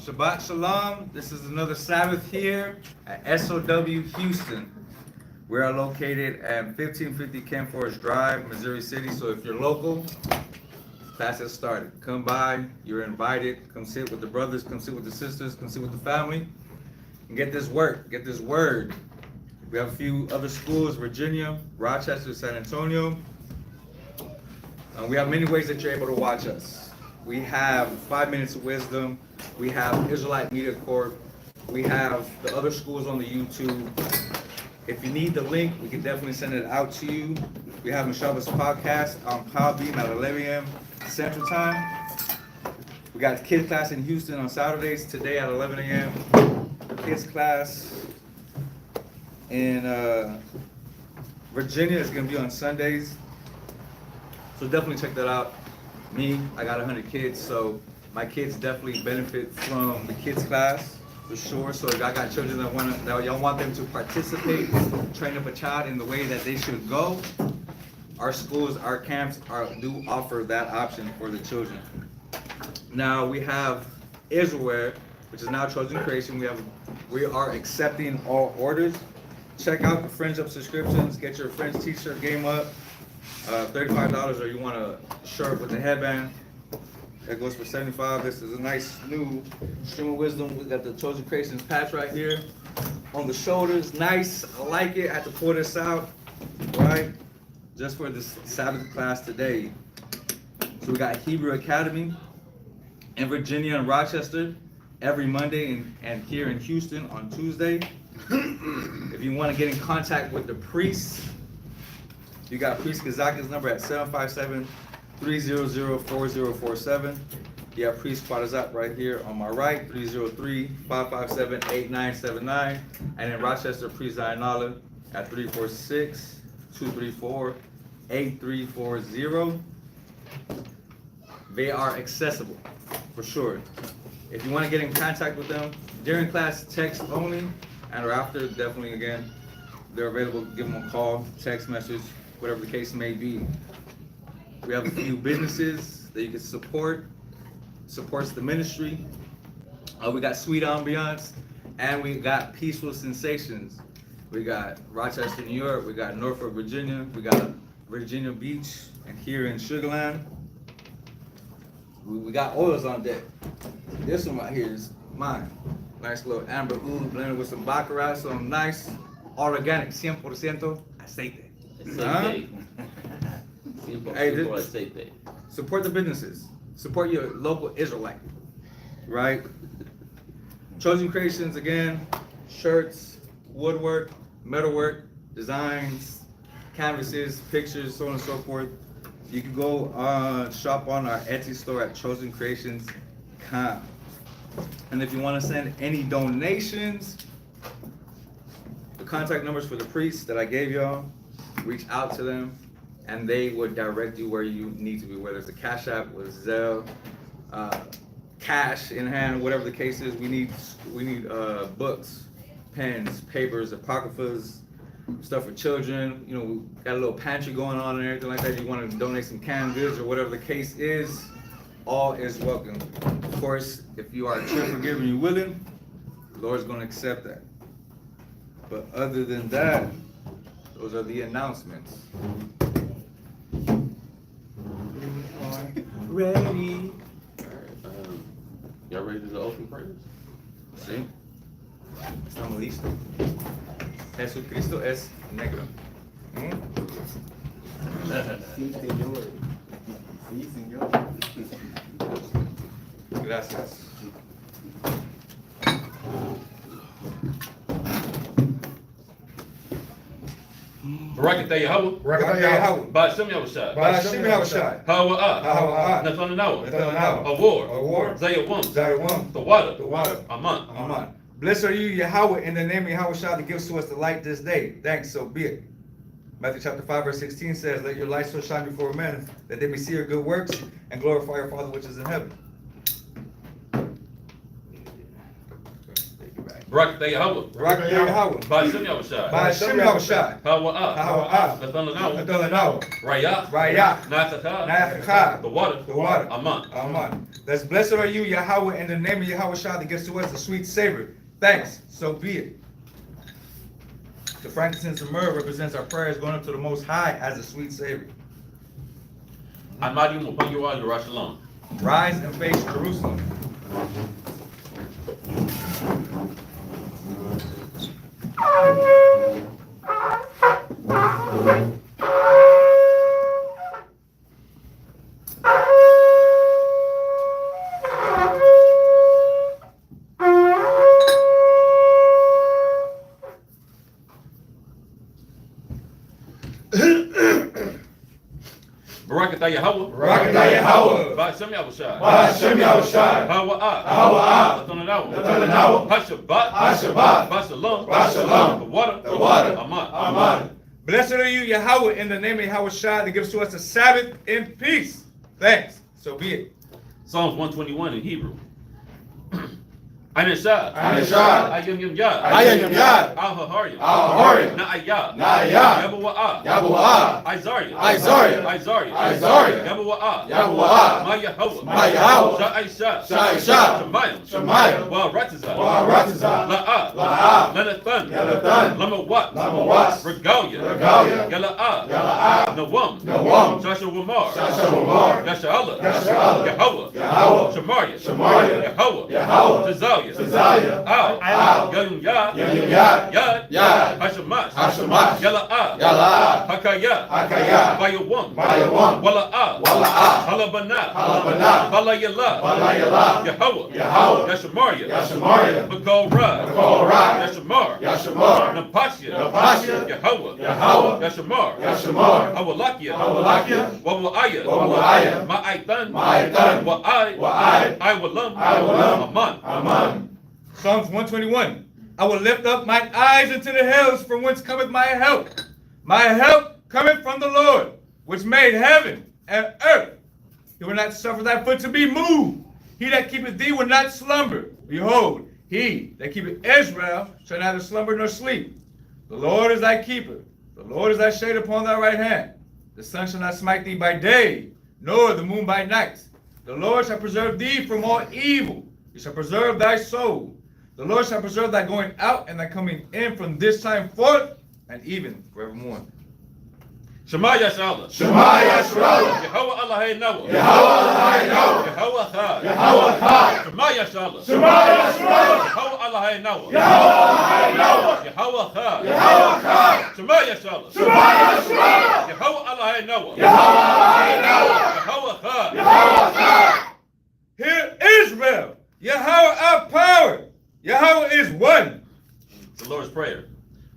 Shabbat Shalom. This is another Sabbath here at S.O.W. Houston. We are located at 1550 Camp Forest Drive, Missouri City. So if you're local, class has started. Come by, you're invited. Come sit with the brothers, come sit with the sisters, come sit with the family, and get this work, get this word. We have a few other schools, Virginia, Rochester, San Antonio. We have many ways that you're able to watch us. We have 5 Minutes of Wisdom. We have Israelite Media Corp. We have the other schools on the YouTube. If you need the link, we can definitely send it out to you. We have Shabbos podcast on Podbean at 11 a.m. Central Time. We got kids class in Houston on Saturdays today at 11 a.m. Kids class in Virginia is going to be on Sundays. So definitely check that out. Me, I got 100 kids, so my kids definitely benefit from the kids class for sure. So if I got children that y'all want them to participate, train up a child in the way that they should go, our schools, our camps do offer that option for the children. Now we have Israel, which is now Chosen Creation. We are accepting all orders. Check out the Friends Up subscriptions. Get your Friends t-shirt game up. $35, or you want a shirt with a headband, that goes for $75. This is a nice new Stream of Wisdom. We got the Chosen Creations patch right here on the shoulders. Nice, I like it. I had to pull this out, right? Just for this Sabbath class today. So we got Hebrew Academy in Virginia and Rochester every Monday, and here in Houston on Tuesday. If you want to get in contact with the priests, you got Priest Kazaka's number at 757-300-4047. You have Priest Quadazat right here on my right, 303-557-8979. And in Rochester, Priest Zainala at 346-234-8340. They are accessible, for sure. If you want to get in contact with them, during class, text only, and after, definitely, again, they're available. Give them a call, text message, whatever the case may be. We have a few businesses that you can support. Supports the ministry. We got Sweet Ambiance, and we got Peaceful Sensations. We got Rochester, New York. We got Norfolk, Virginia. We got Virginia Beach, and here in Sugarland. We got oils on deck. This one right here is mine. Nice little amber oud blended with some baccarat, some nice, all organic, 100% aceite. Hey, support the businesses. Support your local Israelite, right? Chosen Creations, again, shirts, woodwork, metalwork, designs, canvases, pictures, so on and so forth. You can go shop on our Etsy store at chosencreations.com. And if you want to send any donations, the contact numbers for the priests that I gave y'all, reach out to them, and they would direct you where you need to be, whether it's a Cash App, with Zelle, cash in hand, whatever the case is. We need books, pens, papers, apocryphas, stuff for children. You know, we got a little pantry going on and everything like that. You want to donate some canned goods or whatever the case is, all is welcome. Of course, if you are cheerful, giving, you willing, the Lord's going to accept that. But other than that, those are the announcements. Ready. Y'all ready to do open prayers? Sí. Estamos listos. Jesucristo es negro. Sí, señor. Sí, señor. Gracias. Barakatah Yahweh. Barakatah Yahweh. Ba'ashem Yahushai. Ba'ashem Yahushai. Hawa'ah. Hawa'ah. Nathanawa. Nathanawa. Award. Award. Zayawam. Zayawam. Tawada. Tawada. Aman. Amen. Blessed are you, Yahweh, in the name of Yahweh Shah, that gives to us the light this day. Thanks, so be it. Matthew chapter 5, verse 16 says, let your light so shine before men, that they may see your good works and glorify your Father which is in heaven. Take it back. Barakatah Yahweh. Barakatah Yahweh. Ba'ashem Yahushua. Ba'ashem Yahushua. Hawa'ah. Hawa'ah. Lathalanahu. Adonai. Rayah. Rayah. Na'achacha. Na'achacha. The water. The water. Aman. Amen. That's blessed are you, Yahweh, in the name of Yahweh Shah that gives to us the sweet savor. Thanks. So be it. The frankincense and myrrh represents our prayers going up to the Most High as a sweet savor. Almighty upon you all, Yerushalayim. Rise and face Jerusalem. Barakatah Yahweh. Barakatah Yahweh. Ba'ashem Yahushua. Ba'ashem Yahushua. Hawa'ah. Hawa'ah. Lathalanahu. Hashabbat. Hashabbat. Ba'shalom. Ba'shalom. The water. The water. Aman. Amen. Blessed are you, Yahweh, in the name of Yahweh Shah that gives to us a Sabbath in peace. Thanks. So be it. Psalms 121 in Hebrew. Ayin Shad. Ayin Shad. Ayim Yim Yad. Ayim Yim Yad. Al-Haharim. Al-Haharim. Na'ayah. Na'ayah. Yabuwa'ah. Yabuwa'ah. Isaiah. Isaiah. Isaiah. Isaiah. Yabuwa'ah. Yabuwa'ah. Ma Yahweh. Ma Yahweh. Sha'aisha. Sha'aisha. Shemayim. Shemayim. Wa'aratizah. Wa'aratizah. La'ah. La'ah. Lenathan. Lenathan. Lamawat. Lamawat. Regalia. Regalia. Yala'ah. Yala'ah. Nawam. Nawam. Shashawamar. Shashawamar. Yasha'allah. Yasha'allah. Yahweh. Yahweh. Shemaria. Shemaria. Yahweh. Yahweh. Tazaliah. Tazaliah. Al. Al. Yayum Yad. Yayum Yad. Yad. Yad. Hashemash. Hashemash. Yala'ah. Yala'ah. Hakayah. Hakayah. Bayawam. Bayawam. Wala'ah. Wala'ah. Halabanah. Halabanah. Balayallah. Balayallah. Yahweh. Yahweh. Yashemaria. Yashemaria. Makol Rad. Makol Rad. Yashamar. Yashamar. Napashia. Napashia. Yahweh. Yahweh. Yashamar. Yashamar. Awalakia. Awalakia. Wawa'ayah. Wawa'ayah. Ma'aitan. Ma'aitan. Wa'ai. Iwalam. Iwalam. Aman. Amen. Psalms 121. I will lift up mine eyes into the hills, from whence cometh my help. My help cometh from the Lord, which made heaven and earth. He will not suffer thy foot to be moved. He that keepeth thee will not slumber. Behold, he that keepeth Israel shall neither slumber nor sleep. The Lord is thy keeper. The Lord is thy shade upon thy right hand. The sun shall not smite thee by day, nor the moon by night. The Lord shall preserve thee from all evil. He shall preserve thy soul. The Lord shall preserve thy going out and thy coming in from this time forth and even forevermore. Shema Yashallah. Shema Yashallah. Yahweh Allah Noah. Yahweh Allah Noah. Yahweh Chad. Yahweh Chad. Shema Yashallah. Shema Yashallah. Yahweh Allah Noah. Yahweh Allah Noah. Yahweh Chad. Yahweh Chad. Shema Yashallah. Shema Yashallah. Yahweh Allah Noah. Yahweh Allah Yahweh Chad. Yahweh Chad. Hear Israel. Yahweh our power. Yahweh is one. It's the Lord's Prayer.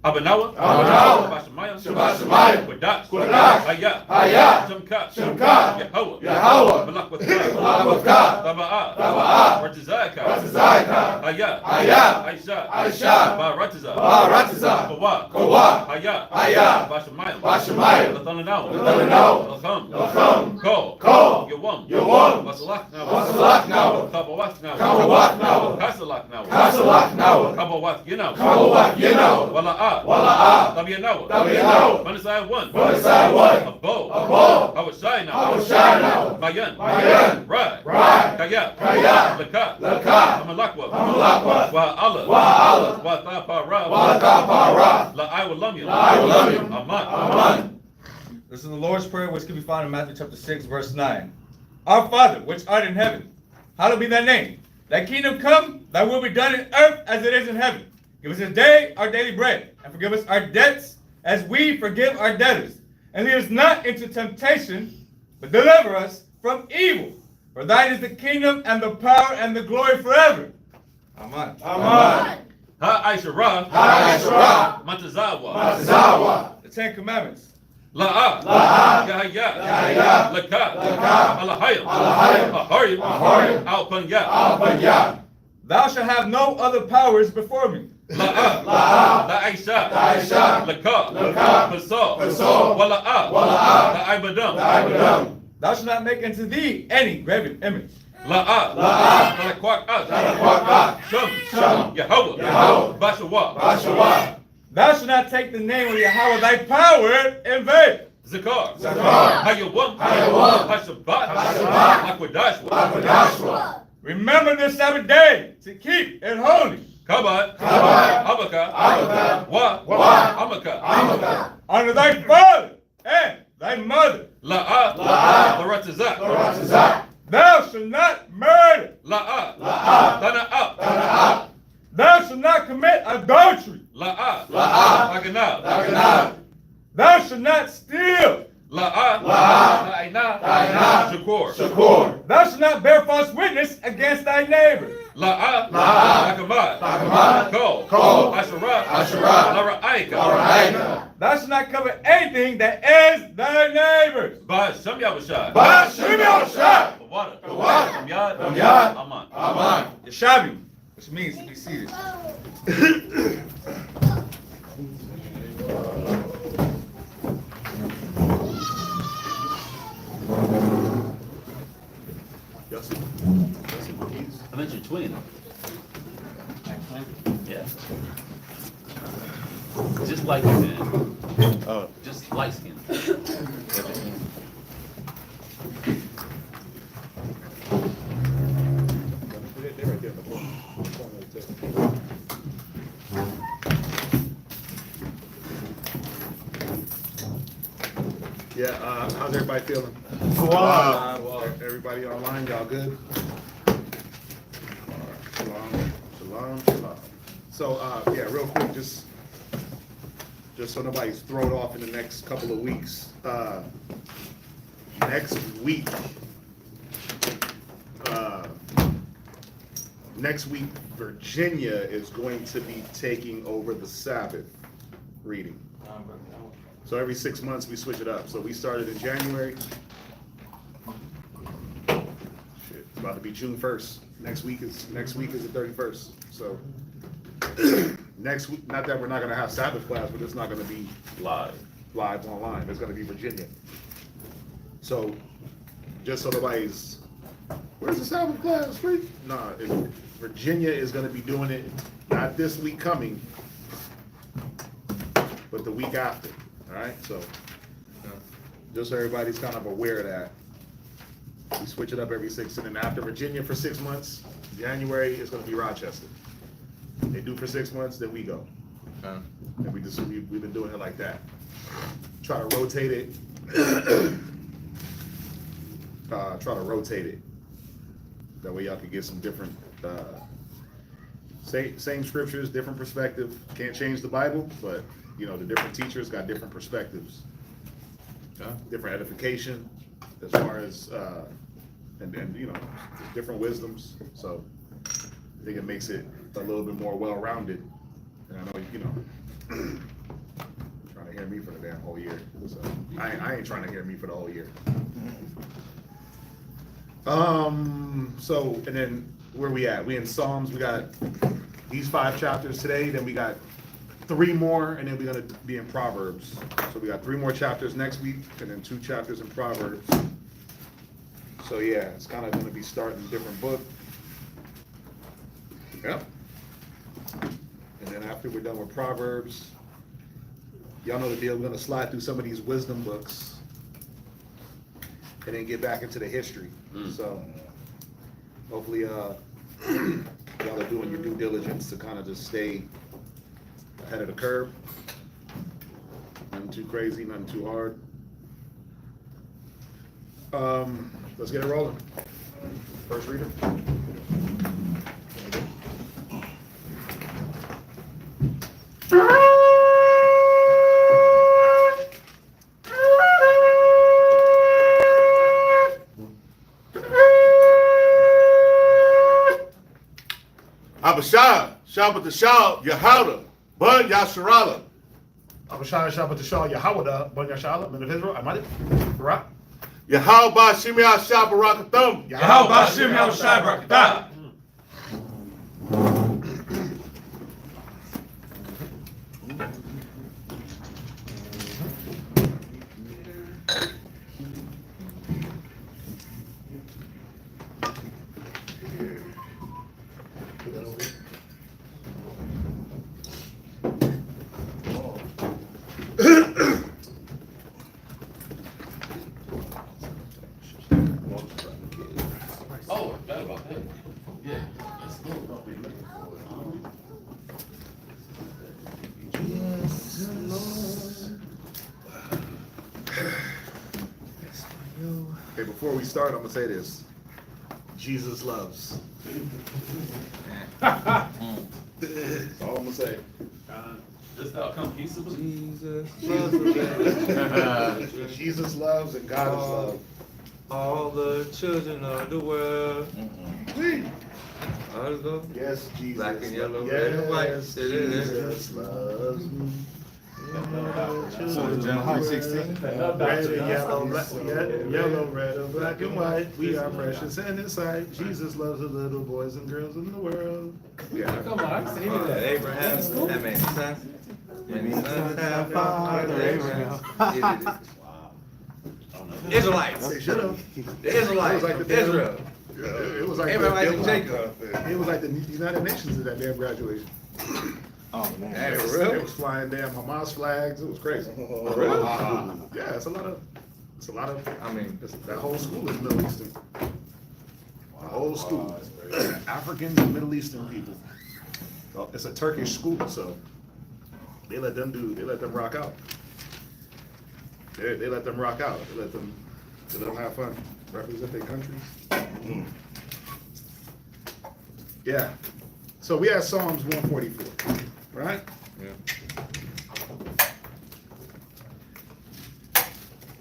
Abanawa. Abanawa. Shabbat Shabbat Shemayim. Quadak. Quadak. Hayah. Hayah. Shemkat. Shemkat. Yahweh. Yahweh. Malak with God. Malak with God. Taba'ah. Taba'ah. Ratizaka. Ratizaka. Hayah. Hayah. Aisha. Aisha. Ba'ratiza. Ba'ratiza. Kawah. Kawah. Hayah. Hayah. Bashamayim. Bashamayim. Lathananaw. Lathananaw. Lacham. Lacham. Ko. Ko. Yawam. Yawam. Wasalak now. Wasalak now. Kabawat now. Kabawat now. Kasalak now. Kasalak now. Kabawat yinaw. Kabawat yinaw. Wala'ah. Wala'ah. Tabiyanaw. Tabiyanaw. Manisai one. Manisai one. Abo. Abo. Hawashai now. Hawashai now. Mayan. Mayan. Rad. Rad. Kayat. Kayat. Lakat. Lakat. Amalakwa. Amalakwa. Wa'ala. Wa'ala. Wa'thapara. Wa'thapara. La'aiwalamya. La'aiwalamya. Aman. Amen. This is the Lord's Prayer, which can be found in Matthew chapter 6, verse 9. Our Father, which art in heaven, hallowed be thy name. Thy kingdom come, thy will be done in earth as it is in heaven. Give us this day our daily bread, and forgive us our debts as we forgive our debtors. And lead us not into temptation, but deliver us from evil. For thine is the kingdom and the power and the glory forever. Amen. Amen. Ha'aishara. Ha'aishara. Matazawa. Matazawa. The Ten Commandments. La'ah. La'ah. Yahya. Yahya. Lakat. Lakat. Alahayim. Alahayim. Aharim. Aharim. Alpanya. Alpanya. Thou shalt have no other powers before me. La'ah. La'ah. La'aisha. La'aisha. Lakat. Lakat. Fasal. Fasal. Wala'ah. Wala'ah. La'ibadam. La'ibadam. Thou shalt not make unto thee any graven image. La'ah. La'ah. Talakwak'at. Talakwak'at. Shum. Yahweh. Yahweh. Bashawa. Bashawa. Thou shalt not take the name of Yahweh thy power in vain. Zakar. Zakar. Hayawam. Hayawam. Hashabat. Hashabat. Lakwadashwa. Lakwadashwa. Remember the Sabbath day to keep it holy. Kabad. Kabad. Abaka. Abaka. Wa. Wa. Amaka. Amaka. Honor thy father and thy mother. La'a. La'a. Laratazak. Laratazak. Thou shalt not murder. La'a. La'a. Tana'a. Tana'a. Thou shalt not commit adultery. La'a. La'a. Laganab. Laganab. Thou shalt not steal. La'a. La'a. Ta'ina. Ta'ina. Shakur. Shakur. Thou shalt not bear false witness against thy neighbor. La'a. La'a. Lakamad. Lakamad. Kol. Kol. Asherah. Asherah. Lara'aika. Lauraika. Thou shalt not cover anything that is thy neighbor's. Ba Shem Yahushua. Bashim Yahushua. The water. The water. From Yad. From Yad. Aman. Aman. Yeshavi, which means to be seated. I mentioned twin. Yeah. Just like you, man. Oh. Just light skin. Yeah, how's everybody feeling? Everybody online, y'all good? Shalom, shalom, shalom. So, yeah, real quick, just so nobody's thrown off in the next couple of weeks. Next week, Virginia is going to be taking over the Sabbath reading. So every 6 months we switch it up. So we started in January. Shit, it's about to be June 1st. Next week is the 31st. So next week, not that we're not gonna have Sabbath class, but it's not gonna be Live. live online. It's gonna be Virginia. So just so nobody's, where's the Sabbath class? Nah, Virginia is gonna be doing it not this week coming, but the week after. All right, so just so everybody's kind of aware of that. We switch it up every 6, and then after Virginia for 6 months, January is going to be Rochester. They do for 6 months, then we go. And we've been doing it like that. Try to rotate it. That way y'all can get some different, same scriptures, different perspective. Can't change the Bible, but you know, the different teachers got different perspectives, different edification as far as, and you know, different wisdoms. So I think it makes it a little bit more well-rounded. And I know, you know, trying to hear me for the damn whole year. So I ain't trying to hear me for the whole year. So, and then where we at? We in Psalms. We got these 5 chapters today. Then we got 3 more, and then we're gonna be in Proverbs. So we got 3 more chapters next week, and then 2 chapters in Proverbs. So yeah, it's kind of gonna be starting a different book. Yep. And then after we're done with Proverbs, y'all know the deal. We're gonna slide through some of these wisdom books, and then get back into the history. So hopefully, y'all are doing your due diligence to kind of just stay ahead of the curve. Nothing too crazy, nothing too hard. Let's get it rolling. First reader. Abashah, Shabbat the Shah, Yahawda, Bun Yasharala. Abashah, Shabbat the Shah, Yahawda, Bun Yasharala, Men of Israel, Amadi, Barak. Yahawba, Shimei Shah, Barakathum. How about Shem Yahushua Barakatah? before we start, I'm gonna say this. Jesus loves. That's all I'm gonna say. This outcome peaceable. Jesus Jesus loves and God is love. all the children of the world. All the Yes, Jesus. Black and yellow, yes, red and white. Jesus loves me. John 16. Red and yellow, yellow, red and black and white. We are precious in His sight. Jesus loves the little boys and girls in the world. Yeah. Come on, I can see that. Abraham, that many sons. Many sons have father Abraham. Israelites. They should have. The Israelites. It was like the Israel. It was like Abraham, Isaac, and Jacob. It was like the United Nations at that damn graduation. Oh man. Hey, They for real? was flying damn Hamas flags. It was crazy. Really? Yeah, it's a lot of. I mean, That whole school is Middle Eastern. The whole school. Africans and Middle Eastern people. Well, it's a Turkish school, so they let them rock out. They let them rock out. They let them have fun, represent their countries. Yeah. So we had Psalms 144, right? yeah.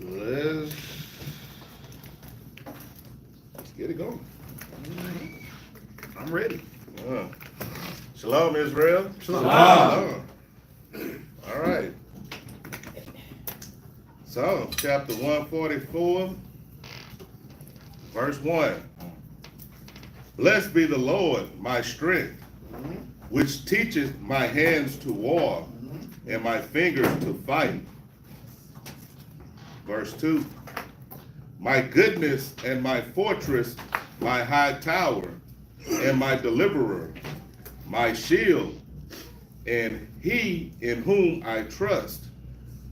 Let's get it going. I'm ready. Shalom, Israel. Shalom. All right. Psalms chapter 144, verse 1. Blessed be the Lord, my strength, which teacheth my hands to war and my fingers to fight. Verse 2. My goodness and my fortress, my high tower, and my deliverer, my shield, and he in whom I trust,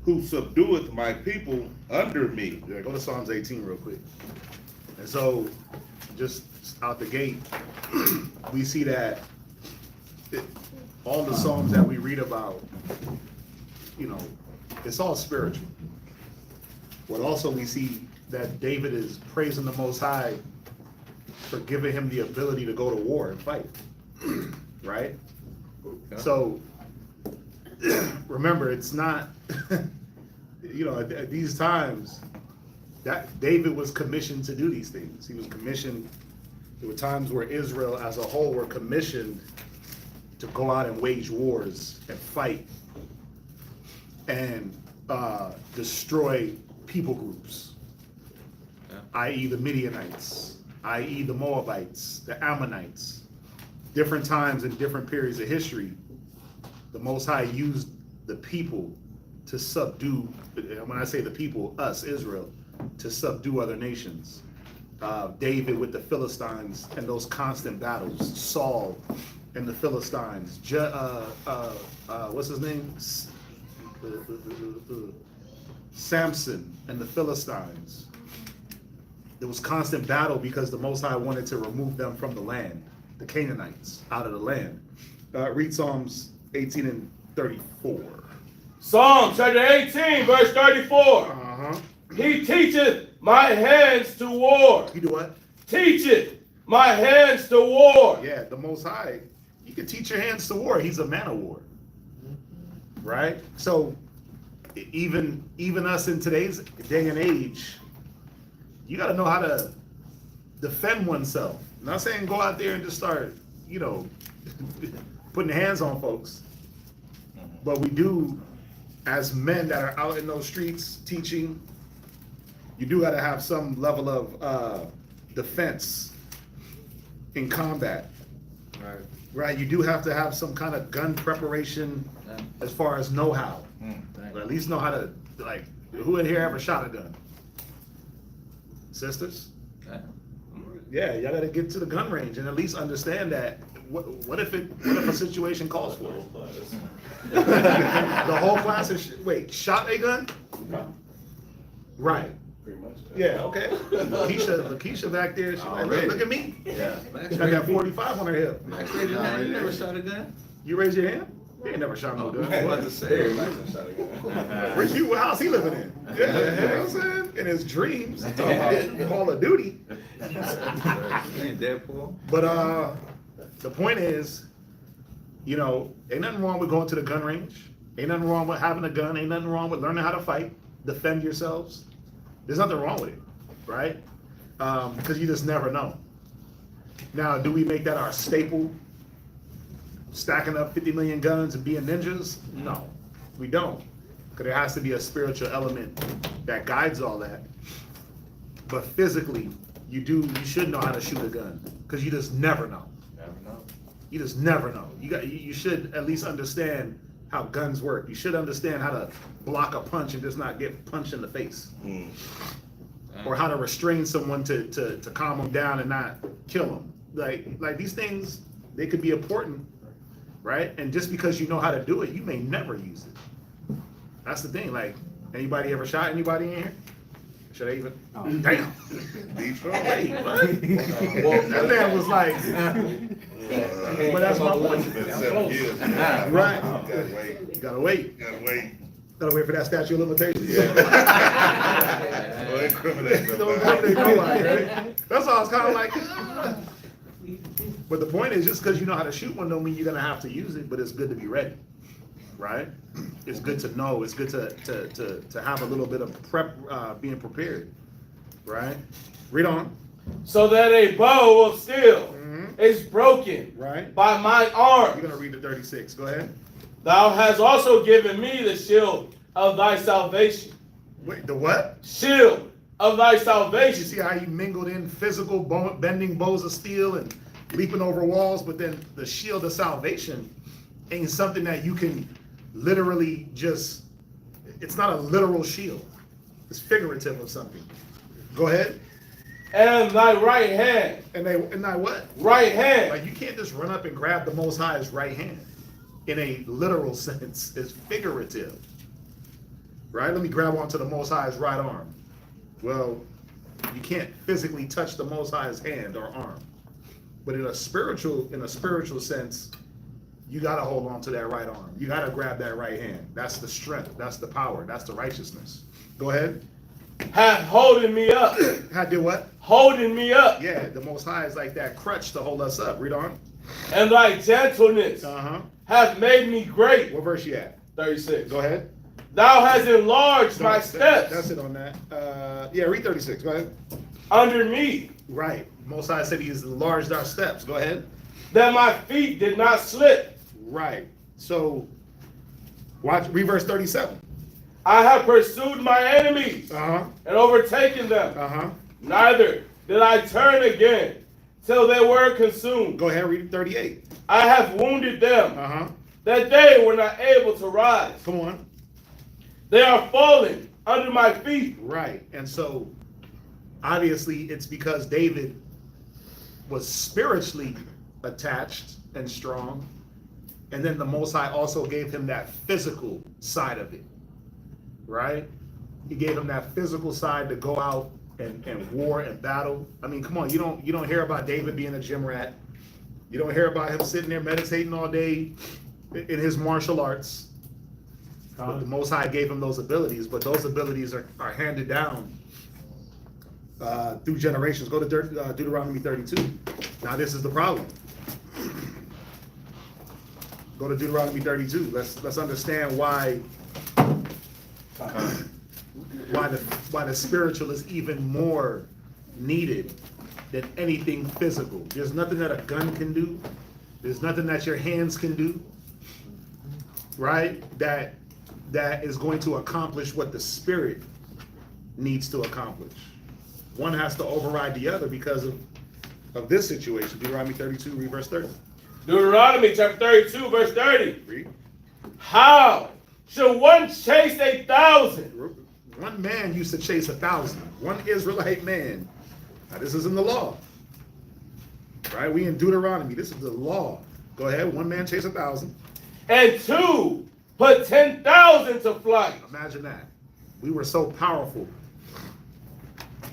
who subdueth my people under me. Yeah, go to Psalms 18 real quick. And so, just out the gate, we see that all the Psalms that we read about, it's all spiritual. But also we see that David is praising the Most High for giving him the ability to go to war and fight, right? Yeah. So, remember, it's not, at these times, that David was commissioned to do these things. He was commissioned. There were times where Israel as a whole were commissioned to go out and wage wars and fight and destroy people groups, i.e. the Midianites, i.e. the Moabites, the Ammonites. Different times and different periods of history, the Most High used the people to subdue, when I say the people, us, Israel, to subdue other nations. David with the Philistines and those constant battles, Saul and the Philistines, what's his name? Samson and the Philistines. There was constant battle because the Most High wanted to remove them from the land, the Canaanites, out of the land. Read Psalms 18 and 34. Psalm chapter 18, verse 34. Uh-huh. He teacheth my hands to war. You do what? Teacheth my hands to war. Yeah, the Most High. You can teach your hands to war. He's a man of war. Right? So even us in today's day and age, you got to know how to defend oneself. I'm not saying go out there and just start, putting hands on folks. But we do, as men that are out in those streets teaching, you do got to have some level of defense in combat. Right. Right, you do have to have some kind of gun preparation as far as know-how. Or at least know how to, who in here ever shot a gun? Sisters? Yeah, y'all gotta get to the gun range and at least understand that, what if a situation calls for it? The whole class is, shot a gun? Right. Pretty much. Yeah, okay. Lakeisha back there, she like, look at me. Yeah. I got 45 on her hip. Max raised your hand. You never shot a gun? You raise your hand? He ain't never shot no I'm gun. about to say, everybody's a shot again. Where's you? What house he living in? Yeah, you know what I'm saying? In his dreams, talking about Call of Duty. Ain't Deadpool. But the point is, you know, ain't nothing wrong with going to the gun range. Ain't nothing wrong with having a gun. Ain't nothing wrong with learning how to fight, defend yourselves. There's nothing wrong with it, right? Because you just never know. Now, do we make that our staple? Stacking up 50 million guns and being ninjas? No, we don't. Because there has to be a spiritual element that guides all that. But physically, you should know how to shoot a gun. Because you just never know. Never know. You just never know. You should at least understand how guns work. You should understand how to block a punch and just not get punched in the face. Or how to restrain someone to calm them down and not kill them. Like these things, they could be important, right? And just because you know how to do it, you may never use it. That's the thing. Like, anybody ever shot anybody in here? Should I even? Damn. Hey, what? That man was like, but that's my point. Been 7 years. Right. Gotta wait. Gotta wait. Gotta wait. Gotta wait for that statute of limitations. Well, incriminate Don't somebody. incriminate nobody, right? That's all. It's kind of like. But the point is, just because you know how to shoot one, don't mean you're gonna have to use it. But it's good to be ready, right? It's good to know. It's good to have a little bit of prep, being prepared, right? Read on. So that a bow of steel is broken Right. by my You're arm. gonna read the 36. Go ahead. Thou hast also given me the shield of thy salvation. Wait, the what? Shield of thy You salvation. see how you mingled in physical bending bows of steel and leaping over walls, but then the shield of salvation ain't something that you can literally just, it's not a literal shield. It's figurative of something. Go ahead. And thy right hand. And I what? Right hand. Like, you can't just run up and grab the Most High's right hand in a literal sense. It's figurative. Right? Let me grab onto the Most High's right arm. Well, you can't physically touch the Most High's hand or arm. But in a spiritual sense, you gotta hold on to that right arm. You gotta grab that right hand. That's the strength. That's the power. That's the righteousness. Go ahead. Hath holding me up. How did what? Holding me up. Yeah, the Most High is like that crutch to hold us up. Read on. And thy gentleness hath made me great. What verse you at? 36. Go ahead. Thou hast enlarged my steps That's it on that. Yeah, read 36. Go ahead. under me, Right. Most High said He has enlarged our steps. Go ahead. that my feet did not slip. Right. So, read verse 37. I have pursued my enemies and overtaken them. Neither did I turn again till they were consumed. Go ahead, read 38. I have wounded them that they were not able to rise. Come on. They are falling under my feet. Right. And so, obviously, it's because David was spiritually attached and strong. And then the Most High also gave him that physical side of it. Right? He gave him that physical side to go out and war and battle. I mean, come on, you don't hear about David being a gym rat. You don't hear about him sitting there meditating all day in his martial arts. But the Most High gave him those abilities, but those abilities are handed down through generations. Go to Deuteronomy 32. Now this is the problem. Go to Deuteronomy 32. Let's understand why the spiritual is even more needed than anything physical. There's nothing that a gun can do. There's nothing that your hands can do, right? That is going to accomplish what the spirit needs to accomplish. One has to override the other because of this situation. Deuteronomy 32, read verse 30. Deuteronomy chapter 32, verse 30. Read. How shall one chase 1,000? One man used to chase 1,000. One Israelite man. Now this is in the law. Right? We in Deuteronomy. This is the law. Go ahead. One man chase 1,000. And two put 10,000 to flight. Imagine that. We were so powerful.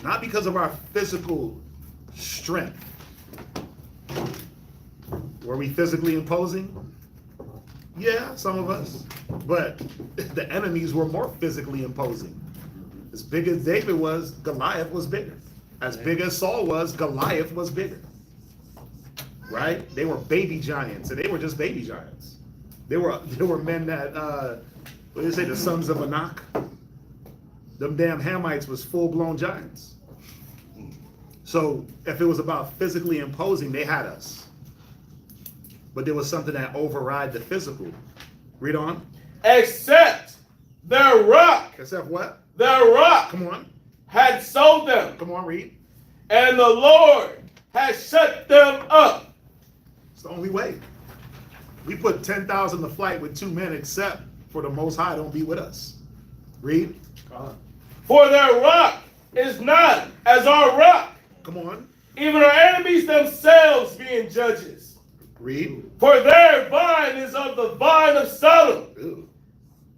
Not because of our physical strength. Were we physically imposing? Yeah, some of us. But the enemies were more physically imposing. As big as David was, Goliath was bigger. As big as Saul was, Goliath was bigger. Right? They were baby giants, and they were just baby giants. They were men that what do they say, the sons of Anak? Them damn Hamites was full-blown giants. So if it was about physically imposing, they had us. But there was something that override the physical. Read on. Except their rock, Except what? their rock Come on. had sold them, Come on, read. and the Lord had shut them up. It's the only way. We put 10,000 to flight with 2 men, except for the Most High don't be with us. Read. For their rock is not as our rock, Come on. even our enemies themselves being judges. Read. For their vine is of the vine of Sodom, Ew.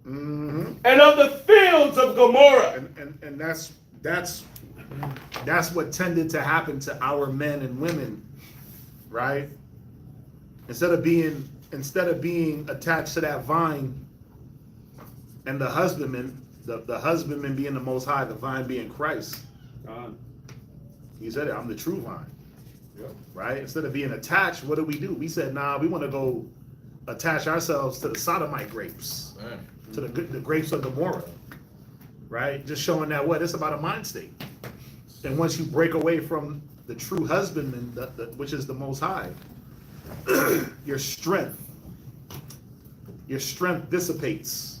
Mm-hmm. and of the fields of Gomorrah. And that's what tended to happen to our men and women, right? Instead of being attached to that vine, and the husbandman, the husbandman being the Most High, the vine being Christ. He said it, I'm the true vine. Yep. Right? Instead of being attached, what do? We said, nah, we want to go attach ourselves to the Sodomite grapes, to the grapes of Gomorrah, right? Just showing that what? It's about a mind state. And once you break away from the true husbandman, which is the Most High, your strength dissipates,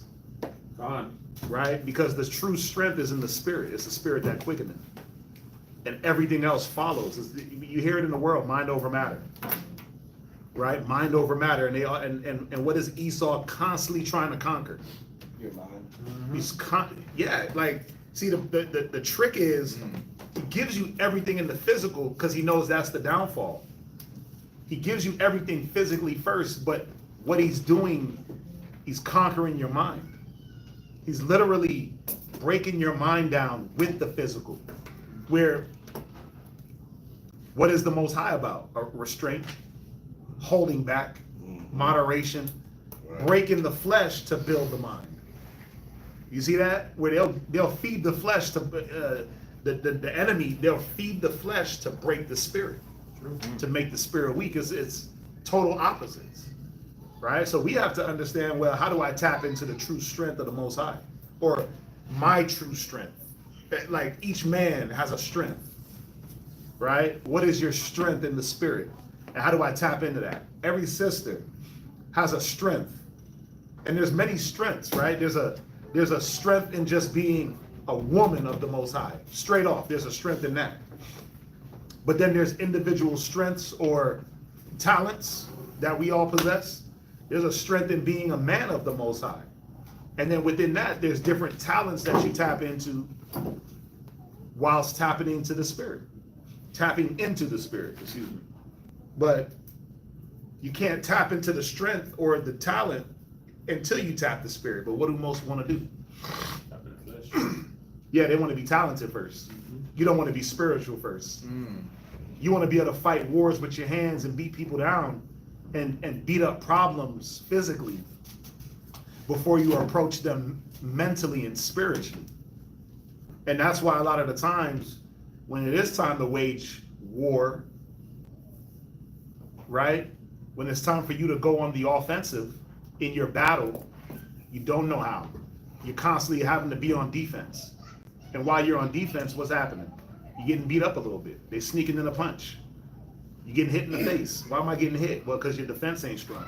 right? Because the true strength is in the spirit. It's the spirit that quickeneth. And everything else follows. You hear it in the world, mind over matter, right? Mind over matter, and what is Esau constantly trying to conquer? Your mind. He's see the trick is he gives you everything in the physical because he knows that's the downfall. He gives you everything physically first, but what he's doing, he's conquering your mind. He's literally breaking your mind down with the physical. Where what is the Most High about? A restraint, holding back, moderation, breaking the flesh to build the mind. You see that? Where they'll feed the flesh to the enemy. They'll feed the flesh to break the spirit, to make the spirit weak. It's total opposites, right? So we have to understand, well, how do I tap into the true strength of the Most High, or my true strength? Like each man has a strength, right? What is your strength in the spirit? And how do I tap into that? Every sister has a strength. And there's many strengths, right? There's a strength in just being a woman of the Most High. Straight off, there's a strength in that. But then there's individual strengths or talents that we all possess. There's a strength in being a man of the Most High. And then within that, there's different talents that you tap into whilst tapping into the spirit. Excuse me. But you can't tap into the strength or the talent until you tap the spirit. But what do most want to do? Yeah, they want to be talented first. You don't want to be spiritual first. You want to be able to fight wars with your hands and beat people down and beat up problems physically before you approach them mentally and spiritually. And that's why a lot of the times when it is time to wage war, right? When it's time for you to go on the offensive in your battle, you don't know how. You're constantly having to be on defense. And while you're on defense, what's happening? You're getting beat up a little bit. They're sneaking in a punch. You're getting hit in the face. Why am I getting hit? Well, because your defense ain't strong.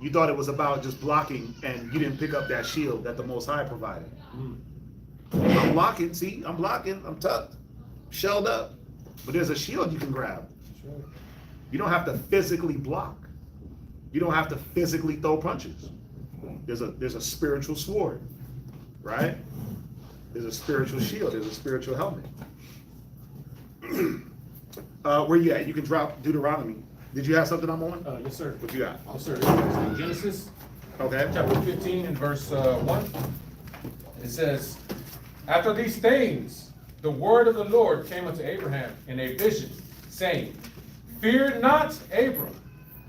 You thought it was about just blocking, and you didn't pick up that shield that the Most High provided. I'm blocking, see? I'm blocking. I'm tucked, shelled up. But there's a shield you can grab. You don't have to physically block. You don't have to physically throw punches. There's a spiritual sword, right? There's a spiritual shield. There's a spiritual helmet. Where you at? You can drop Deuteronomy. Did you have something I'm on? Yes, sir. What you got? Yes, sir. Genesis Okay. chapter 15 and verse 1. It says, after these things, the word of the Lord came unto Abraham in a vision, saying, fear not, Abram,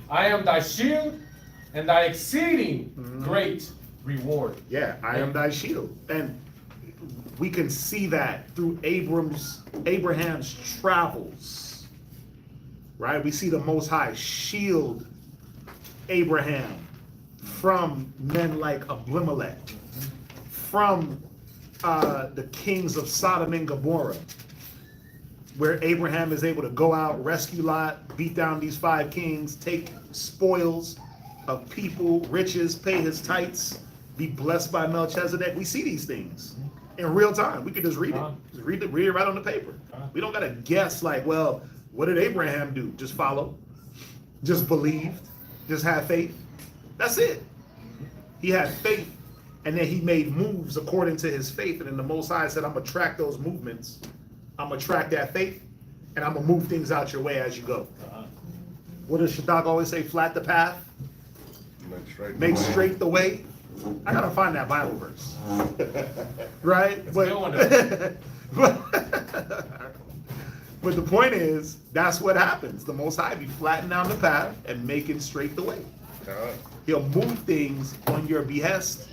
I am thy shield and thy exceeding great reward. Yeah, I am thy shield. And we can see that through Abraham's travels. Right? We see the Most High shield Abraham from men like Abimelech, from the kings of Sodom and Gomorrah, where Abraham is able to go out, rescue Lot, beat down these 5 kings, take spoils of people, riches, pay his tithes, be blessed by Melchizedek. We see these things in real time. We can just read it. Just read it right on the paper. We don't gotta guess like, well, what did Abraham do? Just follow, just believed, just have faith. That's it. He had faith, and then he made moves according to his faith. And then the Most High said, I'm gonna track those movements. I'm gonna track that faith, and I'm gonna move things out your way as you go. What does Shaddach always say? Flat the path, make straight the way. I gotta find that Bible verse, right? But the point is, that's what happens. The Most High be flattening down the path and making straight the way. He'll move things on your behest,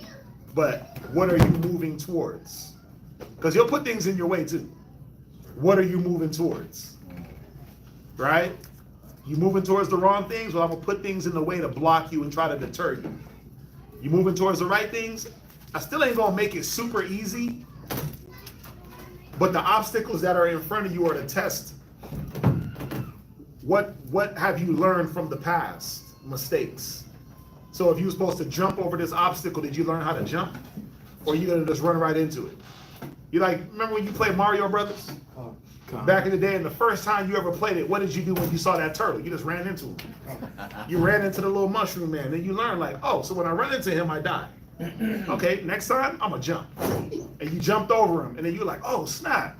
but what are you moving towards? Because he'll put things in your way too. What are you moving towards? Right? You moving towards the wrong things? Well, I'm gonna put things in the way to block you and try to deter you. You moving towards the right things? I still ain't gonna make it super easy, but the obstacles that are in front of you are to test what have you learned from the past mistakes. So if you were supposed to jump over this obstacle, did you learn how to jump? Or are you gonna just run right into it? You like, remember when you played Mario Brothers? Back in the day, and the first time you ever played it, what did you do when you saw that turtle? You just ran into him. You ran into the little mushroom man. Then you learn like, oh, so when I run into him, I die. Okay, next time, I'm gonna jump. And you jumped over him, and then you're like, oh, snap.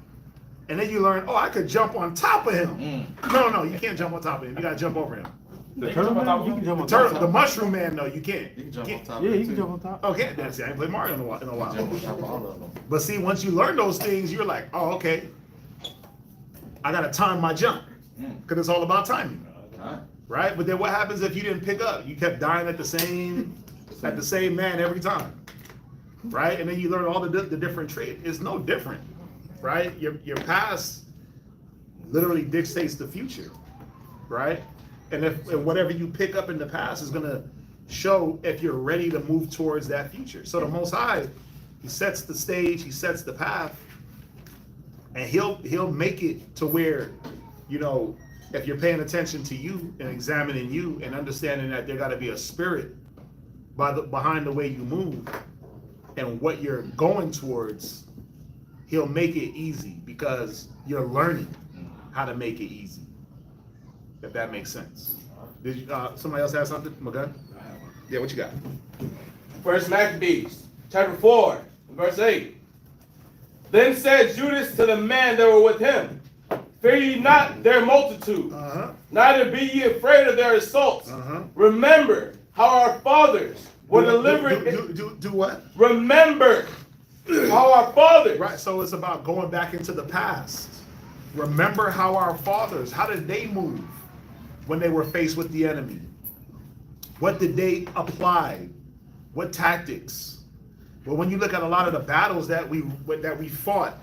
And then you learn, oh, I could jump on top of him. No, you can't jump on top of him. You gotta jump over him. The turtle man, you can jump on The turtle, top. the mushroom man, no, you can't. You can jump on top Yeah, of it you can too. jump on top. Okay, that's it. I ain't played Mario in a while. Jump on top of all of them. But see, once you learn those things, you're like, oh, okay, I gotta time my jump, because it's all about timing, Alright. right? But then what happens if you didn't pick up? You kept dying at the same man every time, right? And then you learn all the different traits. It's no different, right? Your past literally dictates the future, right? And if whatever you pick up in the past is gonna show if you're ready to move towards that future. So the Most High, he sets the stage, he sets the path, and he'll make it to where, you know, if you're paying attention to you and examining you and understanding that there got to be a spirit behind the way you move and what you're going towards, he'll make it easy because you're learning how to make it easy. If that makes sense. Did you, somebody else have something? McGunn? Yeah, what you got? First Maccabees, chapter 4, verse 8. Then said Judas to the men that were with him, fear ye not their multitude, neither be ye afraid of their assaults. Remember how our fathers were delivered. Do what? Remember how our fathers. Right, so it's about going back into the past. Remember how our fathers, how did they move when they were faced with the enemy? What did they apply? What tactics? But when you look at a lot of the battles that we fought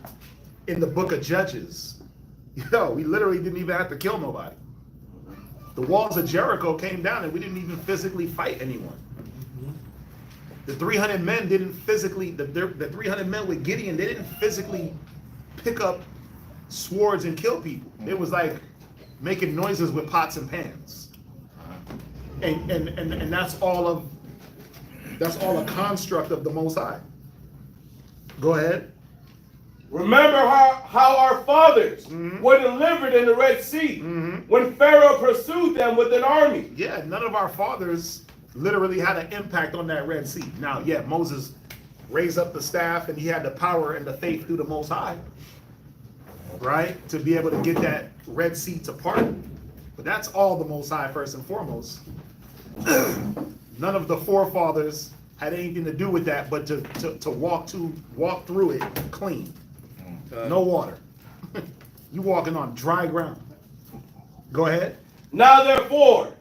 in the book of Judges, we literally didn't even have to kill nobody. The walls of Jericho came down and we didn't even physically fight anyone. The 300 men didn't physically, the 300 men with Gideon, they didn't physically pick up swords and kill people. It was like making noises with pots and pans. And that's all a construct of the Most High. Go ahead. Remember how our fathers were delivered in the Red Sea when Pharaoh pursued them with an army. Yeah, none of our fathers literally had an impact on that Red Sea. Now, yeah, Moses raised up the staff and he had the power and the faith through the Most High, right? To be able to get that Red Sea to part. But that's all the Most High first and foremost. None of the forefathers had anything to do with that, but to walk through it clean. No water. You walking on dry ground. Go ahead. Now therefore,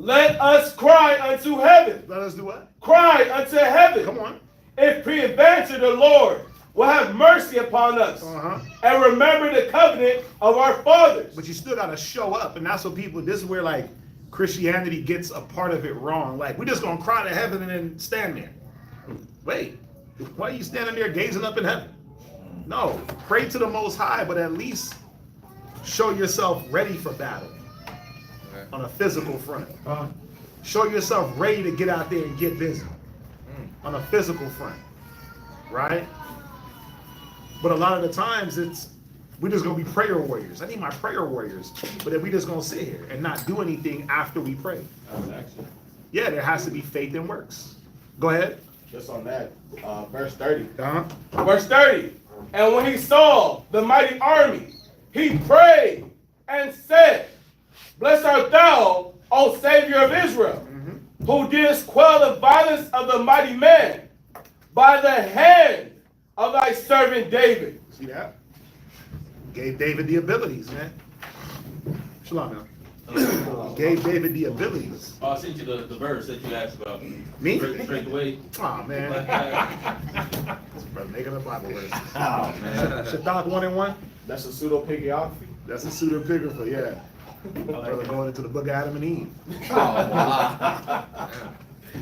let us cry unto heaven. Let us do what? Cry unto heaven. Come on. If peradventure the Lord will have mercy upon us and remember the covenant of our fathers. But you still got to show up. And that's what people, this is where like Christianity gets a part of it wrong. Like, we're just going to cry to heaven and then stand there. Wait, why are you standing there gazing up in heaven? No, pray to the Most High, but at least show yourself ready for battle on a physical front. Show yourself ready to get out there and get busy on a physical front, right? But a lot of the times we're just gonna be prayer warriors. I need my prayer warriors, but then we just gonna sit here and not do anything after we pray. Yeah, there has to be faith and works. Go ahead. Just on that, verse 30. Uh-huh. Verse 30. And when he saw the mighty army, he prayed and said, Blessed art thou, O Savior of Israel, who didst quell the violence of the mighty man by the hand of thy servant David. See that? Gave David the abilities, man. Shalom, man. Gave David the abilities. I sent you the verse that you asked about. Me? Straight away. Aw, man. This brother making a Bible verse. Oh, man. Shaddach 1:1. That's a pseudo-pigiography. That's a pseudepigrapher, yeah. Brother going into the book of Adam and Eve.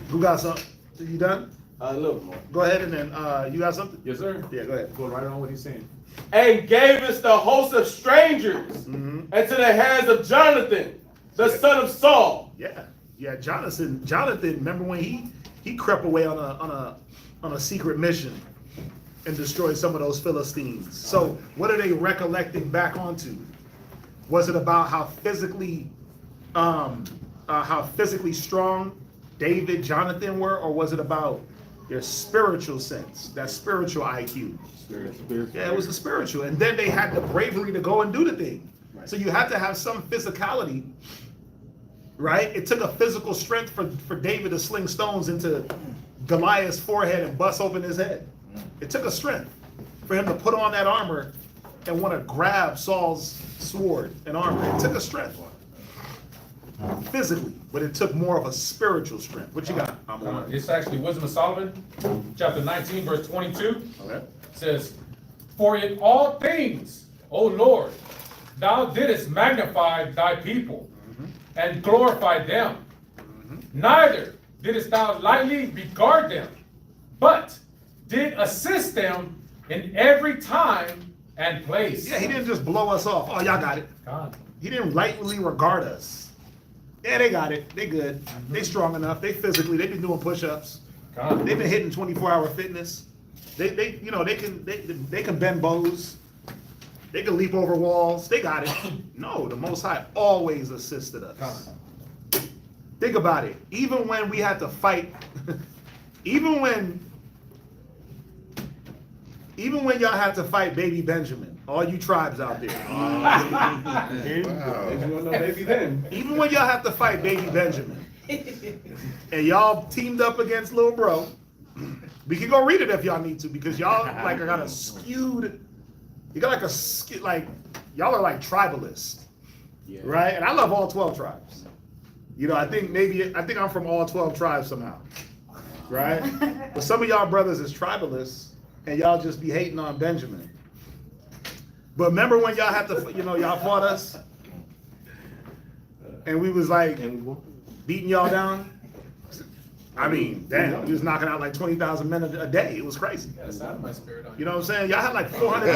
Who got something? You done? A little more. Go ahead and then you got something? Yes, sir. Yeah, go ahead. Go right on what he's saying. And gave us the host of strangers into the hands of Jonathan, the son of Saul. Yeah, Jonathan, remember when he crept away on a secret mission and destroyed some of those Philistines. So what are they recollecting back onto? Was it about how physically strong David, Jonathan were, or was it about their spiritual sense, that spiritual IQ? Yeah, it was the spiritual. And then they had the bravery to go and do the thing. So you had to have some physicality, right? It took a physical strength for David to sling stones into Goliath's forehead and bust open his head. It took a strength for him to put on that armor and want to grab Saul's sword and armor. It took a strength physically, but it took more of a spiritual strength. What you got? It's actually Wisdom of Solomon, chapter 19, verse 22. Okay. Says, For in all things, O Lord, thou didst magnify thy people and glorify them. Neither didst thou lightly regard them, but did assist them in every time and place. Yeah, he didn't just blow us off. Oh, y'all got it. God. He didn't lightly regard us. Yeah, they got it. They good. They strong enough. They physically. They've been doing push-ups. God. They've been hitting 24-hour fitness. They can bend bows. They can leap over walls. They got it. No, the Most High always assisted us. God. Think about it. Even when we had to fight, even when y'all had to fight baby Benjamin, all you tribes out there. Even when y'all have to fight baby Benjamin, and y'all teamed up against little bro, we can go read it if y'all need to, because y'all like got a skewed. You got like y'all are like tribalists, right? And I love all 12 tribes. You know, I think I'm from all 12 tribes somehow, right? But some of y'all brothers is tribalists, and y'all just be hating on Benjamin. But remember when y'all had to, y'all fought us, and we was like beating y'all down? I mean, damn, we was knocking out like 20,000 men a day. It was crazy. That's out of my spirit on You know what I'm saying? Y'all had like 400,000.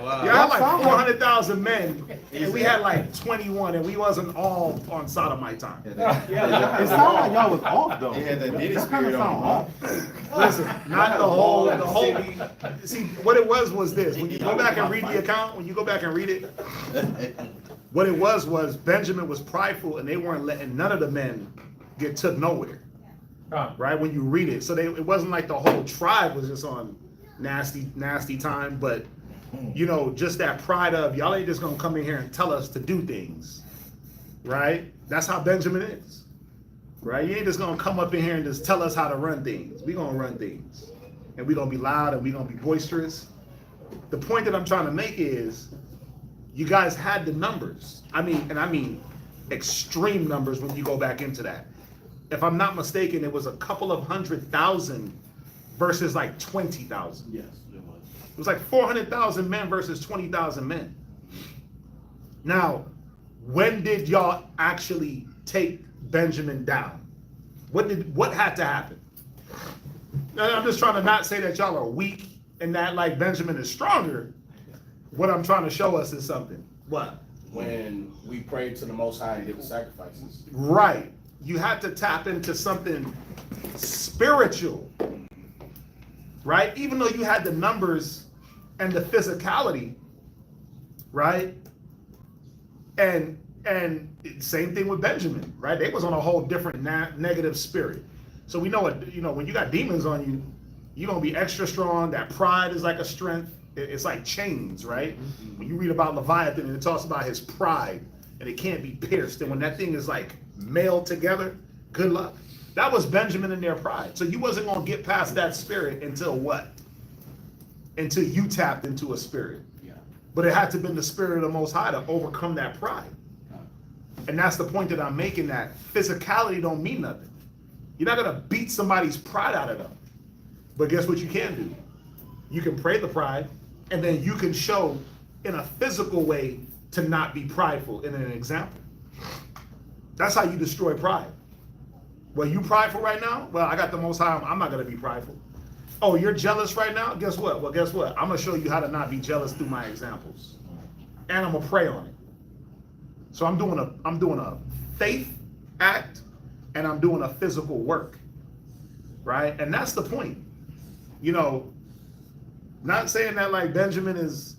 Y'all had like 400,000 men, and we had like 21, and we wasn't all on sodomite time. It sounded like y'all was off though. Yeah, that did kind of spirit sound on. off. Listen, not the whole. See, what it was this. When you go back and read the account, what it was Benjamin was prideful, and they weren't letting none of the men get took nowhere. Right, when you read it, so it wasn't like the whole tribe was just on nasty time, but just that pride of y'all ain't just gonna come in here and tell us to do things, right? That's how Benjamin is, right? You ain't just gonna come up in here and just tell us how to run things. We gonna run things, and we gonna be loud and we gonna be boisterous. The point that I'm trying to make is, you guys had the numbers. I mean extreme numbers when you go back into that. If I'm not mistaken, it was a couple of 100,000 versus like 20,000. Yes, it was. It was like 400,000 men versus 20,000 men. Now, when did y'all actually take Benjamin down? What had to happen? Now, I'm just trying to not say that y'all are weak and that like Benjamin is stronger. What I'm trying to show us is something. What? When we prayed to the Most High and did the sacrifices. Right. You had to tap into something spiritual. Right? Even though you had the numbers and the physicality, right? And same thing with Benjamin, right? They was on a whole different negative spirit. So we know it, you know, when you got demons on you, you're gonna be extra strong. That pride is like a strength. It's like chains, right? When you read about Leviathan and it talks about his pride and it can't be pierced. And when that thing is like mailed together, good luck. That was Benjamin and their pride. So you wasn't gonna get past that spirit until what? Until you tapped into a spirit. Yeah. But it had to have been the spirit of the Most High to overcome that pride. And that's the point that I'm making, that physicality don't mean nothing. You're not gonna beat somebody's pride out of them. But guess what you can do? You can pray the pride, and then you can show in a physical way to not be prideful in an example. That's how you destroy pride. Well, you prideful right now? Well, I got the Most High, I'm not gonna be prideful. Oh, you're jealous right now? Guess what? Well, guess what? I'm gonna show you how to not be jealous through my examples. And I'm gonna pray on it. So I'm doing a faith act, and I'm doing a physical work, right? And that's the point. You know, not saying that like Benjamin is,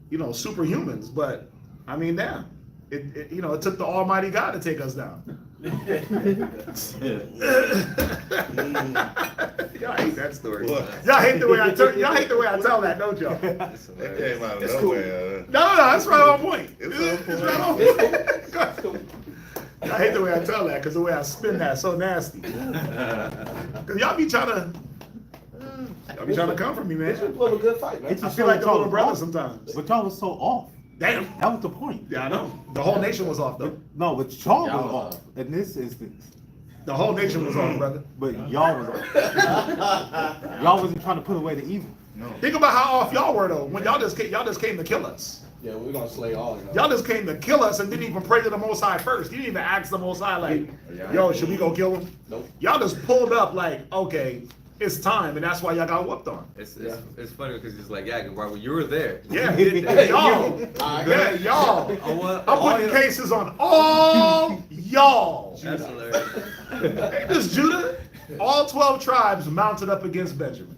you know, superhumans, but I mean, damn, it you know, it took the Almighty God to take us down. Y'all hate that story. What? Y'all hate the way I tell that, don't y'all? That came out of nowhere. No, that's right on point. It's on It's right on point. I hate the way I tell that because the way I spin that so nasty. Because y'all be trying to come for me, It's man. a little good fight, man. I feel like the little brother sometimes. But y'all was so off. Damn. That was the point. Yeah, I know. The whole nation was off though. No, but y'all Y'all was was off in this instance. The whole nation was off, brother. But y'all was off. Y'all wasn't trying to put away the evil. Think about how off y'all were though. When y'all just came to kill us. Yeah, we're gonna slay all of Y'all just came to kill us and didn't even pray to the Most High first. You didn't even ask the Most High like, yo, should we go kill him? Nope. Y'all just pulled up like, okay, it's time, and that's why y'all got whooped on. It's funny because it's like, yeah, well, you were there. Yeah, y'all. Yeah, y'all. Oh, what? I'm putting cases on all y'all. That's hilarious. Ain't this Judah? All 12 tribes mounted up against Benjamin.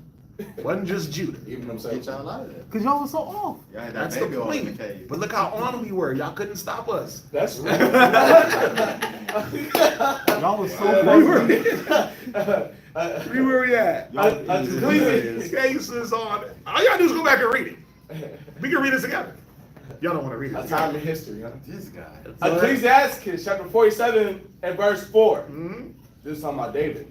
Wasn't just Judah. Even themselves. Get y'all out of there. Because y'all was so off. Y'all had that That's the baby oil in the point. cave. But look how on we were. Y'all couldn't stop us. That's right. Y'all was so Where were we at? Cases on. All y'all do is go back and read it. We can read it together. Y'all don't want to read it. A time in history, huh? This guy. Ecclesiastes chapter 47 and verse 4. Mhm. This is talking about David.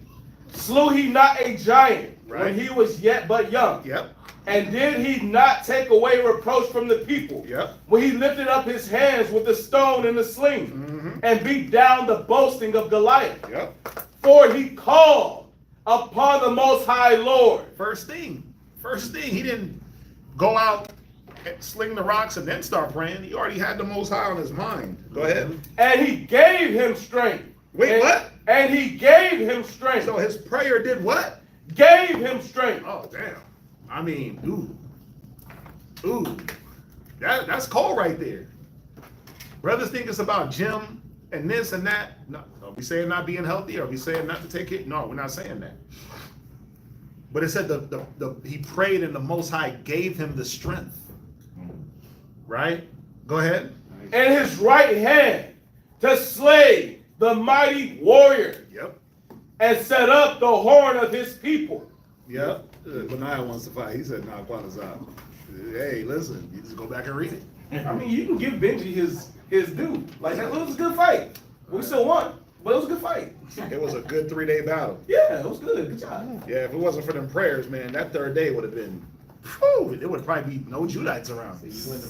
Slew he not a giant Right. when he was yet but young? Yep. And did he not take away reproach from the people? Yep. When he lifted up his hands with the stone and the sling, Mhm. and beat down the boasting of Goliath? Yep. For he called upon the Most High Lord. First thing. He didn't go out and sling the rocks and then start praying. He already had the Most High on his mind. Go ahead. And he gave him strength. Wait, And- what? And he gave him strength. So his prayer did what? Gave him strength. Oh, damn. I mean, ooh. That's cold right there. Brothers think it's about gym and this and that. No, are we saying not being healthy? Are we saying not to take it? No, we're not saying that. But it said he prayed and the Most High gave him the strength. Right? Go ahead. And his right hand to slay the mighty warrior, Yep. and set up the horn of his people. Yep. Benaiah wants to fight. He said, nah, Kwanzaa. Hey, listen, you just go back and read it. I mean, you can give Benji his due. Like, it was a good fight. We still won, but it was a good fight. It was a good 3-day battle. Yeah, it was good. Good job. Yeah, if it wasn't for them prayers, man, that third day would have been Whew, there would probably be no Judites around.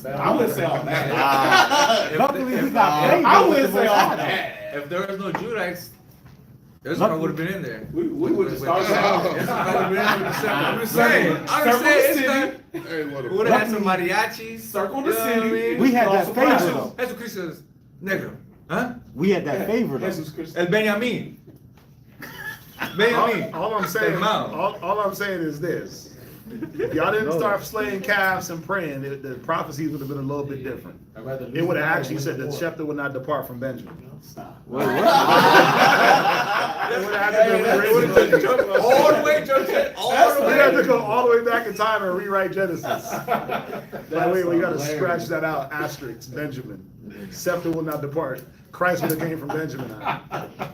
I wouldn't say all that. Luckily, we got favor. I wouldn't say all that. If there was no Judites, Issachar would have been in there. We would have started Issachar would have been in there. I'm just saying. I'm just saying. Hey, what We would have had some mariachis. Circle the you know what I city. mean? We had that Also, favor Christians. though. That's what Chris says. Negro. Huh? We had that favor though. Jesus Christ. El Benjamin. Benjamin. All I'm saying, Mount. all I'm saying is this. If y'all didn't start slaying calves and praying, the prophecies would have been a little bit different. It would have actually said that Shepta would not depart from Benjamin. Wait, what? It would have had to go All the way, Joseph. All the We have to way. go all the way back in time and rewrite Genesis. By the way, we gotta scratch that out, asterisk, Benjamin. Scepter will not depart. Christ would have came from Benjamin.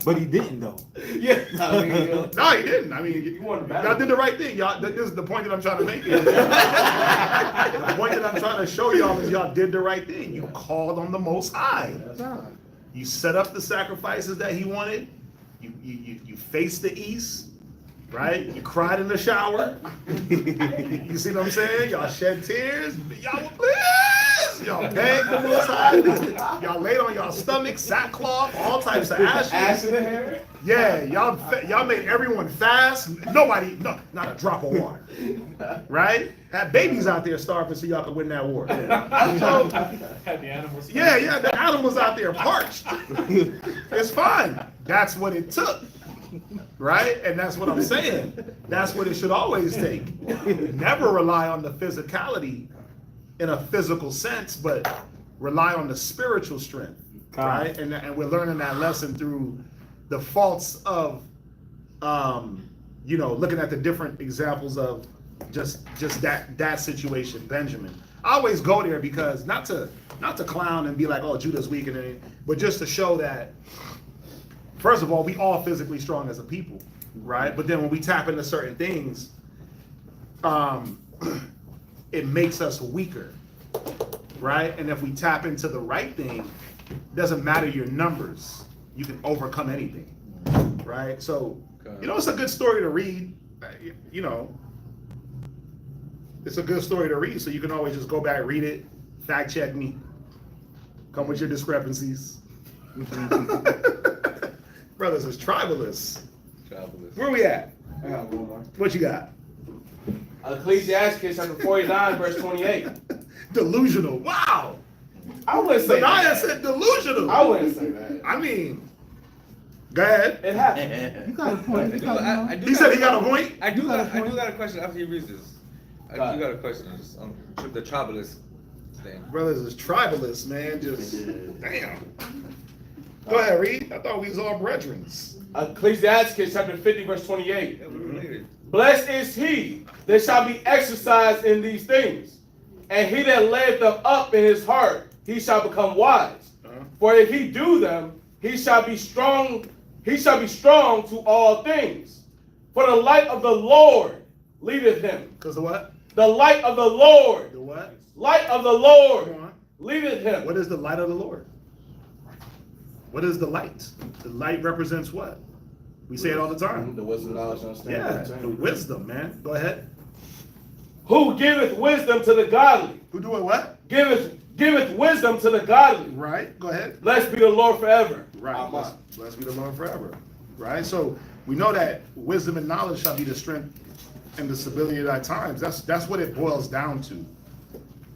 But he didn't though. Yeah. I mean, No, he didn't. I mean, wanted battle. y'all did the right thing. Y'all, this is the point that I'm trying to make. The point that I'm trying to show y'all is y'all did the right thing. You called on the Most High. You set up the sacrifices that he wanted. You faced the east, right? You cried in the shower. You see what I'm saying? Y'all shed tears. Y'all were blessed. Y'all begged the Most High. Y'all laid on y'all stomach, sackcloth, all types of ashes. Ash in the hair. Yeah, y'all made everyone fast. Nobody, not a drop of water. Right? Had babies out there starving so y'all could win that war. So, Had the animals. yeah, the animals out there parched. It's fine. That's what it took. Right? And that's what I'm saying. That's what it should always take. Never rely on the physicality in a physical sense, but rely on the spiritual strength. Right? And we're learning that lesson through the faults of, looking at the different examples of just that situation, Benjamin. I always go there because not to clown and be like, oh, Judah's weak and everything, but just to show that, first of all, we all physically strong as a people, right? But then when we tap into certain things, it makes us weaker, right? And if we tap into the right thing, it doesn't matter your numbers, you can overcome anything, right? So, it's a good story to read, it's a good story to read, so you can always just go back, read it, fact check me, come with your discrepancies. Brothers is tribalists. Where we at? I got one more. What you got? Ecclesiastes chapter 49, verse 28. Delusional. Wow. I wouldn't say Benaiah that. said delusional. I wouldn't say that. I mean, go ahead. It happened. You got a point. You got a point. He said he got a point. I do got a question after he reads this. I do got a question on the tribalist thing. Brothers is tribalists, man. Just damn. Go ahead, read. I thought we was all brethren. Ecclesiastes chapter 50, verse 28. Yeah, we're related. Blessed is he that shall be exercised in these things, and he that layeth them up in his heart, he shall become wise. For if he do them, he shall be strong. He shall be strong to all things. For the light of the Lord leadeth him. Because of what? The light of the Lord. The what? Light of the Come Lord on. leadeth him. What is the light of the Lord? What is the light? The light represents what? We say it all the time. The wisdom, knowledge, Yeah, understanding. the wisdom, man. Go ahead. Who giveth wisdom to the godly? Who doing what? Giveth wisdom to the godly. Right. Go ahead. Blessed be the Lord forever. Right. Amen. Blessed be the Lord forever. Right. So we know that wisdom and knowledge shall be the strength and the stability of thy times. That's what it boils down to.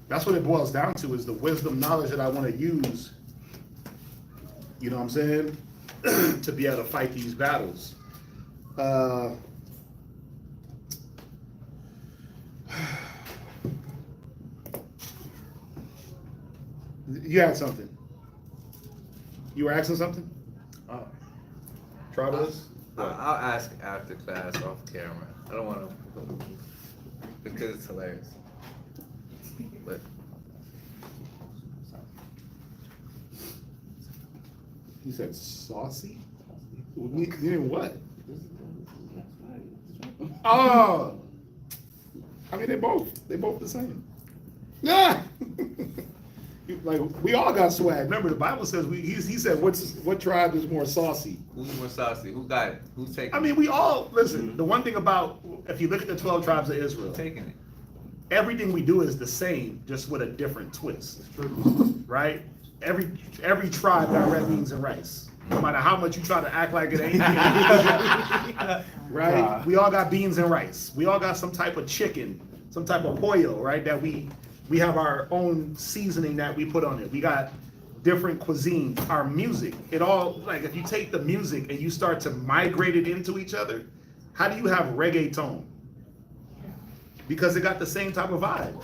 That's what it boils down to is the wisdom, knowledge that I want to use. You know what I'm saying? To be able to fight these battles. You had something. You were asking something? Oh. Tribalists? I'll ask after class off camera. I don't want to because it's hilarious. But You said saucy? You mean what? Oh, I mean they both the same. Yeah. Like we all got swag. Remember the Bible says he said what tribe is more saucy? who's more saucy? Who got it? Who's taking I mean we all listen. The one thing about if you look at the 12 tribes of Israel, it? Taking it. everything we do is the same, just with a different twist, right? Every tribe got red beans and rice. No matter how much you try to act like it ain't, right? We all got beans and rice. We all got some type of chicken, some type of pollo, right? That we have our own seasoning that we put on it. We got different cuisines. Our music, it all, like if you take the music and you start to migrate it into each other, how do you have reggaeton? Because it got the same type of vibe,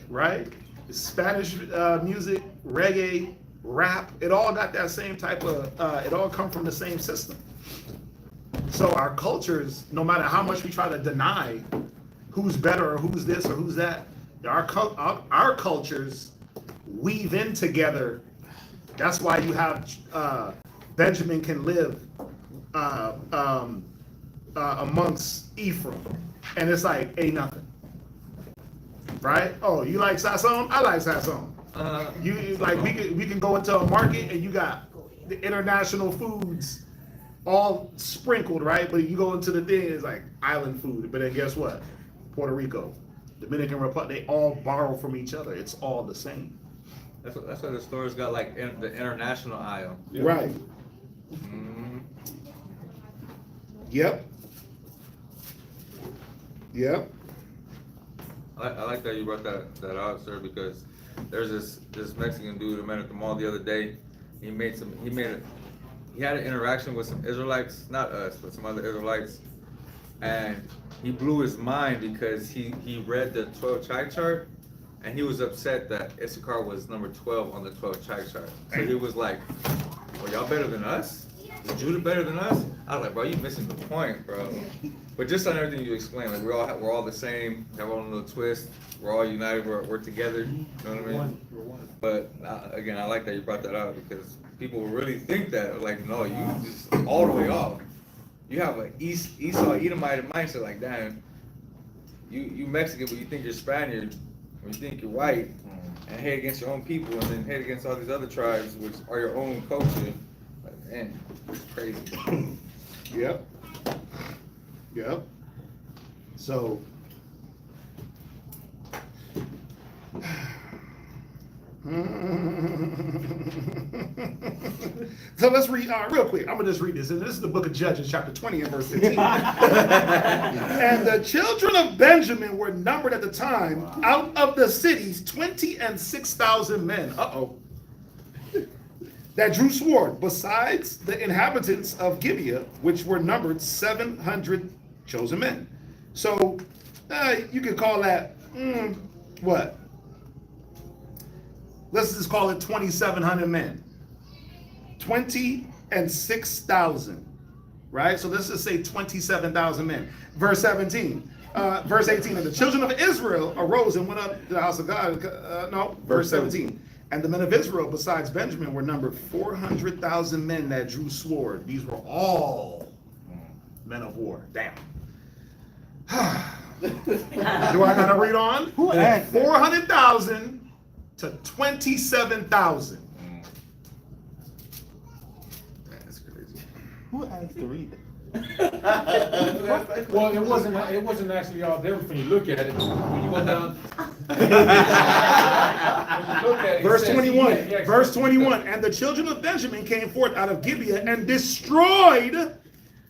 right? Spanish music, reggae, rap, it all got that same type of, it all come from the same system. So our cultures, no matter how much we try to deny who's better or who's this or who's that, our cultures weave in together. That's why you have Benjamin can live amongst Ephraim, and it's like ain't nothing, right? Oh, you like Sasson? I like Sasson. You like we can go into a market and you got the international foods all sprinkled, right? But you go into the thing, it's like island food. But then guess what? Puerto Rico, Dominican Republic, they all borrow from each other. It's all the same. That's why the stores got like the international aisle. Right. Mm-hmm. Yep. I like that you brought that out, sir, because there's this Mexican dude I met at the mall the other day. He had an interaction with some Israelites, not us, but some other Israelites, and he blew his mind because he read the 12 tribe chart, and he was upset that Issachar was number 12 on the 12 tribe chart. So he was like, "Well, y'all better than us? Is Judah better than us?" I was like, "Bro, you missing the point, bro." But just on everything you explained, like we're all the same, have our own little twist. We're all united. We're together. You know what I mean? But again, I like that you brought that out because people really think that, like, no, you just all the way off. You have an Esau Edomite mindset, like, damn, you Mexican, but you think you're Spaniard, or you think you're white, and hate against your own people, and then hate against all these other tribes, which are your own culture. Like, man, it's crazy. Yep. So, so let's read real quick. I'm gonna just read this, and this is the book of Judges, chapter 20 and verse 15. And the children of Benjamin were numbered at the time out of the cities 26,000 men. That drew sword, besides the inhabitants of Gibeah, which were numbered 700 chosen men. So you could call that what? Let's just call it 2,700 men. 26,000, right? So let's just say 27,000 men. Verse 17. Verse 18. And the children of Israel arose and went up to the house of God. Verse 17. And the men of Israel, besides Benjamin, were numbered 400,000 men that drew sword. These were all men of war. Damn. Do I gotta read on? 400,000 to 27,000. That's crazy. Who asked to read it? Well, it wasn't actually all there when you look at it. When you go down. When you look at it, Verse it says 21. yeah, Verse 21. And the children of Benjamin came forth out of Gibeah and destroyed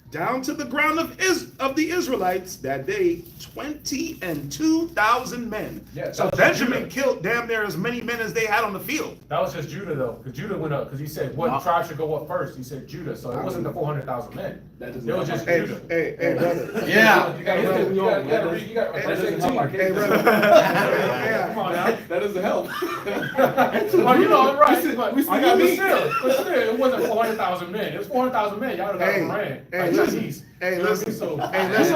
down to the ground of the Israelites that day 22,000 men. Yeah, so that was Benjamin Judah. killed damn near as many men as they had on the field. That was just Judah though, because Judah went up, because he said what tribe should go up first. He said Judah, so it wasn't the 400,000 men. It was just Judah. Hey, brother. Yeah. You gotta read. You got verse 18. Hey, brother. Come on now. That doesn't help. Well, you know, right. But we still got still, it wasn't 400,000 men. It was 400,000 men. Y'all would have got ran. Hey, listen. Hey, listen. So, Hey, listen.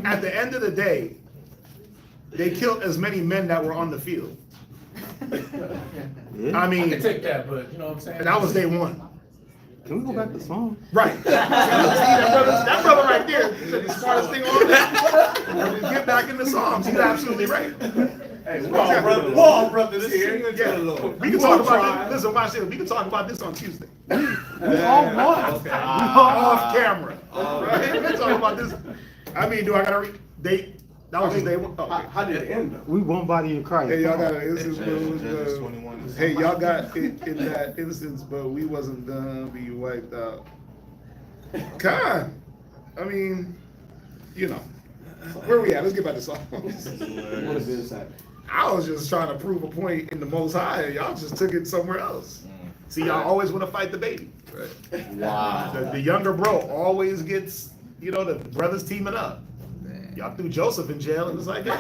At the end of the day, they killed as many men that were on the field. I I mean, can take that, but you know what I'm saying? and that was day one. Can we go back to song? Right. See, that brother right there, he's the smartest thing on there. Get back in the Psalms. He's absolutely right. Hey, Paul brothers here. Yeah. We can talk about this. Listen, watch this. We can talk about this on Tuesday. We all want. Okay. Off camera. Right? We can talk about this. I mean, do I gotta read? That was just day one. How did it end though? We one body in Christ. Hey, y'all Come got on. an instance, Judges bro. 21. Hey, y'all got in that instance, but we wasn't done being wiped out. God, I mean, you know, where we at? Let's get back to Psalms. What is this happening? I was just trying to prove a point in the Most High, and y'all just took it somewhere else. See, y'all always want to fight the baby. Right. Wow. The younger bro always gets, you know, the brothers teaming up. Y'all threw Joseph in jail, and it's like, You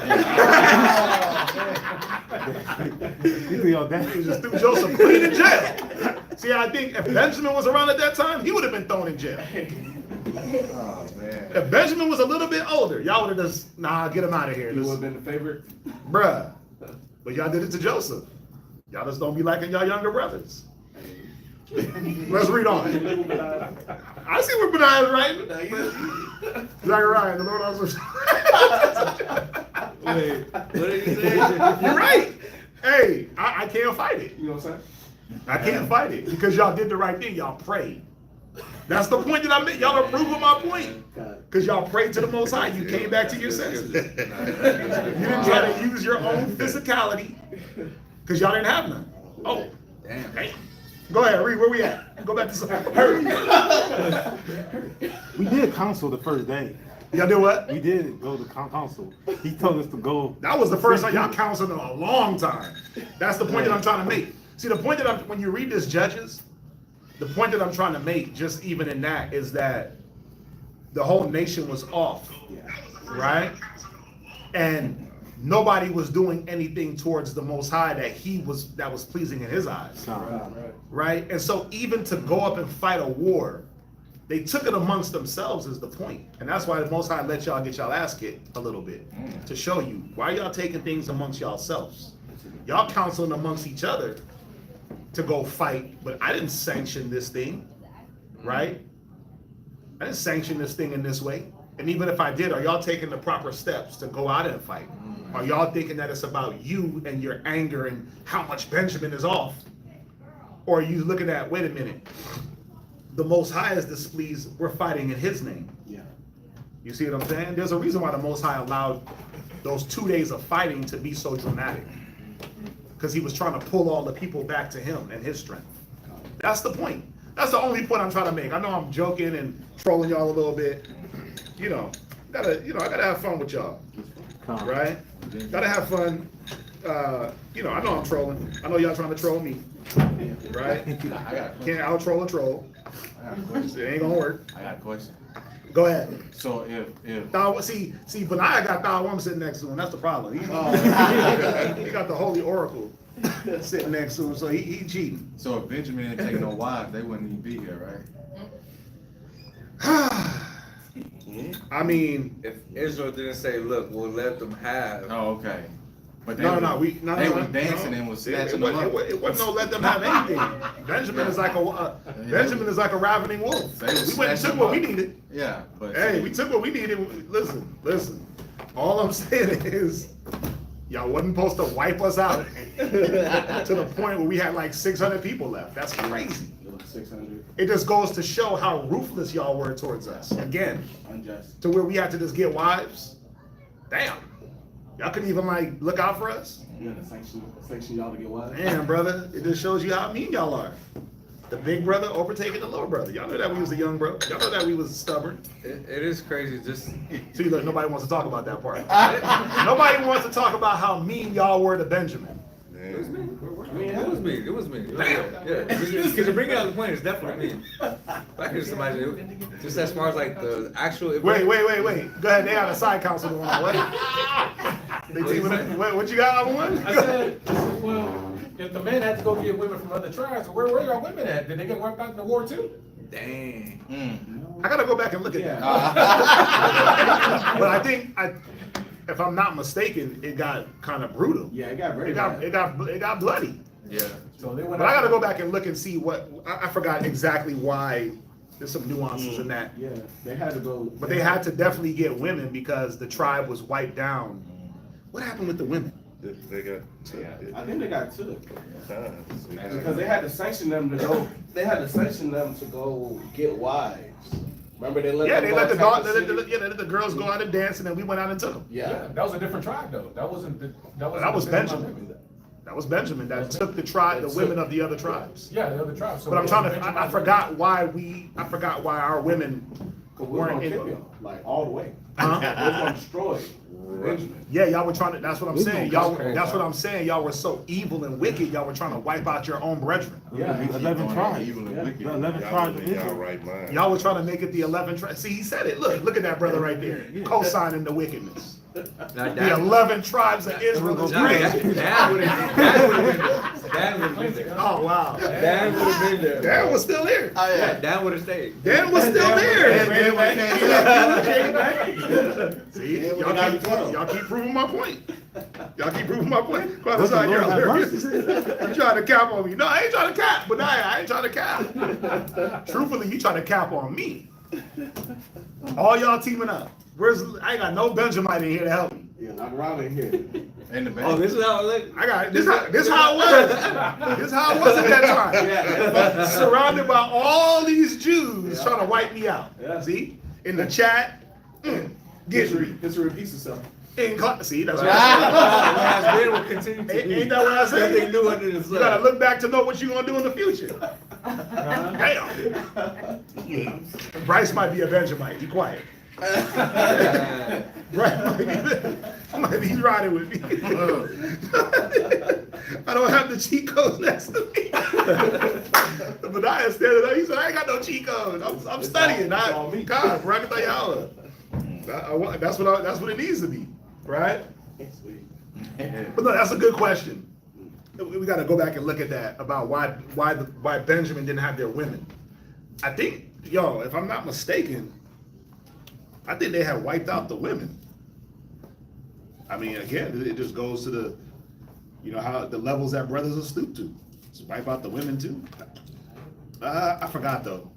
think y'all that? you just threw Joseph clean in jail. See, I think if Benjamin was around at that time, he would have been thrown in jail. Oh, man. If Benjamin was a little bit older, y'all would have just, nah, get him out of here. You would This- have been the favorite. Bruh. But y'all did it to Joseph. Y'all just don't be liking y'all younger brothers. Let's read on. I see where Benaiah is writing. Zechariah, the Lord also. Wait, what did you say? You're right. Hey, I can't fight it. You know what I'm saying? I can't fight it because y'all did the right thing. Y'all prayed. That's the point that I made. Y'all approve of my point. Because y'all prayed to the Most High. You came back to your senses. You didn't try to use your own physicality because y'all didn't have none. Oh, Damn. hey. Go ahead, read. Where we at? Go back to hurry. We did counsel the first day. Y'all did what? We did go to counsel. He told us to go. That was the first time y'all counseled in a long time. That's the point that I'm trying to make. See, the point that when you read this Judges, the point that I'm trying to make, just even in that, is that the whole nation was off, right? And nobody was doing anything towards the Most High that was pleasing in His eyes, right? And so even to go up and fight a war, they took it amongst themselves is the point. And that's why the Most High let y'all get y'all ass kicked a little bit, to show you why y'all taking things amongst yourselves. Y'all counseling amongst each other to go fight, but I didn't sanction this thing, right? I didn't sanction this thing in this way. And even if I did, are y'all taking the proper steps to go out and fight? Are y'all thinking that it's about you and your anger and how much Benjamin is off? Or are you looking at, wait a minute, the Most High is displeased, we're fighting in His name. Yeah. You see what I'm saying? There's a reason why the Most High allowed those 2 days of fighting to be so dramatic. Because He was trying to pull all the people back to Him and His strength. That's the point. That's the only point I'm trying to make. I know I'm joking and trolling y'all a little bit. I gotta have fun with y'all. Right? Gotta have fun. I know I'm trolling. I know y'all trying to troll me. Right? Can't out troll a troll. It ain't gonna work. I got a question. Go ahead. So if Benaiah got Thawam sitting next to him. That's the problem. He got the Holy Oracle sitting next to him, so he cheating. so if Benjamin didn't take no wives, they wouldn't even be here, right? I mean, If Israel didn't say, look, we'll let them have. Oh, okay. But they no, was dancing and was snatching them up. It wasn't no let them have anything. Benjamin is like a ravening wolf. They was We went and snatching took what we them up. needed. Yeah, but Hey, we took what we needed. Listen. All I'm saying is, y'all wasn't supposed to wipe us out to the point where we had like 600 people left. That's crazy. 600. It just goes to show how ruthless y'all were towards us. Again, Unjust. to where we had to just get wives. Damn. Y'all couldn't even like look out for us. Yeah, the sanction y'all to get wild. Damn, brother. It just shows you how mean y'all are. The big brother overtaking the little brother. Y'all know that we was the young bro. Y'all know that we was stubborn. It is crazy. Just See, look, nobody wants to talk about that part. Nobody wants to talk about how mean y'all were to Benjamin. it was me. I mean, it was me. It was me. Yeah, because to bring out the point, it's definitely me. I could just imagine, just as far as like the actual. Wait. Go ahead. They got a side counsel going on. What? They teaming up. What you got on one? I said, well, if the men had to go get women from other tribes, where y'all women at? Did they get wiped out in the war too? Dang. I gotta go back and look at that. But I think if I'm not mistaken, it got kind of brutal. Yeah, it got very It got bloody. Yeah. So they went But I gotta go back and look and see what I forgot exactly why. There's some nuances in that. Yeah, they had to go. But they had to definitely get women because the tribe was wiped down. What happened with the women? They got. I think they got took. Times. Because they had to sanction them to go. They had to sanction them to go get wives. Remember they let Yeah, them they let the attack dog, they city? let the girls go out and dance, and then we went out and took them. Yeah, that was a different tribe though. That wasn't. That was the Benjamin. That was Benjamin that took the tribe, the women of the other tribes. Yeah, the other tribes. So But I'm trying to, Benjamin- I forgot why our women We're weren't gonna in. kill y'all, like all the way. Huh? We're gonna destroy Benjamin. Yeah, y'all were trying to, that's what I'm saying. Y'all, Okay, that's what I'm saying. Y'all were so evil and wicked, y'all were trying to wipe out your own brethren. Yeah. 11 tribes. Evil and Yeah. wicked. The 11 Y'all tribes was of in y'all Israel. right mind. Y'all were trying to make it the 11 tribes. See, he said it. Look at that brother right there. Co-signing the wickedness. Now, The 11 tribes of Israel is crazy. Dan would have been there. Dan would have been there. Oh, wow. Dan would have been there. Dan was still here. Yeah, Dan would have stayed. Dan was still there. Dan See, Yeah, y'all keep proving my point. Y'all keep proving my point. Let the Lord have You trying to cap on me. No, I ain't trying to cap, but I ain't trying to cap. Truthfully, you trying to cap on me. All y'all teaming up. I ain't got no Benjamite in here to help me. Yeah, knock around in here. In the Oh, back. this is how it I got this how it was. This how it was at that time. Yeah. Surrounded by all these Jews trying to wipe me out. Yeah. See? In the chat, get me. History repeats itself. See, that's What what has been will continue to be. Ain't that what I said? Nothing new under the You gotta sun. look back to know what you're gonna do in the future. Damn. Bryce might be a Benjamite. Be quiet. Bryce might be riding with me. I don't have the cheat codes next to me. But I am standing up. He said, I ain't got no cheat codes. I'm studying. It's all me. God, Barakatayala. That's what it needs to be, right? But no, that's a good question. We got to go back and look at that about why Benjamin didn't have their women. I think, if I'm not mistaken, I think they had wiped out the women. I mean, again, it just goes to the, how the levels that brothers are stooped to. Just wipe out the women too. I forgot though.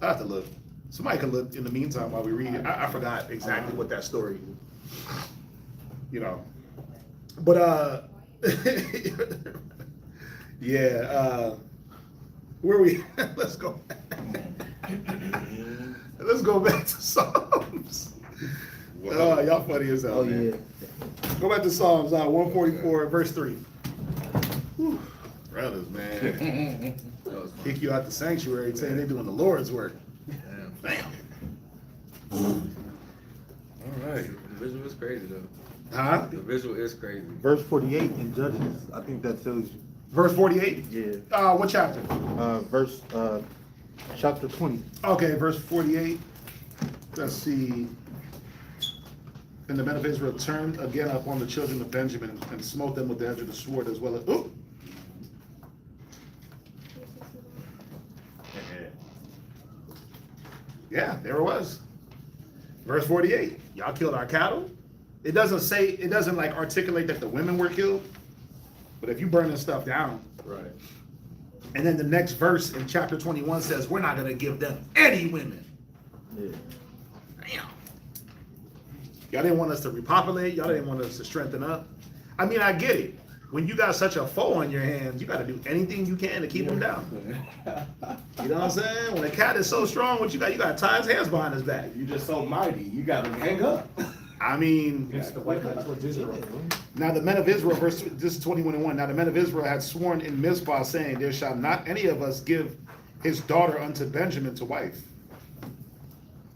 I have to look. Somebody can look in the meantime while we read it. I forgot exactly what that story, But yeah. Where we? Let's go. Let's go back to Psalms. Y'all funny as hell. Man. Go back to Psalms 144, verse 3. Whew. Brothers, man. Kick you out the sanctuary saying they're doing the Lord's work. Bam. All right. The visual is crazy though. Huh? The visual is crazy. Verse 48 in Judges. I think that tells you. Verse 48? Yeah. What chapter? Chapter 20. Okay, verse 48. Let's see. And the men of Israel turned again upon the children of Benjamin and smote them with the edge of the sword as well as. Ooh. Yeah, there it was. Verse 48. Y'all killed our cattle. It doesn't like articulate that the women were killed. But if you burn this stuff down. Right. And then the next verse in chapter 21 says, we're not going to give them any women. Yeah. Damn. Y'all didn't want us to repopulate. Y'all didn't want us to strengthen up. I mean, I get it. When you got such a foe on your hands, you got to do anything you can to keep him down. You know what I'm saying? When a cat is so strong, what you got to tie his hands behind his back. You just so mighty. You got to hang up. I mean, It's the white man towards Israel. now the men of Israel, this is 21:1. Now the men of Israel had sworn in Mizpah, saying, there shall not any of us give his daughter unto Benjamin to wife.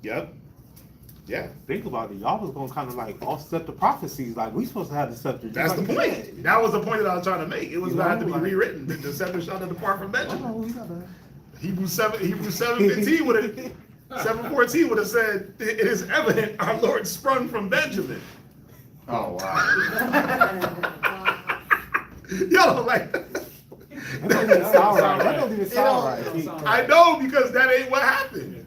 Yep. Yeah. Think about it. Y'all was gonna kind of like offset the prophecies. Like we supposed to have the scepter. just That's the like you point. said. That was the point that I was trying to make. It was You going to have to be know, like- rewritten. The scepter shall not depart from Benjamin. Oh, we gotta- Hebrews 7:15 would have 7:14 would have said, it is evident our Lord sprung from Benjamin. Oh, wow. Y'all don't like that. That don't even sound right. That don't even sound right. I know, because that ain't what happened.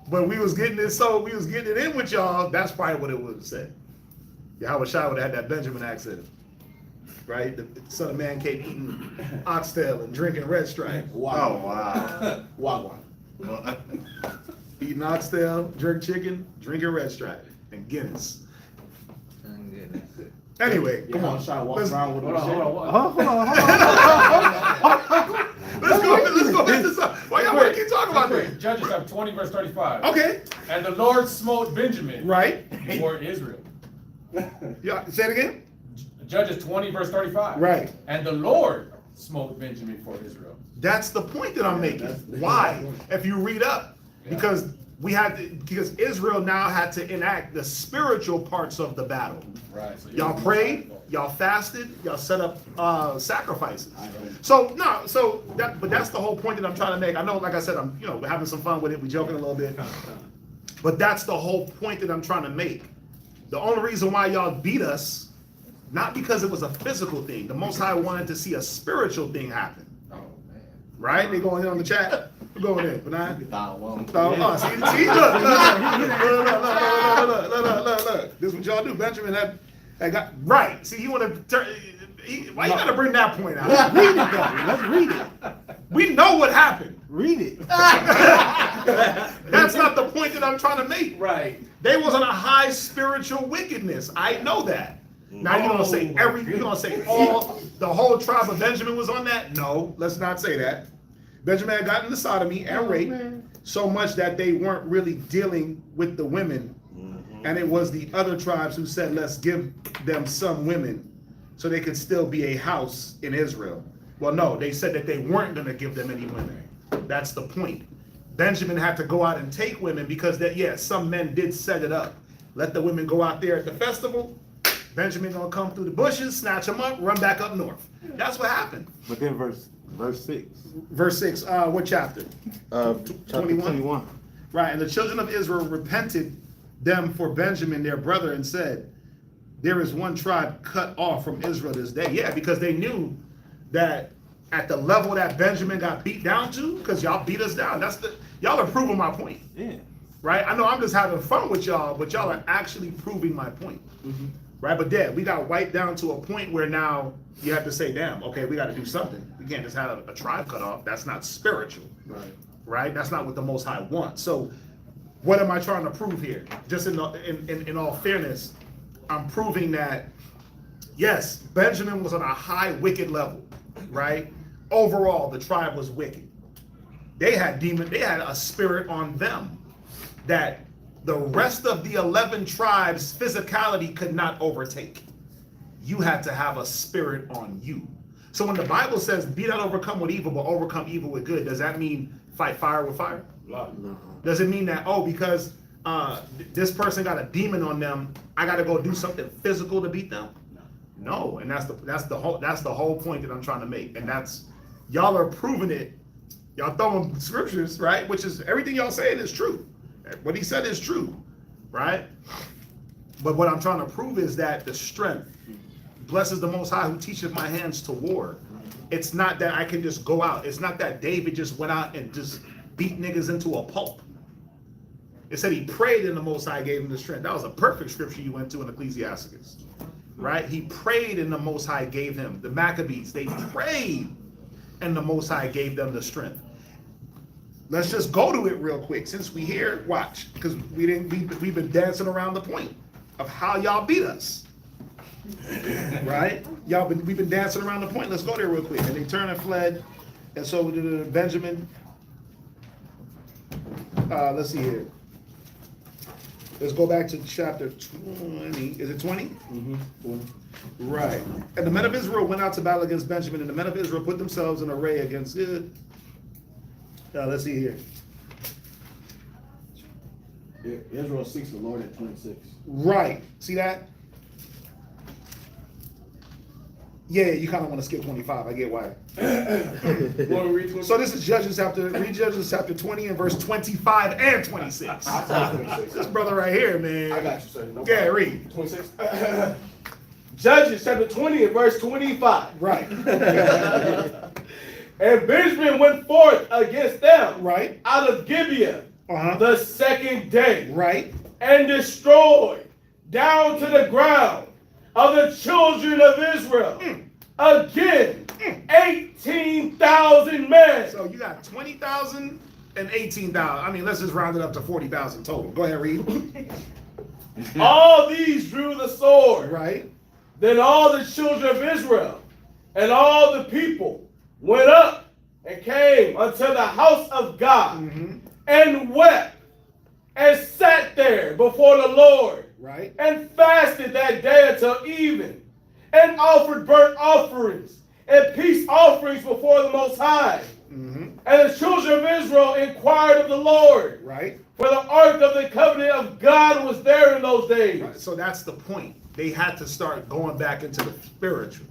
But we was getting it in with y'all. That's probably what it would have said. Yahweh Shai would have had that Benjamin accent. Right? The son of man came eating oxtail and drinking red stripe. Oh, wow. Wagwan. Eating oxtail, jerk chicken, drinking red stripe, and Guinness. Anyway, come on. Shai walk Let's, around with Hold a on, machete. hold on. Hold on. let's go back to something. Why y'all want to keep talking about this? Judges chapter 20, verse 35. Okay, And the Lord smote Benjamin right. before Israel. Yeah, say it again. Judges 20, verse 35. Right. And the Lord smote Benjamin before Israel. That's the point that I'm making. Why? If you read up, because because Israel now had to enact the spiritual parts of the battle. Right. So Y'all prayed, y'all fasted, y'all set up sacrifices. So but that's the whole point that I'm trying to make. I know, like I said, I'm having some fun with it. We joking a little bit, but that's the whole point that I'm trying to make. The only reason why y'all beat us, not because it was a physical thing. The Most High wanted to see a spiritual thing happen. Right? They going in on the chat. We're going in, but I. See, look. This is what y'all do, Benjamin. That got right. See, you want to turn. Why you gotta bring that point out? Let's read it though. Let's read it. We know what happened. Read it. That's not the point that I'm trying to make. Right. They was on a high spiritual wickedness. I know that. Now you're gonna say the whole tribe of Benjamin was on that? No, let's not say that. Benjamin had gotten into sodomy and rape so much that they weren't really dealing with the women. And it was the other tribes who said, let's give them some women so they could still be a house in Israel. Well, no, they said that they weren't gonna give them any women. That's the point. Benjamin had to go out and take women because some men did set it up. Let the women go out there at the festival. Benjamin gonna come through the bushes, snatch them up, run back up north. That's what happened. But then verse 6. Verse 6, what chapter? Chapter 21. Right, and the children of Israel repented them for Benjamin their brother and said, there is one tribe cut off from Israel this day. Yeah, because they knew that at the level that Benjamin got beat down to, because y'all beat us down. Y'all are proving my point. Yeah. Right? I know I'm just having fun with y'all, but y'all are actually proving my point. Right? But we got wiped down to a point where now you have to say, damn, okay, we got to do something. We can't just have a tribe cut off. That's not spiritual. Right? That's not what the Most High wants. So what am I trying to prove here? Just in all fairness, I'm proving that, yes, Benjamin was on a high wicked level, right? Overall, the tribe was wicked. They had a spirit on them that the rest of the 11 tribes' physicality could not overtake. You had to have a spirit on you. So when the Bible says, be not overcome with evil, but overcome evil with good, does that mean fight fire with fire? No. Does it mean that, because this person got a demon on them, I got to go do something physical to beat them? No, and that's the whole point that I'm trying to make. And that's, y'all are proving it. Y'all throwing scriptures, right? Which is, everything y'all saying is true. What he said is true, right? But what I'm trying to prove is that the strength, blesses the Most High who teacheth my hands to war. It's not that I can just go out. It's not that David just went out and just beat niggas into a pulp. It said he prayed and the Most High gave him the strength. That was a perfect scripture you went to in Ecclesiasticus, right? He prayed and the Most High gave him. The Maccabees, they prayed and the Most High gave them the strength. Let's just go to it real quick since we here. Watch, because we've been dancing around the point of how y'all beat us, right? We've been dancing around the point. Let's go there real quick. And they turned and fled, and so did Benjamin. Let's see here. Let's go back to chapter 20. Is it 20? Mm-hmm. Right. And the men of Israel went out to battle against Benjamin, and the men of Israel put themselves in array against it. Let's see here. Israel seeks the Lord at 26. Right. See that? Yeah, you kind of want to skip 25. I get why. So this is Judges chapter 20 and verse 25 and 26. This brother right here, man. I got you, sir. No Yeah, problem. read. 26. Judges chapter 20 and verse 25. Right. And Benjamin went forth against them Right. out of Gibeah Uh-huh. the second day, Right. and destroyed down to the ground of the children of Israel again 18,000 men. So you got 20,000 and 18,000. I mean, let's just round it up to 40,000 total. Go ahead, read. All these drew the sword. Right. Then all the children of Israel and all the people went up and came unto the house of God, Mm-hmm. and wept, and sat there before the Lord, Right. and fasted that day until even, and offered burnt offerings and peace offerings before the Most High. Mm-hmm. And the children of Israel inquired of the Lord, Right. for the ark of the covenant of God was there in those days. Right. So that's the point. They had to start going back into the spiritual.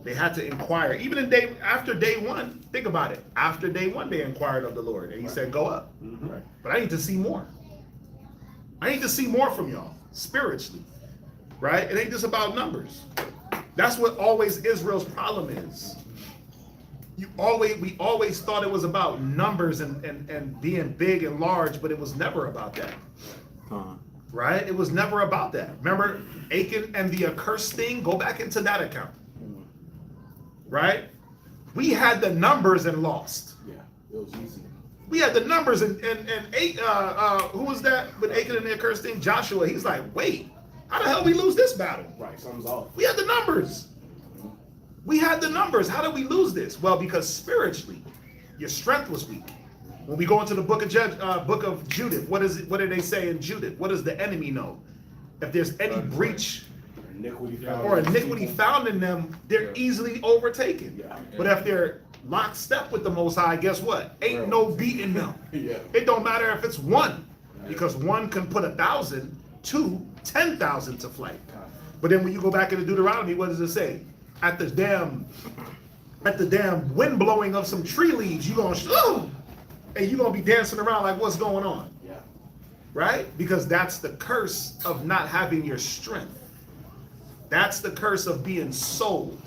They had to inquire. Even in after day one, think about it. After day one, they inquired of the Lord, and He said, "Go up." Right. But I need to see more. I need to see more from y'all spiritually, right? It ain't just about numbers. That's what always Israel's problem is. We always thought it was about numbers and being big and large, but it was never about that. Right? It was never about that. Remember Achan and the accursed thing? Go back into that account. Right? We had the numbers and lost. Yeah, it was easy. We had the numbers and who was that with Achan and the accursed thing? Joshua. He's like, wait, how the hell we lose this battle? Right, something's off. We had the numbers. We had the numbers. How did we lose this? Well, because spiritually, your strength was weak. When we go into the book of Judith, what did they say in Judith? What does the enemy know? If there's any breach or iniquity found in them, they're easily overtaken. Yeah. But if they're lockstep with the Most High, guess what? Ain't no beating them. Yeah. It don't matter if it's one, because one can put 1,000, 2, 10,000 to flight. But then when you go back into Deuteronomy, what does it say? At the damn wind blowing of some tree leaves, you're gonna and you're gonna be dancing around like, what's going on? Yeah. Right? Because that's the curse of not having your strength. That's the curse of being sold.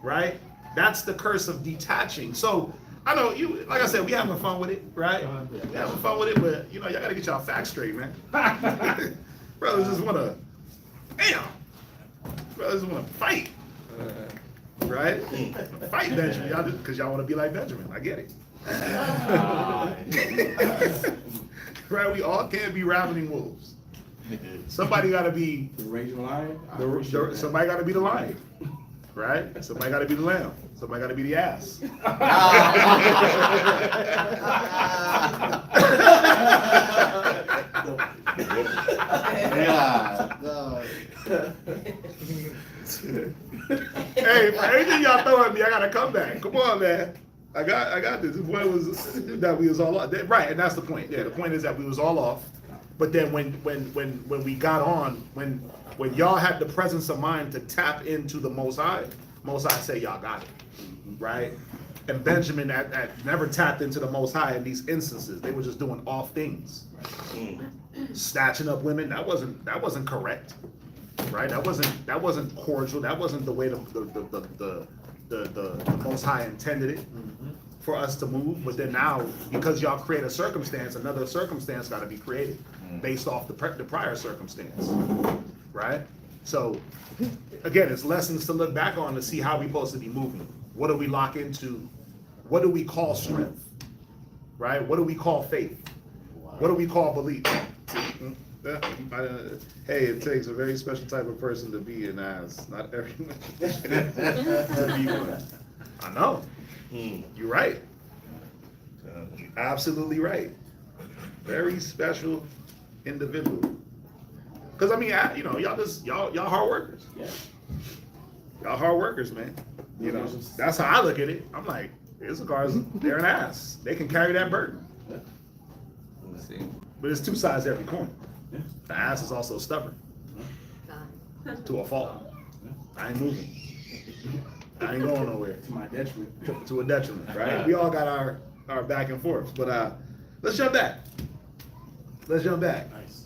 Right? That's the curse of detaching. So I know you, like I said, we having fun with it, right? We having fun with it, but y'all gotta get y'all facts straight, man. Brothers just wanna, brothers wanna fight. Right? Fight Benjamin, y'all because y'all want to be like Benjamin. I get it. Right? We all can't be ravening wolves. Somebody got to be The raging lion. somebody got to be the lion, right? Somebody got to be the lamb. Somebody got to be the ass. Hey, for everything y'all throw at me, I gotta come back. Come on, man. I got this. The point was that we was all off. Right, and that's the point. Yeah, the point is that we was all off. But then when we got on, when y'all had the presence of mind to tap into the Most High said y'all got it. Right? And Benjamin had never tapped into the Most High in these instances. They were just doing off things. Snatching up women, that wasn't correct. Right? That wasn't cordial. That wasn't the way the Most High intended it for us to move. But then now, because y'all create a circumstance, another circumstance got to be created based off the prior circumstance. Right? So, again, it's lessons to look back on to see how we're supposed to be moving. What do we lock into? What do we call strength? Right? What do we call faith? What do we call belief? Hey, it takes a very special type of person to be an ass. Not everyone. To be one. I know. You're right. You're absolutely right. Very special individual. Because I mean, y'all hard workers. Yeah. Y'all hard workers, man. You know, that's how I look at it. I'm like, Issachar's, they're an ass. They can carry that burden. See. But it's two sides to every coin. The ass is also stubborn. To a fault. I ain't moving. I ain't going nowhere. To my detriment. To a detriment, right? We all got our back and forth. But let's jump back. Let's jump back. Nice.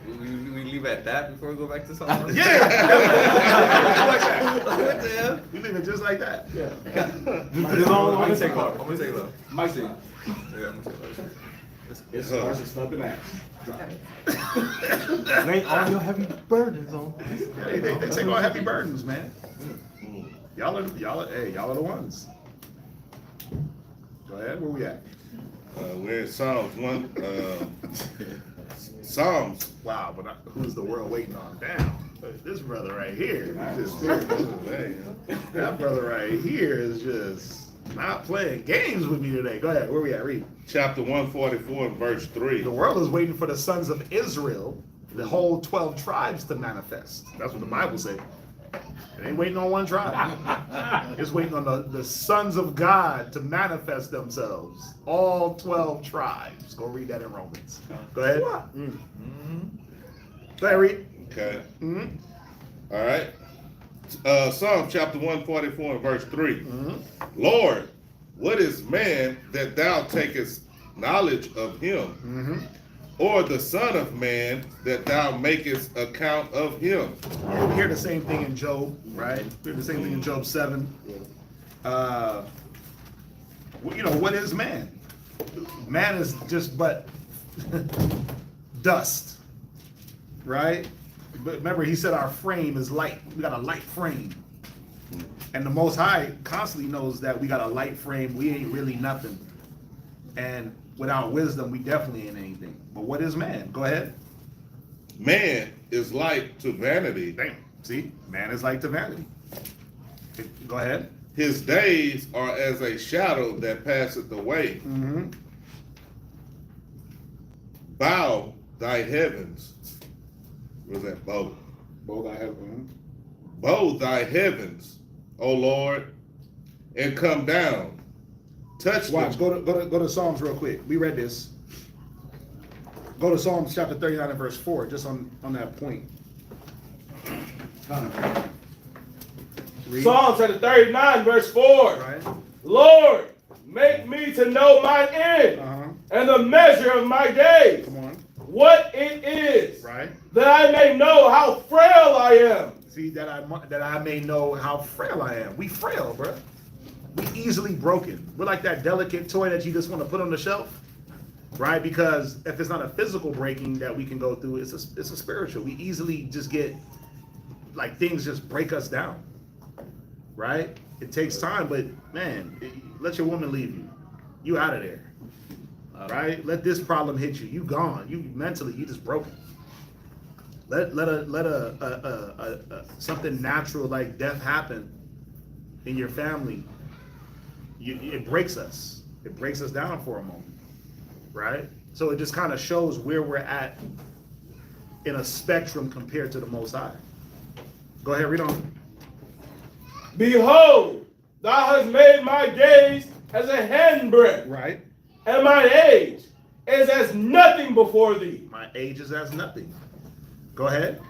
We leave at that before we go back to something? Yeah! Like that. What the hell? We leave it just like that. Yeah. I'm gonna take off. I'm gonna take off. Mike, Yeah, I'm gonna take off. it's ours to stop and ass. Lay all your heavy burdens on. They take all heavy burdens, man. Y'all are the ones. Go ahead, where we at? We're in Psalms 1. Psalms. Wow, but who's the world waiting on? Damn. This brother right here, that brother right here is just not playing games with me today. Go ahead, where we at? Read. Chapter 144 and verse 3. The world is waiting for the sons of Israel, the whole 12 tribes, to manifest. That's what the Bible says. It ain't waiting on one tribe. It's waiting on the sons of God to manifest themselves. All 12 tribes. Go read that in Romans. Go ahead. Go ahead, read. Okay. Mm-hmm. All right. Psalm chapter 144 and verse 3. Mm-hmm. Lord, what is man that thou takest knowledge of him? Mm-hmm. Or the son of man that thou makest account of him? We hear the same thing in Job, right? We hear the same thing in Job 7. You know, what is man? Man is just but dust, right? But remember, he said our frame is light. We got a light frame. And the Most High constantly knows that we got a light frame. We ain't really nothing. And without wisdom, we definitely ain't anything. But what is man? Go ahead. Man is like to vanity. Damn. See? Man is like to vanity. Go ahead. His days are as a shadow that passeth away. Mm-hmm. Bow thy heavens. Where's that bow? Both I have. Mm-hmm. Bow thy heavens, O Lord, and come down. Touch Watch. them. Go to Psalms real quick. We read this. Go to Psalms chapter 39 and verse 4, just on that point. Read. Psalm chapter 39, verse 4. Right. Lord, make me to know mine end Uh-huh. and the measure of my days, Come on. what it is, Right. that I may know how frail I am. See, that I may know how frail I am. We frail, bro. We easily broken. We're like that delicate toy that you just want to put on the shelf, right? Because if it's not a physical breaking that we can go through, it's a spiritual. We easily just get, like, things just break us down, right? It takes time, but man, let your woman leave you. You out of there, right? Let this problem hit you. You gone. You mentally, you just broken. Let something natural like death happen in your family. It breaks us. It breaks us down for a moment, right? So it just kind of shows where we're at in a spectrum compared to the Most High. Go ahead, read on. Behold, thou hast made my days as a handbreadth, Right. and my age is as nothing before thee. My age is as nothing. Go ahead.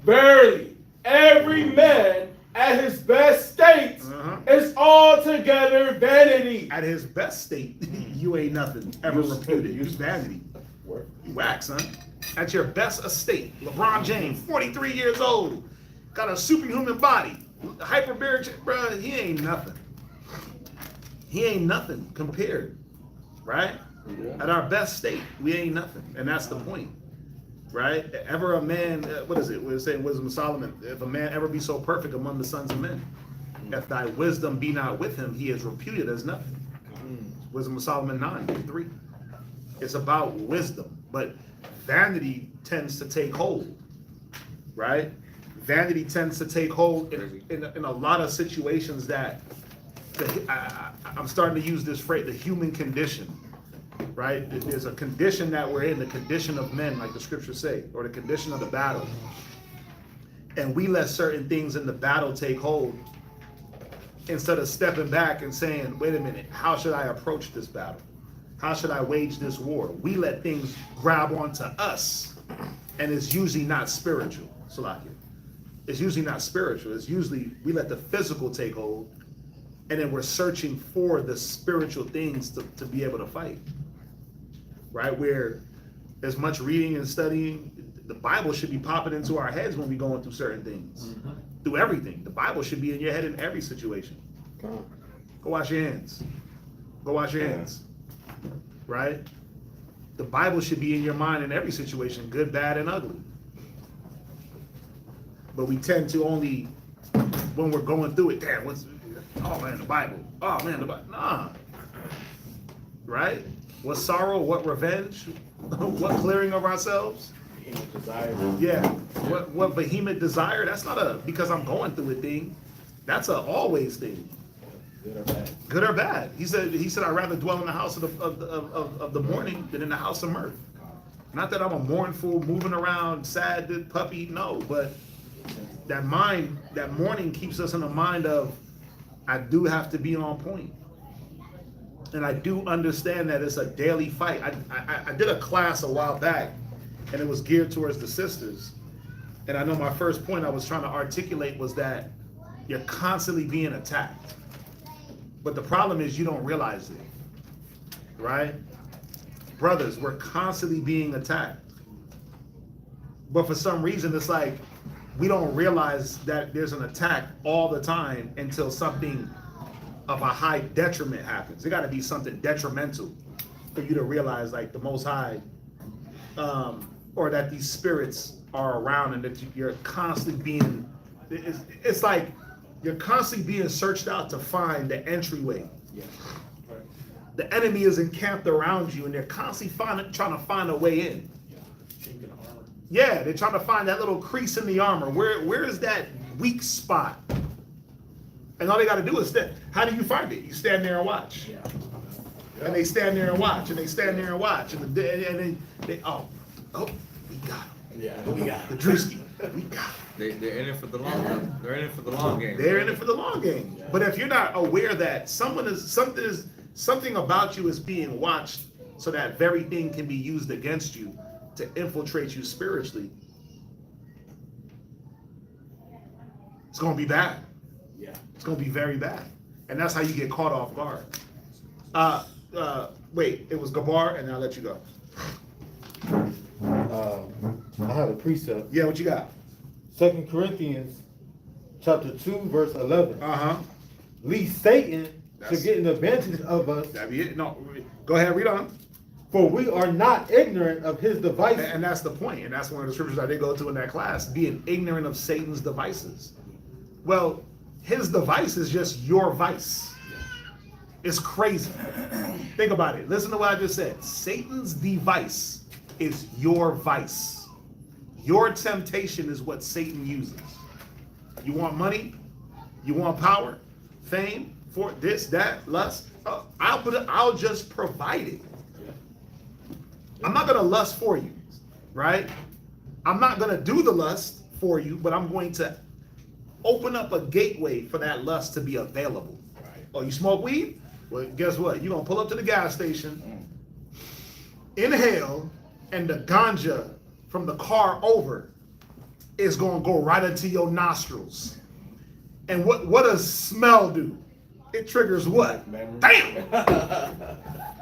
Verily, every man at his best state is altogether vanity. At his best state, you ain't nothing ever reputed. You're vanity. You whack, son. At your best estate, LeBron James, 43 years old, got a superhuman body, hyperbaric, bro. He ain't nothing. He ain't nothing compared, right? Yeah. At our best state, we ain't nothing, and that's the point, right? Ever a man, what is it? We're saying Wisdom of Solomon. If a man ever be so perfect among the sons of men, if thy wisdom be not with him, he is reputed as nothing. Wisdom of Solomon 9:3. It's about wisdom, but vanity tends to take hold, right? Vanity tends to take hold in a lot of situations that I'm starting to use this phrase, the human condition, right? There's a condition that we're in, the condition of men, like the scriptures say, or the condition of the battle. And we let certain things in the battle take hold instead of stepping back and saying, wait a minute, how should I approach this battle? How should I wage this war? We let things grab onto us, and it's usually not spiritual. Salakia. It's usually not spiritual. It's usually we let the physical take hold, and then we're searching for the spiritual things to be able to fight. Right? Where as much reading and studying, the Bible should be popping into our heads when we're going through certain things. Through everything. The Bible should be in your head in every situation. Go wash your hands. Go wash your hands. Right? The Bible should be in your mind in every situation, good, bad, and ugly. But we tend to only, when we're going through it, damn, oh man, the Bible. Oh man, the Bible. Nah. Right? What sorrow, what revenge, what clearing of ourselves. Desire. Yeah. What vehement desire? That's not a because I'm going through a thing. That's a always thing. Good or bad. Good or bad. He said I'd rather dwell in the house of the morning than in the house of mirth. Not that I'm a mournful, moving around, sad puppy, no, but that morning keeps us in the mind of I do have to be on point. And I do understand that it's a daily fight. I did a class a while back, and it was geared towards the sisters. And I know my first point I was trying to articulate was that you're constantly being attacked. But the problem is you don't realize it, right? Brothers, we're constantly being attacked. But for some reason, it's like we don't realize that there's an attack all the time until something of a high detriment happens. There got to be something detrimental for you to realize, like the Most High, or that these spirits are around, and that you're constantly being. It's like you're constantly being searched out to find the entryway. Yeah. Right. The enemy is encamped around you, and they're constantly trying to find a way in. Chinking the armor. Yeah, they're trying to find that little crease in the armor. Where is that weak spot? And all they got to do is stand. How do you find it? You stand there and watch. Yeah. And they stand there and watch, and they stand there and watch, and then they we got him. Yeah. We got The it. Drewski, we got him. They're in it for the long run. They're in it for the long game. They're in it for the long game. But if you're not aware that something about you is being watched, so that very thing can be used against you to infiltrate you spiritually, it's gonna be bad. Yeah. It's gonna be very bad, and that's how you get caught off guard. Wait, it was Gabar, and I'll let you go. I have a precept. Yeah, what you got? 2 Corinthians chapter 2, verse 11. Uh-huh. Lest Satan That's- should get an advantage of us, That be it? No, go ahead, read on. for we are not ignorant of his devices. And that's the point, and that's one of the scriptures I did go to in that class, being ignorant of Satan's devices. Well, his device is just your vice. It's crazy. Think about it. Listen to what I just said. Satan's device is your vice. Your temptation is what Satan uses. You want money? You want power? Fame? For this, that, lust? I'll just provide it. I'm not gonna lust for you, right? I'm not gonna do the lust for you, but I'm going to open up a gateway for that lust to be available. Right. Oh, you smoke weed? Well, guess what? You're gonna pull up to the gas station, inhale, and the ganja from the car over is gonna go right into your nostrils. And what does smell do? It triggers what? Memory. Damn!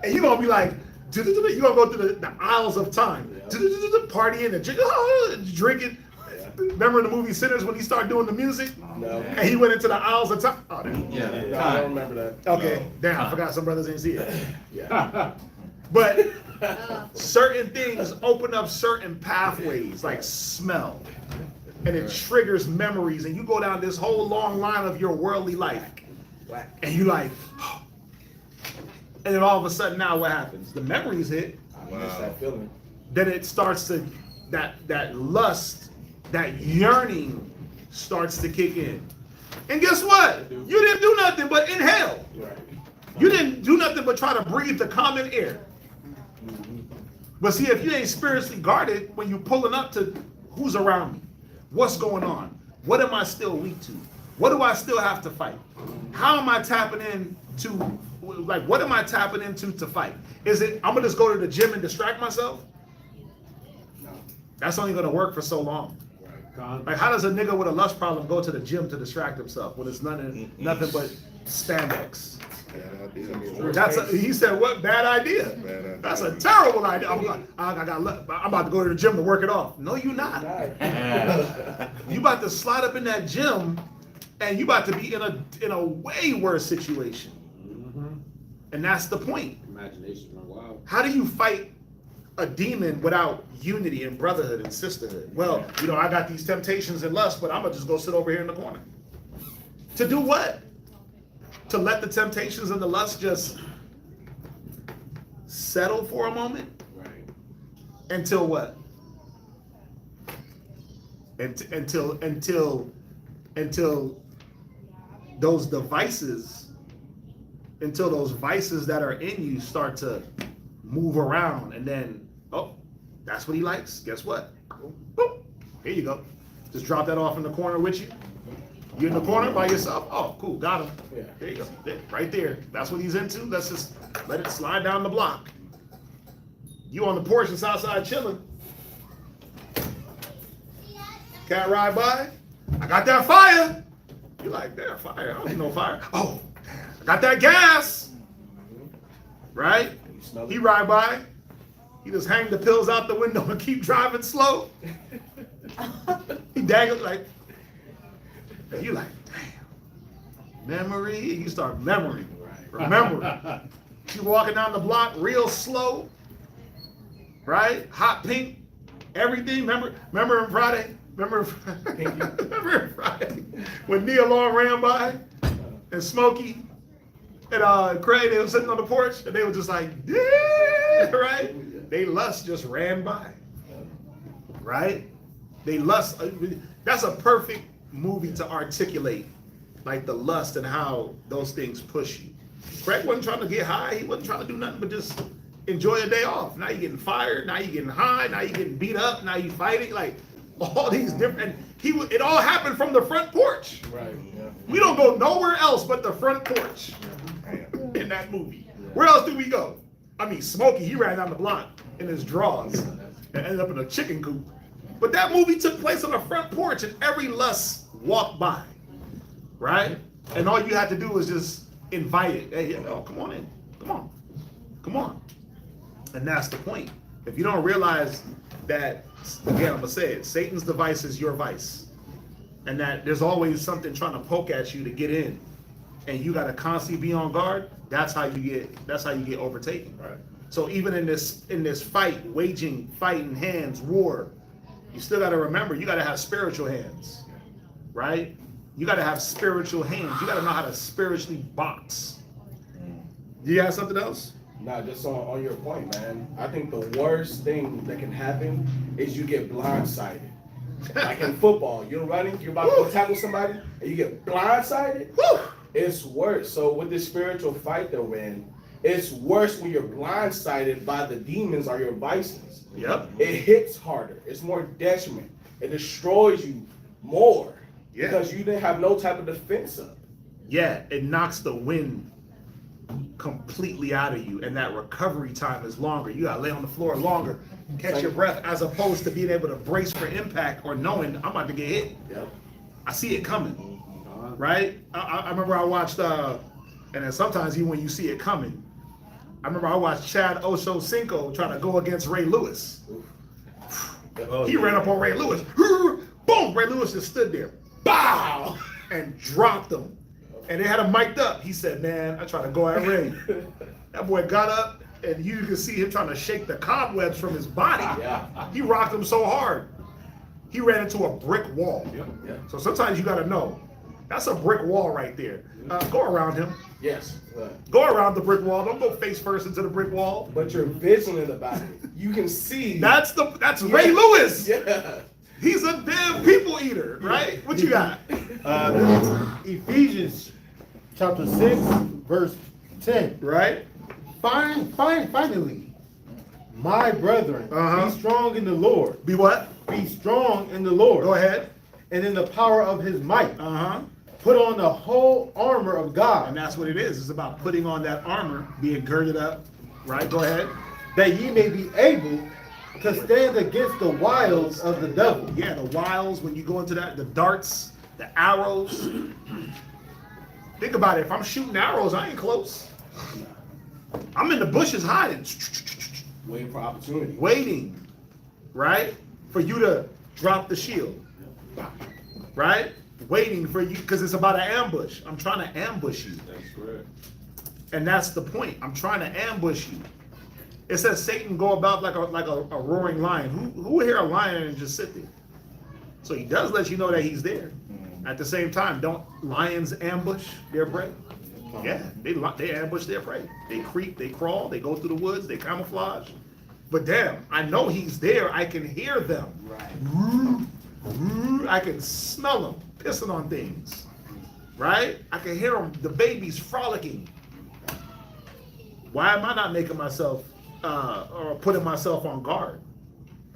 And you're gonna be like, you're gonna go through the aisles of time, partying and drinking. Remember in the movie Sinners when he started doing the music? No. And he went into the aisles of time. Oh, Yeah. No, I don't remember that. okay, damn, I forgot some brothers didn't see it. Yeah. But certain things open up certain pathways, like smell, and it triggers memories, and you go down this whole long line of your worldly life, and you like, and then all of a sudden now what happens? The memories hit, I miss that feeling. then it starts to, that lust, that yearning starts to kick in. And guess what? You didn't do nothing but inhale. Right. You didn't do nothing but try to breathe the common air. But see, if you ain't spiritually guarded, when you're pulling up to who's around me, what's going on? What am I still weak to? What do I still have to fight? How am I tapping into, like, what am I tapping into to fight? Is it, I'm gonna just go to the gym and distract myself? No. That's only gonna work for so long. Right. Like, how does a nigga with a lust problem go to the gym to distract himself when it's nothing but spandex? He said, what bad idea? Bad idea. That's a terrible idea. I'm about to go to the gym to work it off. No, you're not. You about to slide up in that gym, and you about to be in a way worse situation. And that's the point. Imagination run wild. How do you fight a demon without unity and brotherhood and sisterhood? Well, I got these temptations and lust, but I'm gonna just go sit over here in the corner. To do what? To let the temptations and the lust just settle for a moment? Right. Until what? until those devices, until those vices that are in you start to move around, and then, oh, that's what he likes. Guess what? Boop. Here you go. Just drop that off in the corner with you. You in the corner by yourself? Oh, cool, got him. Yeah. There you go. There, right there. That's what he's into. Let's just let it slide down the block. You on the porch and outside chilling. Cat ride by. I got that fire. You like, damn, fire. I don't need no fire. Oh, I got that gas. Right? He ride by. He just hang the pills out the window and keep driving slow. He dangle like, and you like, damn. Memory. You start memory. Remember. You walking down the block real slow. Right? Hot pink. Everything. Remember on Friday? Remember Friday when Nia Long ran by and Smokey and Craig, they were sitting on the porch and they were just like, yeah, right? They lust just ran by, right? They lust. That's a perfect movie to articulate, like the lust and how those things push you. Craig wasn't trying to get high. He wasn't trying to do nothing but just enjoy a day off. Now you're getting fired. Now you're getting high. Now you're getting beat up. Now you're fighting. Like all these different. It all happened from the front porch. Right. Yeah. We don't go nowhere else but the front porch in that movie. Where else do we go? I mean, Smokey, he ran down the block in his drawers and ended up in a chicken coop. But that movie took place on the front porch and every lust walked by, right? And all you had to do was just invite it. Hey, come on in. Come on. And that's the point. If you don't realize that, again, I'm gonna say it, Satan's device is your vice. And that there's always something trying to poke at you to get in. And you gotta constantly be on guard. That's how you get overtaken. Right. So even in this fight, fighting hands, war, you still gotta remember you gotta have spiritual hands. Right? You gotta have spiritual hands. You gotta know how to spiritually box. Do you have something else? Nah, just on your point, man. I think the worst thing that can happen is you get blindsided. Like in football, you're running, you're about to go tackle somebody, and you get blindsided. Woo! It's worse. So with this spiritual fight that we're in, it's worse when you're blindsided by the demons or your vices. Yep. It hits harder. It's more detriment. It destroys you more because you didn't have no type of defense up. Yeah, it knocks the wind completely out of you, and that recovery time is longer. You gotta lay on the floor longer, catch your breath, as opposed to being able to brace for impact or knowing I'm about to get hit. Yep. I see it coming, right? I remember I watched, and then sometimes even when you see it coming, I remember I watched Chad Ochocinco trying to go against Ray Lewis. He ran up on Ray Lewis. Boom! Ray Lewis just stood there. Bow! And dropped him. And they had him mic'd up. He said, man, I tried to go at Ray. That boy got up, and you could see him trying to shake the cobwebs from his body. Yeah. He rocked him so hard. He ran into a brick wall. Yeah. So sometimes you got to know, that's a brick wall right there. Go around him. Yes. Go around the brick wall. Don't go face first into the brick wall. But you're vigilant about it. You can see. That's Ray Lewis. Yeah. He's a damn people eater, right? What you got? This is Ephesians chapter 6, verse 10. Right? Finally, my brethren, Uh-huh. be strong in the Lord. Be what? Be strong in the Lord. Go ahead. And in the power of his might. Uh-huh. Put on the whole armor of And God, that's what it is. It's about putting on that armor, being girded up. Right? Go ahead. that ye may be able to stand against the wiles of the devil. Yeah, the wiles, when you go into that, the darts, the arrows. Think about it. If I'm shooting arrows, I ain't close. I'm in the bushes hiding. Waiting for opportunity. Waiting, right? For you to drop the shield. Right? Waiting for you, because it's about an ambush. I'm trying to ambush you. That's correct. And that's the point. I'm trying to ambush you. It says Satan go about like a roaring lion. Who would hear a lion and just sit there? So he does let you know that he's there. At the same time, don't lions ambush their prey? Yeah, they ambush their prey. They creep, they crawl, they go through the woods, they camouflage. But damn, I know he's there. I can hear them. Right. I can smell them pissing on things, right? I can hear them, the babies frolicking. Why am I not making myself or putting myself on guard?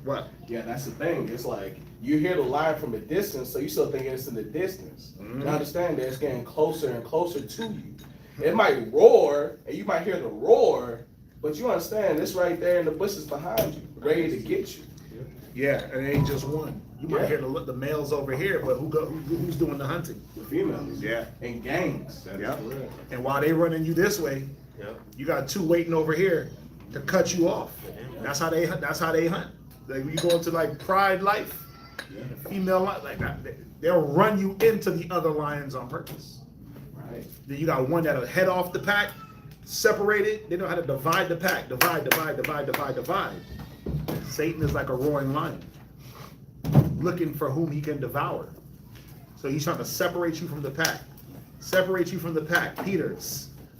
What? Yeah, that's the thing. It's like you hear the lion from a distance, so you still think it's in the distance. You understand that it's getting closer and closer to you. It might roar, and you might hear the roar, but you understand it's right there in the bushes behind you, ready to get you. Yeah, and it ain't just one. You might hear the males over here, but who's doing the hunting? The females. Yeah. In gangs. Yeah. And while they running you this way, you got two waiting over here to cut you off. That's how they hunt. Like when you go into like pride life, female life, like that, they'll run you into the other lions on purpose. Right. Then you got one that'll head off the pack, separate it. They know how to divide the pack, divide. Satan is like a roaring lion, looking for whom he can devour. So he's trying to separate you from the pack. Separate you from the pack. Peter,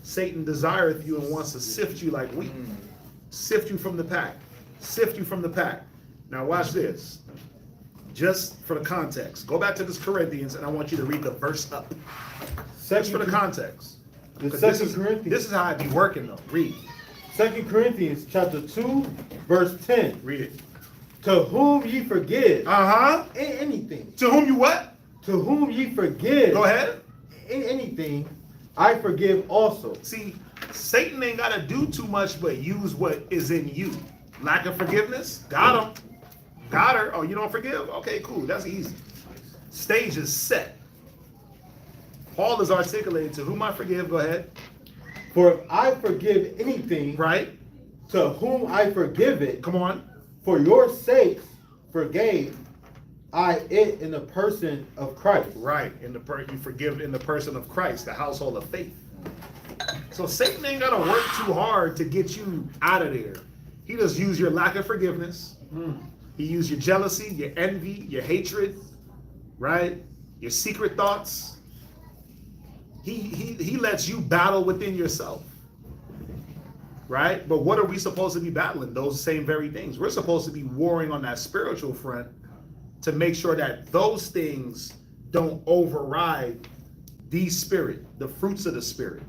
Satan desireth you and wants to sift you like wheat. Sift you from the pack. Sift you from the pack. Now watch this. Just for the context. Go back to this Corinthians and I want you to read the verse up. Just for the context. The 'Cause Second Corinthians. This is how I be working though. Read. 2 Corinthians chapter 2, verse 10. Read it. To whom ye forgive anything. To whom you what? To whom ye forgive Go ahead. anything, I forgive also. See, Satan ain't got to do too much but use what is in you. Lack of forgiveness? Got him. Got her. Oh, you don't forgive? Okay, cool. That's easy. Stage is set. Paul is articulating to whom I forgive. Go ahead. For if I forgive anything, Right? to whom I forgive it, Come on. for your sakes forgave I it in the person of Christ. Right. You forgive in the person of Christ, the household of faith. So Satan ain't got to work too hard to get you out of there. He just use your lack of forgiveness. He use your jealousy, your envy, your hatred, right? Your secret thoughts. He lets you battle within yourself, right? But what are we supposed to be battling? Those same very things. We're supposed to be warring on that spiritual front to make sure that those things don't override the spirit, the fruits of the spirit.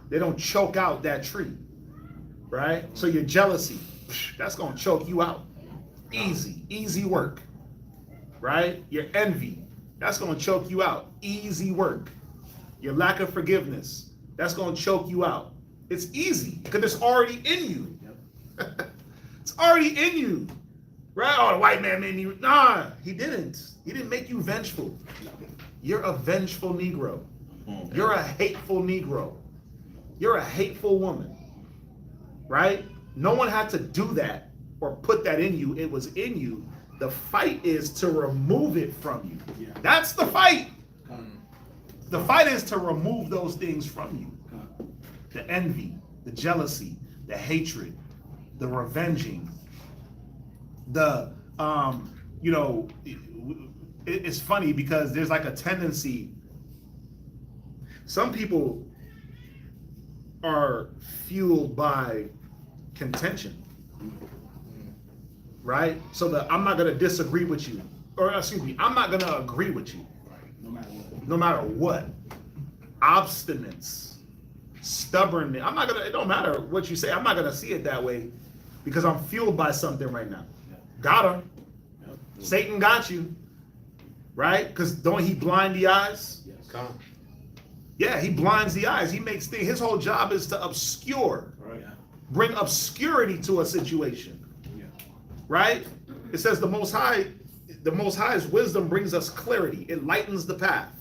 They don't choke out that tree, right? So your jealousy, that's going to choke you out. Easy work, right? Your envy, that's going to choke you out. Easy work. Your lack of forgiveness, that's going to choke you out. It's easy because it's already in you. It's already in you, right? Oh, the white man made me. Nah, he didn't. He didn't make you vengeful. You're a vengeful Negro. You're a hateful Negro. You're a hateful woman, right? No one had to do that or put that in you. It was in you. The fight is to remove it from you. That's the fight. The fight is to remove those things from you. The envy, the jealousy, the hatred, the revenging, the, it's funny because there's like a tendency. Some people are fueled by contention, right? So I'm not going to disagree with you, or excuse me, I'm not going to agree with you. No matter what. Obstinance, stubbornness. It don't matter what you say. I'm not gonna see it that way because I'm fueled by something right now. Got him. Satan got you, right? Because don't he blind the eyes? Yeah, he blinds the eyes. He makes things. His whole job is to obscure, bring obscurity to a situation, right? It says the Most High's wisdom brings us clarity. It lightens the path.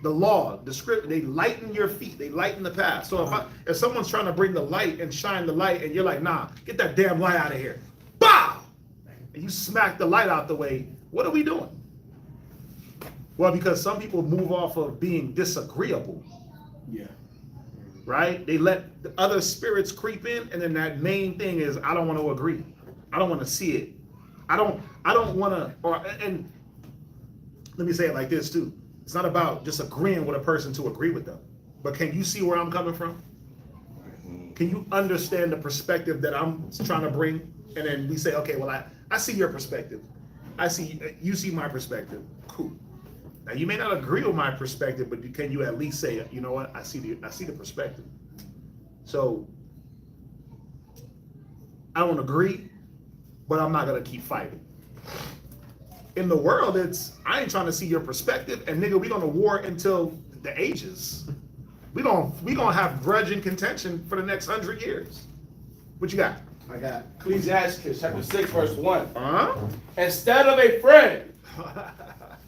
The law, the script, they lighten your feet. They lighten the path. So if someone's trying to bring the light and shine the light and you're like, nah, get that damn light out of here. Bow! And you smack the light out the way, what are we doing? Well, because some people move off of being disagreeable. Yeah. Right? They let the other spirits creep in, and then that main thing is, I don't want to agree. I don't want to see it. I don't want to, and let me say it like this too. It's not about just agreeing with a person to agree with them, but can you see where I'm coming from? Can you understand the perspective that I'm trying to bring? And then we say, okay, well, I see your perspective. you see my perspective. Cool. Now you may not agree with my perspective, but can you at least say, you know what? I see the perspective. So I don't agree, but I'm not gonna keep fighting. In the world, I ain't trying to see your perspective, and nigga, we gonna war until the ages. We gonna have grudge and contention for the next 100 years. What you got? I got Ecclesiastes chapter 6, verse 1. Huh? Instead of a friend,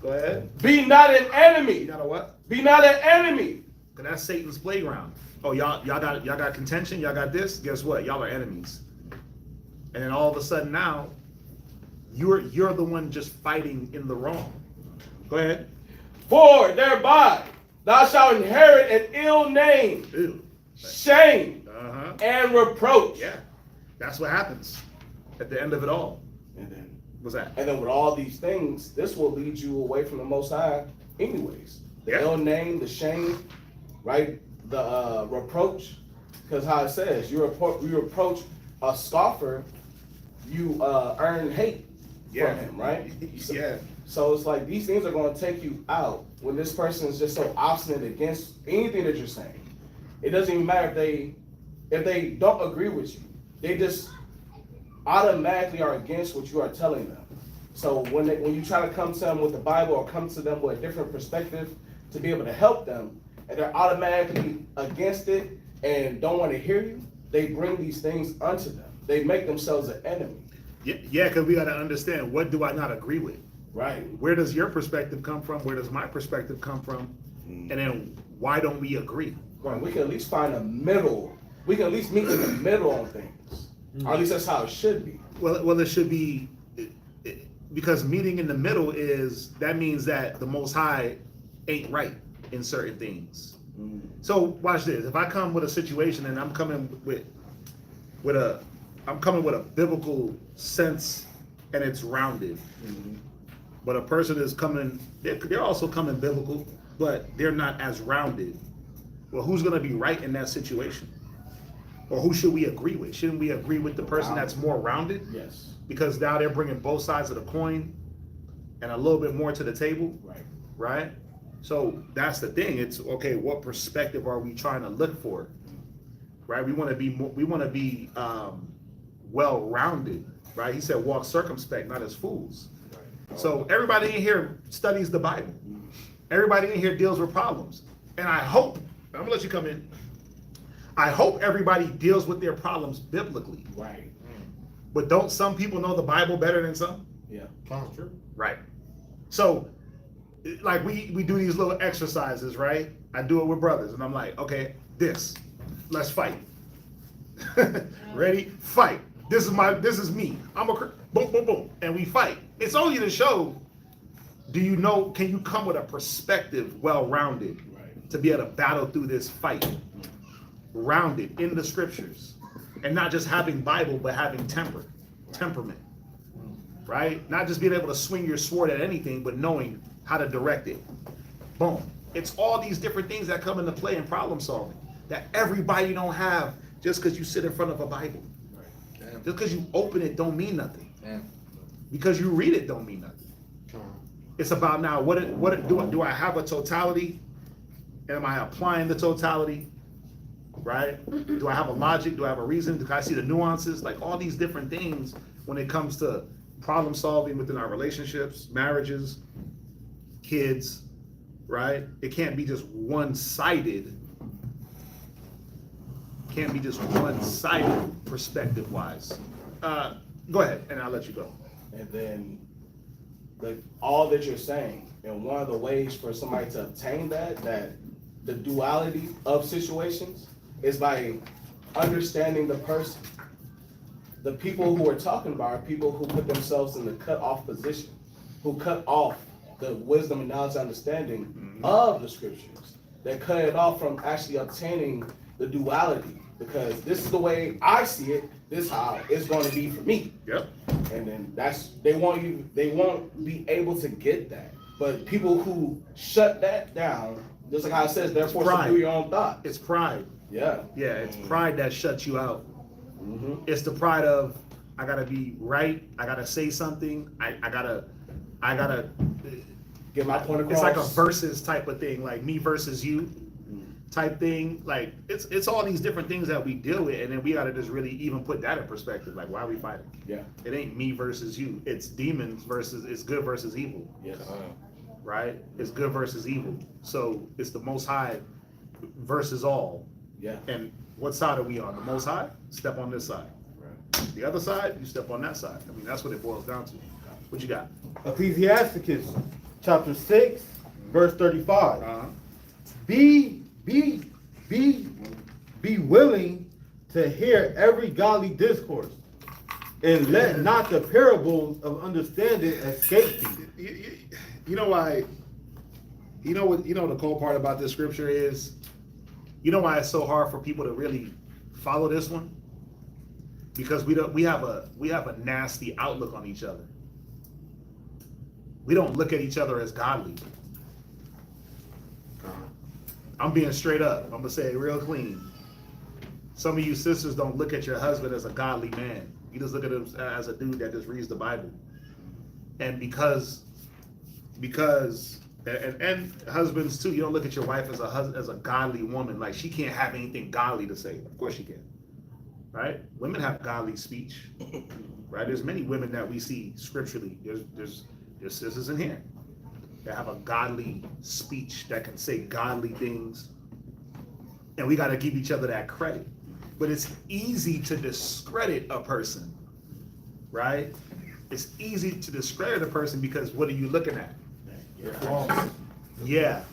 Go ahead. be not an enemy. You got a what? Be not an enemy. Cause that's Satan's playground. Oh, y'all got contention. Y'all got this. Guess what? Y'all are enemies. And then all of a sudden now, you're the one just fighting in the wrong. Go ahead. For thereby thou shalt inherit an ill name, Ew. shame, Uh-huh. and reproach. Yeah. That's what happens at the end of it all. And then, What's that? and then with all these things, this will lead you away from the Most High anyways. The Yeah. ill name, the shame, right? The reproach. Because how it says, you reproach a scoffer, you earn hate from him, right? Yeah. So it's like these things are going to take you out when this person is just so obstinate against anything that you're saying. It doesn't even matter if they don't agree with you. They just automatically are against what you are telling them. So when you try to come to them with the Bible or come to them with a different perspective to be able to help them, and they're automatically against it and don't want to hear you, they bring these things unto them. They make themselves an enemy. Yeah, because we got to understand, what do I not agree with? Right. Where does your perspective come from? Where does my perspective come from? And then why don't we agree? Right. We can at least find a middle. We can at least meet in the middle on things. Or at least that's how it should be. Well, it should be, because meeting in the middle that means that the Most High ain't right in certain things. So watch this. If I come with a situation and I'm coming with a biblical sense and it's rounded, but a person is coming, they're also coming biblical, but they're not as rounded. Well, who's going to be right in that situation? Or who should we agree with? Shouldn't we agree with the person that's more rounded? Yes. Because now they're bringing both sides of the coin and a little bit more to the table, Right. right? So that's the thing. It's okay. What perspective are we trying to look for, right? We want to be well-rounded, right? He said, "Walk circumspect, not as fools." Right. So everybody in here studies the Bible. Everybody in here deals with problems, and I hope I'm gonna let you come in. I hope everybody deals with their problems biblically. Right. But don't some people know the Bible better than some? Yeah. True. Right. So, like we do these little exercises, right? I do it with brothers, and I'm like, okay, let's fight. Ready? Fight. This is me. Boom, boom, boom, and we fight. It's only to show, can you come with a perspective well-rounded, Right. to be able to battle through this fight, rounded in the scriptures, and not just having Bible, but having temperament, right? Not just being able to swing your sword at anything, but knowing how to direct it. Boom. It's all these different things that come into play in problem solving that everybody don't have just because you sit in front of a Bible. Damn. Just because you open it don't mean nothing. Damn. Because you read it don't mean nothing. It's about now, do I have a totality? Am I applying the totality? Right? Do I have a logic? Do I have a reason? Do I see the nuances? Like all these different things when it comes to problem solving within our relationships, marriages, kids, right? It can't be just one-sided. Can't be just one-sided perspective-wise. Go ahead, and I'll let you go. And then all that you're saying, and one of the ways for somebody to obtain that the duality of situations is by understanding the person. The people who we're talking about are people who put themselves in the cut off position, who cut off the wisdom and knowledge and understanding of the scriptures. They cut it off from actually obtaining the duality, because this is the way I see it, this is how it's going to be for me. Yep. And then they won't be able to get that. But people who shut that down, just like how it says, therefore subdue your own thoughts. It's pride. Yeah. Yeah, it's pride that shuts you out. Mm-hmm. It's the pride of, I gotta be right, I gotta say something, I gotta I gotta, Get my point it's like a across. versus type of thing, like me versus you type thing. Like it's all these different things that we deal with, and then we gotta just really even put that in perspective. Like, why are we fighting? Yeah. It ain't me versus you. It's demons versus, it's good versus evil, Yes. right? It's good versus evil. So it's the Most High versus all. Yeah. And what side are we on? The Most High? Step on this side. Right. The other side, you step on that side. I mean, that's what it boils down to. What you got? Ecclesiasticus chapter 6, verse 35. Uh-huh. Be willing to hear every godly discourse, and let not the parables of understanding escape thee. You know why? You know what? You know the cool part about this scripture is, you know why it's so hard for people to really follow this one? Because we have a nasty outlook on each other. We don't look at each other as godly. I'm being straight up. I'm gonna say it real clean. Some of you sisters don't look at your husband as a godly man. You just look at him as a dude that just reads the Bible. And because and husbands too, you don't look at your wife as a godly woman. Like, she can't have anything godly to say. Of course she can, right? Women have godly speech, right? There's many women that we see scripturally. There's sisters in here that have a godly speech, that can say godly things, and we got to give each other that credit. But it's easy to discredit a person, right? It's easy to discredit a person because what are you looking at? Yeah.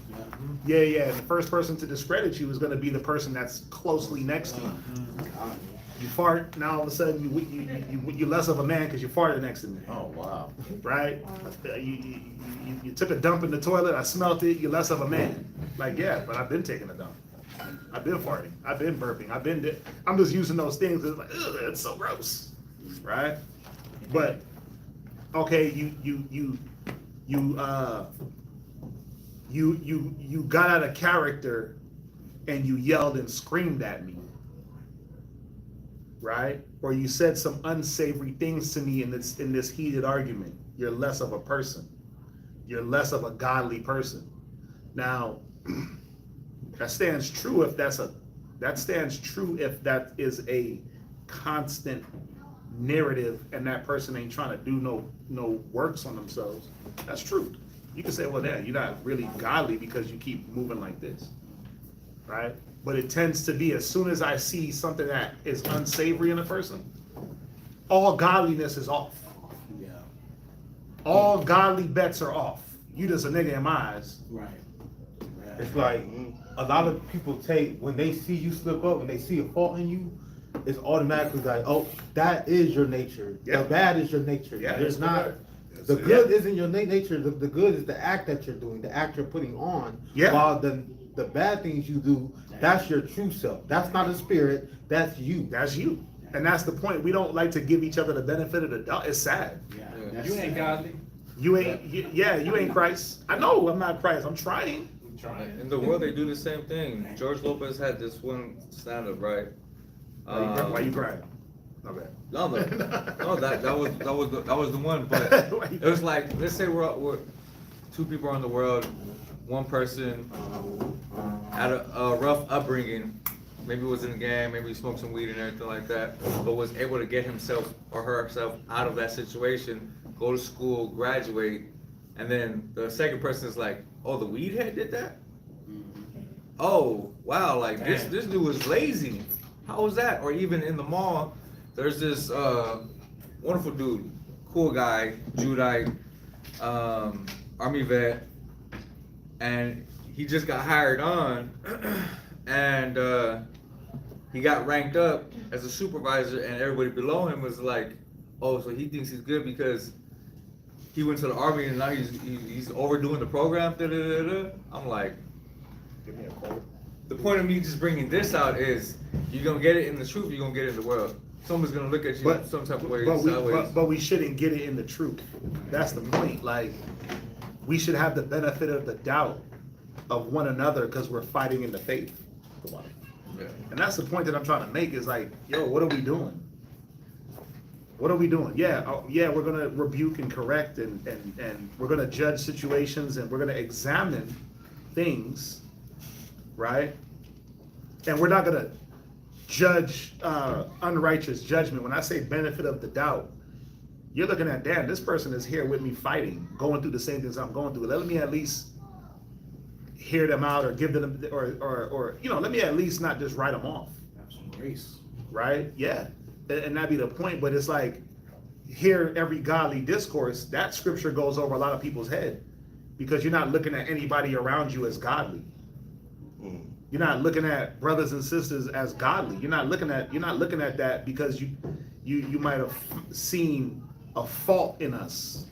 And the first person to discredit you is going to be the person that's closely next to you. You fart, now all of a sudden you're less of a man because you farted next to me. Oh, wow. Right? You took a dump in the toilet, I smelled it, you're less of a man. Like, yeah, but I've been taking a dump. I've been farting. I've been burping. I'm just using those things. It's like, ugh, it's so gross. Right? But, okay, you got out of character and you yelled and screamed at me, right? Or you said some unsavory things to me in this heated argument. You're less of a person. You're less of a godly person. Now, that stands true if that is a constant narrative and that person ain't trying to do no works on themselves. That's true. You can say, well, yeah, you're not really godly because you keep moving like this, right? But it tends to be, as soon as I see something that is unsavory in a person, all godliness is off. Yeah. All godly bets are off. You just a nigga in my eyes. Right. It's like a lot of people take, when they see you slip up, when they see a fault in you, it's automatically like, oh, that is your nature. Yeah. The bad is your nature. Yeah, There's that's not, correct. the good isn't your nature. The good is the act that you're doing, the act you're putting on. Yeah. While the bad things you do, that's your true self. That's not a spirit. That's you. That's you. And that's the point. We don't like to give each other the benefit of the doubt. It's sad. Yeah. You ain't godly. You ain't Christ. I know I'm not Christ. I'm trying. In the world, they do the same thing. George Lopez had this one stand-up, right? Why you crying? Okay. No, that was the one. But it was like, let's say we're two people are in the world. One person had a rough upbringing, maybe was in a gang, maybe smoked some weed and everything like that, but was able to get himself or herself out of that situation, go to school, graduate, and then the second person is like, oh, the weed head did that? Oh, wow, like this dude was lazy. How was that? Or even in the mall, there's this wonderful dude, cool guy, Judite, Army vet, and he just got hired on, and he got ranked up as a supervisor, and everybody below him was like, oh, so he thinks he's good because he went to the Army and now he's overdoing the program. I'm like, Give me a quote. the point of me just bringing this out is you're gonna get it in the truth, you're gonna get it in the world. Someone's gonna look at you some type of way, sideways. But we shouldn't get it in the truth. That's the point. Like, we should have the benefit of the doubt of one another because we're fighting in the faith. Yeah. And that's the point that I'm trying to make is like, yo, what are we doing? What are we doing? Yeah, yeah, we're gonna rebuke and correct and we're gonna judge situations and we're gonna examine things, right? And we're not gonna judge unrighteous judgment. When I say benefit of the doubt, you're looking at, damn, this person is here with me fighting, going through the same things I'm going through. Let me at least hear them out or give them, or let me at least not just write them off. Have some grace. Right? Yeah. And that'd be the point, but it's like, hear every godly discourse, that scripture goes over a lot of people's head because you're not looking at anybody around you as godly. You're not looking at brothers and sisters as godly. You're not looking at that because you might have seen a fault in us.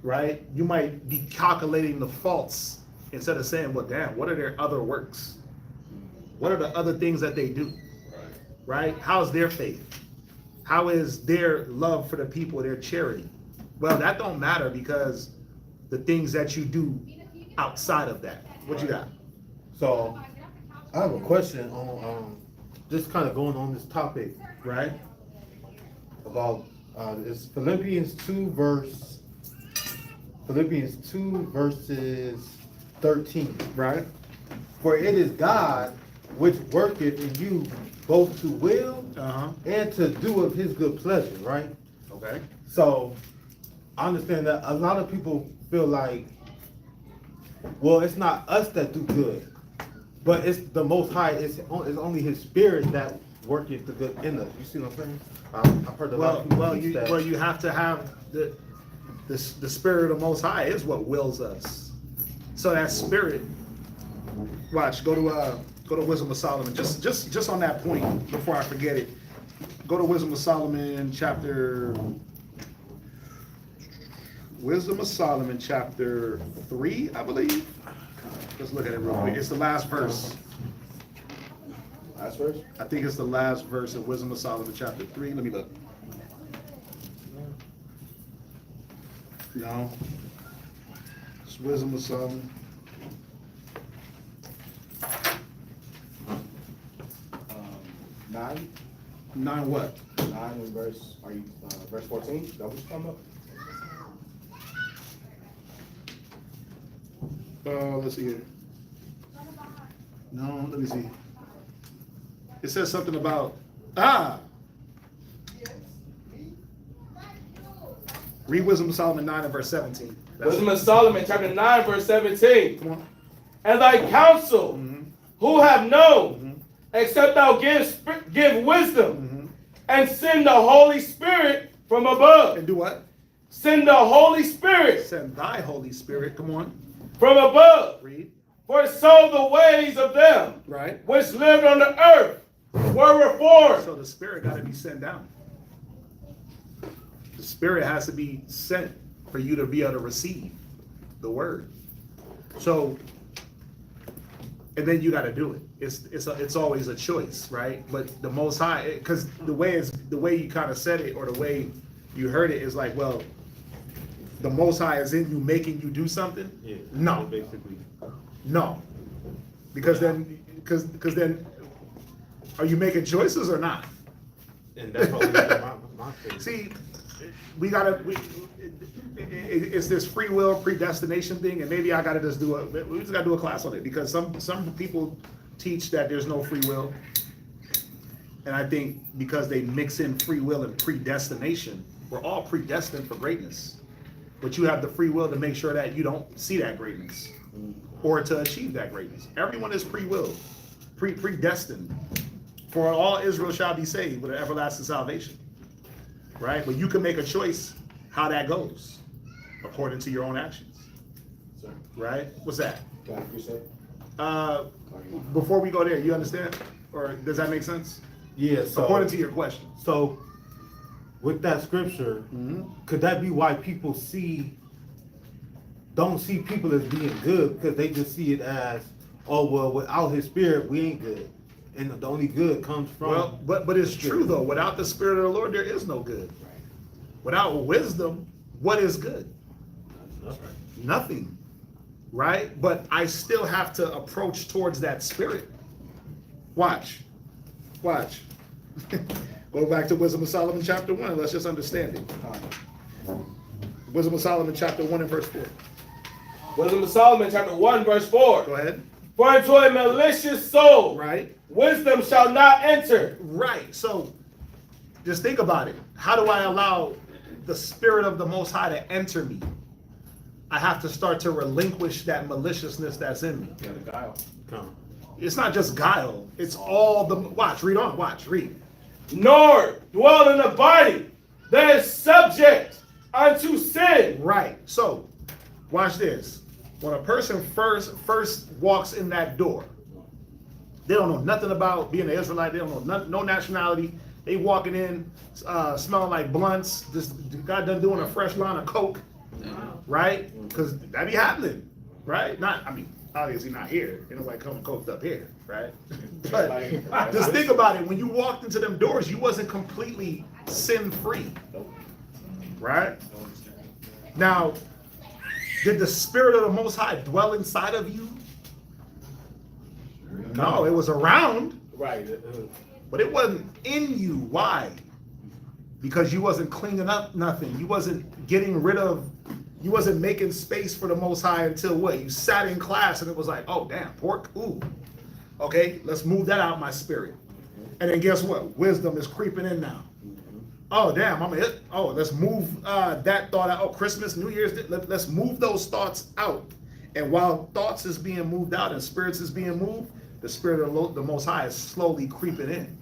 Right? You might be calculating the faults instead of saying, well, damn, what are their other works? What are the other things that they do? Right? How's their faith? How is their love for the people, their charity? Well, that don't matter because the things that you do outside of that. What you got? So I have a question on just kind of going on this topic, Right? about it's Philippians 2 verses 13. Right? For it is God which worketh in you both to will and to do of his good pleasure, right? Okay. So I understand that a lot of people feel like, well, it's not us that do good, but it's the Most High. It's only His Spirit that worketh the good in us. You see what I'm saying? I've heard a lot of people teach that. You have to have the Spirit of the Most High is what wills us. So that Spirit. Watch. Go to Wisdom of Solomon. Just on that point before I forget it. Go to Wisdom of Solomon chapter 3, I believe. Let's look at it real quick. It's the last verse. Last verse? I think it's the last verse of Wisdom of Solomon chapter 3. Let me look. No. It's Wisdom of Solomon. 9? 9 what? 9 in verse, verse 14? Is that what you're talking about? Let's see here. No, let me see. It says something about, read Wisdom of Solomon 9 and verse 17. Wisdom of Solomon, chapter 9, verse 17. Come on. And thy counsel, who have known, except thou give wisdom, and send the Holy Spirit from above. And do what? Send the Holy Spirit Send thy Holy Spirit, come on. from above. Read. For so the ways of them Right. which lived on the earth were reformed. So the Spirit got to be sent down. The Spirit has to be sent for you to be able to receive the word. So, and then you got to do it. It's always a choice, right? But the Most High, because the way you kind of said it or the way you heard it is like, well, the Most High is in you making you do something. Yeah, No, basically. no, because then are you making choices or not? And that's probably my thing. See, it's this free will predestination thing, and maybe we just gotta do a class on it, because some people teach that there's no free will, and I think because they mix in free will and predestination, we're all predestined for greatness, but you have the free will to make sure that you don't see that greatness or to achieve that greatness. Everyone is free will, predestined. For all Israel shall be saved with an everlasting salvation. Right? But you can make a choice how that goes according to your own actions. Sir, Right? What's that? can I appreciate? Before we go there, you understand? Or does that make sense? Yeah, so According to your question. So with that scripture, could that be why people don't see people as being good, because they just see it as, oh well, without His Spirit we ain't good, and the only good comes from. Well, but it's true though. Without the Spirit of the Lord, there is no good. Without wisdom, what is good? Nothing. Right? But I still have to approach towards that Spirit. Watch. Go Go back to Wisdom of Solomon chapter 1 and let's just understand it. Wisdom of Solomon chapter 1 and verse 4. Wisdom of Solomon, chapter 1, verse 4. Go ahead. For into a malicious soul, Right. wisdom shall not enter. Right. So just think about it. How do I allow the spirit of the Most High to enter me? I have to start to relinquish that maliciousness that's in me. Yeah, the guile. It's not just guile. It's all the, watch, read on, watch, read. Nor dwell in a body that is subject unto sin. Right. So watch this. When a person first walks in that door, they don't know nothing about being an Israelite. They don't know no nationality. They walking in, smelling like blunts. This guy done doing a fresh line of coke, right? Because that be happening, right? Not, I mean, obviously not here. Ain't nobody coming coked up here, right? But just think about it. When you walked into them doors, you wasn't completely sin-free, right? Now, did the Spirit of the Most High dwell inside of you? No, it was around, Right. but it wasn't in you. Why? Because you wasn't cleaning up nothing. You wasn't getting rid of, you wasn't making space for the Most High until what? You sat in class and it was like, oh, damn, pork, ooh. Okay, let's move that out of my spirit. And then guess what? Wisdom is creeping in now. Oh, damn, let's move that thought out. Oh, Christmas, New Year's, let's move those thoughts out. And while thoughts is being moved out and spirits is being moved, the Spirit of the Most High is slowly creeping in.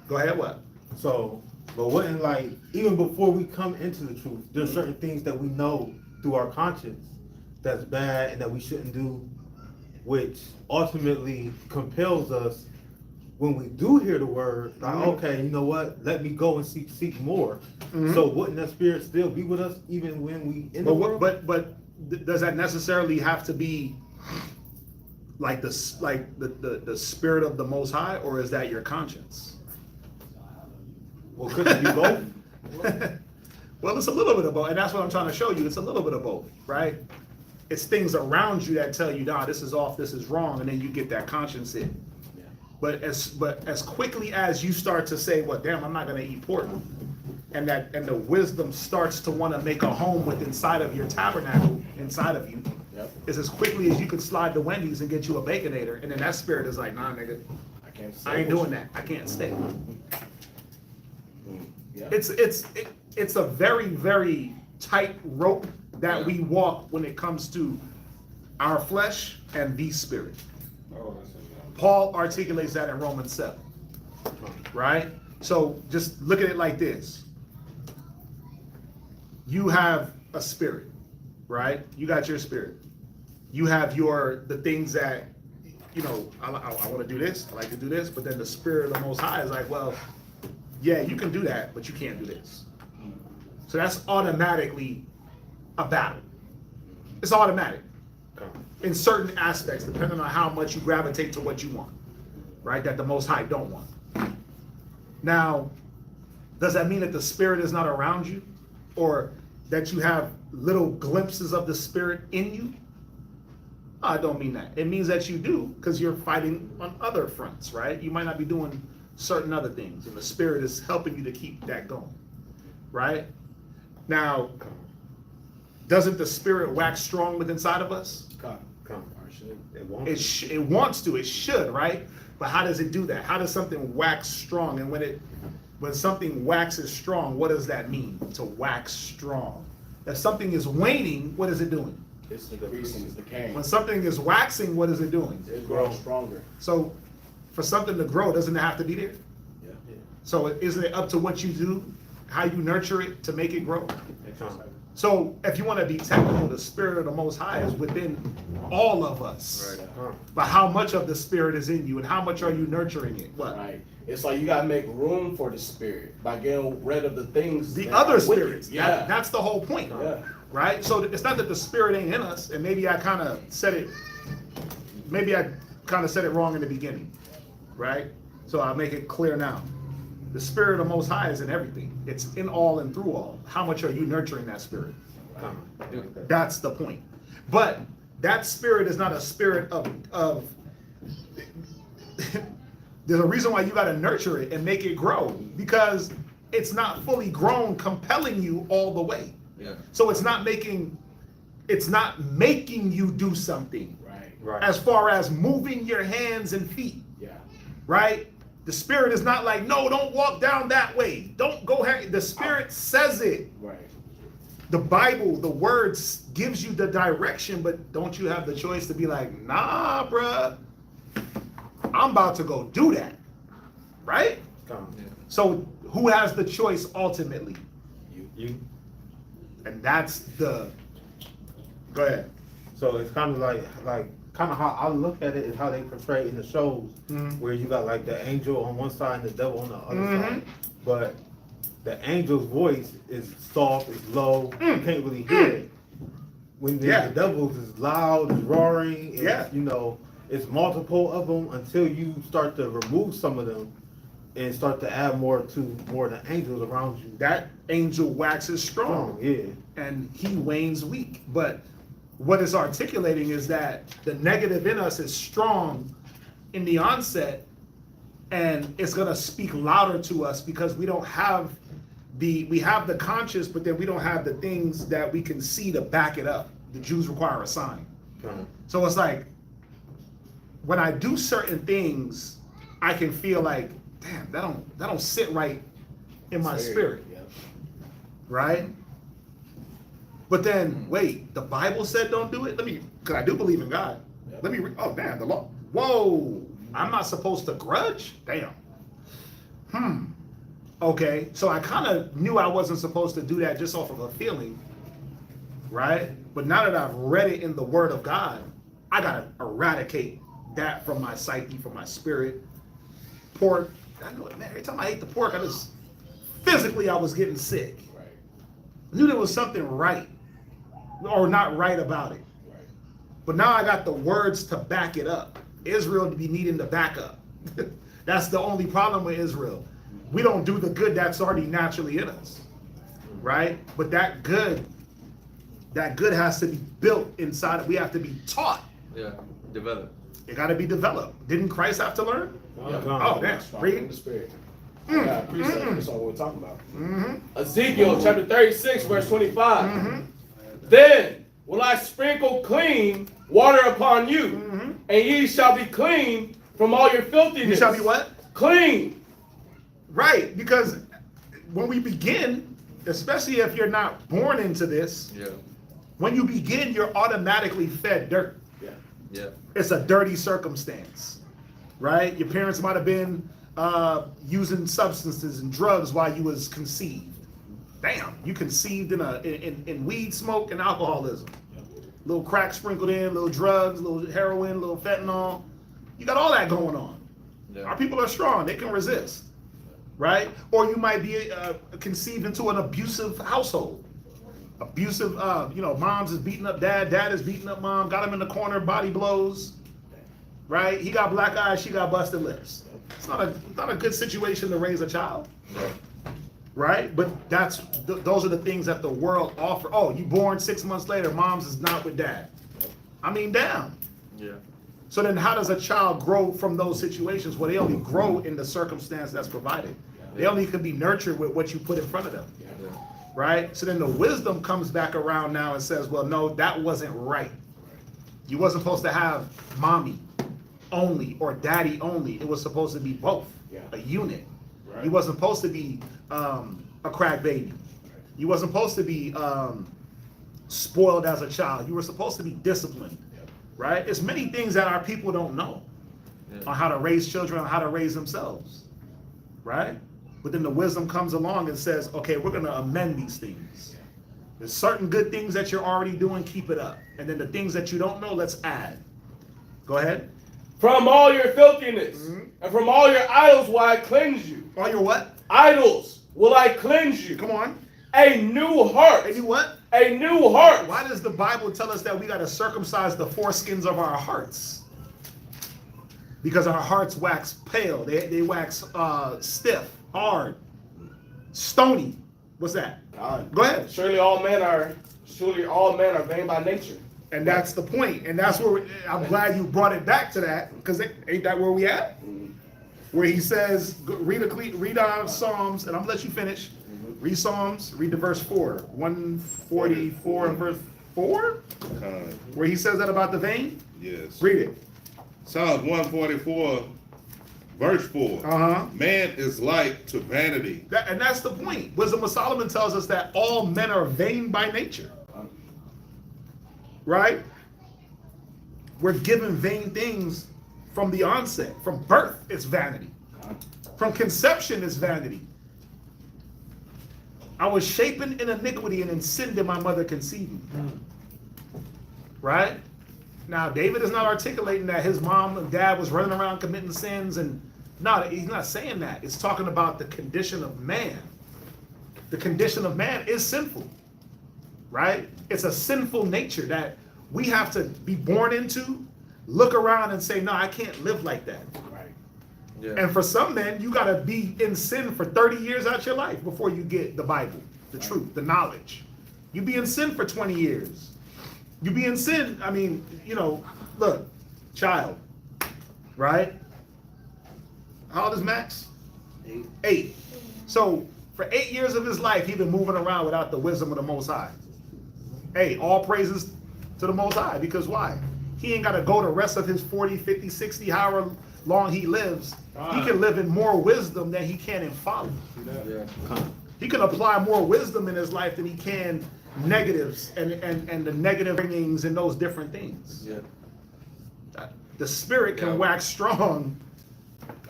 Go ahead, what? So, but wouldn't, like, even before we come into the truth, there's certain things that we know through our conscience that's bad and that we shouldn't do, which ultimately compels us when we do hear the word, like, okay, you know what? Let me go and seek more. So wouldn't that spirit still be with us even when we in the world? But does that necessarily have to be like the Spirit of the Most High, or is that your conscience? Well, could it be both? Well, it's a little bit of both, and that's what I'm trying to show you. It's a little bit of both, right? It's things around you that tell you, nah, this is off, this is wrong, and then you get that conscience in. But as quickly as you start to say, well, damn, I'm not gonna eat pork, and the wisdom starts to want to make a home with inside of your tabernacle, inside of you, is as quickly as you can slide to Wendy's and get you a Baconator, and then that spirit is like, nah, nigga, I ain't doing that. I can't stay. It's a very, very tight rope that we walk when it comes to our flesh and the spirit. Paul articulates that in Romans 7, right? So just look at it like this. You have a spirit, right? You got your spirit. You have the things that, you know, I want to do this, I like to do this, but then the Spirit of the Most High is like, well, yeah, you can do that, but you can't do this. So that's automatically a battle. It's automatic in certain aspects, depending on how much you gravitate to what you want, right? That the Most High don't want. Now, does that mean that the Spirit is not around you, or that you have little glimpses of the Spirit in you? I don't mean that. It means that you do, because you're fighting on other fronts, right? You might not be doing certain other things, and the Spirit is helping you to keep that going, right? Now, doesn't the Spirit wax strong within inside of us? It wants to. It should, right? But how does it do that? How does something wax strong? And when something waxes strong, what does that mean? To wax strong. If something is waning, what is it doing? It's decreasing, it's decaying. When something is waxing, what is it doing? It's growing stronger. So, for something to grow, doesn't it have to be there? Yeah. So, isn't it up to what you do, how you nurture it to make it grow? So, if you want to be technical, the Spirit of the Most High is within all of us. Right. But how much of the Spirit is in you, and how much are you nurturing it? What? Right. It's like you gotta make room for the Spirit by getting rid of the things. The that other are wicked. spirits. Yeah. That's the whole point. Yeah. Right? So it's not that the Spirit ain't in us, and maybe I kind of said it wrong in the beginning, right? So I'll make it clear now. The Spirit of the Most High is in everything. It's in all and through all. How much are you nurturing that Spirit? That's the point. But that Spirit is not a spirit of There's a reason why you got to nurture it and make it grow, because it's not fully grown, compelling you all the way. Yeah. So it's not making you do something. Right. As far as moving your hands and feet. Yeah. Right? The Spirit is not like, no, don't walk down that way. Don't go here. The Spirit says it. Right. The Bible, the words gives you the direction, but don't you have the choice to be like, nah, bruh, I'm about to go do that. Right? So who has the choice ultimately? You. And that's the, go ahead. So it's kind of like kind of how I look at it is how they portray in the shows, where you got like the angel on one side and the devil on the other side. But the angel's voice is soft, it's low, you can't really hear it. When the devil's is loud, it's roaring, it's, you know, it's multiple of them until you start to remove some of them and start to add more of the angels around you. That angel waxes strong. Yeah. And he wanes weak. But what it's articulating is that the negative in us is strong in the onset, and it's gonna speak louder to us because we don't have we have the conscious, but then we don't have the things that we can see to back it up. The Jews require a sign. So it's like, when I do certain things, I can feel like, damn, that don't sit right in my spirit. Yeah. Right? But then, wait, the Bible said don't do it? Because I do believe in God. Yep. Let me, oh, damn, the law. Whoa, I'm not supposed to grudge? Damn. Okay, so I kind of knew I wasn't supposed to do that just off of a feeling, right? But now that I've read it in the Word of God, I got to eradicate that from my psyche, from my spirit. Pork, I know it, man, every time I ate the pork, I was getting sick. Right. I knew there was something right or not right about it. Right. But now I got the words to back it up. Israel to be needing to back up. That's the only problem with Israel. We don't do the good that's already naturally in us, right? But that good has to be built inside. We have to be taught. Yeah. Develop. It got to be developed. Didn't Christ have to learn? Yeah. Oh, damn. Strong Read. in the Spirit. Yeah, precept. That's all we're talking about. Ezekiel chapter 36, verse 25. Then will I sprinkle clean water upon you, and ye shall be clean from all your filthiness. You shall be what? Clean. Right, because when we begin, especially if you're not born into this, Yeah. when you begin, you're automatically fed dirt. Yeah. It's a dirty circumstance, right? Your parents might have been using substances and drugs while you was conceived. Damn, you conceived in weed smoke and alcoholism. Little crack sprinkled in, little drugs, little heroin, little fentanyl. You got all that going on. Yeah. Our people are strong; they can resist, right? Or you might be conceived into an abusive household. Abusive, mom's is beating up dad, dad is beating up mom, got him in the corner, body blows, right? He got black eyes, she got busted lips. It's not a good situation to raise a child, right? But those are the things that the world offer. Oh, you born 6 months later, mom's is not with dad. I mean, damn. Yeah. So then how does a child grow from those situations? Well, they only grow in the circumstance that's provided. They only can be nurtured with what you put in front of them. Right? So then the wisdom comes back around now and says, well, no, that wasn't right. You wasn't supposed to have mommy only or daddy only. It was supposed to be both, a unit. Right. You wasn't supposed to be a crack baby. You wasn't supposed to be spoiled as a child. You were supposed to be disciplined, right? There's many things that our people don't know on how to raise children, on how to raise themselves, right? But then the wisdom comes along and says, okay, we're going to amend these things. There's certain good things that you're already doing, keep it up. And then the things that you don't know, let's add. Go ahead. From all your filthiness, and from all your idols will I cleanse you. All your what? Idols will I cleanse you. Come on. A new heart. And you what? A new heart. Why does the Bible tell us that we got to circumcise the foreskins of our hearts? Because our hearts wax pale. They wax stiff, hard, stony. What's that? God. Go ahead. Surely all men are vain by nature. And that's the point. And that's where I'm glad you brought it back to that, because ain't that where we at? where he says, read Psalms, and I'm gonna let you finish. Read Psalms, read the verse 4, 144 and verse 4, where he says that about the vein. Yes. Read it. Psalms 144, verse 4. Man is like to vanity. And that's the point. Wisdom of Solomon tells us that all men are vain by nature. Right? We're given vain things from the onset. From birth, it's vanity. From conception, it's vanity. I was shapen in iniquity, and in sin did my mother conceive me. Right? Now, David is not articulating that his mom and dad was running around committing sins, and no, he's not saying that. It's talking about the condition of man. The condition of man is sinful, right? It's a sinful nature that we have to be born into, look around and say, no, I can't live like that. Right. Yeah. And for some men, you got to be in sin for 30 years out your life before you get the Bible, the truth, the knowledge. You be in sin for 20 years. You be in sin, I mean, you know, look, child, right? How old is Max? 8. So for 8 years of his life, he's been moving around without the wisdom of the Most High. Hey, all praises to the Most High, because why? He ain't got to go the rest of his 40, 50, 60, however long he lives. He can live in more wisdom than he can in folly. Yeah. He can apply more wisdom in his life than he can negatives and the negative bringings and those different things. Yeah. The spirit can Yeah. wax strong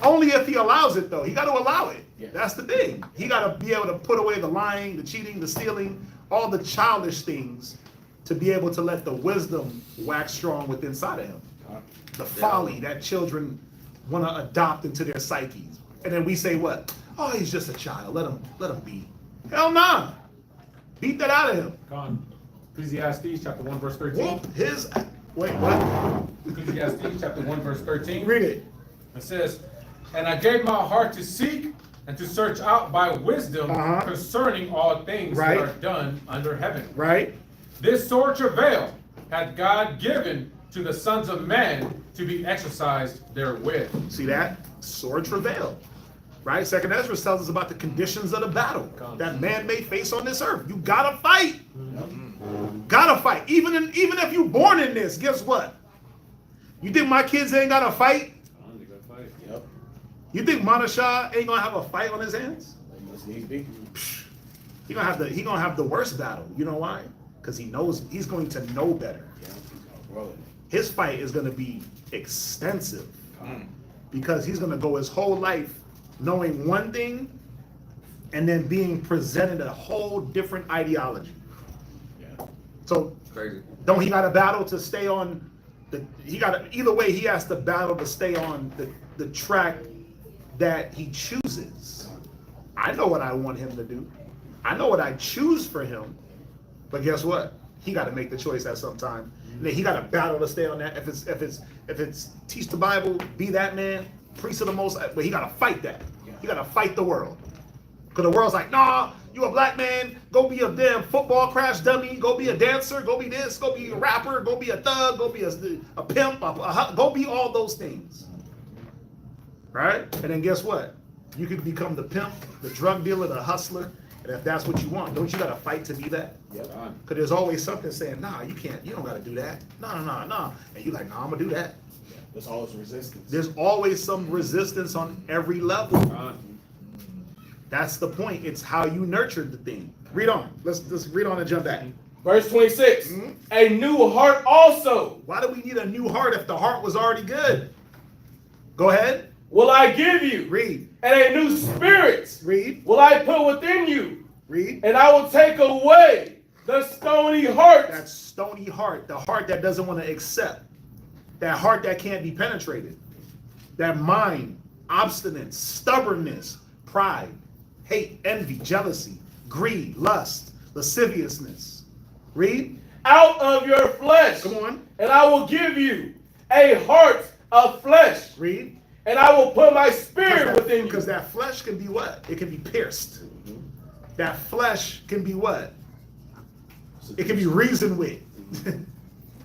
only if he allows it, though. He got to allow it. Yeah. That's the thing. He got to be able to put away the lying, the cheating, the stealing, all the childish things to be able to let the wisdom wax strong within inside of him. The folly that children want to adopt into their psyches. And then we say what? Oh, he's just a child. Let him be. Hell nah. Beat that out of him. Con. Ecclesiastes chapter 1 verse 13. Whoop his. Wait, what? Ecclesiastes chapter 1 verse 13. Read it. It says, and I gave my heart to seek and to search out by wisdom concerning all things Right. that are done under heaven. Right? This sore travail hath God given to the sons of men to be exercised therewith. See that? Sore travail. Right? Second Ezra tells us about the conditions of the battle that man may face on this earth. You gotta fight. Gotta fight. Even if you born in this, guess what? You think my kids ain't gotta fight? Yep. You think Manashah ain't gonna have a fight on his hands? Must need be. He gonna have the worst battle. You know why? Because he knows he's going to know better. Yeah, he's gonna roll it. His fight is gonna be extensive because he's gonna go his whole life knowing one thing and then being presented a whole different ideology. Yeah. So Crazy. don't he got a battle to stay on either way he has to battle to stay on the track that he chooses. I know what I want him to do. I know what I choose for him. But guess what? He got to make the choice at some time. And then he got to battle to stay on that. If it's teach the Bible, be that man, priest of the Most High, but he got to fight that. He got to fight the world. Because the world's like, nah, you a black man, go be a damn football crash dummy, go be a dancer, go be this, go be a rapper, go be a thug, go be a pimp, go be all those things. Right? And then guess what? You can become the pimp, the drug dealer, the hustler, and if that's what you want, don't you got to fight to be that? Yep. Because there's always something saying, nah, you can't, you don't got to do that. No. And you're like, nah, I'm going to do that. Yeah. There's always resistance. There's always some resistance on every level. That's the point. It's how you nurtured the thing. Read on. Let's read on and jump back. Verse 26. A new heart also Why do we need a new heart if the heart was already good? Go ahead. will I give you, Read. and a new spirit Read. will I put within you, Read. and I will take away the stony heart. That stony heart, the heart that doesn't want to accept, that heart that can't be penetrated, that mind, obstinance, stubbornness, pride, hate, envy, jealousy, greed, lust, lasciviousness. Read. Out of your flesh. Come on. And I will give you a heart of flesh. Read. And I will put my spirit within you. Because that flesh can be what? It can be pierced. That flesh can be what? It can be reasoned with.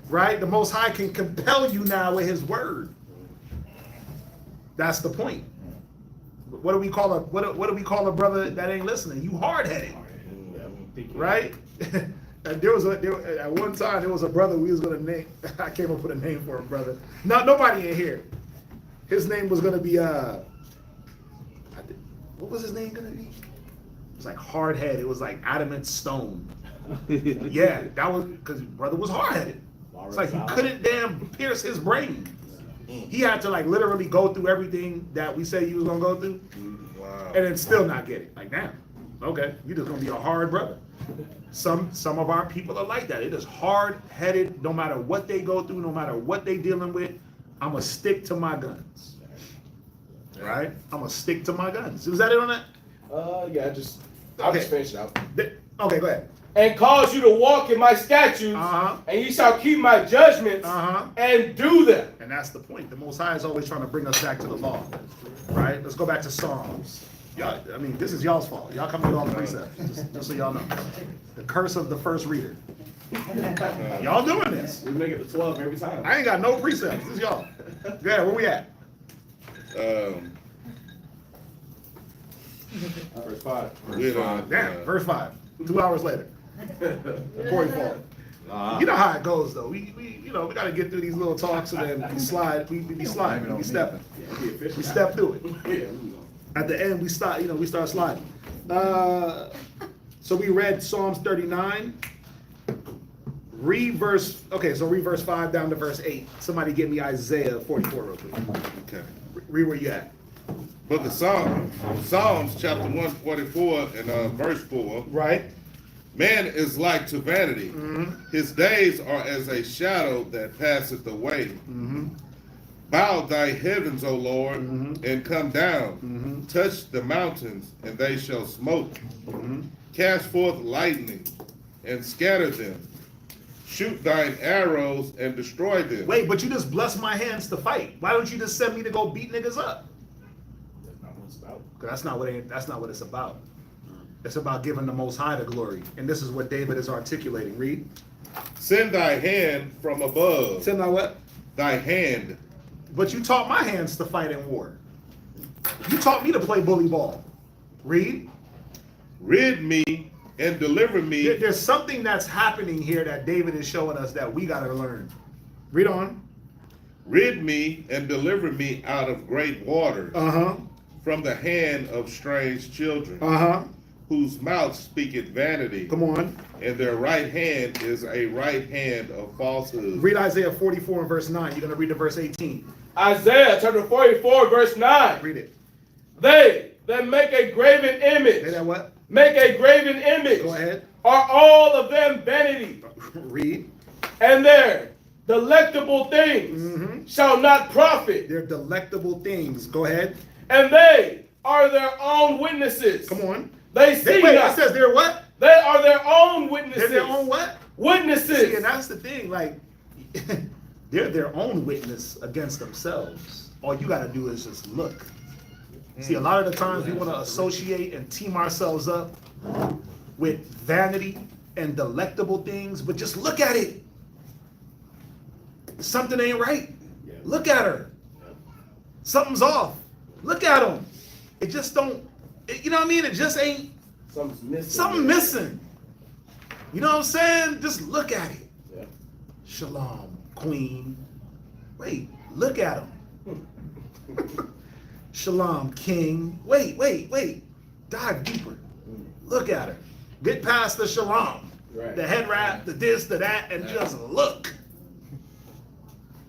Right? The Most High can compel you now with his word. That's the point. what do we call a what do we call a brother that ain't listening? You hard-headed, right? And at one time there was a brother we was gonna name. I came up with a name for a brother. No, nobody in here. His name was gonna be what was his name gonna be? It was like hard-headed. It was like adamant stone. Yeah, that was because brother was hard-headed. It's like you couldn't damn pierce his brain. He had to like literally go through everything that we said he was gonna go through, Wow. and then still not get it. Like, damn, okay, you just gonna be a hard brother. Some of our people are like that. They're just hard-headed. No matter what they go through, no matter what they dealing with, I'm gonna stick to my guns. Right? I'm gonna stick to my guns. Was that it on that? Yeah, I'll just finish it out. Okay, go ahead. And cause you to walk in my statutes, and ye shall keep my judgments, and do them. And that's the point. The Most High is always trying to bring us back to the law, right? Let's go back to Psalms. Y'all, I mean, this is y'all's fault. Y'all come with all the precepts, just so y'all know. The curse of the first reader. Y'all doing this. We make it to 12 every time. I ain't got no precepts. This is y'all. Yeah, where we at? Verse 5. Damn, verse 5. 2 hours later. Corey Fall. You know how it goes though. We gotta get through these little talks and then we slide. We be sliding. We stepping. We step through it. At the end, we start. We start sliding. So we read Psalms 39. Read verse 5 down to verse 8. Somebody get me Isaiah 44 real quick. Okay. Read where you at. Book of Psalms chapter 144 and verse 4. Right. Man is like to vanity. His days are as a shadow that passeth away. Bow thy heavens, O Lord, and come down. Touch the mountains, and they shall smoke. Cast forth lightning, and scatter them. Shoot thine arrows, and destroy them. Wait, but you just blessed my hands to fight. Why don't you just send me to go beat niggas up? That's not what it's about. 'Cause that's not what it's about. It's about giving the Most High the glory. And this is what David is articulating. Read. Send thy hand from above. Send my what? Thy hand. But you taught my hands to fight in war. You taught me to play bully ball. Read. Rid me and deliver me. There's something that's happening here that David is showing us that we got to learn. Read on. Rid me and deliver me out of great waters. From the hand of strange children. Whose mouth speaketh vanity. Come on. And their right hand is a right hand of falsehood. Read Isaiah 44 and verse 9. You're going to read to verse 18. Isaiah chapter 44, verse 9. Read it. They that make a graven image. Say that what? Make a graven image. Go ahead. Are all of them vanity. Read. And their delectable things shall not profit. They're delectable things. Go ahead. And they are their own witnesses. Come on. They see Wait, not. it says they're what? They are their own witnesses. They're their own what? Witnesses. See, and that's the thing. Like, they're their own witness against themselves. All you got to do is just look. See, a lot of the times we want to associate and team ourselves up with vanity and delectable things, but just look at it. Something ain't right. Look at her. Something's off. Look at them. It just don't, you know what I mean? It just ain't. Something's missing. Something missing. You know what I'm saying? Just look at it. Yeah. Shalom, queen. Wait, look at him. Shalom, king. Wait. Dive deeper. Look at her. Get past the shalom. Right. The head wrap, the this, the that, and just look.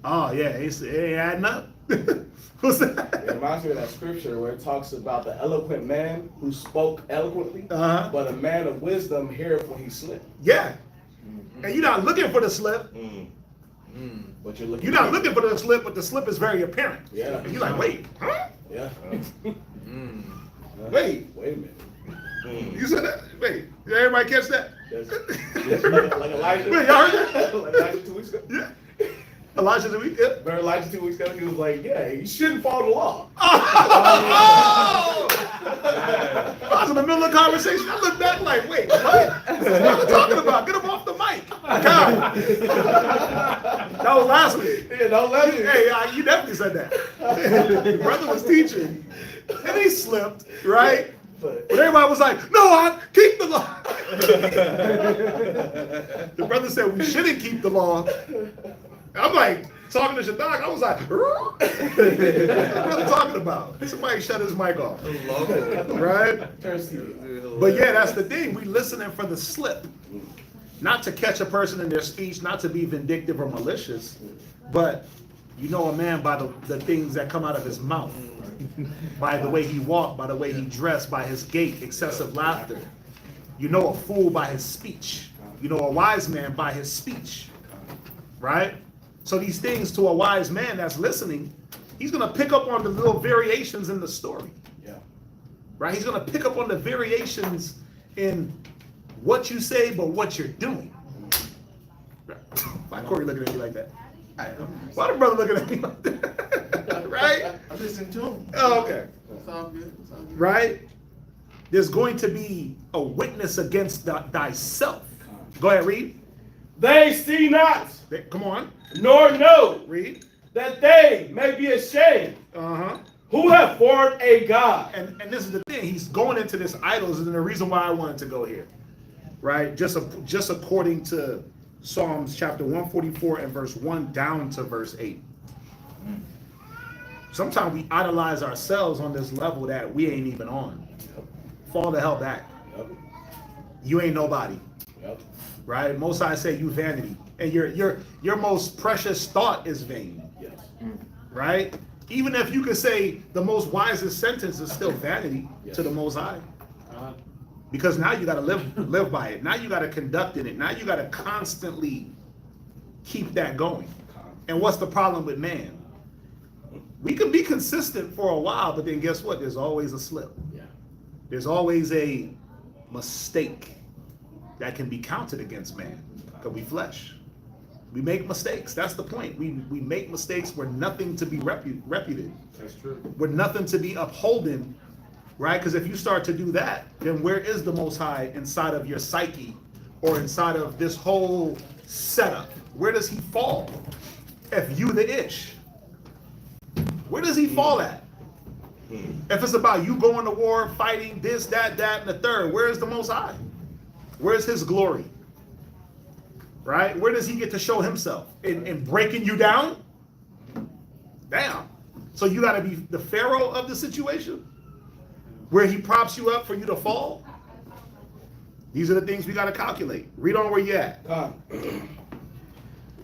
Oh, yeah, it ain't adding up. What's that? It reminds me of that scripture where it talks about the eloquent man who spoke eloquently, but a man of wisdom heareth when he slipped. Yeah. And you're not looking for the slip. But you're looking. You're not looking for the slip, but the slip is very apparent. Yeah. And you're like, wait, huh? Yeah. Wait. Wait a minute. You said that? Wait, did everybody catch that? Yes, like Elijah. Wait, y'all heard that? Like Elijah 2 weeks ago. Yeah. Elijah the week? Yeah. Remember Elijah 2 weeks ago? He was like, yeah, you shouldn't follow the law. Oh! I was in the middle of the conversation. I looked back like, wait, what? What are you talking about? Get him off the mic. God. That was last week. Yeah, don't let me. Hey, you definitely said that. The brother was teaching. and he slipped, right? But everybody was like, no, I keep the law. The brother said we shouldn't keep the law. I'm like, talking to Shadak, I was like, what are you talking about? Somebody shut his mic off. Right? But yeah, that's the thing. We listening for the slip. Not to catch a person in their speech, not to be vindictive or malicious, but you know a man by the things that come out of his mouth. By the way he walked, by the way he dressed, by his gait, excessive laughter. You know a fool by his speech. You know a wise man by his speech. Right? So these things to a wise man that's listening, he's going to pick up on the little variations in the story. Yeah. Right? He's going to pick up on the variations in what you say, but what you're doing. Why Corey looking at me like that? Why the brother looking at me like that? Right? I listen to him. Oh, okay. It's all good. It's all good. Right? There's going to be a witness against thyself. Go ahead, read. They see not, Come on. nor know, Read. that they may be ashamed, Uh-huh. who have formed a God. And this is the thing. He's going into this idols, and the reason why I wanted to go here. Right? Just according to Psalms chapter 144 and verse 1 down to verse 8. Sometimes we idolize ourselves on this level that we ain't even on. Fall the hell back. You ain't nobody. Right? Most I say you vanity. And your most precious thought is vain. Yes. Right? Even if you could say the most wisest sentence is still vanity to the Most High. Because now you got to live by it. Now you got to conduct in it. Now you got to constantly keep that going. And what's the problem with man? We can be consistent for a while, but then guess what? There's always a slip. Yeah. There's always a mistake that can be counted against man. Because we flesh. We make mistakes. That's the point. We make mistakes. We're nothing to be reputed. That's true. We're nothing to be upholden. Right? Because if you start to do that, then where is the Most High inside of your psyche or inside of this whole setup? Where does he fall? If you the ish, where does he fall at? If it's about you going to war, fighting this, that, and the third, where is the Most High? Where's his glory? Right? Where does he get to show himself? In breaking you down? Damn. So you got to be the Pharaoh of the situation? Where he props you up for you to fall? These are the things we got to calculate. Read on where you at.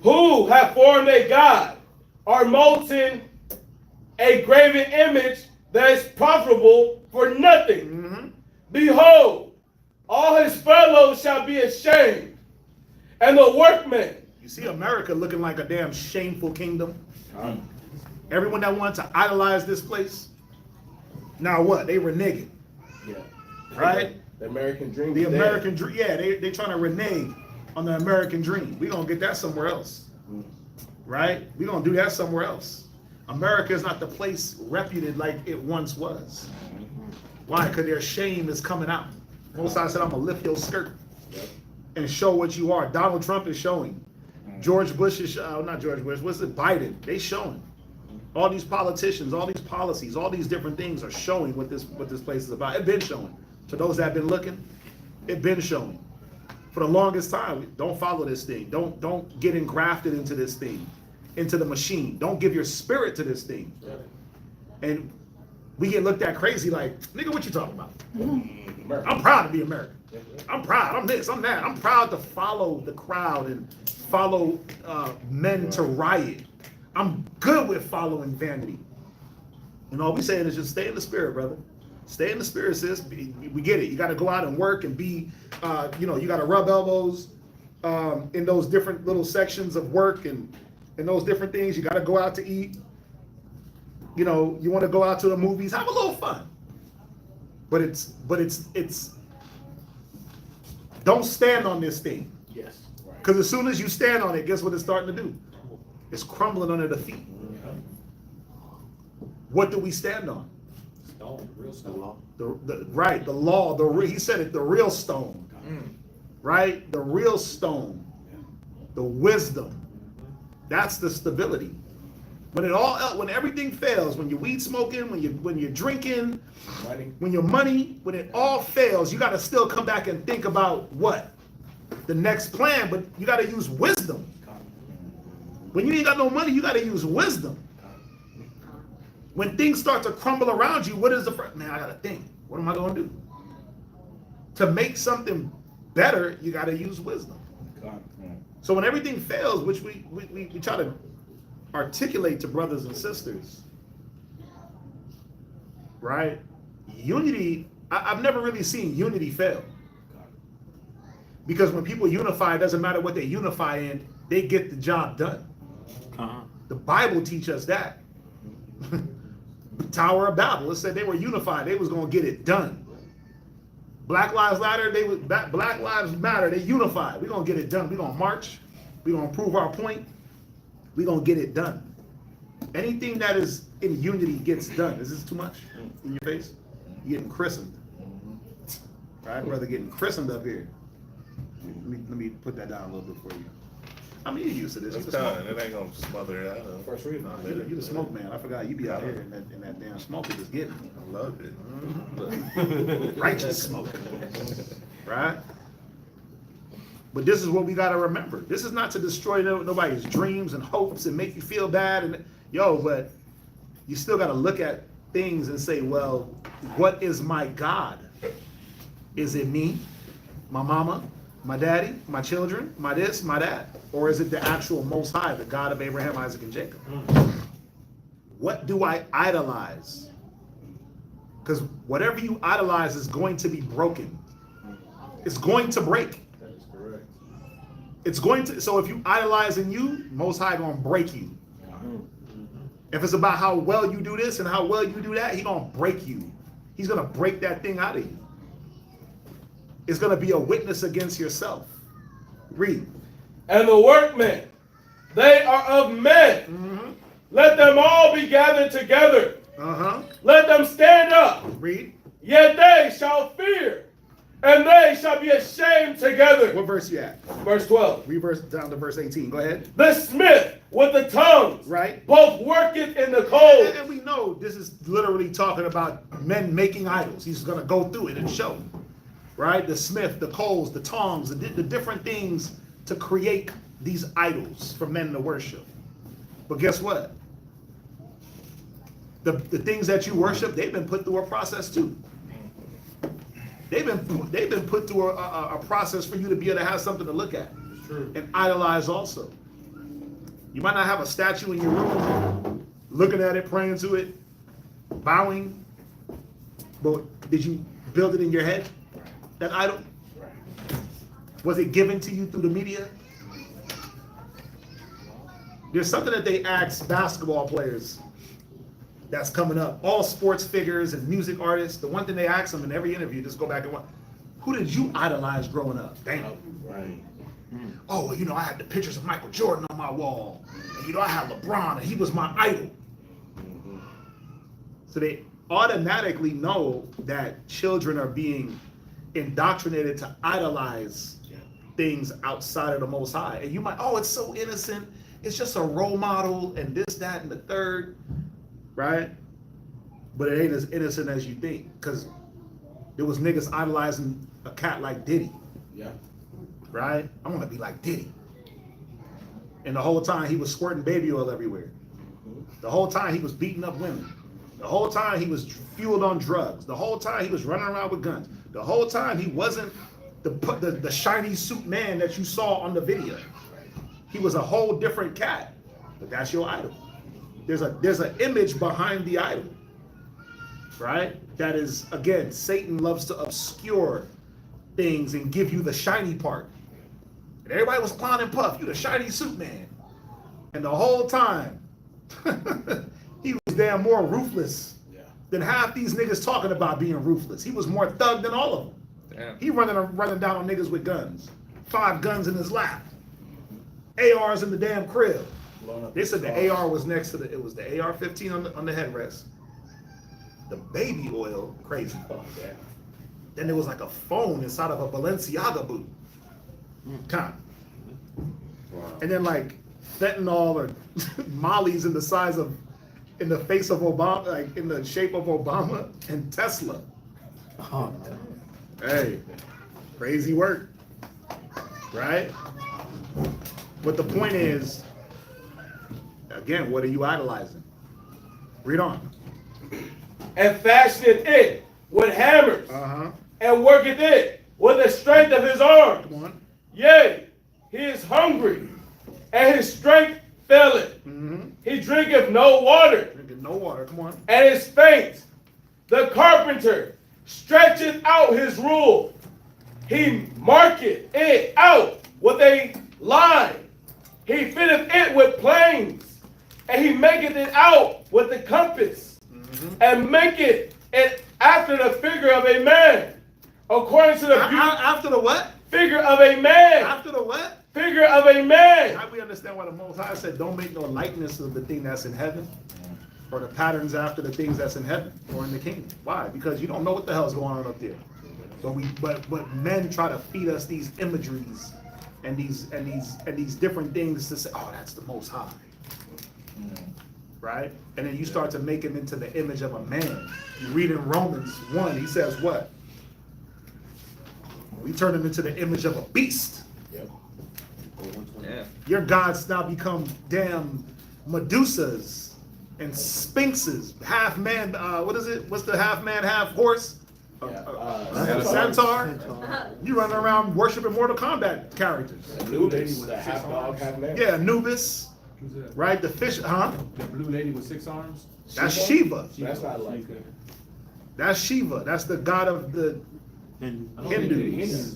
Who have formed a God, or molten a graven image that is profitable for nothing. Behold, all his fellows shall be ashamed, and the workmen. You see America looking like a damn shameful kingdom? Everyone that wanted to idolize this place, now what? They reneging. Yeah. Right? The American dream. The is dead. American dream. Yeah, they trying to renege on the American dream. We're going to get that somewhere else. Right? We're going to do that somewhere else. America is not the place reputed like it once was. Why? Because their shame is coming out. Most I said, I'm going to lift your skirt and show what you are. Donald Trump is showing. George Bush is, not George Bush, what's it? Biden. They showing. All these politicians, all these policies, all these different things are showing what this place is about. It's been showing. To those that have been looking, it's been showing. For the longest time, don't follow this thing. Don't get engrafted into this thing, into the machine. Don't give your spirit to this thing. And we get looked at crazy like, nigga, what you talking about? I'm proud to be American. I'm proud. I'm this, I'm that. I'm proud to follow the crowd and follow men to riot. I'm good with following vanity. And all we saying is just stay in the spirit, brother. Stay in the spirit, sis. We get it. You got to go out and work and be, you got to rub elbows in those different little sections of work and those different things. You got to go out to eat. You want to go out to the movies, have a little fun. But it's don't stand on this thing. Yes. Right. Because as soon as you stand on it, guess what it's starting to do? It's crumbling under the feet. What do we stand on? Stone, real stone. The law, he said it, the real stone. Right? The real stone. The wisdom. That's the stability. When everything fails, when you're weed smoking, when you're drinking, when your money, when it all fails, you got to still come back and think about what? The next plan, but you got to use wisdom. When you ain't got no money, you got to use wisdom. When things start to crumble around you, what is the first? Man, I got to think. What am I going to do? To make something better, you got to use wisdom. So when everything fails, which we try to articulate to brothers and sisters, right? Unity, I've never really seen unity fail. Because when people unify, it doesn't matter what they unify in, they get the job done. The Bible teaches us that. Tower of Babel, it said they were unified, they was gonna get it done. Black Lives Matter, Black Lives Matter, they unified. We're gonna get it done. We're gonna march, we're gonna prove our point, we're gonna get it done. Anything that is in unity gets done. Is this too much in your face? You're getting christened. Right, brother, getting christened up here. Let me put that down a little bit for you. I mean, you're used to this. It's done. It ain't gonna smother it out. First read. You the smoke man. I forgot you be out here in that damn smoke. It was getting. I love it. Righteous smoke. Right? But this is what we got to remember. This is not to destroy nobody's dreams and hopes and make you feel bad. But you still got to look at things and say, well, what is my God? Is it me, my mama, my daddy, my children, my this, my that? Or is it the actual Most High, the God of Abraham, Isaac, and Jacob? What do I idolize? Because whatever you idolize is going to be broken. It's going to break. That is correct. It's going to, so if you idolize in you, Most High gonna break you. If it's about how well you do this and how well you do that, He gonna break you. He's gonna break that thing out of you. It's gonna be a witness against yourself. Read. And the workmen, they are of men. Let them all be gathered together. Let them stand up. Read. Yet they shall fear, and they shall be ashamed together. What verse you at? Verse 12. Reverse down to verse 18. Go ahead. The smith with the tongues, Right. both worketh in the coals. And we know this is literally talking about men making idols. He's gonna go through it and show. Right? The smith, the coals, the tongs, the different things to create these idols for men to worship. But guess what? The things that you worship, they've been put through a process too. They've been put through a process for you to be able to have something to look at and idolize also. You might not have a statue in your room, looking at it, praying to it, bowing, but did you build it in your head, that idol? Was it given to you through the media? There's something that they ask basketball players that's coming up. All sports figures and music artists, the one thing they ask them in every interview, just go back and watch, who did you idolize growing up? Damn. Right. Oh, well, I had the pictures of Michael Jordan on my wall. And, I had LeBron, and he was my idol. So they automatically know that children are being indoctrinated to idolize things outside of the Most High. And you might, it's so innocent. It's just a role model and this, that, and the third, right? But it ain't as innocent as you think, because there was niggas idolizing a cat like Diddy. Yeah. Right? I want to be like Diddy. And the whole time he was squirting baby oil everywhere. The whole time he was beating up women. The whole time he was fueled on drugs. The whole time he was running around with guns. The whole time he wasn't the shiny suit man that you saw on the video. He was a whole different cat. But that's your idol. There's an image behind the idol. Right? That is, again, Satan loves to obscure things and give you the shiny part. And everybody was clown and puff, you the shiny suit man. And the whole time, he was damn more ruthless than half these niggas talking about being ruthless. He was more thug than all of them. Damn. He running down on niggas with guns. 5 guns in his lap. ARs in the damn crib. They said the AR was next to it was the AR-15 on the headrest. The baby oil, crazy. Then there was like a phone inside of a Balenciaga boot. Wow. And then like fentanyl or mollies in the face of Obama, like in the shape of Obama and Tesla. Hey, crazy work, right? But the point is, again, what are you idolizing? Read on. And fashioneth it with hammers, and worketh it with the strength of his arm. Come on. Yea, he is hungry, and his strength faileth. He drinketh no water, Drinking no water. Come on. and is faint. The carpenter stretcheth out his rule. He marketh it out with a line. He fitteth it with planes, and he maketh it out with the compass, and maketh it after the figure of a man, according to the After the what? figure of a man. After the what? Figure of a man. How do we understand why the Most High said, don't make no likeness of the thing that's in heaven, or the patterns after the things that's in heaven or in the kingdom? Why? Because you don't know what the hell's going on up there. But men try to feed us these imageries and these different things to say, oh, that's the Most High. Right? And then you start to make him into the image of a man. You read in Romans 1, he says what? We turn him into the image of a beast. Yeah. Your gods now become damn Medusas and Sphinxes, half man. What is it? What's the half man, half horse? Centaur. You running around worshiping Mortal Kombat characters. Blue lady with a half dog, half man. Yeah, Anubis, right? The fish, huh? The blue lady with 6 arms. That's Shiva. That's not like that. That's Shiva. That's the god of the Hindus.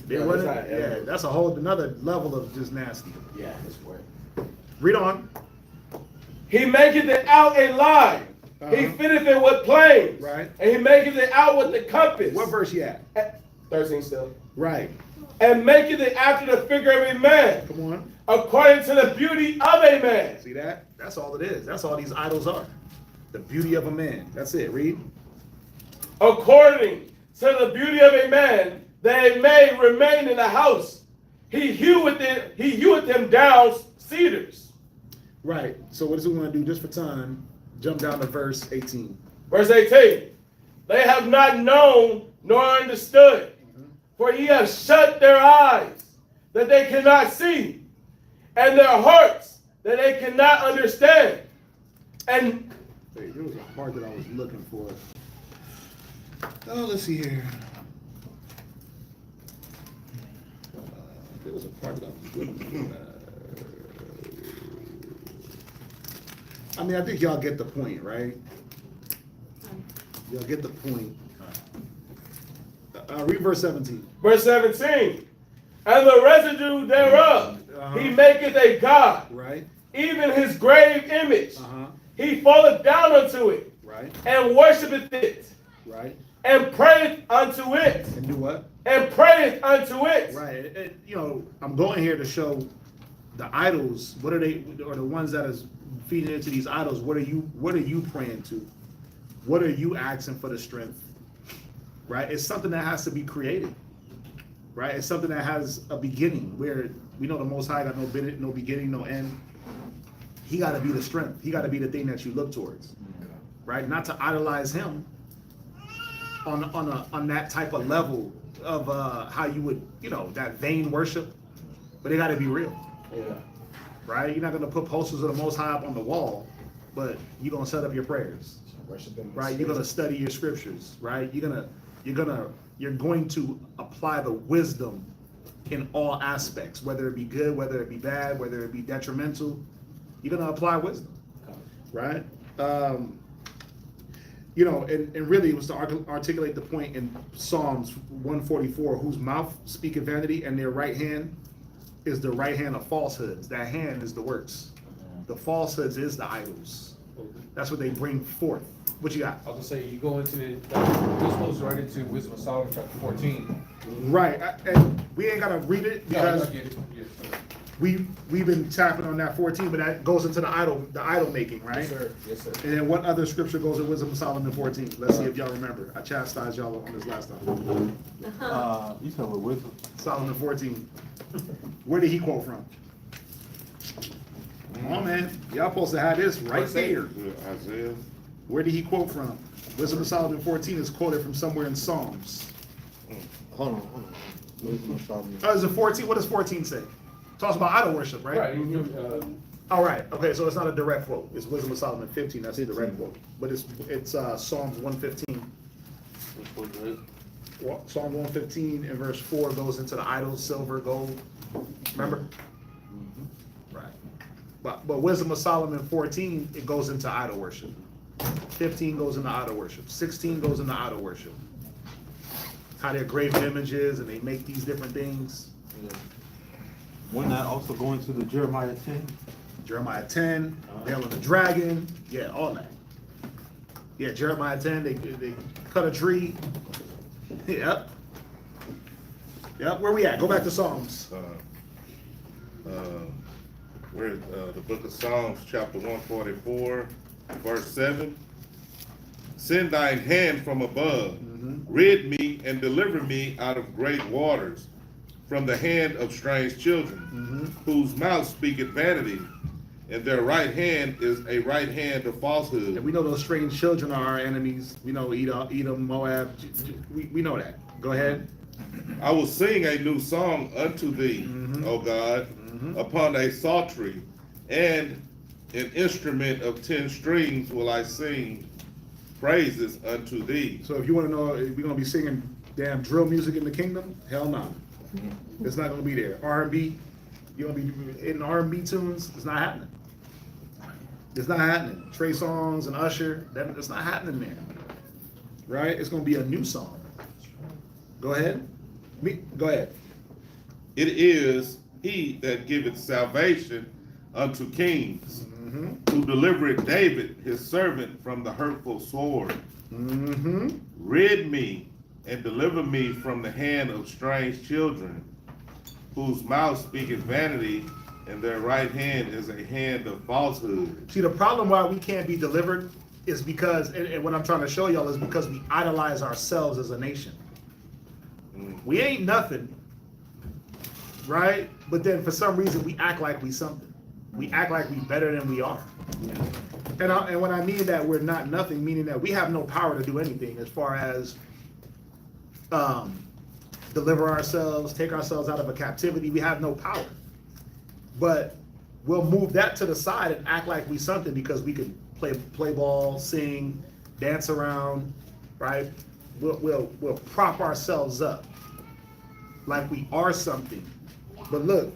They're running, yeah, that's a whole another level of just nasty. Yeah, that's weird. Read on. He maketh it out a line. He fitteth it with planes. Right. And he maketh it out with the compass. What verse you at? 13 still. Right. And maketh it after the figure of a man, Come on. according to the beauty of a man. See that? That's all it is. That's all these idols are. The beauty of a man. That's it. Read. According to the beauty of a man, that it may remain in the house. He heweth them down cedars. Right. So what does it want to do just for time? Jump down to verse 18. Verse 18. They have not known nor understood, for ye have shut their eyes, that they cannot see, and their hearts, that they cannot understand. And Wait, there was a part that I was looking for. Oh, let's see here. There was a part that I was looking for. I mean, I think y'all get the point, right? Y'all get the point. Read verse 17. verse 17. And the residue thereof, he maketh a god, Right? even his grave image. Uh-huh. He falleth down unto it, Right? and worshipeth it, Right? and prayeth unto it, And do what? and prayeth unto it. Right. You know, I'm going here to show the idols. What are they? Or the ones that is feeding into these idols? What are you praying to? What are you asking for the strength? Right. It's something that has to be created. Right. It's something that has a beginning. Where we know the Most High got no beginning, no end. He got to be the strength. He got to be the thing that you look towards. Right. Not to idolize him on that type of level of how you would, that vain worship, but it got to be real. Yeah. Right? You're not going to put posters of the Most High up on the wall, but you're going to set up your prayers. Worshiping. Right? You're going to study your scriptures. Right? You're going to apply the wisdom in all aspects, whether it be good, whether it be bad, whether it be detrimental. You're going to apply wisdom. Right? And really it was to articulate the point in Psalms 144, whose mouth speaketh vanity, and their right hand is the right hand of falsehoods. That hand is the works. The falsehoods is the idols. That's what they bring forth. What you got? I was gonna say, you go into this goes right into Wisdom of Solomon chapter 14. Right, and we ain't gotta read it because I get it. Yes, sir. we've been tapping on that 14, but that goes into the idol making, right? Yes, sir. Yes, sir. And then what other scripture goes in Wisdom of Solomon 14? Let's see if y'all remember. I chastised y'all on this last time. You talking about wisdom? Solomon 14. Where did he quote from? Come on, man. Y'all supposed to have this right there. Isaiah. Where did he quote from? Wisdom of Solomon 14 is quoted from somewhere in Psalms. Hold on. Wisdom of Solomon. Oh, is it 14? What does 14 say? Talks about idol worship, right? Right. All right. Okay, so it's not a direct quote. It's Wisdom of Solomon 15. That's a direct quote. But it's Psalms 115. Well, Psalm 115 in verse 4 goes into the idols, silver, gold. Remember? Right. But Wisdom of Solomon 14, it goes into idol worship. 15 goes into idol worship. 16 goes into idol worship. How they're graven images and they make these different things. Wouldn't that also go into the Jeremiah 10? Jeremiah 10, Hail of the Dragon, yeah, all that. Yeah, Jeremiah 10, they cut a tree. Yep. Yep, where we at? Go back to Psalms. Where the book of Psalms, chapter 144, verse 7. Send thine hand from above, rid me and deliver me out of great waters, from the hand of strange children, whose mouth speaketh vanity, and their right hand is a right hand of falsehood. And we know those strange children are our enemies. We know Edom, Moab. We know that. Go ahead. I will sing a new song unto thee, O God, upon a psaltery, and an instrument of 10 strings will I sing praises unto thee. So if you want to know, if we're going to be singing damn drill music in the kingdom, hell no. It's not going to be there. R&B, you're going to be hitting R&B tunes, it's not happening. It's not happening. Trey Songz and Usher, it's not happening there. Right? It's going to be a new song. Go ahead. Go ahead. It is he that giveth salvation unto kings, who delivereth David his servant from the hurtful sword. Rid me and deliver me from the hand of strange children, whose mouth speaketh vanity, and their right hand is a hand of falsehood. See, the problem why we can't be delivered is because, and what I'm trying to show y'all is because we idolize ourselves as a nation. We ain't nothing, right? But then for some reason we act like we something. We act like we better than we are. And when I mean that we're not nothing, meaning that we have no power to do anything as far as deliver ourselves, take ourselves out of a captivity. We have no power. But we'll move that to the side and act like we something because we can play ball, sing, dance around, right? We'll prop ourselves up like we are something. But look,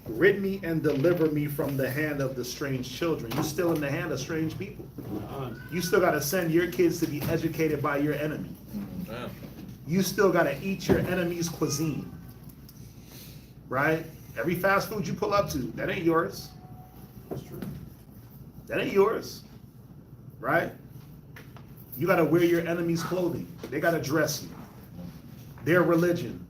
rid me and deliver me from the hand of the strange children. You're still in the hand of strange people. You still got to send your kids to be educated by your enemy. You still got to eat your enemy's cuisine, right? Every fast food you pull up to, that ain't yours. That's true. That ain't yours, right? You got to wear your enemy's clothing. They got to dress you. Their religion.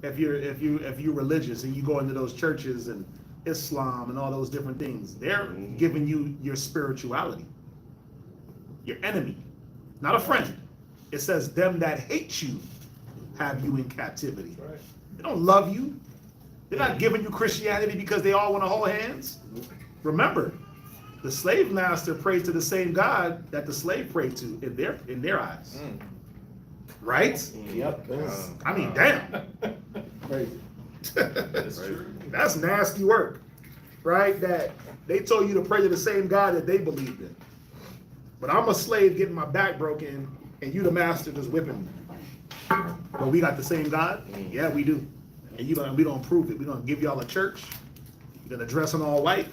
If you're religious and you go into those churches and Islam and all those different things, they're giving you your spirituality. Your enemy, not a friend. It says them that hate you have you in captivity. Right. They don't love you. They're not giving you Christianity because they all want to hold hands. Remember, the slave master prayed to the same God that the slave prayed to in their eyes. Right? Yep. I mean, damn. Crazy. That's nasty work, right? That they told you to pray to the same God that they believed in. But I'm a slave getting my back broken, and you the master just whipping me. But we got the same God? Yeah, we do. And we gonna prove it. We gonna give y'all a church. You're gonna dress in all white.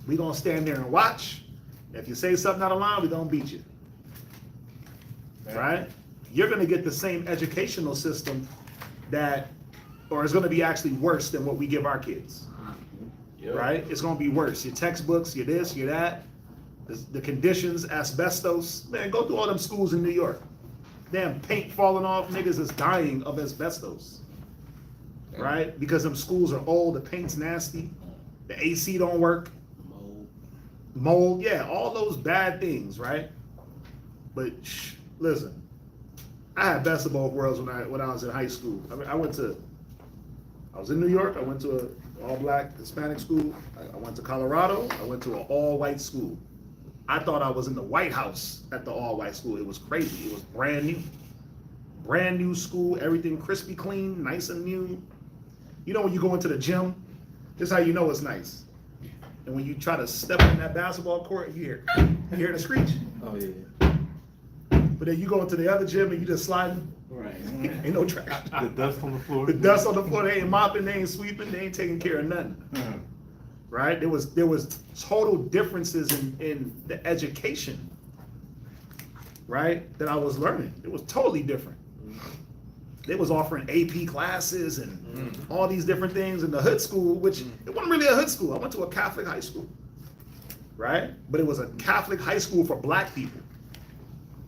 We gonna stand there and watch. If you say something out of line, we gonna beat you. Right? You're gonna get the same educational system or it's gonna be actually worse than what we give our kids. Yep. Right? It's gonna be worse. Your textbooks, your this, your that, the conditions, asbestos. Man, go through all them schools in New York. Damn paint falling off, niggas is dying of asbestos. Right? Because them schools are old, the paint's nasty, the AC don't work. Mold, yeah, all those bad things, right? But listen, I had best of both worlds when I was in high school. I went to I was in New York. I went to an all-black Hispanic school. I went to Colorado. I went to an all-white school. I thought I was in the White House at the all-white school. It was crazy. It was brand new. Brand new school, everything crispy clean, nice and new. You know when you go into the gym, this is how you know it's nice. And when you try to step in that basketball court, you hear the screech. Oh, yeah. But then you go into the other gym and you just sliding. Right. Ain't no trash. The dust on the floor. The dust on the floor, they ain't mopping, they ain't sweeping, they ain't taking care of nothing. Right? There was total differences in the education, right, that I was learning. It was totally different. They was offering AP classes and all these different things in the hood school, which it wasn't really a hood school. I went to a Catholic high school, right? But it was a Catholic high school for black people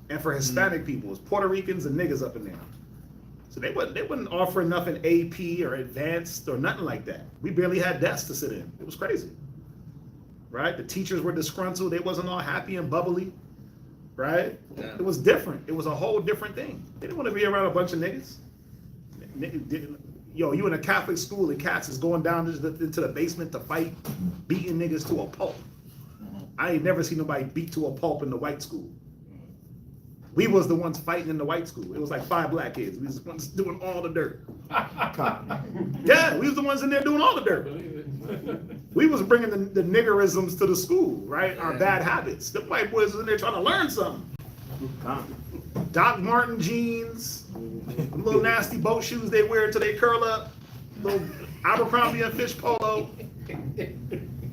and for Hispanic people. It was Puerto Ricans and niggas up in there. So they wouldn't offer nothing AP or advanced or nothing like that. We barely had desks to sit in. It was crazy, right? The teachers were disgruntled. They wasn't all happy and bubbly, right? Yeah. It was different. It was a whole different thing. They didn't want to be around a bunch of niggas. Yo, you in a Catholic school and cats is going down into the basement to fight, beating niggas to a pulp. I ain't never seen nobody beat to a pulp in the white school. We was the ones fighting in the white school. It was like 5 black kids. We was the ones doing all the dirt. Yeah, we was the ones in there doing all the dirt. We was bringing the niggerisms to the school, right? Our bad habits. The white boys was in there trying to learn something. Doc Martin jeans, little nasty boat shoes they wear till they curl up, little Abercrombie and Fish polo,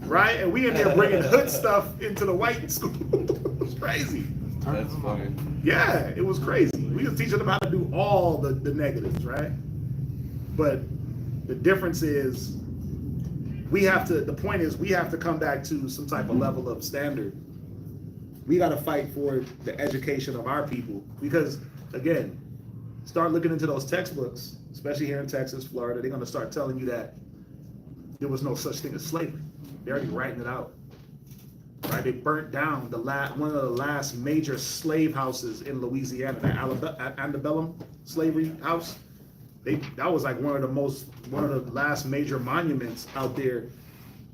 right? And we in there bringing hood stuff into the white school. It was crazy. That's funny. Yeah, it was crazy. We was teaching them how to do all the negatives, right? But the difference is the point is we have to come back to some type of level of standard. We got to fight for the education of our people because, again, start looking into those textbooks, especially here in Texas, Florida, they're going to start telling you that there was no such thing as slavery. They're already writing it out. Right? They burnt down one of the last major slave houses in Louisiana, the antebellum slavery house. That was like one of the last major monuments out there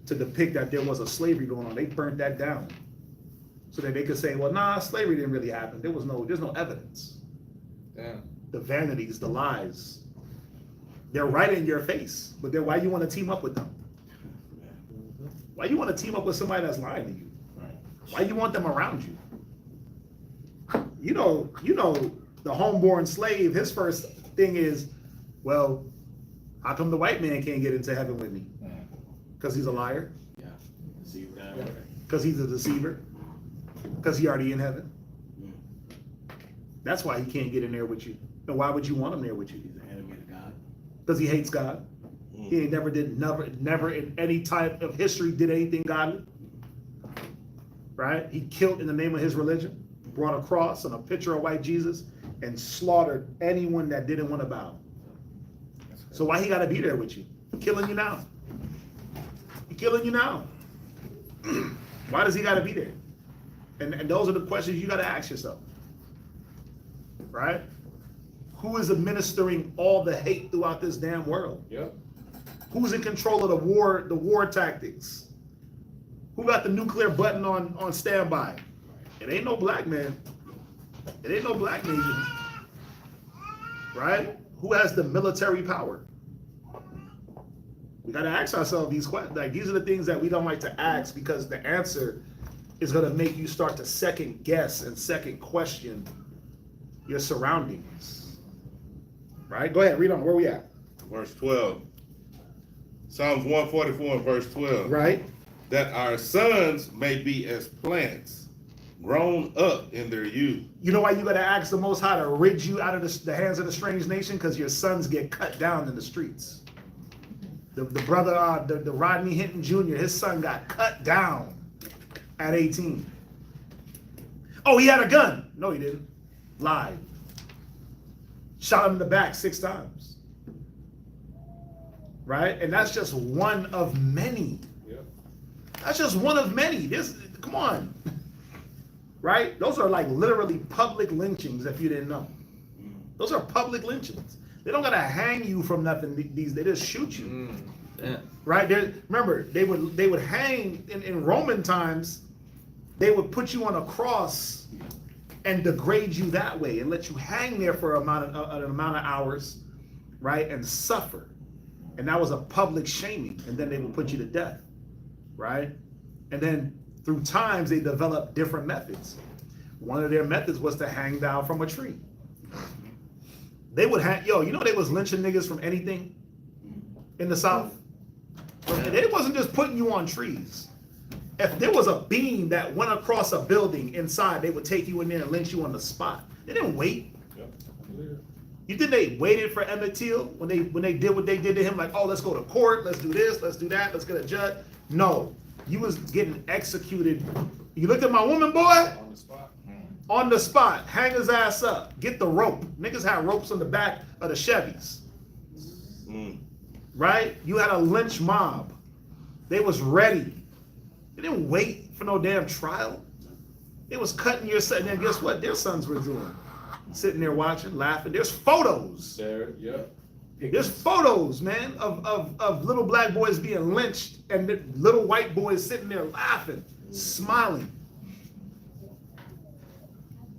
to depict that there was a slavery going on. They burnt that down so that they could say, well, nah, slavery didn't really happen. There's no evidence. Damn. The vanities, the lies, they're right in your face. But then why you want to team up with them? Why you want to team up with somebody that's lying to you? Why you want them around you? You know, the homeborn slave, his first thing is, well, how come the white man can't get into heaven with me? Because he's a liar? Because he's a deceiver? Because he already in heaven? That's why he can't get in there with you. And why would you want him there with you? He's an enemy of God. Because he hates God. He ain't never in any type of history did anything godly. Right? He killed in the name of his religion, brought a cross and a picture of white Jesus, and slaughtered anyone that didn't want to bow. So why he got to be there with you? He's killing you now. He's killing you now. Why does he got to be there? And those are the questions you got to ask yourself. Right? Who is administering all the hate throughout this damn world? Yep. Who's in control of the war tactics? Who got the nuclear button on standby? It ain't no black man. It ain't no black nation. Right? Who has the military power? We got to ask ourselves these questions. Like, these are the things that we don't like to ask because the answer is going to make you start to second guess and second question your surroundings. Right? Go ahead, read on. Where we at? Verse 12. Psalms 144 and verse 12. Right? That our sons may be as plants grown up in their youth. You know why you got to ask the Most High to rid you out of the hands of the strange nation? Because your sons get cut down in the streets. The brother, the Rodney Hinton Jr., his son got cut down at 18. Oh, he had a gun. No, he didn't. Lied. Shot him in the back 6 times. Right? And that's just one of many. Yep. That's just one of many. Come on. Right? Those are like literally public lynchings if you didn't know. Those are public lynchings. They don't gotta hang you from nothing. They just shoot you. Yeah. Right? Remember, they would hang in Roman times. They would put you on a cross and degrade you that way and let you hang there for an amount of hours, right? And suffer. And that was a public shaming. And then they would put you to death, right? And then through times they developed different methods. One of their methods was to hang down from a tree. They would hang, you know they was lynching niggas from anything in the South? It wasn't just putting you on trees. If there was a beam that went across a building inside, they would take you in there and lynch you on the spot. They didn't wait. You think they waited for Emmett Till when they did what they did to him? Like, oh, let's go to court, let's do this, let's do that, let's get a judge. No, you was getting executed. You looked at my woman, boy? On the spot. On the spot, hang his ass up, get the rope. Niggas had ropes on the back of the Chevys. Right? You had a lynch mob. They was ready. They didn't wait for no damn trial. They was cutting your son. And guess what their sons were doing? Sitting there watching, laughing. There's photos. There, yep. There's photos, man, of little black boys being lynched and the little white boys sitting there laughing, smiling.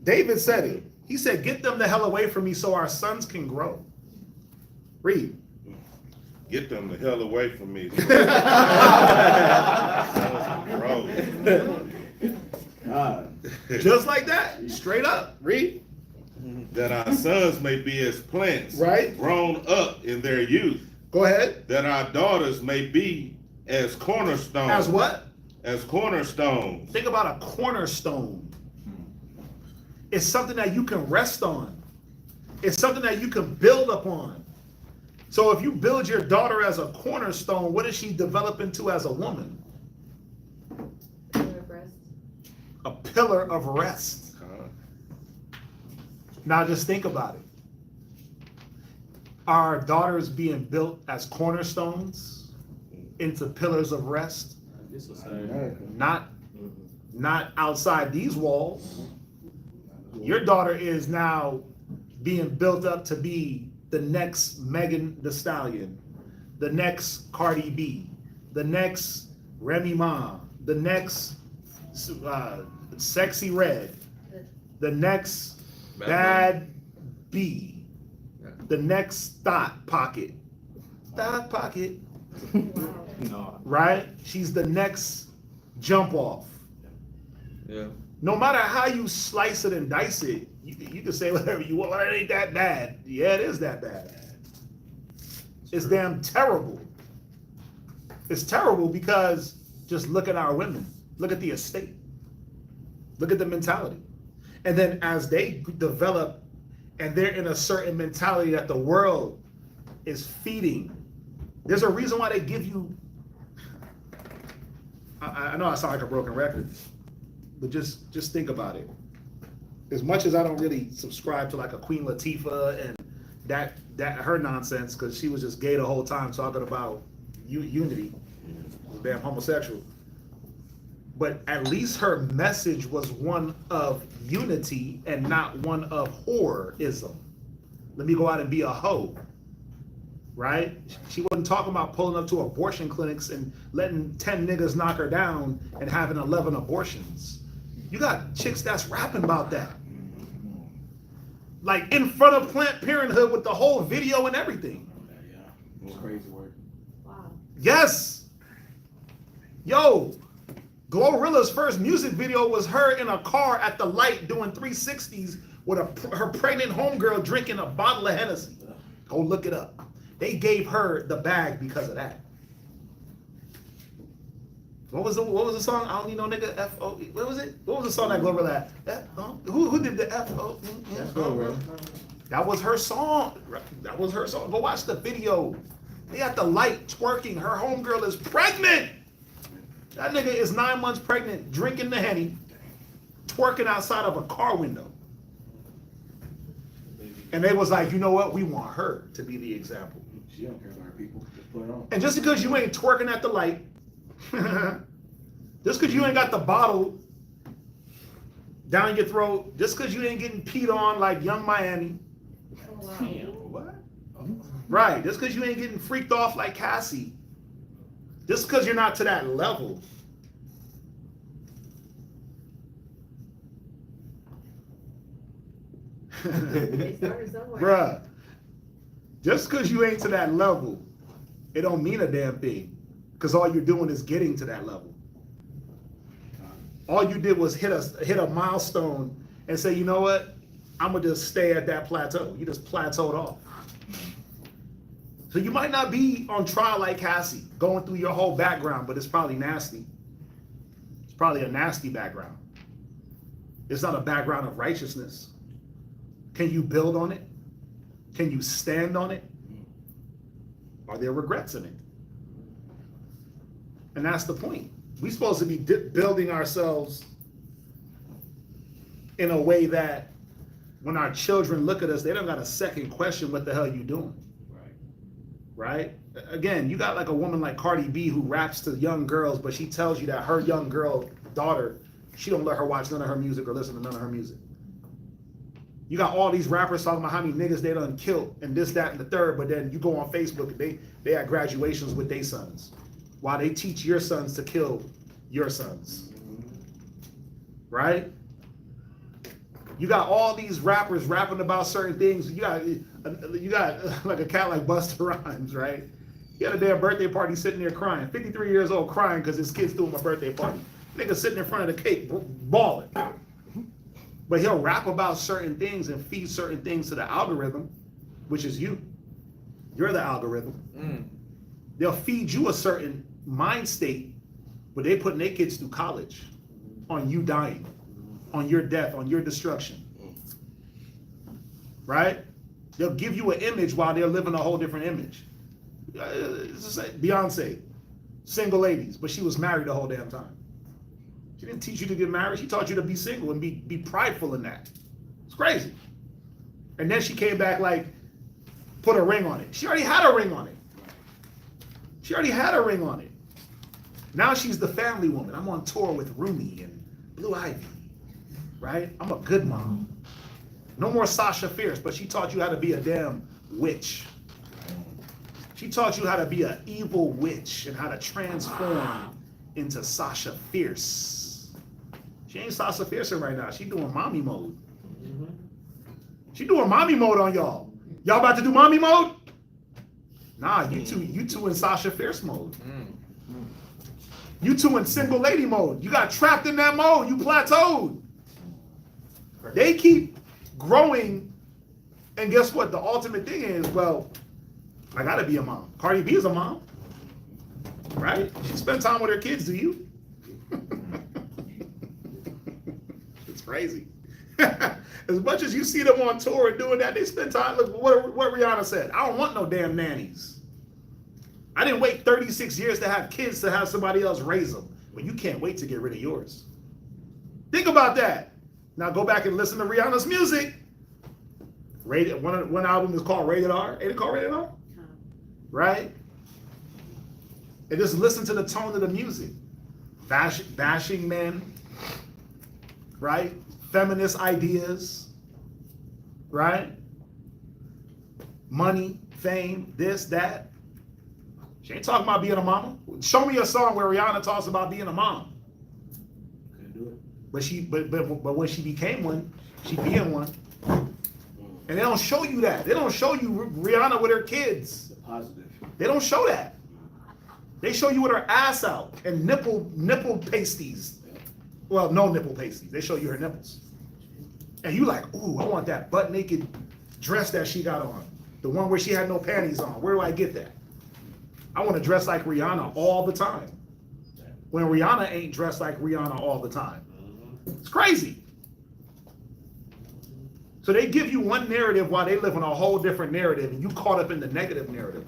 David said it. He said, get them the hell away from me so our sons can grow. Read. Get them the hell away from me. Just like that, straight up. Read. That our sons may be as plants, Right. grown up in their youth. Go ahead. That our daughters may be as cornerstones. As what? As cornerstones. Think about a cornerstone. It's something that you can rest on. It's something that you can build upon. So if you build your daughter as a cornerstone, what does she develop into as a woman? A pillar of rest. Now just think about it. Are our daughters being built as cornerstones into pillars of rest? Not outside these walls. Your daughter is now being built up to be the next Megan Thee Stallion, the next Cardi B, the next Remy Ma, the next Sexy Red, the next Bad B, the next Thought Pocket. Thought Pocket. Right? She's the next Jump Off. Yeah. No matter how you slice it and dice it, you can say whatever you want. Well, it ain't that bad. Yeah, it is that bad. It's damn terrible. It's terrible because just look at our women. Look at the estate. Look at the mentality. And then as they develop and they're in a certain mentality that the world is feeding, there's a reason why they give you, I know I sound like a broken record, but just think about it. As much as I don't really subscribe to like a Queen Latifah and that her nonsense, because she was just gay the whole time talking about unity, damn homosexual. But at least her message was one of unity and not one of whoreism. Let me go out and be a hoe, right? She wasn't talking about pulling up to abortion clinics and letting 10 niggas knock her down and having 11 abortions. You got chicks that's rapping about that. Like in front of Planned Parenthood with the whole video and everything. It's crazy work. Wow. Yes. Yo, Glorilla's first music video was her in a car at the light doing 360s with her pregnant homegirl drinking a bottle of Hennessy. Go look it up. They gave her the bag because of that. What was the song? I don't need no nigga F.O. What was it? What was the song that Glorilla had? Who did the F.O.? That was her song. That was her song. Go watch the video. They at the light twerking. Her homegirl is pregnant. That nigga is 9 months pregnant, drinking the Henny, twerking outside of a car window. And they was like, you know what? We want her to be the example. She don't care about her people. Just put it on. And just because you ain't twerking at the light, just because you ain't got the bottle down your throat, just because you ain't getting peed on like Young Miami. Oh, wow. What? Right. Just because you ain't getting freaked off like Cassie, just because you're not to that level. They started somewhere. Bruh, just because you ain't to that level, it don't mean a damn thing. Because all you're doing is getting to that level. All you did was hit a milestone and say, you know what? I'm gonna just stay at that plateau. You just plateaued off. So you might not be on trial like Cassie, going through your whole background, but it's probably nasty. It's probably a nasty background. It's not a background of righteousness. Can you build on it? Can you stand on it? Are there regrets in it? And that's the point. We're supposed to be building ourselves in a way that when our children look at us, they don't got a second question, what the hell you doing? Right? Again, you got like a woman like Cardi B who raps to young girls, but she tells you that her young girl daughter, she don't let her watch none of her music or listen to none of her music. You got all these rappers talking about how many niggas they done killed and this, that, and the third, but then you go on Facebook and they at graduations with their sons while they teach your sons to kill your sons. Right? You got all these rappers rapping about certain things. You got like a cat like Busta Rhymes, right? He had a damn birthday party sitting there crying. 53 years old crying because his kid's doing a birthday party. Nigga sitting in front of the cake, balling. But he'll rap about certain things and feed certain things to the algorithm, which is you. You're the algorithm. They'll feed you a certain mind state, but they putting their kids through college on you dying, on your death, on your destruction. Right? They'll give you an image while they're living a whole different image. Beyonce, single ladies, but she was married the whole damn time. She didn't teach you to get married. She taught you to be single and be prideful in that. It's crazy. And then she came back like, put a ring on it. She already had a ring on it. She already had a ring on it. Now she's the family woman. I'm on tour with Rumi and Blue Ivy, right? I'm a good mom. No more Sasha Fierce, but she taught you how to be a damn witch. She taught you how to be an evil witch and how to transform into Sasha Fierce. She ain't Sasha Fierce right now. She doing mommy mode. She doing mommy mode on y'all. Y'all about to do mommy mode? Nah, you two in Sasha Fierce mode. You two in single lady mode. You got trapped in that mode. You plateaued. They keep growing, and guess what? The ultimate thing is, well, I gotta be a mom. Cardi B is a mom, right? She spends time with her kids. Do you? It's crazy. As much as you see them on tour and doing that, they spend time. Look what Rihanna said. I don't want no damn nannies. I didn't wait 36 years to have kids to have somebody else raise them. But you can't wait to get rid of yours. Think about that. Now go back and listen to Rihanna's music. One album is called Rated R. Ain't it called Rated R? Right? And just listen to the tone of the music. Bashing men. Right? Feminist ideas. Right? Money, fame, this, that. She ain't talking about being a mama. Show me a song where Rihanna talks about being a mom. Couldn't do it. But when she became one, she being one. And they don't show you that. They don't show you Rihanna with her kids. Positive. They don't show that. They show you with her ass out and nipple pasties. Well, no nipple pasties. They show you her nipples. And you like, ooh, I want that butt naked dress that she got on. The one where she had no panties on. Where do I get that? I want to dress like Rihanna all the time. When Rihanna ain't dressed like Rihanna all the time. It's crazy. So they give you one narrative while they live in a whole different narrative, and you caught up in the negative narrative.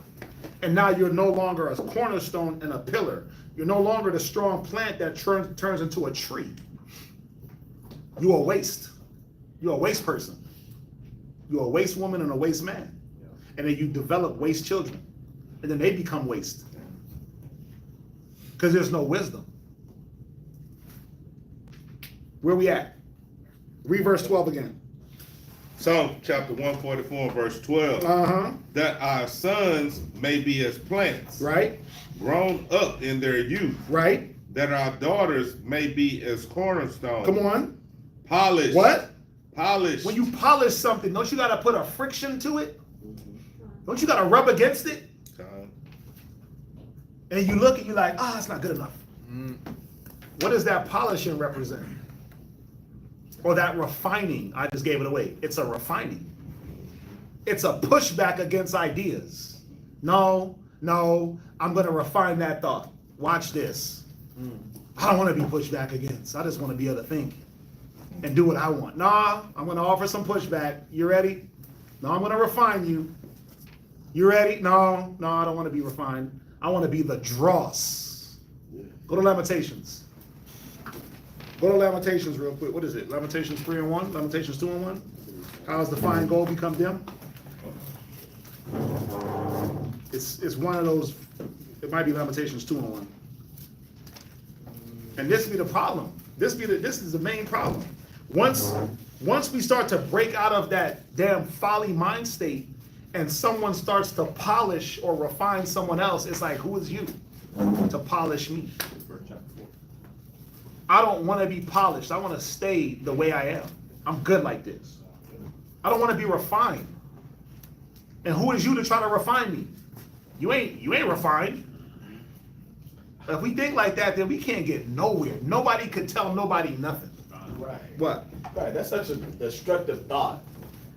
And now you're no longer a cornerstone and a pillar. You're no longer the strong plant that turns into a tree. You're a waste. You're a waste person. You're a waste woman and a waste man. And then you develop waste children. And then they become waste. Because there's no wisdom. Where we at? Read verse 12 again. Psalm chapter 144, verse 12. Uh-huh. That our sons may be as plants, Right? grown up in their youth. Right? That our daughters may be as cornerstones. Come on. Polished. What? Polished. When you polish something, don't you gotta put a friction to it? Don't you gotta rub against it? And you look and you're like, it's not good enough. What does that polishing represent? Or that refining? I just gave it away. It's a refining. It's a pushback against ideas. No, I'm gonna refine that thought. Watch this. I don't want to be pushed back against. I just want to be able to think and do what I want. Nah, I'm gonna offer some pushback. You ready? No, I'm gonna refine you. You ready? No, I don't want to be refined. I want to be the dross. Go to Lamentations. Go to Lamentations real quick. What is it? Lamentations 3:1? Lamentations 2:1? How does the fine gold become dim? It's one of those. It might be Lamentations 2:1. And this be the problem. This is the main problem. Once we start to break out of that damn folly mind state, and someone starts to polish or refine someone else, it's like, who is you to polish me? I don't want to be polished. I want to stay the way I am. I'm good like this. I don't want to be refined. And who is you to try to refine me? You ain't refined. If we think like that, then we can't get nowhere. Nobody could tell nobody nothing. Right. What? Right. That's such a destructive thought.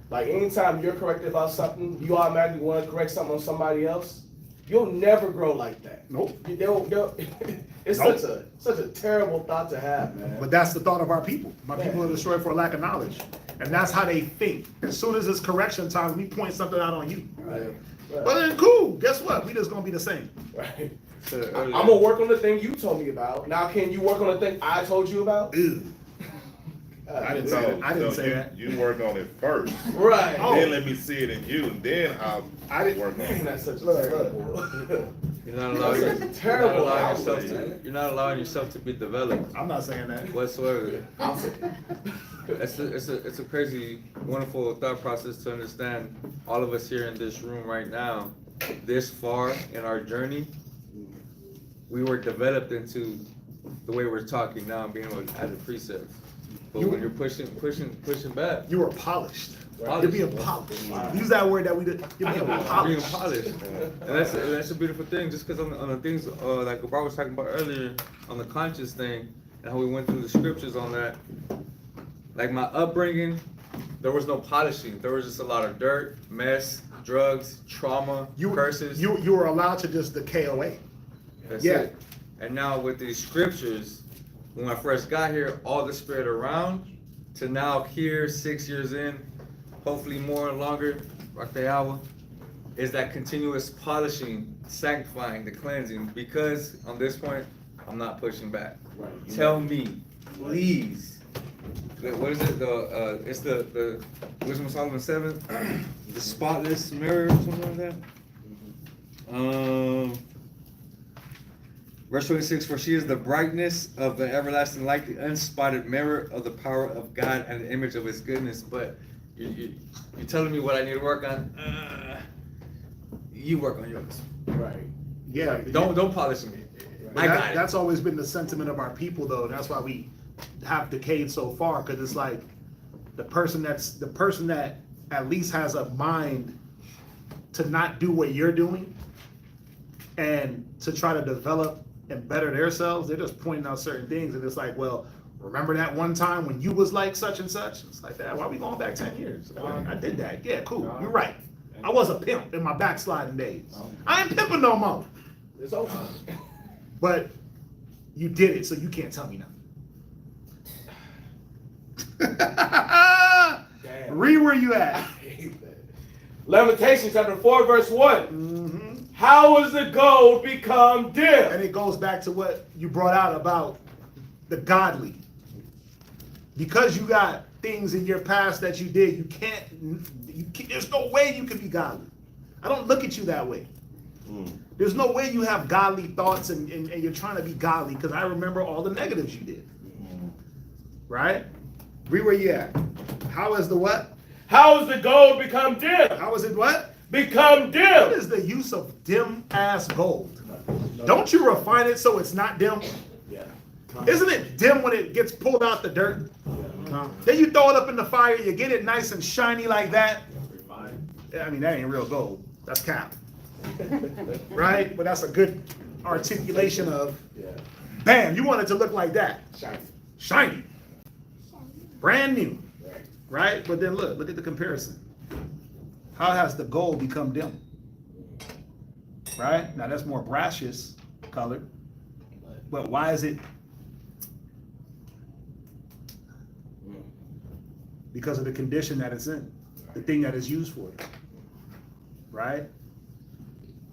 Like anytime you're corrected about something, you automatically want to correct something on somebody else. You'll never grow like that. Nope. It's Nope. such a terrible thought to have, man. But that's the thought of our people. My people are destroyed for a lack of knowledge. And that's how they think. As soon as it's correction time, we point something out on you. Right. Well then cool. Guess what? We just gonna be the same. Right. I'm gonna work on the thing you told me about. Now can you work on the thing I told you about? Ew. I didn't say that. I didn't say that. You work on it first. Right. Then let me see it in you, and then I didn't work on it. That's such a terrible. You're not allowing, you're not allowing yourself to be developed I'm not saying that. whatsoever. It's a crazy, wonderful thought process to understand. All of us here in this room right now, this far in our journey, we were developed into the way we're talking now and being able to add the precepts. But when you're pushing back, You were polished. Polished. You're being polished. Use that word that we did. You're being being polished. polished, and that's a beautiful thing. Just because on the things like Gabar was talking about earlier on the conscious thing, and how we went through the scriptures on that. Like my upbringing, there was no polishing. There was just a lot of dirt, mess, drugs, trauma, curses. You were allowed to just decay away. That's Yeah. it. And now with these scriptures, when I first got here, all the spirit around, to now here, 6 years in, hopefully more and longer, rock the hour, is that continuous polishing, sanctifying, the cleansing. Because on this point, I'm not pushing back. Right. Tell me, please. What is it? It's the Wisdom of Solomon 7, the spotless mirror, something like that. Verse 26, for she is the brightness of the everlasting light, the unspotted mirror of the power of God and the image of his goodness. But you're telling me what I need to work on? You work on yours. Right. Yeah. Don't polish me. I got it. That's always been the sentiment of our people, though. That's why we have decayed so far, because it's like the person that at least has a mind to not do what you're doing and to try to develop and better themselves. They're just pointing out certain things, and it's like, well, remember that one time when you was like such and such? It's like that. Why are we going back 10 years? I did that. Yeah, cool. You're right. I was a pimp in my backsliding days. I ain't pimping no more. It's over. But you did it, so you can't tell me nothing. Damn. Read where you I at. hate that. Lamentations chapter 4, verse 1. Mm-hmm. How is the gold become dim? And it goes back to what you brought out about the godly. Because you got things in your past that you did, you can't there's no way you can be godly. I don't look at you that way. There's no way you have godly thoughts and you're trying to be godly, because I remember all the negatives you did. Right? Read where you at. How is the what? How is the gold become dim? How is it what? Become What dim. is the use of dim-ass gold? Don't you refine it so it's not dim? Yeah. Isn't it dim when it gets pulled out the dirt? Then you throw it up in the fire, you get it nice and shiny like that. I mean, that ain't real gold. That's cap. Right? But that's a good articulation of, bam, you want it to look like that. Shiny. Shiny. Brand new. Right? But then look at the comparison. How has the gold become dim? Right? Now that's more brashish colored. But why is it? Because of the condition that it's in, the thing that it's used for. Right?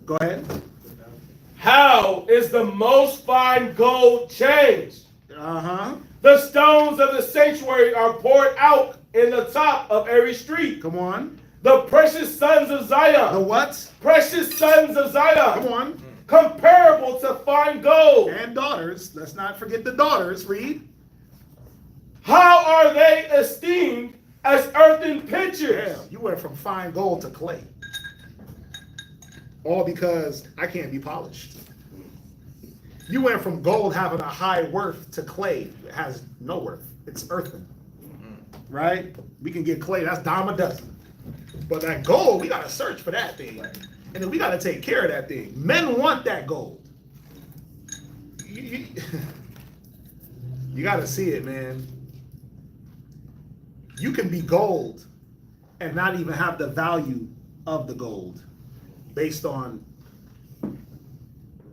Go ahead. How is the most fine gold changed? Uh-huh. The stones of the sanctuary are poured out in the top of every street. Come on. The precious sons of The Zion. what? Precious sons of Zion. Come on. Comparable to fine gold. And daughters. Let's not forget the daughters. Read. How are they esteemed as earthen pitchers? Damn, you went from fine gold to clay. All because I can't be polished. You went from gold having a high worth to clay. It has no worth. It's earthen. Right? We can get clay, that's dime a dozen. But that gold, we gotta search for that thing. And then we gotta take care of that thing. Men want that gold. You gotta see it, man. You can be gold and not even have the value of the gold based on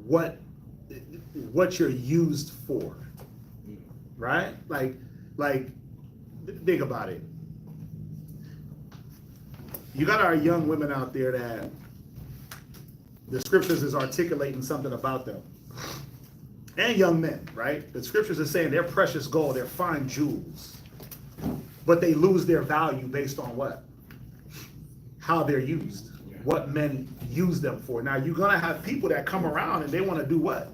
what you're used for, right? Like think about it. You got our young women out there that the scriptures is articulating something about them, and young men, right? The scriptures are saying they're precious gold, they're fine jewels, but they lose their value based on what? How they're used, what men use them for. Now you're gonna have people that come around and they want to do what?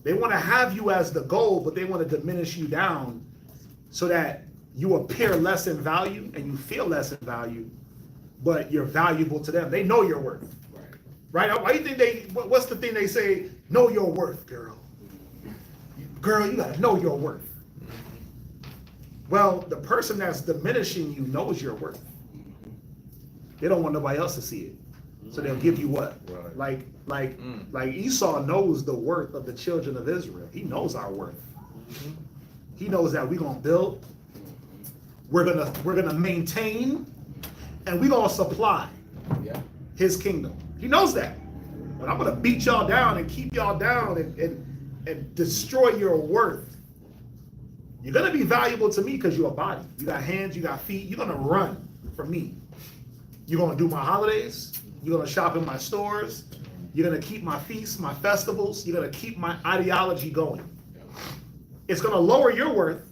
They want to have you as the gold, but they want to diminish you down so that you appear less in value and you feel less in value, but you're valuable to them. They know your worth. Right? Why do you think what's the thing they say? Know your worth, girl. Girl, you gotta know your worth. Well, the person that's diminishing you knows your worth. They don't want nobody else to see it. So they'll give you what? Right. Like Esau knows the worth of the children of Israel. He knows our worth. He knows that we're gonna build, we're gonna maintain, and we're gonna supply his kingdom. He knows that. But I'm gonna beat y'all down and keep y'all down and destroy your worth. You're gonna be valuable to me because you're a body. You got hands, you got feet, you're gonna run for me. You're gonna do my holidays, you're gonna shop in my stores, you're gonna keep my feasts, my festivals, you're gonna keep my ideology going. It's gonna lower your worth,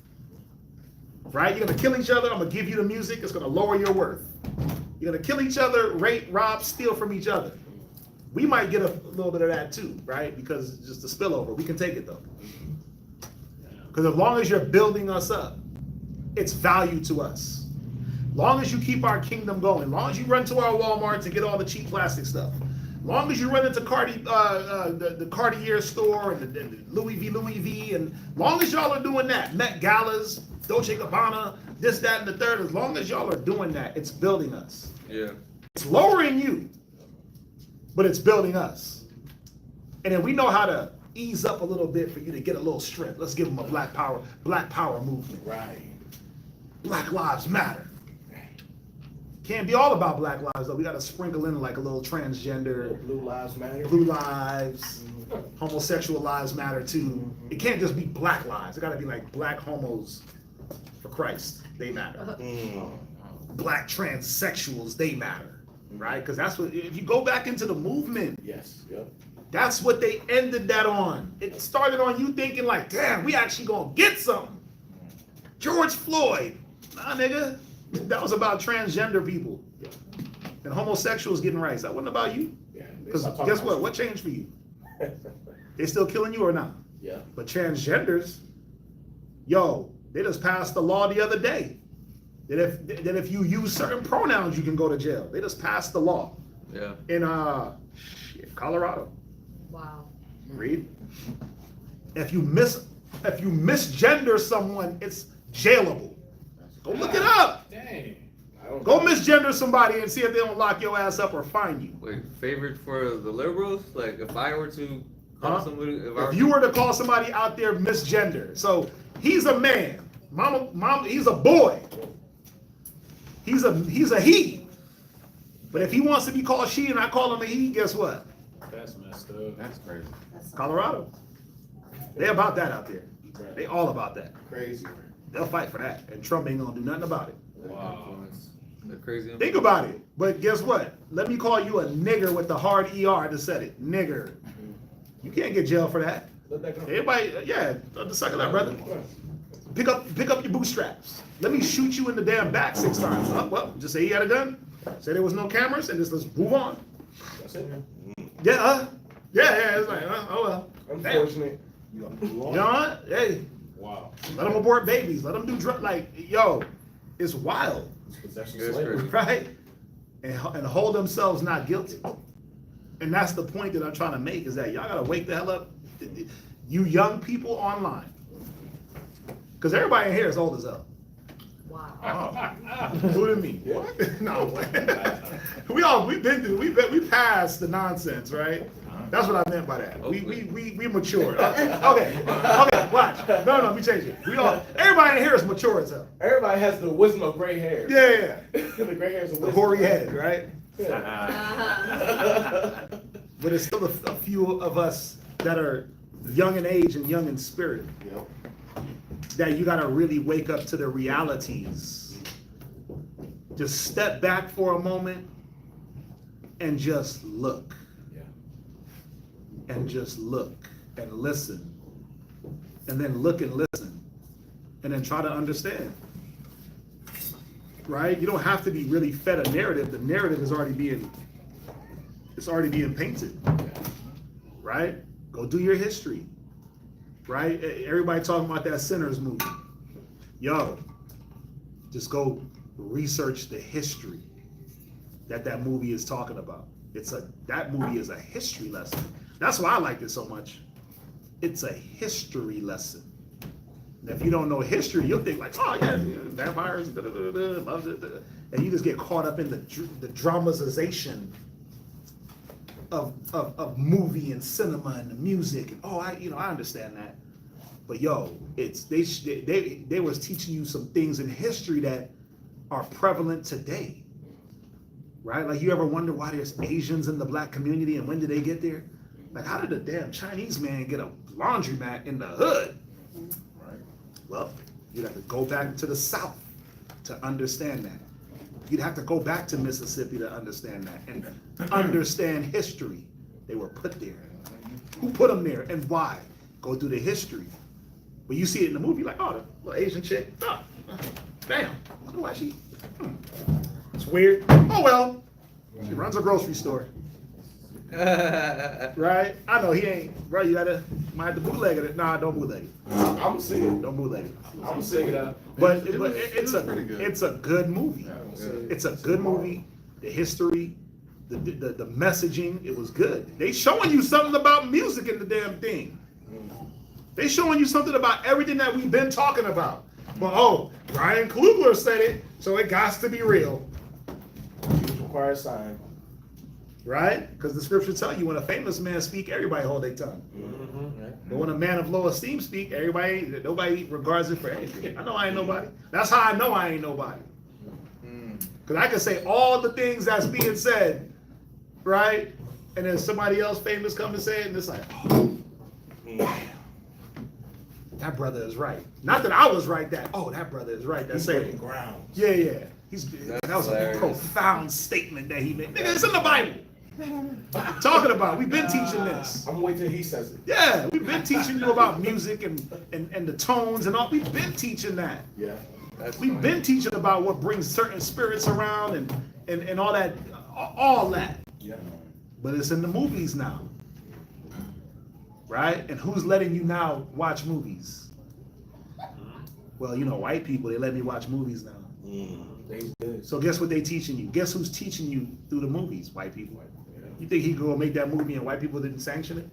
right? You're gonna kill each other, I'm gonna give you the music, it's gonna lower your worth. You're gonna kill each other, rape, rob, steal from each other. We might get a little bit of that too, right? Because it's just a spillover. We can take it though. Because as long as you're building us up, it's value to us. Long as you keep our kingdom going, long as you run to our Walmart to get all the cheap plastic stuff, long as you run into the Cartier store and the Louis V, and long as y'all are doing that, Met Galas, Dolce & Gabbana, this, that, and the third, as long as y'all are doing that, it's building us. Yeah. It's lowering you, but it's building us. And then we know how to ease up a little bit for you to get a little strength. Let's give them a black power movement. Right. Black Lives Matter. Can't be all about Black lives though. We got to sprinkle in like a little transgender. Blue lives matter. Blue lives. Homosexual lives matter too. It can't just be Black lives. It got to be like Black homos for Christ. They matter. Black transsexuals, they matter. Right? Because that's what, if you go back into the movement, Yes. Yep. that's what they ended that on. It started on you thinking like, damn, we actually gonna get something. George Floyd. Nah, nigga. That was about transgender people. And homosexuals getting rights. That wasn't about you. Yeah. Because guess what? What changed for you? They still killing you or not? Yeah. But transgenders, yo, they just passed the law the other day That if you use certain pronouns, you can go to jail. They just passed the law Yeah. in Colorado. Wow. Read. If you misgender someone, it's jailable. Go look it up. Dang. Go misgender somebody and see if they don't lock your ass up or fine you. Wait, favorite for the liberals? Like, if I were to call somebody, If you were to call somebody out there misgender, so he's a man, mama, he's a boy. He's a he. But if he wants to be called she and I call him a he, guess what? That's messed up. That's crazy. Colorado. They about that out there. They all about that. Crazy. They'll fight for that, and Trump ain't gonna do nothing about it. Wow. the crazy. Think about it. But guess what? Let me call you a nigger with the hard ER to said it. Nigger. You can't get jail for that. Let that go. Everybody, yeah, the second that, brother. Pick up your bootstraps. Let me shoot you in the damn back 6 times. Well, just say he had a gun. Say there was no cameras, and just let's move on. That's it. Yeah, it's like, oh well. Unfortunate. You know what? Hey, Wow. let them abort babies. Let them do drugs. Like, yo, it's wild, Possession It's slavery. crazy. right? And hold themselves not guilty. And that's the point that I'm trying to make, is that y'all gotta wake the hell up. You young people online. Because everybody in here is old as hell. Wow. Including me. No. we passed the nonsense, right? That's what I meant by that. We matured. Okay, watch. No, we changed it. Everybody in here is mature as hell. Everybody has the wisdom of gray hair. Yeah. The gray hair is a The wisdom. hoary head, right? Uh-huh. But it's still a few of us that are young in age and young in spirit. That you gotta really wake up to the realities. Just step back for a moment and just look. And just look and listen. And then look and listen. And then try to understand. Right? You don't have to be really fed a narrative. The narrative is already being painted. Right? Go do your history. Right? Everybody talking about that Sinners movie. Yo, just go research the history that movie is talking about. That movie is a history lesson. That's why I liked it so much. It's a history lesson. And if you don't know history, you'll think like, oh yeah, vampires, loves it, and you just get caught up in the dramatization of movie and cinema and the music. And I understand that. But yo, they was teaching you some things in history that are prevalent today. Right? Like, you ever wonder why there's Asians in the black community and when did they get there? Like, how did a damn Chinese man get a laundromat in the hood? Right. Well, you'd have to go back to the South to understand that. You'd have to go back to Mississippi to understand that and understand history. They were put there. Who put them there and why? Go through the history. But you see it in the movie, like, oh, the little Asian chick, oh, damn, I wonder why she, it's weird. Oh well, she runs a grocery store. Right? I know he ain't, bro, might have to bootleg it. Nah, don't bootleg it. I'm gonna sing it. Don't bootleg it. I'm gonna sing it out. But it's a good movie. It's a good movie. The history, the messaging, it was good. They showing you something about music in the damn thing. They showing you something about everything that we've been talking about. But Ryan Coogler said it, so it got to be real. Require a sign. Right? Because the scripture tell you when a famous man speak, everybody hold their tongue. But when a man of low esteem speak, nobody regards it for anything. I know I ain't nobody. That's how I know I ain't nobody. Because I can say all the things that's being said, right? And then somebody else famous come and say it, and it's like, oh, damn. That brother is right. Not that I was right, that brother is right. That's saying ground. Yeah. That was a profound statement that he made. Nigga, it's in the Bible. Talking about, we've been teaching this. I'm gonna wait till he says it. Yeah, we've been teaching you about music and the tones and all. We've been teaching that. Yeah. We've been teaching about what brings certain spirits around and all that. All that. Yeah. But it's in the movies now. Right? And who's letting you now watch movies? Well, white people, they let me watch movies now. They good. So guess what they teaching you? Guess who's teaching you through the movies? White people. You think he could go make that movie and white people didn't sanction it?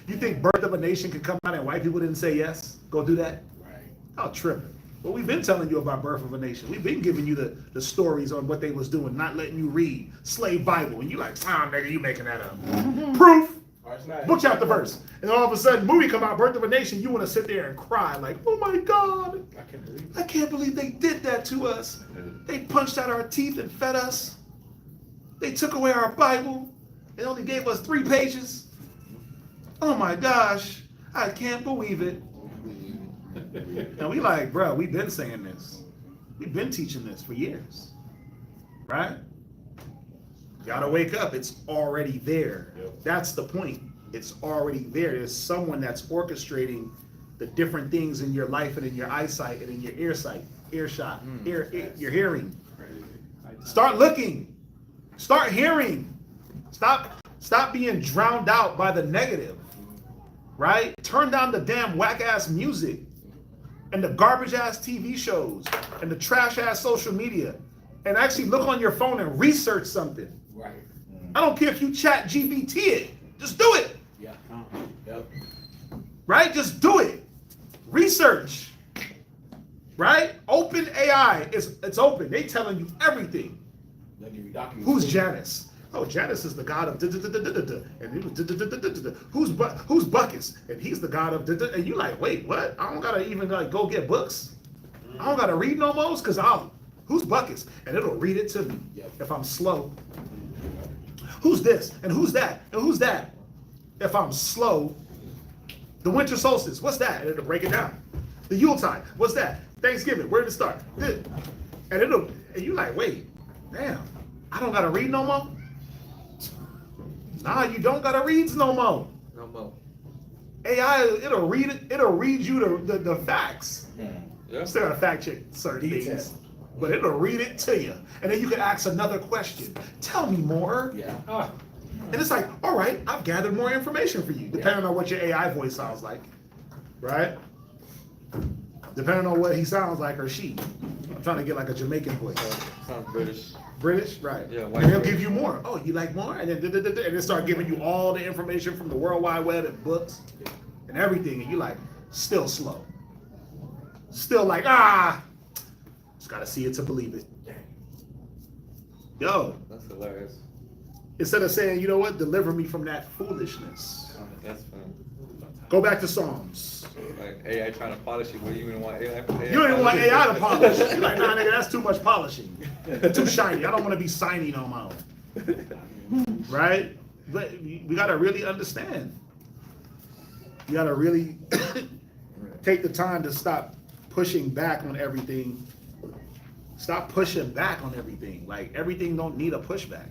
You think Birth of a Nation could come out and white people didn't say yes? Go do that? Right. Oh, tripping. Well, we've been telling you about Birth of a Nation. We've been giving you the stories on what they was doing, not letting you read slave Bible. And you like, nigga, you making that up. Proof. Book chapter verse. And all of a sudden, movie come out, Birth of a Nation, you want to sit there and cry like, oh my God. I can't believe they did that to us. They punched out our teeth and fed us. They took away our Bible. They only gave us 3 pages. Oh my gosh, I can't believe it. And we like, bro, we've been saying this. We've been teaching this for years, right? Gotta wake up, it's already there. That's the point. It's already there. There's someone that's orchestrating the different things in your life and in your eyesight and in your earshot, your hearing. Start looking, start hearing. Stop being drowned out by the negative, right? Turn down the damn whack-ass music and the garbage-ass TV shows and the trash-ass social media and actually look on your phone and research something. Right. I don't care if you chat GPT it. Just do it. Yeah. Yep. Right? Just do it. Research. Right? Open AI. It's open. They telling you everything. They'll give you documents. Who's Janus? Oh, Janus is the god of and he was who's Buckus? And he's the god of and you like, wait, what? I don't gotta even like go get books. I don't gotta read no more because who's Buckus? And it'll read it to me if I'm slow. Who's this? And who's that? And who's that? If I'm slow. The winter solstice, what's that? And it'll break it down. The Yuletide, what's that? Thanksgiving, where did it start? And you like, wait, damn, I don't gotta read no more? Nah, you don't gotta read no more. No more. AI, it'll read you the facts. Yeah. Still gotta fact check certain things. But it'll read it to you. And then you can ask another question. Tell me more. Yeah. And it's like, all right, I've gathered more information for you, depending on what your AI voice sounds like. Right? Depending on what he sounds like or she. I'm trying to get like a Jamaican voice. Sounds British. British? Right. Yeah, And white they'll British. give you more. Oh, you like more? And then start giving you all the information from the World Wide Web and books and everything. And you like, still slow. Still like, just gotta see it to believe it. Yo. That's hilarious. Instead of saying, you know what, deliver me from that foolishness. That's fun. Go back to Psalms. Like AI trying to polish you, but you even want AI. You don't even want AI to polish. You're like, nah, nigga, that's too much polishing. Too shiny. I don't want to be shiny no more. Right? But we got to really understand. You got to really take the time to stop pushing back on everything. Stop pushing back on everything. Like, everything don't need a pushback.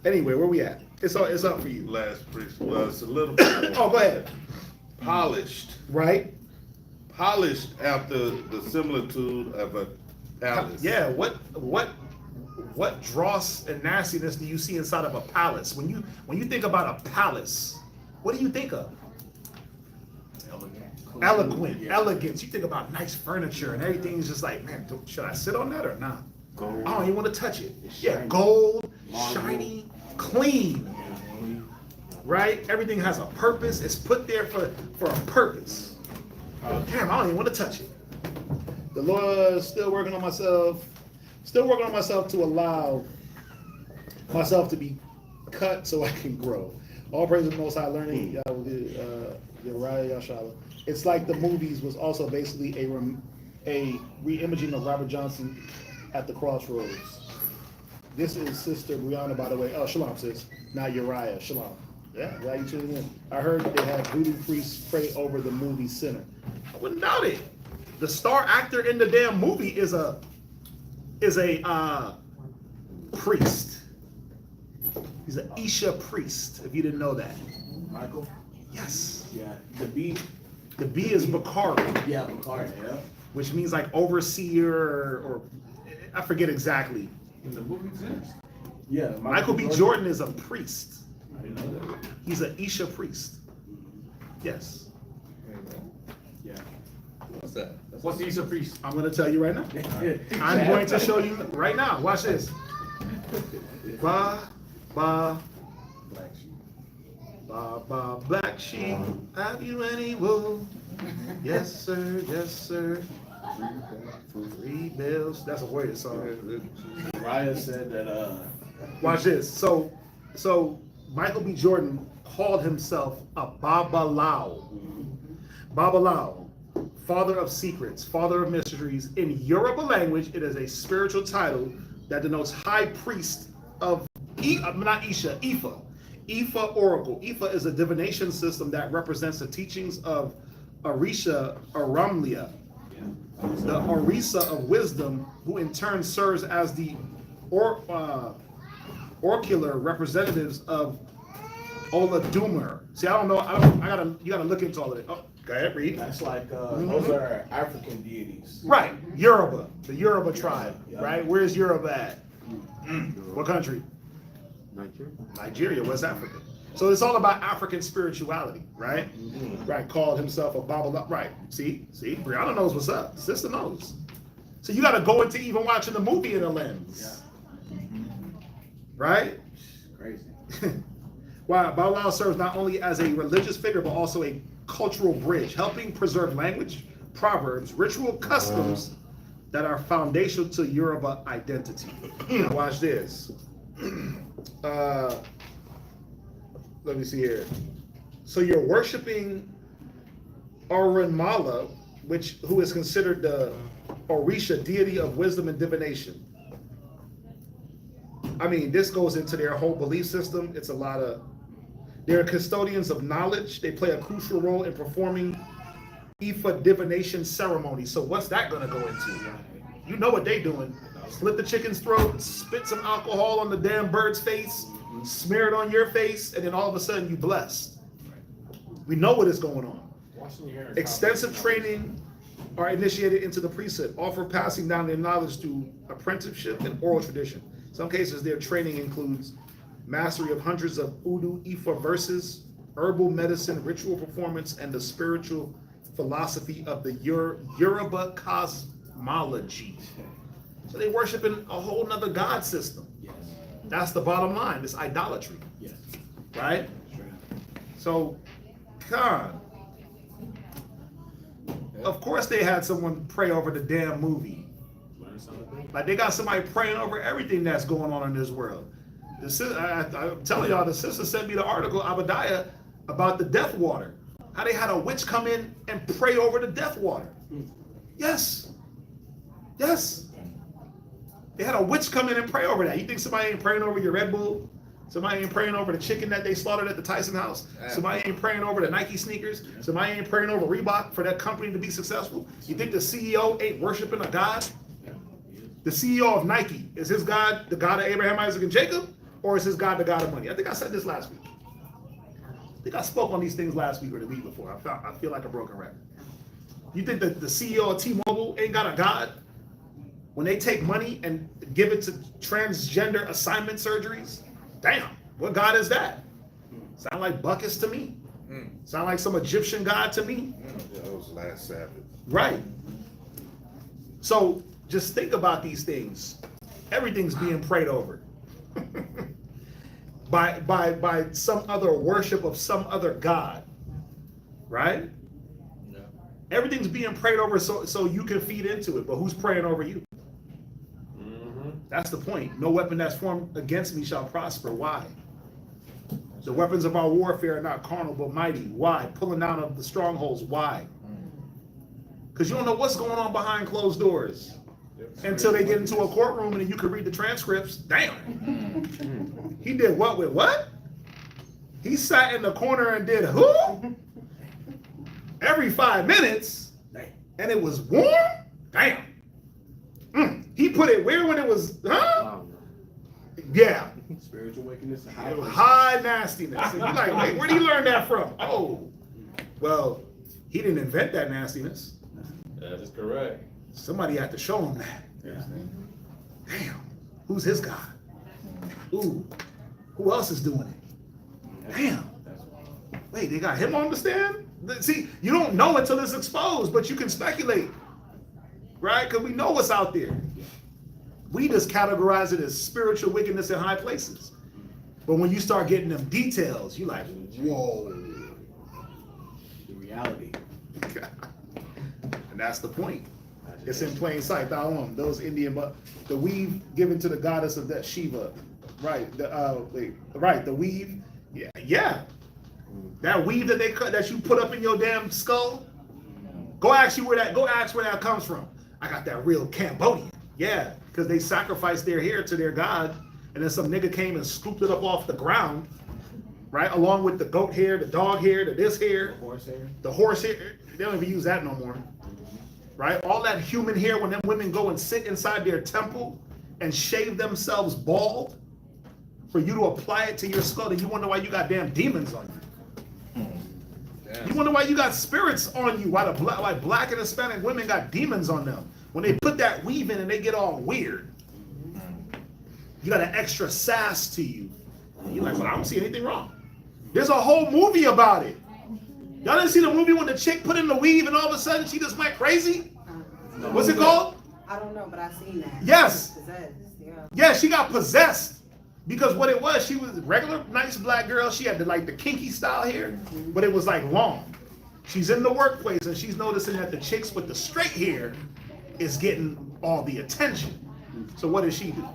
Anyway, where we at? It's up for you. Last priest was a little bit Oh, go ahead. polished. Right? Polished after the similitude of a palace. Yeah. What dross and nastiness do you see inside of a palace? When you think about a palace, what do you think of? Eloquent, elegance. You think about nice furniture and everything is just like, man, should I sit on that or not? Gold. I don't even want to touch it. Yeah, gold, shiny, clean. Right? Everything has a purpose. It's put there for a purpose. Damn, I don't even want to touch it. The Lord is still working on myself. Still working on myself to allow myself to be cut so I can grow. All praise to the Most High, learning Uriah Yashala. It's like the movies was also basically a re-imaging of Robert Johnson at the Crossroads. This is Sister Brianna, by the way. Oh, shalom, sis. Not Uriah. Shalom. Yeah, glad you tuning in. I heard they had voodoo priests pray over the movie Sinner. I wouldn't doubt it. The star actor in the damn movie is a priest. He's an Isha priest, if you didn't know that. Michael? Yes. Yeah. The B? The B is Bakari, Yeah, McCartney, yeah. which means like overseer or I forget exactly. In the movie Sinners? Yeah. Michael B. Jordan is a priest. I didn't know that. He's an Isha priest. Yes. What's that? What's the Easter feast? I'm gonna tell you right now. I'm going to show you right now. Watch this. Ba, ba, black sheep. Ba, ba, black sheep. Have you any wool? Yes, sir. Yes, sir. Three bells. That's a weird song. Ryan said that, Watch this. So Michael B. Jordan called himself a Babalao. Babalao, father of secrets, father of mysteries. In Yoruba language, it is a spiritual title that denotes high priest of not Isha, Ifa. Ifa oracle. Ifa is a divination system that represents the teachings of Orisha Aramlia, the Orisa of wisdom, who in turn serves as the oracular representatives of Oladumer. See, I don't know. You gotta look into all of it. Oh, go ahead, read. that's like, those are African deities. Right, Yoruba, the Yoruba tribe. Right, where's Yoruba at? What country? Nigeria, West Africa. So it's all about African spirituality, right? Right, called himself a Babylon. Right, see, Brianna knows what's up. Sister knows. So you got to go into even watching the movie in a lens, right? Crazy. Wow, Babylon serves not only as a religious figure but also a cultural bridge, helping preserve language, proverbs, ritual customs that are foundational to Yoruba identity. Now watch this. Let me see here. So you're worshiping Orunmila, who is considered the Orisha, deity of wisdom and divination. I mean, this goes into their whole belief system. It's a lot of. They're custodians of knowledge. They play a crucial role in performing Ifa divination ceremonies. So what's that going to go into? You know what they doing. Slit the chicken's throat, spit some alcohol on the damn bird's face, smear it on your face, and then all of a sudden you blessed. We know what is going on. Extensive training are initiated into the priesthood, often passing down their knowledge through apprenticeship and oral tradition. In some cases, their training includes mastery of hundreds of Udu Ifa verses, herbal medicine, ritual performance, and the spiritual philosophy of the Yoruba cosmology. So they worshiping a whole nother god system. That's the bottom line. It's idolatry. Right? So, God. Of course they had someone pray over the damn movie. Like they got somebody praying over everything that's going on in this world. I'm telling y'all, the sister sent me the article, Abadiah, about the death water. How they had a witch come in and pray over the death water. Yes. They had a witch come in and pray over that. You think somebody ain't praying over your Red Bull? Somebody ain't praying over the chicken that they slaughtered at the Tyson house? Somebody ain't praying over the Nike sneakers? Somebody ain't praying over Reebok for that company to be successful? You think the CEO ain't worshiping a God? The CEO of Nike, is his God the God of Abraham, Isaac, and Jacob? Or is his God the God of money? I think I said this last week. I think I spoke on these things last week or the week before. I feel like a broken record. You think that the CEO of T-Mobile ain't got a God? When they take money and give it to transgender assignment surgeries? Damn, what God is that? Sound like buckets to me. Sound like some Egyptian god to me. That was last Sabbath. Right. So just think about these things. Everything's being prayed over by some other worship of some other god. Right? No. Everything's being prayed over so you can feed into it. But who's praying over you? That's the point. No weapon that's formed against me shall prosper. Why? The weapons of our warfare are not carnal but mighty. Why? Pulling down of the strongholds. Why? Because you don't know what's going on behind closed doors until they get into a courtroom and then you can read the transcripts. Damn. He did what with what? He sat in the corner and did who? Every 5 minutes. And it was warm? Damn. He put it where when it was, huh? Yeah. Spiritual wickedness. High nastiness. And you're like, wait, where did he learn that from? Oh, well, he didn't invent that nastiness. That is correct. Somebody had to show him that. Damn. Who's his God? Ooh. Who else is doing it? Damn. Wait, they got him on the stand? See, you don't know until it's exposed, but you can speculate, right? Because we know what's out there. We just categorize it as spiritual wickedness in high places. But when you start getting them details, you're like, whoa. The reality. And that's the point. It's in plain sight. Those Indian, the weave given to the goddess of that Shiva, right? The weave, yeah. That weave that they cut, that you put up in your damn skull. Go ask where that comes from. I got that real Cambodian, yeah, because they sacrificed their hair to their god, and then some nigga came and scooped it up off the ground, right, along with the goat hair, the dog hair, this hair, the horse hair. They don't even use that no more. Right? All that human hair when them women go and sit inside their temple and shave themselves bald for you to apply it to your skull, and you wonder why you got damn demons on you. You wonder why you got spirits on you, why black and Hispanic women got demons on them. When they put that weave in and they get all weird. You got an extra sass to you. And you're like, well, I don't see anything wrong. There's a whole movie about it. Y'all didn't see the movie when the chick put in the weave and all of a sudden she just went crazy? What's it called? I don't know, but I've seen that. Yes. Possessed, yeah. Yeah, she got possessed. Because what it was, she was a regular, nice black girl. She had the kinky style hair, but it was like long. She's in the workplace and she's noticing that the chicks with the straight hair is getting all the attention. So what does she do?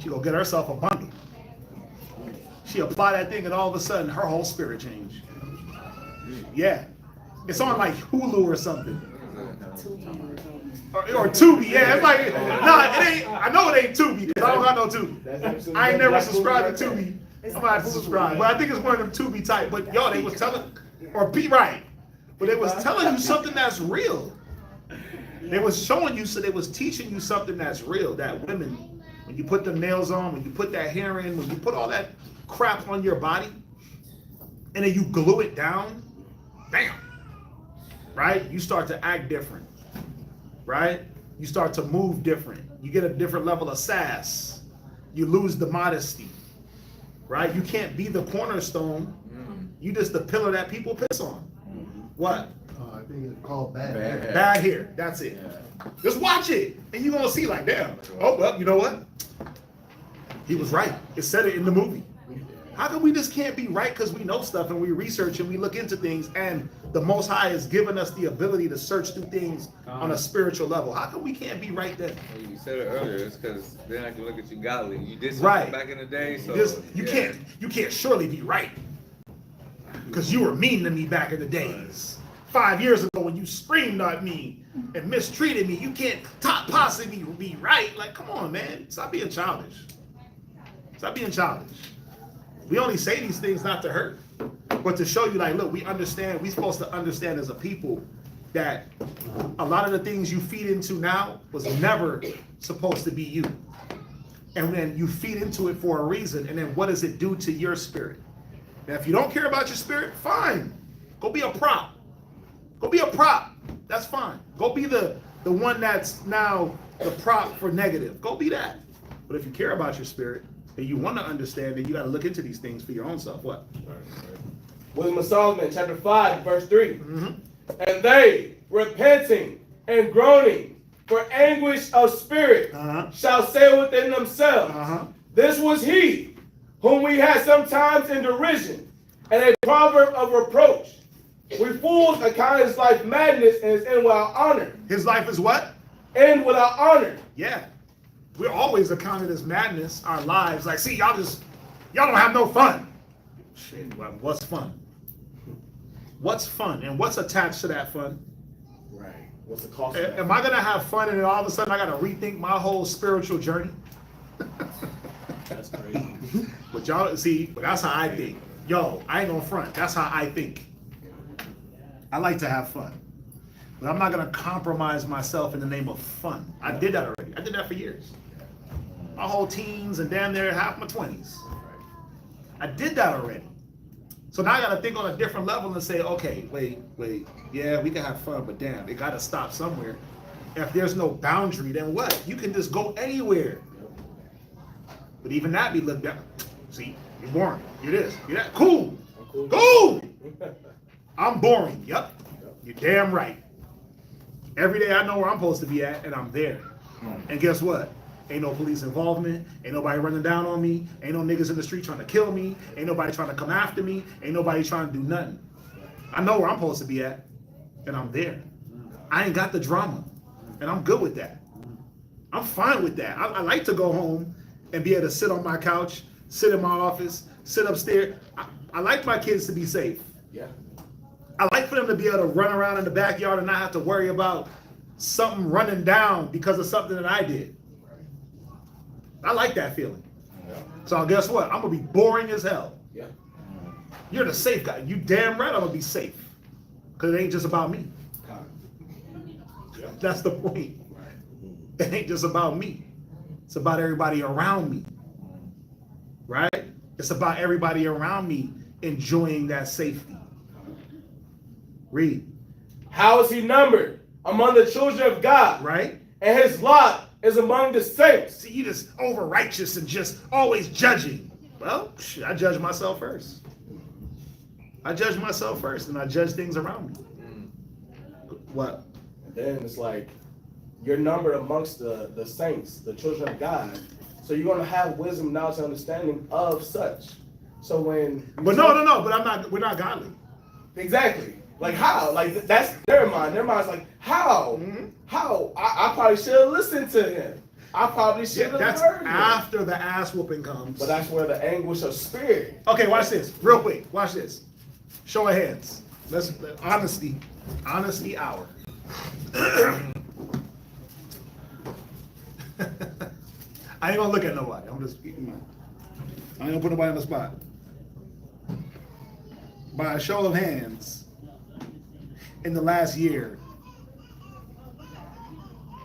She go get herself a bundle. She apply that thing and all of a sudden her whole spirit changed. Yeah. It's on like Hulu or something. Or Tubi, yeah. It's like, nah, it ain't. I know it ain't Tubi, because I don't got no Tubi. I ain't never subscribed to Tubi. I'm gonna have to subscribe. But I think it's one of them Tubi type. But yo, they was telling, or be right. But they was telling you something that's real. They was showing you, so they was teaching you something that's real. That women, when you put the nails on, when you put that hair in, when you put all that crap on your body, and then you glue it down, bam, right? You start to act different, right? You start to move different. You get a different level of sass. You lose the modesty, right? You can't be the cornerstone. You just the pillar that people piss on. What? I think it's called bad. Bad hair. That's it. Just watch it, and you're gonna see like, damn. Oh well, you know what? He was right. It said it in the movie. How come we just can't be right because we know stuff and we research and we look into things, and the Most High has given us the ability to search through things on a spiritual level? How come we can't be right then? Well, you said it earlier. It's because then I can look at you godly. You did something Right. back in the day, so You can't surely be right because you were mean to me back in the days. 5 years ago when you screamed at me and mistreated me, you can't possibly be right. Like, come on, man. Stop being childish. Stop being childish. We only say these things not to hurt, but to show you, like, look, we understand. We're supposed to understand as a people that a lot of the things you feed into now was never supposed to be you. And then you feed into it for a reason, and then what does it do to your spirit? Now, if you don't care about your spirit, fine. Go be a prop. Go be a prop. That's fine. Go be the one that's now the prop for negative. Go be that. But if you care about your spirit, and you want to understand it, you got to look into these things for your own self. What? Wisdom of Solomon, chapter 5, verse 3. And they, repenting and groaning for anguish of spirit, shall say within themselves, this was he whom we had sometimes in derision, and a proverb of reproach. We fools account his life madness and his end without honor. His life is what? End without honor. Yeah. We're always accounted as madness, our lives. Like, see, y'all don't have no fun. Shit, well, what's fun? What's fun? And what's attached to that fun? Right. What's the cost of that? Am I going to have fun and then all of a sudden I got to rethink my whole spiritual journey? That's crazy. But y'all, see, but that's how I think. Yo, I ain't gonna front. That's how I think. I like to have fun. But I'm not gonna compromise myself in the name of fun. I did that already. I did that for years. My whole teens and damn near half my 20s. I did that already. So now I gotta think on a different level and say, okay, wait, yeah, we can have fun, but damn, it gotta stop somewhere. If there's no boundary, then what? You can just go anywhere. But even that be looked at. See, you're boring. You're this. You're that. Cool. Cool. I'm boring. Yep. You're damn right. Every day I know where I'm supposed to be at, and I'm there. And guess what? Ain't no police involvement. Ain't nobody running down on me. Ain't no niggas in the street trying to kill me. Ain't nobody trying to come after me. Ain't nobody trying to do nothing. I know where I'm supposed to be at, and I'm there. I ain't got the drama, and I'm good with that. I'm fine with that. I like to go home and be able to sit on my couch, sit in my office, sit upstairs. I like my kids to be safe. Yeah. I like for them to be able to run around in the backyard and not have to worry about something running down because of something that I did. I like that feeling. So guess what? I'm gonna be boring as hell. Yeah. You're the safe guy. You damn right I'm gonna be safe. Cause it ain't just about me. That's the point. It ain't just about me. It's about everybody around me. Right? It's about everybody around me enjoying that safety. Read. How is he numbered among the children of God? Right? And his lot is among the saints. See, you just over righteous and just always judging. Well, I judge myself first. I judge myself first, and I judge things around me. What? And then it's like you're numbered amongst the saints, the children of God. So you're gonna have wisdom, knowledge, and understanding of such. So when But no, but we're not godly. Exactly. Like how? Like that's their mind. Their mind's like, how? How? I probably should have listened to him. I probably should have That's heard him. after the ass whooping comes. But that's where the anguish of spirit. Okay, watch this. Real quick. Watch this. Show of hands. Let's honesty. Honesty hour. I ain't gonna look at nobody. I ain't gonna put nobody on the spot. By a show of hands, in the last year,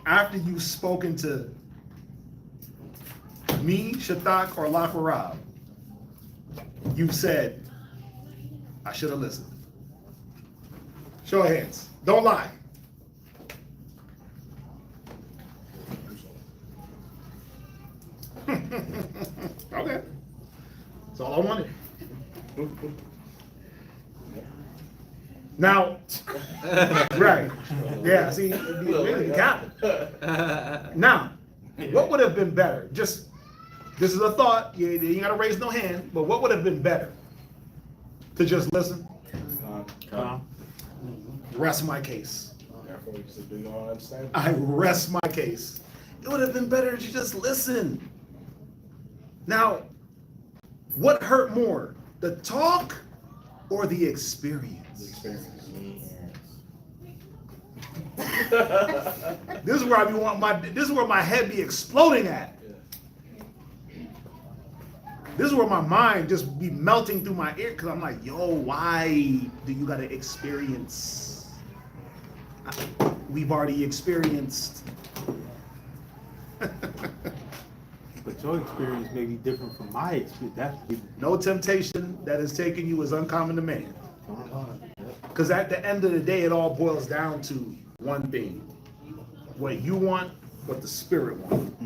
after you've spoken to me, Shatak, or Lafarab, you've said, I should have listened. Show of hands. Don't lie. Okay. That's all I wanted. Now, right. Yeah, see, you got it. Now, what would have been better? Just, this is a thought. You ain't got to raise no hand, but what would have been better? To just listen? Rest my case. Do you understand? I rest my case. It would have been better to just listen. Now, what hurt more, the talk or the experience? This is where I be wanting this is where my head be exploding at. This is where my mind just be melting through my ear because I'm like, yo, why do you gotta experience? We've already experienced. But your experience may be different from my experience. That's No temptation that is taken you is uncommon to man. Because at the end of the day, it all boils down to one thing. What you want, what the spirit wants.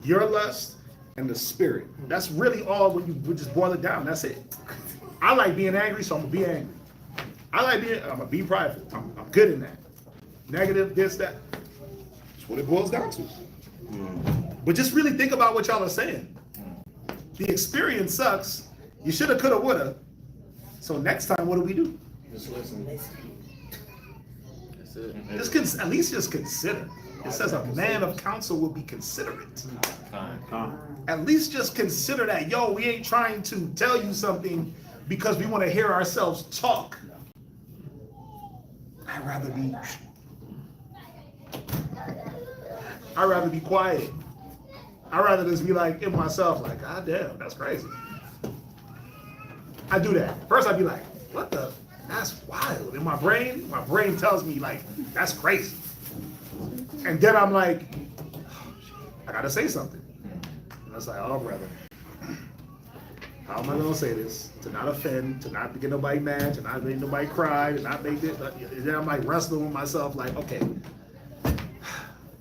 Your lust and the spirit. That's really all when you would just boil it down. That's it. I like being angry, so I'm going to be angry. I'm going to be prideful. I'm good in that. Negative, this, that. That's what it boils down to. But just really think about what y'all are saying. The experience sucks. You shoulda, coulda, woulda. So next time, what do we do? Just listen. That's it. At least just consider. It says a man of counsel will be considerate. At least just consider that. Yo, we ain't trying to tell you something because we want to hear ourselves talk. I'd rather be quiet. I'd rather just be like in myself, like, God damn, that's crazy. I do that. First I'd be like, what the? That's wild. In my brain tells me like, that's crazy. And then I'm like, I gotta say something. And I was like, oh brother, how am I gonna say this? To not offend, to not get nobody mad, to not make nobody cry, to not make it. And then I'm like wrestling with myself, like, okay,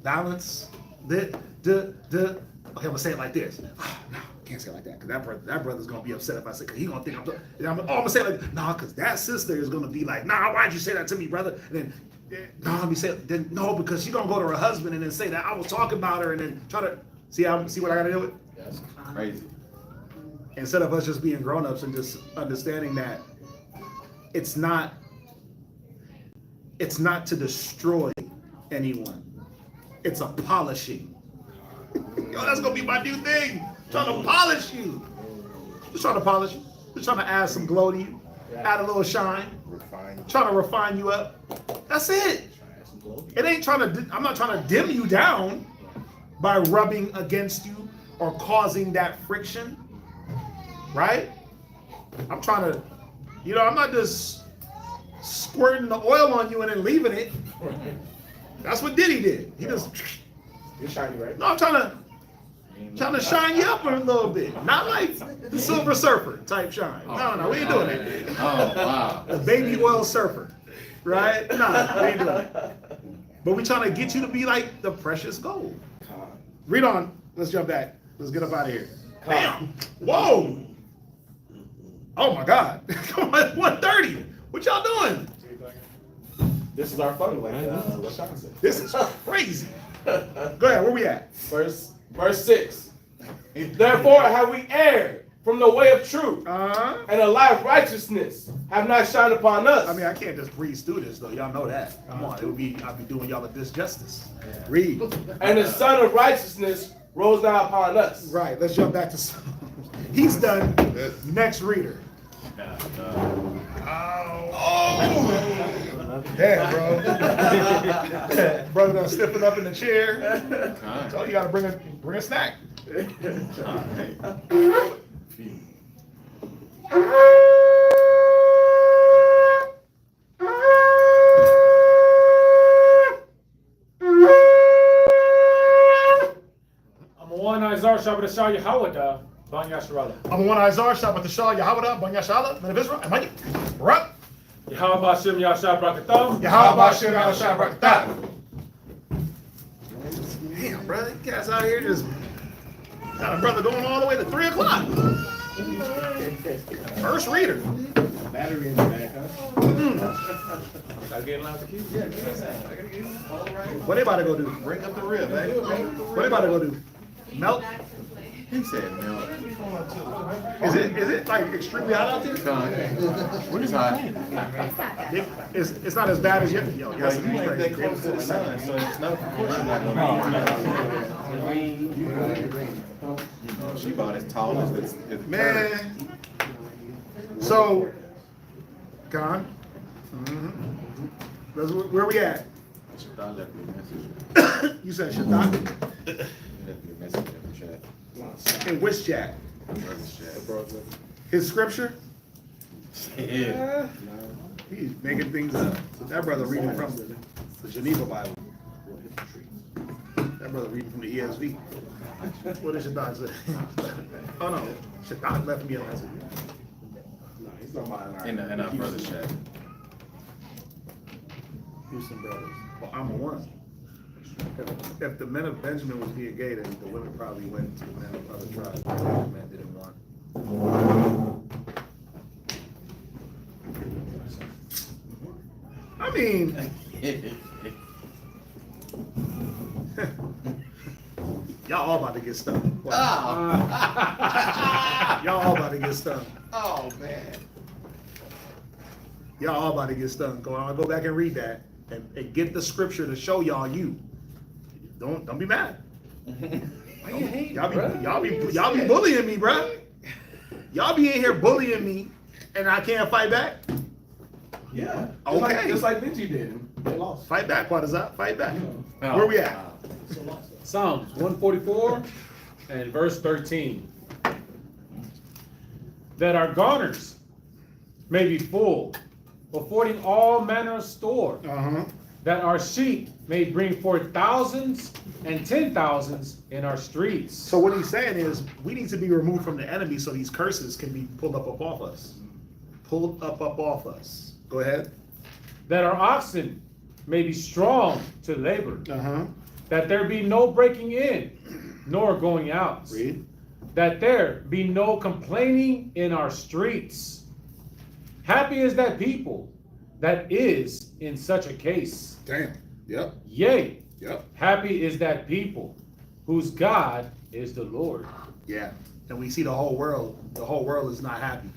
balance, okay, I'm gonna say it like this. No, can't say it like that, because that brother's gonna be upset if I say, because he's gonna think I'm gonna say it like, nah, because that sister is gonna be like, nah, why'd you say that to me, brother? And then, nah, let me say it. Then no, because she's gonna go to her husband and then say that I was talking about her, and then try to see what I gotta do with. That's Crazy. Instead of us just being grown-ups and just understanding that it's not to destroy anyone, it's a polishing. Yo, that's gonna be my new thing. Trying to polish you. Just trying to polish you. Just trying to add some glow to you. Add a little shine. Refine. Trying to refine you up. That's it. It ain't I'm not trying to dim you down by rubbing against you or causing that friction. Right? I'm trying to, I'm not just squirting the oil on you and then leaving it. That's what Diddy did. He just, You're shiny, right? no, I'm trying to shine you up a little bit. Not like the Silver Surfer type shine. No, we ain't doing that. Oh, wow. The baby oil surfer. Right? No, we ain't doing that. But we trying to get you to be like the precious gold. Read on. Let's jump back. Let's get up out of here. Bam. Whoa. Oh my God. Come on, 1:30. What y'all doing? This is our fun, like LaShawn said. This is crazy. Go ahead, where we at? Verse 6. Therefore have we erred from the way of truth, and a light of righteousness have not shined upon us. I mean, I can't just breeze through this though. Y'all know that. Come on, I'd be doing y'all a disjustice. Read. And the Son of righteousness rose down upon us. Right. Let's jump back to. He's done. Next reader. Yeah, bro. Brother done stepping up in the chair. So you gotta bring a snack. I'm a one Isaiah Shabbat Shah Yahawada, Ban Yasharala. I'm a one Isaiah Shabbat Shah Yahawada Ban Yashala Man of Israel. Am I? Right. Yahawah Shem Yashah Brakatam. Yahweh Shem Yahshua Barakatah. Damn, brother, you guys out here just got a brother going all the way to 3 o'clock. First reader. Battery in the back, huh? Gotta get in line for keys. Yeah, get inside. I gotta get in. All right. What they about to go do? Bring up the rib, eh? What they about to go do? Melt? He said milk. Is it like extremely hot out there? It's hot. It's not as bad as yesterday. Yo, Well, yesterday you was ain't that crazy. close to the sun, so it's no, of course you're not gonna be. She about as tall as this. Man. So, Con. Where we at? Shaddai left me a message. You said Shaddai? He left me a message in the chat. In which chat? Brother's chat. His scripture? Yeah. He's making things up. That brother reading from the Geneva Bible. That brother reading from the ESV. What did Shaddai say? Oh no, Shaddai left me a message. No, he's not mine. In our brother's chat. Houston brothers. Well, I'm a one. If the men of Benjamin was being gay, then the women probably went to the men of other tribes. The men didn't want. I mean, y'all all about to get stung. Wow. Y'all all about to get stung. Oh, man. Y'all all about to get stung. Go back and read that and get the scripture to show y'all you. Don't be mad. Y'all be bullying me, bruh. Y'all be in here bullying me, and I can't fight back. Yeah. Okay. Just like Benji did. They lost. Fight back, Quadazat. Fight back. Where we at? Psalms 144 and verse 13. That our garners may be full, affording all manner of store. That our sheep may bring forth thousands and 10,000s in our streets. So what he's saying is we need to be removed from the enemy so these curses can be pulled up off us. Pulled up off us. Go ahead. That our oxen may be strong to labor. Uh-huh. That there be no breaking in, nor going out. Read. that there be no complaining in our streets. Happy is that people that is in such a case. Damn. Yep. Yea, Yep. happy is that people whose God is the Lord. Yeah. And we see the whole world. The whole world is not happy.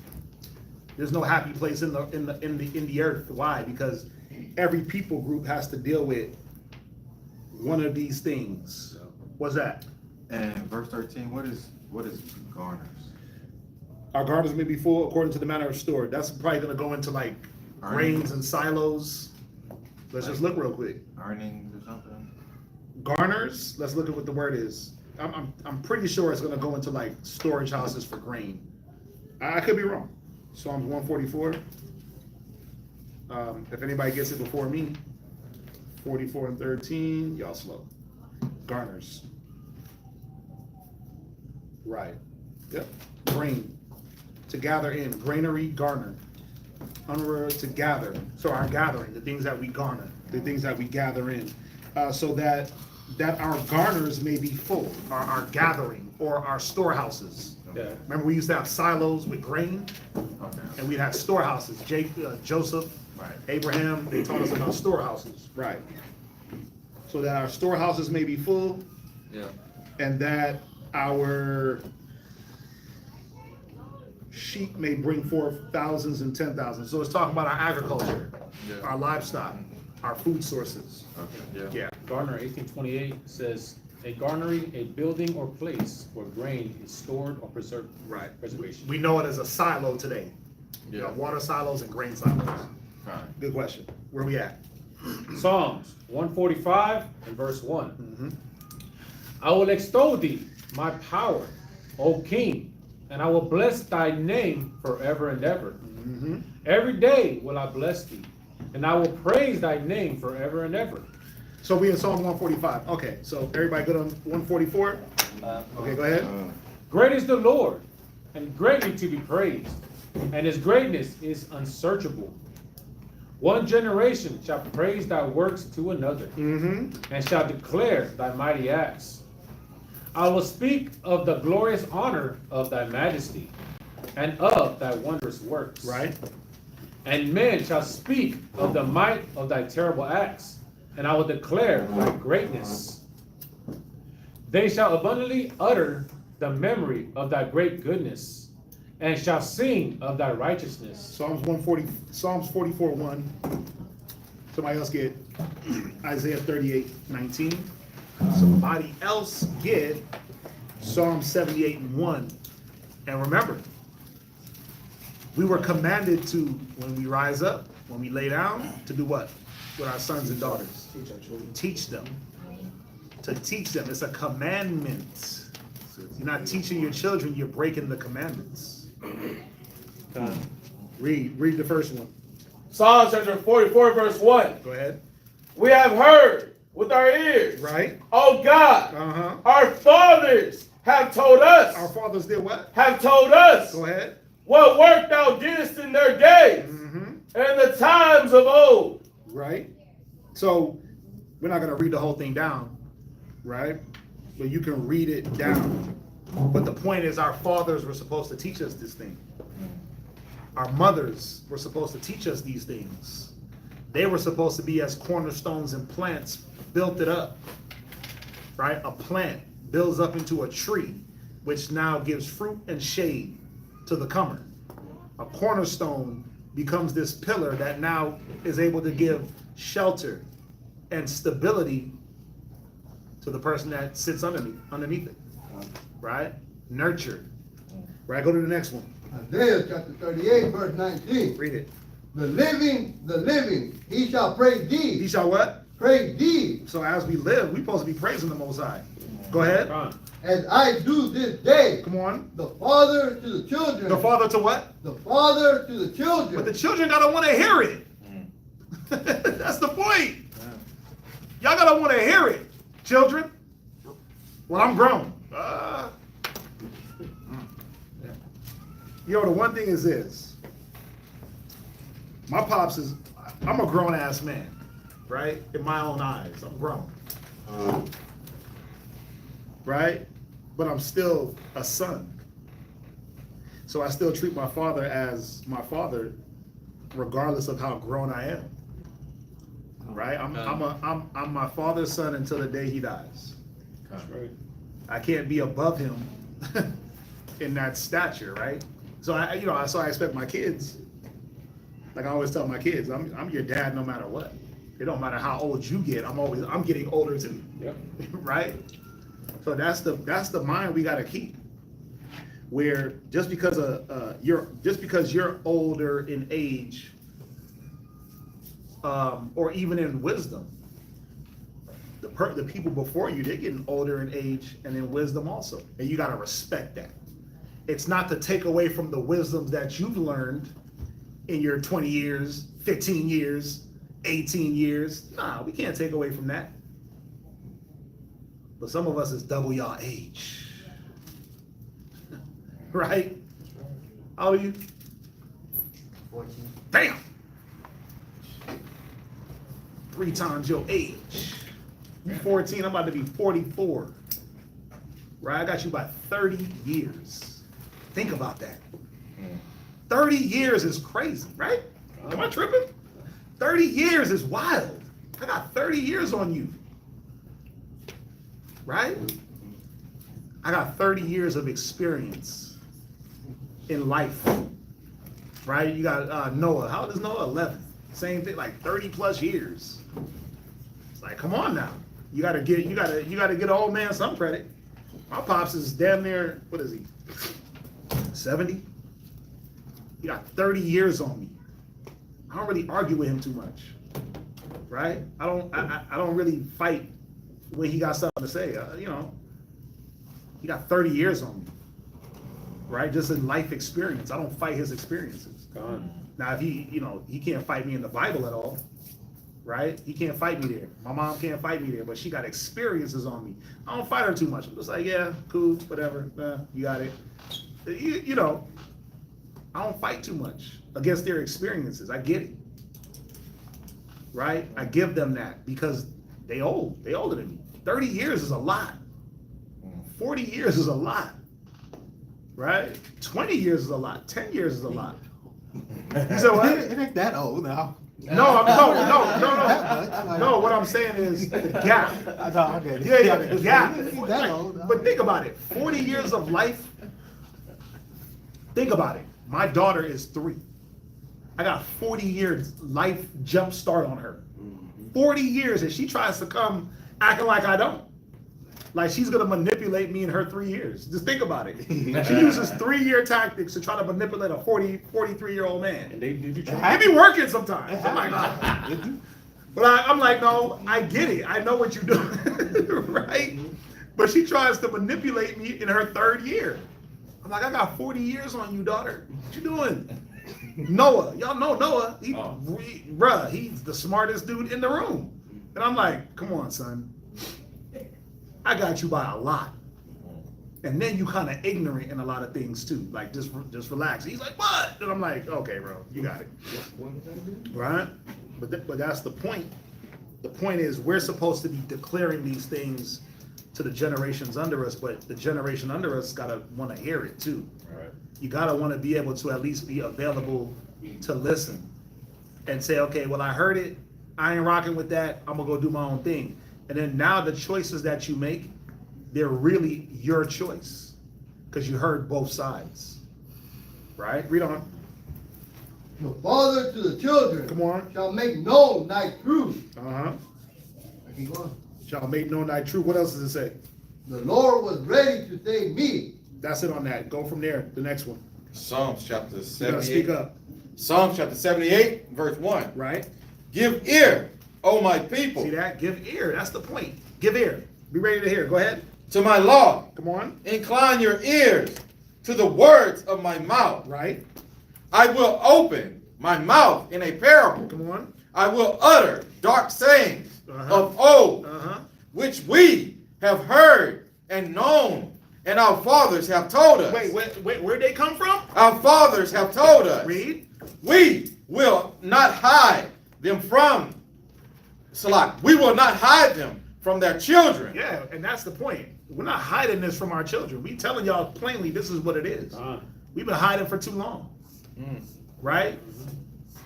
There's no happy place in the earth. Why? Because every people group has to deal with one of these things. What's that? And verse 13, what is garners? Our gardens may be full according to the manner of store. That's probably gonna go into like grains and silos. Let's just look real quick. Earnings or something? Garners, let's look at what the word is. I'm pretty sure it's gonna go into like storage houses for grain. I could be wrong. Psalms 144. If anybody gets it before me, 44 and 13, y'all slow. Garners. Right. Yep. Grain. To gather in. Granary, garner. Unword to gather. So our gathering, the things that we garner, the things that we gather in. So that our garners may be full, our gathering, or our storehouses. Yeah. Remember, we used to have silos with grain, Okay. and we'd have storehouses. Joseph, Right. Abraham, they taught us about storehouses. Right. So that our storehouses may be full, Yeah. and that our sheep may bring forth thousands and 10,000. So it's talking about our agriculture, Yeah. our livestock, our food sources. Okay. Yeah. Garner 1828 says, a garnery, a building or place where grain is stored or preserved. Right. Preservation. We know it as a silo today. You know, Yeah. water silos and grain silos. Right. Good question. Where we at? Psalms 145 and verse 1. Mm-hmm. I will extol thee, my power, O King, and I will bless thy name forever and ever. Mm-hmm. Every day will I bless thee, and I will praise thy name forever and ever. So we in Psalm 145. Okay, so everybody good on 144? Okay, go ahead. Great is the Lord, and greatly to be praised, and his greatness is unsearchable. One generation shall praise thy works to another, Mm-hmm. and shall declare thy mighty acts. I will speak of the glorious honor of thy majesty, and of thy wondrous works. Right? And men shall speak of the might of thy terrible acts, and I will declare thy greatness. They shall abundantly utter the memory of thy great goodness, and shall sing of thy righteousness. Psalms 44:1. Somebody else get Isaiah 38:19. Somebody else get Psalm 78:1. And remember, we were commanded to, when we rise up, when we lay down, to do what? With our sons and daughters. Teach our children. Teach them. To teach them. It's a commandment. You're not teaching your children, you're breaking the commandments. Read the first one. Psalms chapter 44, verse 1. Go ahead. We have heard with our ears. Right? Oh God, Uh-huh. our fathers have told us. Our fathers did what? Have told us. Go ahead. What work thou didst in their days, Mm-hmm. and the times of old. Right? So, we're not going to read the whole thing down, right? But you can read it down. But the point is, our fathers were supposed to teach us this thing. Our mothers were supposed to teach us these things. They were supposed to be as cornerstones and plants, built it up, right? A plant builds up into a tree, which now gives fruit and shade to the comer. A cornerstone becomes this pillar that now is able to give shelter and stability to the person that sits underneath it, right? Nurture, right? Go to the next one. Isaiah chapter 38, verse 19. Read it. The living, he shall praise thee. He shall what? Praise thee, So as we live, we're supposed to be praising the Most High. Go ahead. as I do this day. Come on. The father to the children. The father to what? The father to the children. But the children gotta want to hear it. That's the point. Y'all gotta want to hear it, children. Well, I'm grown. Yo, the one thing is this. My pops is, I'm a grown ass man, right? In my own eyes, I'm grown. Right? but I'm still a son. So I still treat my father as my father, regardless of how grown I am. Right? I'm my father's son until the day he dies. That's right. I can't be above him in that stature, right? So I expect my kids. Like I always tell my kids, I'm your dad no matter what. It don't matter how old you get. I'm getting older too. Yep. Right? So that's the mind we gotta keep. Where just because you're older in age, or even in wisdom, the people before you, they're getting older in age and in wisdom also, and you gotta respect that. It's not to take away from the wisdom that you've learned in your 20 years, 15 years, 18 years. Nah, we can't take away from that. But some of us is double y'all age. Right? How old are you? 14. Damn! 3 times your age. You 14, I'm about to be 44. Right? I got you by 30 years. Think about that. 30 years is crazy, right? Am I tripping? 30 years is wild. I got 30 years on you. Right? I got 30 years of experience in life. Right? You got Noah. How old is Noah? 11. Same thing, like 30 plus years. It's like, come on now. You gotta get an old man some credit. My pops is damn near, what is he? 70? He got 30 years on me. I don't really argue with him too much, right? I don't really fight when he got something to say. He got 30 years on me, right? Just in life experience. I don't fight his experiences. Now, if he can't fight me in the Bible at all, right? He can't fight me there. My mom can't fight me there, but she got experiences on me. I don't fight her too much. I'm just like, yeah, cool, whatever. You got it. I don't fight too much against their experiences. I get it. Right? I give them that because they old. They older than me. 30 years is a lot. 40 years is a lot. Right? 20 years is a lot. 10 years is a lot. You said what? It ain't that old now. No. What I'm saying is the gap. Yeah, the gap. But think about it. 40 years of life. Think about it. My daughter is 3. I got 40 years life jump start on her. 40 years, and she tries to come acting like I don't. Like she's gonna manipulate me in her 3 years. Just think about it. She uses 3-year tactics to try to manipulate a 43-year-old man. And they do It be working sometimes. I'm like, but I'm like, no, I get it. I know what you're doing, right? But she tries to manipulate me in her 3rd year. I'm like, I got 40 years on you, daughter. What you doing? Noah, y'all know Noah. He's the smartest dude in the room. And I'm like, come on, son. I got you by a lot. And then you kind of ignorant in a lot of things too. Like just relax. He's like, what? And I'm like, okay, bro, you got it. Right? But that's the point. The point is we're supposed to be declaring these things to the generations under us, but the generation under us gotta want to hear it too. Right. You gotta want to be able to at least be available to listen and say, okay, well, I heard it. I ain't rocking with that. I'm gonna go do my own thing. And then now the choices that you make, they're really your choice because you heard both sides. Right? Read on. The father to the children Come on. shall make known thy truth. Uh-huh. Keep going. Shall make known thy truth. What else does it say? The Lord was ready to save me. That's it on that. Go from there. The next one. Psalms chapter You gotta 78. speak up. Psalms chapter 78, verse 1. Right? Give ear, O my people, See that? Give ear. That's the point. Give ear. Be ready to hear. Go ahead. to my law. Come on. Incline your ears to the words of my mouth. Right? I will open my mouth in a parable. Come on. I will utter dark sayings Uh-huh. of old, Uh-huh. which we have heard and known, and our fathers have told us. Wait, where'd they come from? Our fathers have told us. Read. We will not hide them from Salah. We will not hide them from their children. Yeah, and that's the point. We're not hiding this from our children. We telling y'all plainly this is what it is. We've been hiding for too long. Right?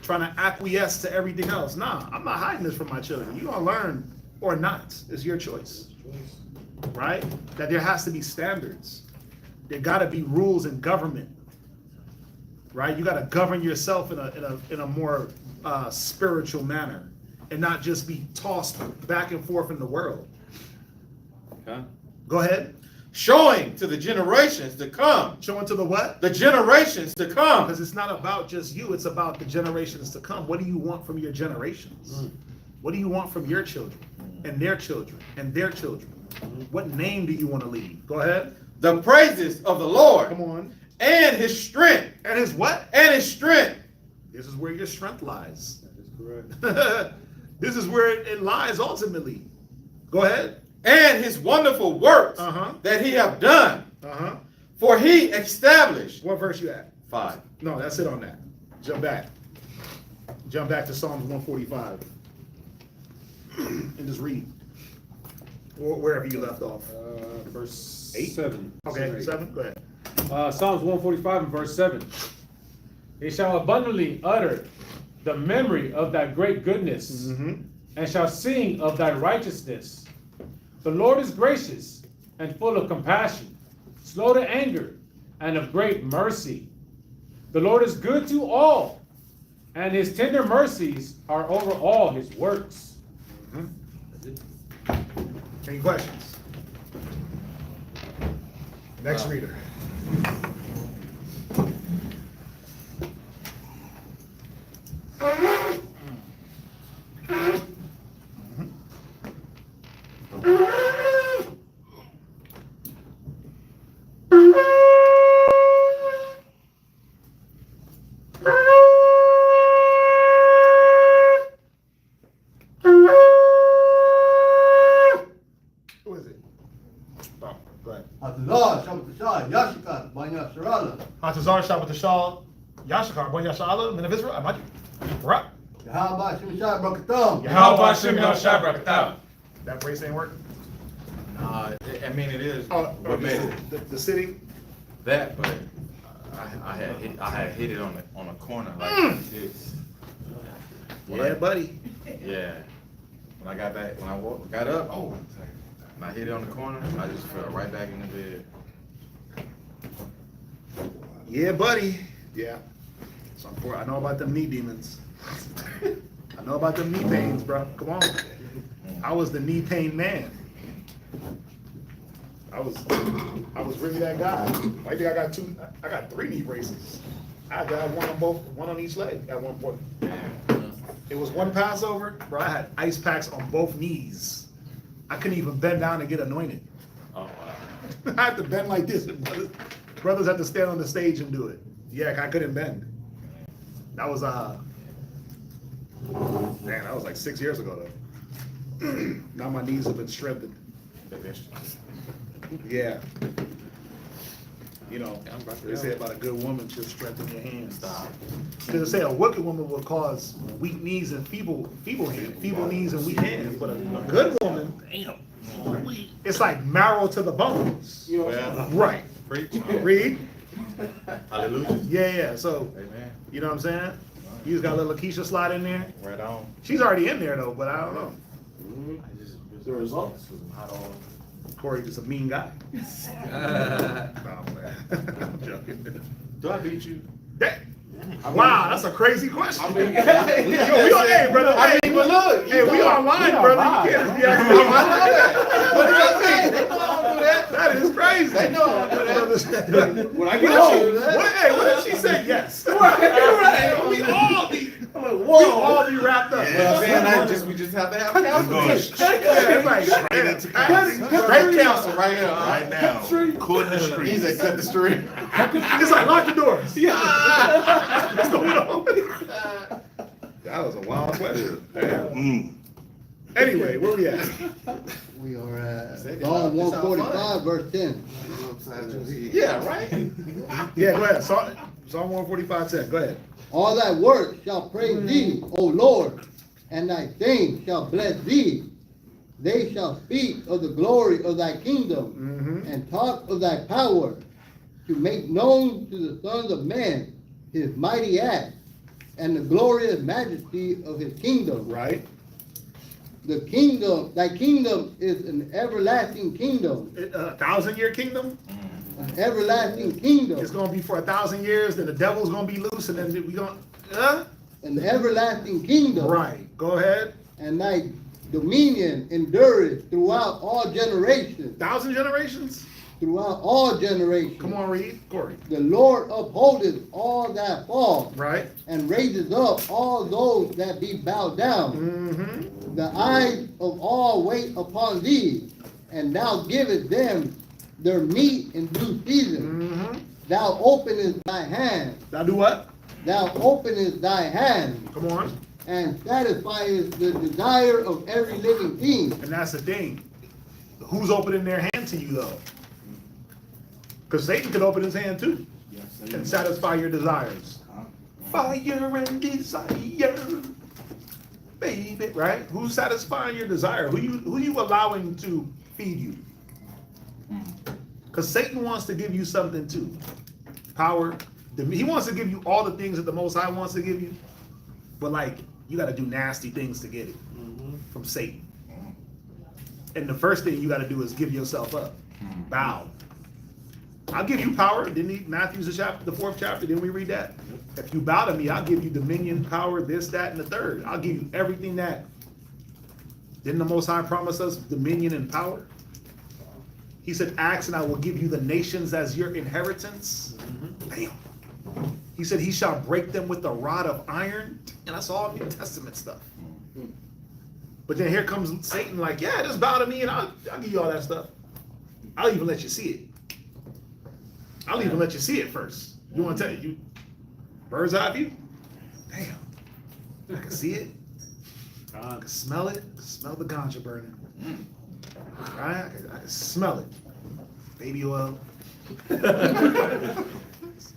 Trying to acquiesce to everything else. Nah, I'm not hiding this from my children. You're gonna learn or not. It's your choice. Right? That there has to be standards. There gotta be rules in government. Right? You gotta govern yourself in a more spiritual manner and not just be tossed back and forth in the world. Okay. Go ahead. Showing to the generations to come. Showing to the what? The generations to come. Because it's not about just you, it's about the generations to come. What do you want from your generations? What do you want from your children and their children and their children? What name do you want to leave? Go ahead. The praises of the Lord. Come on. And his strength. And his what? And his strength. This is where your strength lies. That is correct. This is where it lies ultimately. Go ahead. And his wonderful works that he have done. For he established. What verse you at? 5. No, that's it on that. Jump back. Jump back to Psalms 145. And just read. Or wherever you left off. Verse 8? 7. Okay, 7? Go ahead. Psalms 145 and verse 7. They shall abundantly utter the memory of thy great goodness, and shall sing of thy righteousness. The Lord is gracious and full of compassion, slow to anger, and of great mercy. The Lord is good to all, and his tender mercies are over all his works. Any questions? Next reader. Who is it? Oh, go ahead. Hatazar, Shabbatashah, Yashikar, Banya Sarala. Hatazar Shabbatashah, Yashakar, Bon Yashala, men of Israel, Amadi, Barak. Yahweh Shemashai Brakatam. Yahweh Shem Yahshua Barakatah. That brace ain't work? Nah, I mean it is. Oh, what made it the sitting? that, but I had hit it on the corner like this. Yeah, buddy. Yeah. When I got back, when I got up, when I hit it on the corner, I just fell right back in the bed. Yeah, buddy. Yeah. So I know about them knee demons. I know about them knee pains, bro. Come on. I was the knee pain man. I was really that guy. I think I got 3 knee braces. I got one on each leg at one point. It was one Passover, bro. I had ice packs on both knees. I couldn't even bend down and get anointed. Oh wow. I had to bend like this. Brothers had to stand on the stage and do it. Yeah, I couldn't bend. That was man, that was like 6 years ago though. Now my knees have been strengthened. Yeah. You know, they say about a good woman should strengthen your hands. Because they say a wicked woman will cause weak knees and feeble knees and weak hands. But a good woman, damn, it's like marrow to the bones. Well, Right. preach. Read. Hallelujah. Yeah. So, Amen. you know what I'm saying? You just got a little Lakeisha slide in there. Right on. She's already in there though, but I don't know. The results. Corey just a mean guy. No, man. I'm joking. Do I beat you? Wow, that's a crazy question. I mean, Yo, we on, hey, brother. I mean, but look, Hey, we online, brother. You can't be asking me that is crazy. They know I do that. When I get home, what if she said yes? Right. We all be wrapped up. Well, man, we just have to have counsel. Straight counsel right here. Right now, cutting the streets. He's at cut the street. It's like lock the doors. Yeah. What's going on? That was a wild question. Anyway, where we at? We are at Psalm 145, verse 10. Yeah, right? Yeah, go ahead. Psalm 145:10. Go ahead. All thy works shall praise thee, O Lord, and thy fame shall bless thee. They shall speak of the glory of thy kingdom and talk of thy power, to make known to the sons of men his mighty acts and the glorious majesty of his kingdom. Right. The kingdom, thy kingdom is an everlasting kingdom. A 1,000-year kingdom. An everlasting kingdom. It's gonna be for 1,000 years. Then the devil's gonna be loose, and then we gonna. An everlasting kingdom. Right. Go ahead. And thy dominion endureth throughout all generations. 1,000 generations. Throughout all generations. Come on, read, Corey. The Lord upholdeth all that fall. Right. And raises up all those that be bowed down. The eyes of all wait upon thee, and thou givest them their meat in due season. Thou openest thy hand. Thou do what? Thou openest thy hand. Come on. And satisfiest the desire of every living thing. And that's the thing. Who's opening their hand to you, though? Because Satan could open his hand too, and satisfy your desires. Fire and desire, baby. Right? Who's satisfying your desire? Who you allowing to feed you? Because Satan wants to give you something too. Power. He wants to give you all the things that the Most High wants to give you, but like you got to do nasty things to get it from Satan. And the first thing you got to do is give yourself up. Bow. I'll give you power. Didn't he? Matthew's the 4th chapter. Didn't we read that? If you bow to me, I'll give you dominion, power, this, that, and the third. I'll give you everything that. Didn't the Most High promise us dominion and power? He said, ask and I will give you the nations as your inheritance. Damn. He said, he shall break them with the rod of iron. And that's all New Testament stuff. But then here comes Satan like, yeah, just bow to me and I'll give you all that stuff. I'll even let you see it. I'll even let you see it first. You want to tell you, bird's eye view? Damn. I can see it. I can smell it. I can smell the ganja burning. Right? I can smell it. Baby oil.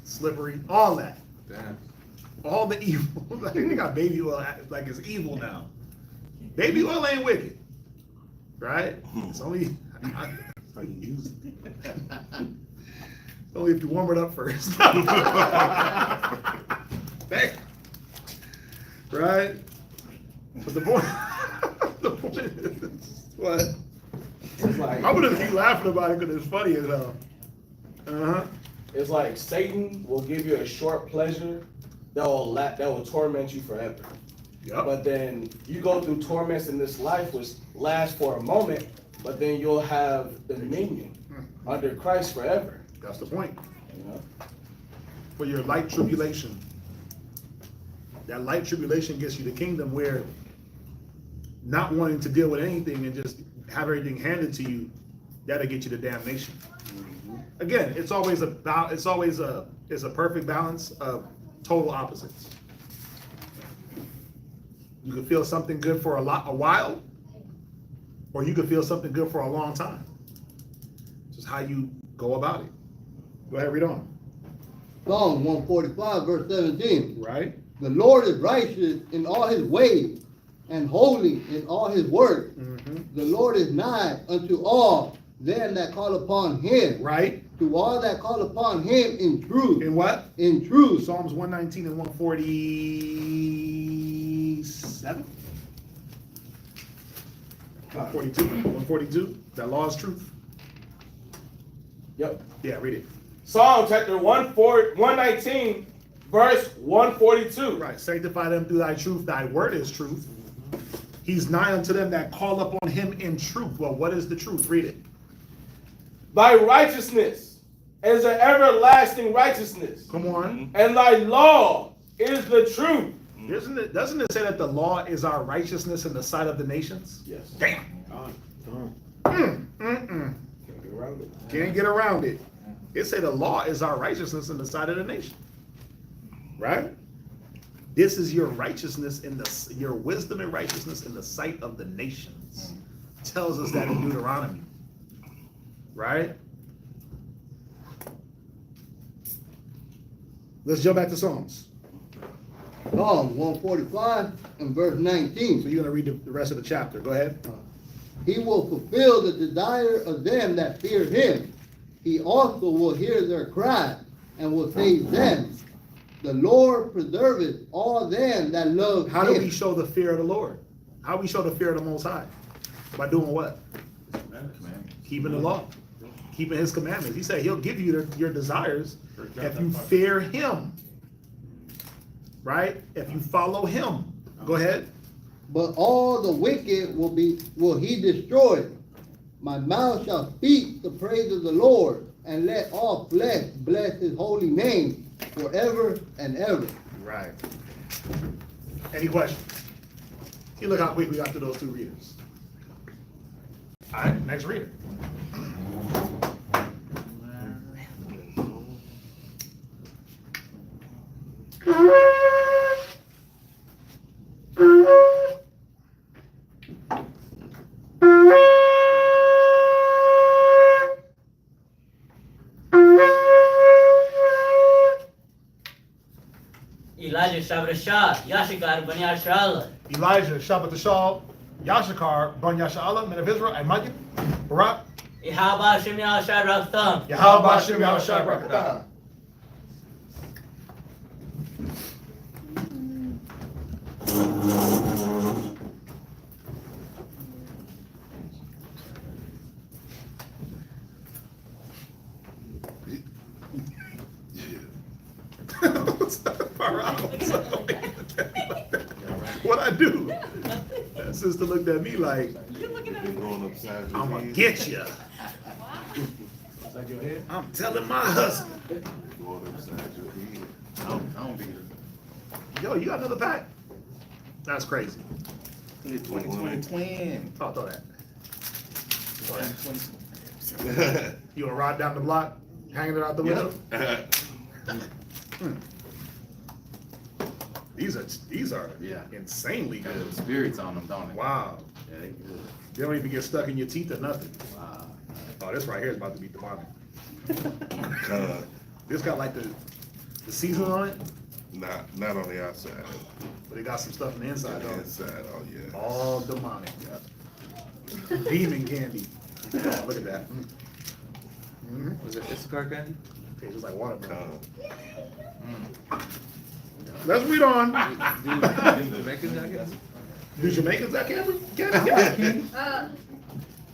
Slippery. All that. Damn. All the evil. Like, they got baby oil like it's evil now. Baby oil ain't wicked. Right? It's only only if you warm it up first. Right? But the point is, what? It's like, I'm gonna keep laughing about it because it's funny as hell. It's like Satan will give you a short pleasure that will torment you forever. Yep. But then you go through torments in this life which last for a moment, but then you'll have dominion under Christ forever. That's the point. You know? For your light tribulation. That light tribulation gets you the kingdom where not wanting to deal with anything and just have everything handed to you, that'll get you to damnation. Again, it's always a perfect balance of total opposites. You can feel something good for a while, or you can feel something good for a long time. It's just how you go about it. Go ahead, read on. Psalm 145, verse 17. Right? The Lord is righteous in all his ways and holy in all his works. The Lord is nigh unto all them that call upon him. Right? To all that call upon him in truth. In what? In truth. Psalms 119 and 147? 142. 142. That law is truth. Yep. Yeah, read it. Psalm chapter 119, verse 142. Right. Sanctify them through thy truth. Thy word is truth. He's nigh unto them that call upon him in truth. Well, what is the truth? Read it. Thy righteousness is an everlasting righteousness. Come on. And thy law is the truth. Doesn't it say that the law is our righteousness in the sight of the nations? Yes. Damn. Can't get around it. Can't get around it. It say the law is our righteousness in the sight of the nation. Right? This is your righteousness your wisdom and righteousness in the sight of the nations. Tells us that in Deuteronomy. Right? Let's jump back to Psalms. Psalm 145 and verse 19. So you're going to read the rest of the chapter. Go ahead. He will fulfill the desire of them that fear him. He also will hear their cry and will save them. The Lord preserveth all them that love How do him. we show the fear of the Lord? How do we show the fear of the Most High? By doing what? Keeping the law. Keeping his commandments. He said he'll give you your desires if you fear him. Right? If you follow him. Go ahead. But all the wicked will he destroy. My mouth shall speak the praise of the Lord, and let all flesh bless his holy name forever and ever. Right. Any questions? See, look how quick we got through those two readers. All right, next reader. Elijah Shabrashah, Yashikar Banya Shala. Elijah, Shabbat Tashal, Yashakar, Ban Yashala, men of Israel, and Micah, Barak, Ihaba Shimya Shadrachtam. Yahweh Shem Yahushua Barakatah. What I do? That sister looked at me like, I'm gonna get you. I'm telling my husband. Yo, you got another pack? That's crazy. 2020 Oh, throw that. You wanna ride down the block, hanging it out the window? These are insanely good. Spirits on them, don't it? Wow. Yeah, they good. They don't even get stuck in your teeth or nothing. Wow. Oh, this right here is about to be demonic. This got like the seasoning on it, Not on the outside. but it got some stuff on the inside. On the Though. inside, oh yeah. All demonic. Demon candy. Yeah, look at that. Was it Issachar candy? Tastes just like watermelon. Let's read on. Do Jamaicans that candy? Do Jamaicans that candy? Yeah.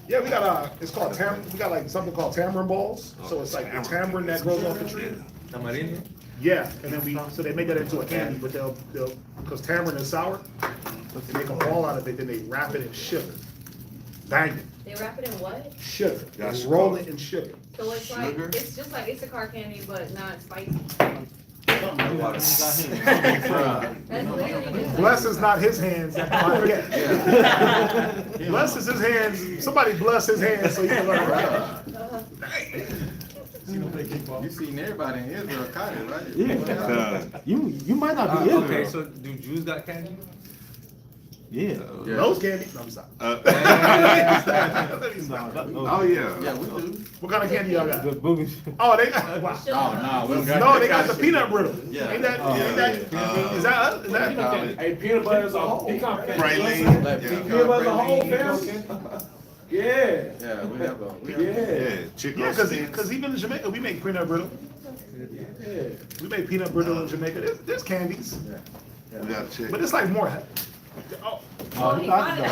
Yeah, we got it's called we got like something called tamarind balls. So it's like the tamarind that grows off the tree. Tamarindo? Yeah, and then so they make that into a candy, but they'll because tamarind is sour, they make a ball out of it, then they wrap it in sugar. Bang it. They wrap it in what? Sugar. That's They roll called- it in sugar. So it's like, Sugar? it's just like Issachar candy, but not spicy. That's literally just Bless is not his hands. Bless is his hands. Somebody bless his hands so you can learn. You seen everybody in Israel caught it, right? You might not be Israel. Okay, so do Jews got candy? Yeah. Those candy. No, I'm sorry. Oh yeah. Yeah, we do. What kind of candy y'all got? The boogie. Oh, they got. Wow. Oh no, we don't got No, they got the peanut brittle. Yeah. Ain't that? Is that? Is that? Hey, peanut butter is a whole. Pecan candy. Praline. Like Peanut butter is a whole family. Yeah. Yeah, we have a. Yeah. Chicken. Yeah, because even in Jamaica we make peanut brittle. Yeah. We make peanut brittle in Jamaica. There's candies, We got chicken. but it's like more. Oh, Oh, he got it.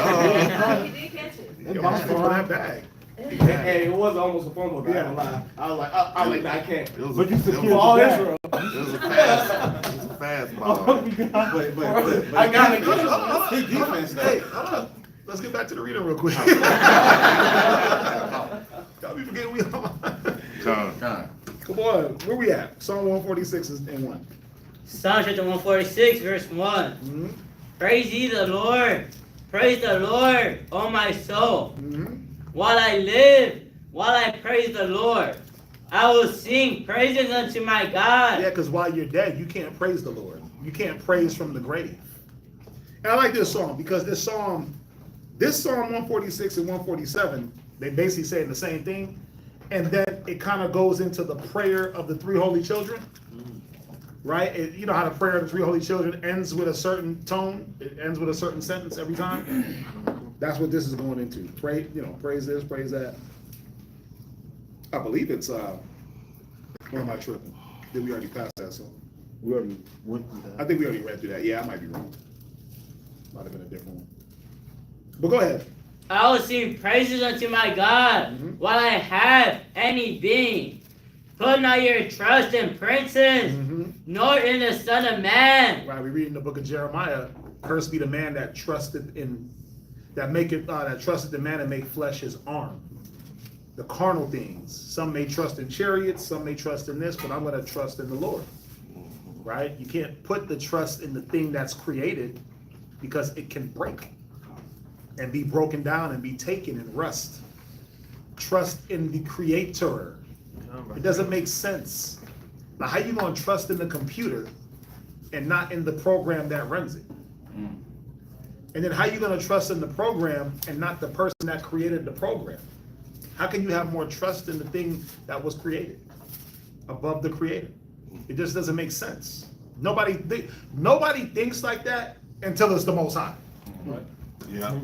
He did catch it. you almost fell in that bag. Hey, it was almost a fumble, but I ain't gonna lie. I was like, nah, I can't. It was But you a, secured it the For all bag. Israel. was a fast ball. I got it. Hold on. He defense though. Hey, hold on. Let's get back to the reading real quick. Y'all be forgetting we on. Con. Come on, where we at? Psalm 146 and 1. Psalm chapter 146, verse 1. Mm-hmm. Praise ye the Lord. Praise the Lord, O my soul. Mm-hmm. While I live, while I praise the Lord, I will sing praises unto my God. Yeah, because while you're dead, you can't praise the Lord. You can't praise from the grave. And I like this song because this Psalm 146 and 147, they basically saying the same thing. And then it kind of goes into the prayer of the three holy children. Right? You know how the prayer of the three holy children ends with a certain tone? It ends with a certain sentence every time. That's what this is going into. Pray, praise this, praise that. I believe it's what am I tripping? Did we already pass that? So We already went through that. I think we already read through that. Yeah, I might be wrong. Might have been a different one. But go ahead. I will sing praises unto my God while I have any being. Put not your trust in princes, nor in the Son of Man. Right, we read in the book of Jeremiah, cursed be the man that trusted the man and make flesh his arm. The carnal things. Some may trust in chariots, some may trust in this, but I'm going to trust in the Lord. Right? You can't put the trust in the thing that's created because it can break and be broken down and be taken and rust. Trust in the creator. It doesn't make sense. Now, how you going to trust in the computer and not in the program that runs it? And then how you going to trust in the program and not the person that created the program? How can you have more trust in the thing that was created above the creator? It just doesn't make sense. Nobody thinks like that until it's the Most High. Yeah.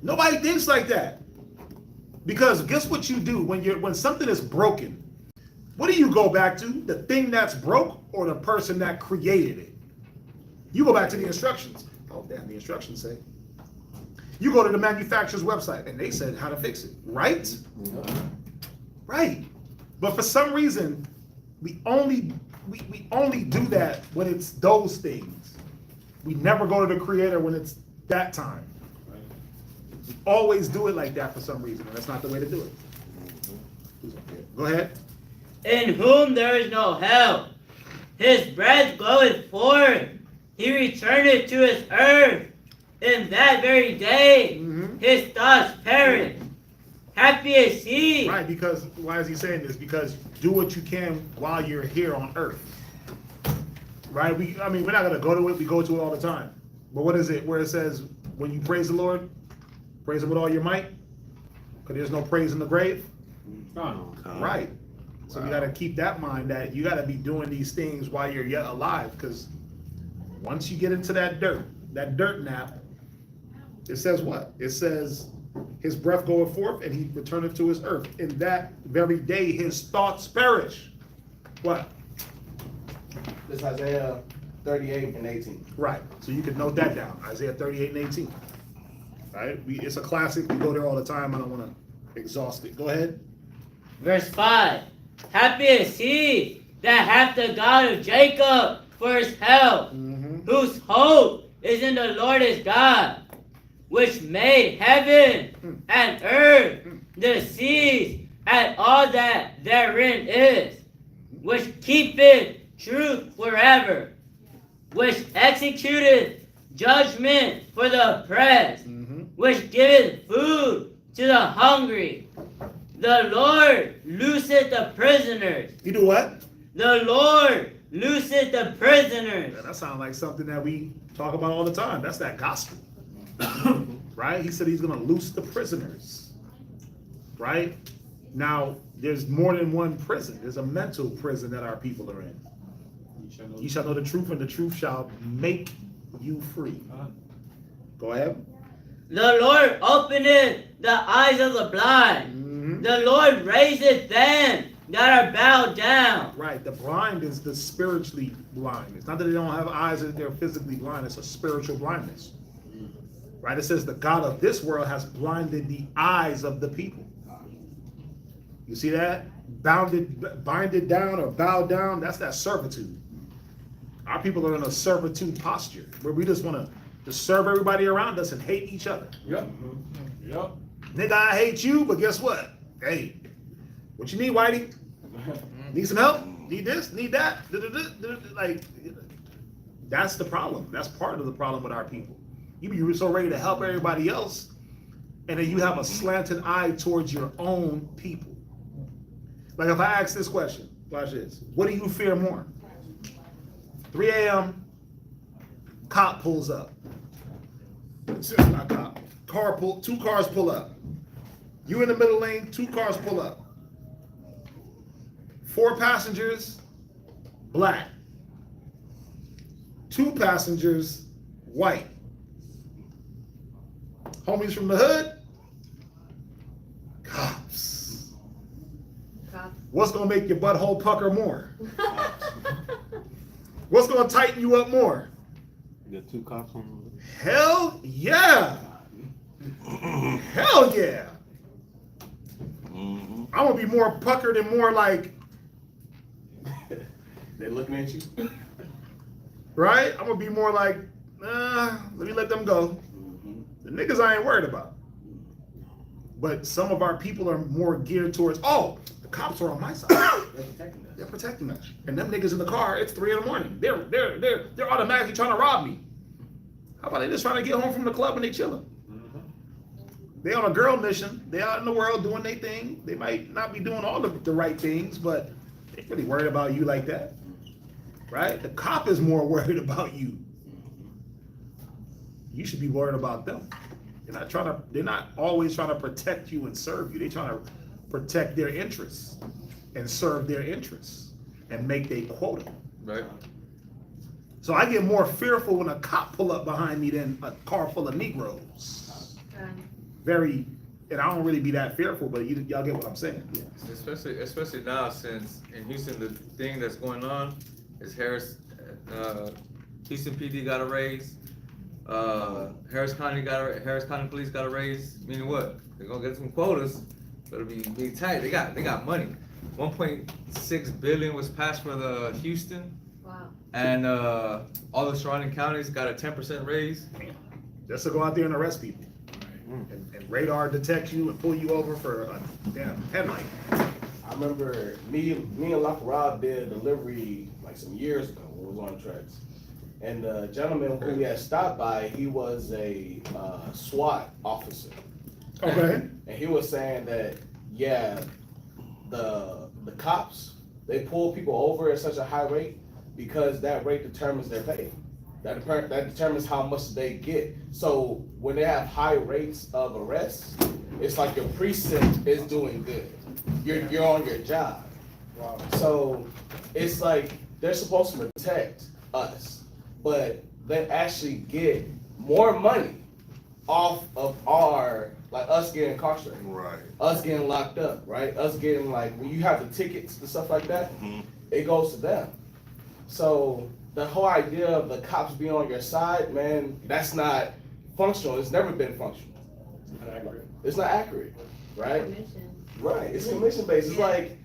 Nobody thinks like that. Because guess what you do when something is broken? What do you go back to? The thing that's broke or the person that created it? You go back to the instructions. Oh, damn, the instructions say. You go to the manufacturer's website and they said how to fix it, right? Right. But for some reason, we only do that when it's those things. We never go to the creator when it's that time. We always do it like that for some reason, and that's not the way to do it. Go ahead. In whom there is no help. His breath goeth forth. He returneth to his earth. In that very day, his thoughts perish. Happy is he. Right, because why is he saying this? Because do what you can while you're here on earth. Right? We're not going to go to it. We go to it all the time. But what is it where it says, when you praise the Lord, praise him with all your might? Because there's no praise in the grave. Right. So you got to keep that in mind, that you got to be doing these things while you're yet alive. Because once you get into that dirt nap, it says what? It says his breath goeth forth and he returneth to his earth. In that very day his thoughts perish. What? This is Isaiah 38 and 18. Right. So you can note that down. Isaiah 38 and 18. Right? It's a classic. We go there all the time. I don't want to exhaust it. Go ahead. Verse 5. Happy is he that hath the God of Jacob for his help, whose hope is in the Lord his God, which made heaven and earth, the seas, and all that therein is, which keepeth truth forever, which executeth judgment for the oppressed, which giveth food to the hungry. The Lord looseth the prisoners. You do what? The Lord looseth the prisoners. Yeah, that sounds like something that we talk about all the time. That's that gospel. Right? He said he's going to loose the prisoners. Right? Now, there's more than one prison. There's a mental prison that our people are in. You shall know the truth, and the truth shall make you free. Go ahead. The Lord openeth the eyes of the blind. The Lord raiseth them that are bowed down. Right. The blind is the spiritually blind. It's not that they don't have eyes, that they're physically blind. It's a spiritual blindness. Right? It says the God of this world has blinded the eyes of the people. You see that? Binded down or bowed down, that's that servitude. Our people are in a servitude posture where we just want to serve everybody around us and hate each other. Yep. Nigga, I hate you, but guess what? Hey, what you need, Whitey? Need some help? Need this? Need that? Like, that's the problem. That's part of the problem with our people. You be so ready to help everybody else, and then you have a slanted eye towards your own people. Like if I ask this question, watch this. What do you fear more? 3 a.m., cop pulls up. It's not cop. Two cars pull up. You in the middle lane, 2 cars pull up. 4 passengers, black. 2 passengers, white. Homies from the hood, cops. Cops. What's gonna make your butthole pucker more? What's gonna tighten you up more? You got 2 cops on Hell yeah! Hell yeah! I'm gonna be more puckered and more like, They're looking at you. right? I'm gonna be more like, let me let them go. The niggas I ain't worried about. But some of our people are more geared towards, oh, the cops are on my side. They're protecting us. They're protecting us. And them niggas in the car, it's 3 a.m. They're automatically trying to rob me. How about they just trying to get home from the club and they chilling? They on a girl mission. They out in the world doing their thing. They might not be doing all the right things, but they really worried about you like that, right? The cop is more worried about you. You should be worried about them. They're not always trying to protect you and serve you. They're trying to protect their interests and serve their interests and make their quota. Right. So I get more fearful when a cop pull up behind me than a car full of Negroes. Very, and I don't really be that fearful, but y'all get what I'm saying. Especially now, since in Houston the thing that's going on is Houston PD got a raise, Harris County Police got a raise. Meaning what? They're gonna get some quotas, but it'll be tight. They got money. 1.6 billion was passed for the Houston. Wow. And all the surrounding counties got a 10% raise. Just to go out there and arrest people. And radar detect you and pull you over for a damn headlight. I remember me and Lock Rob did a delivery like some years ago when we was on tracks. And the gentleman who we had stopped by, he was a SWAT officer. Okay. And he was saying that, yeah, the cops, they pull people over at such a high rate because that rate determines their pay. That determines how much they get. So when they have high rates of arrests, it's like your precinct is doing good. You're on your job. So it's like they're supposed to protect us, but they actually get more money off of us getting incarcerated. Right. Us getting locked up, right? Us getting when you have the tickets and stuff like that, it goes to them. So the whole idea of the cops being on your side, man, that's not functional. It's never been functional. It's not accurate, right? Commission. Right. It's commission based.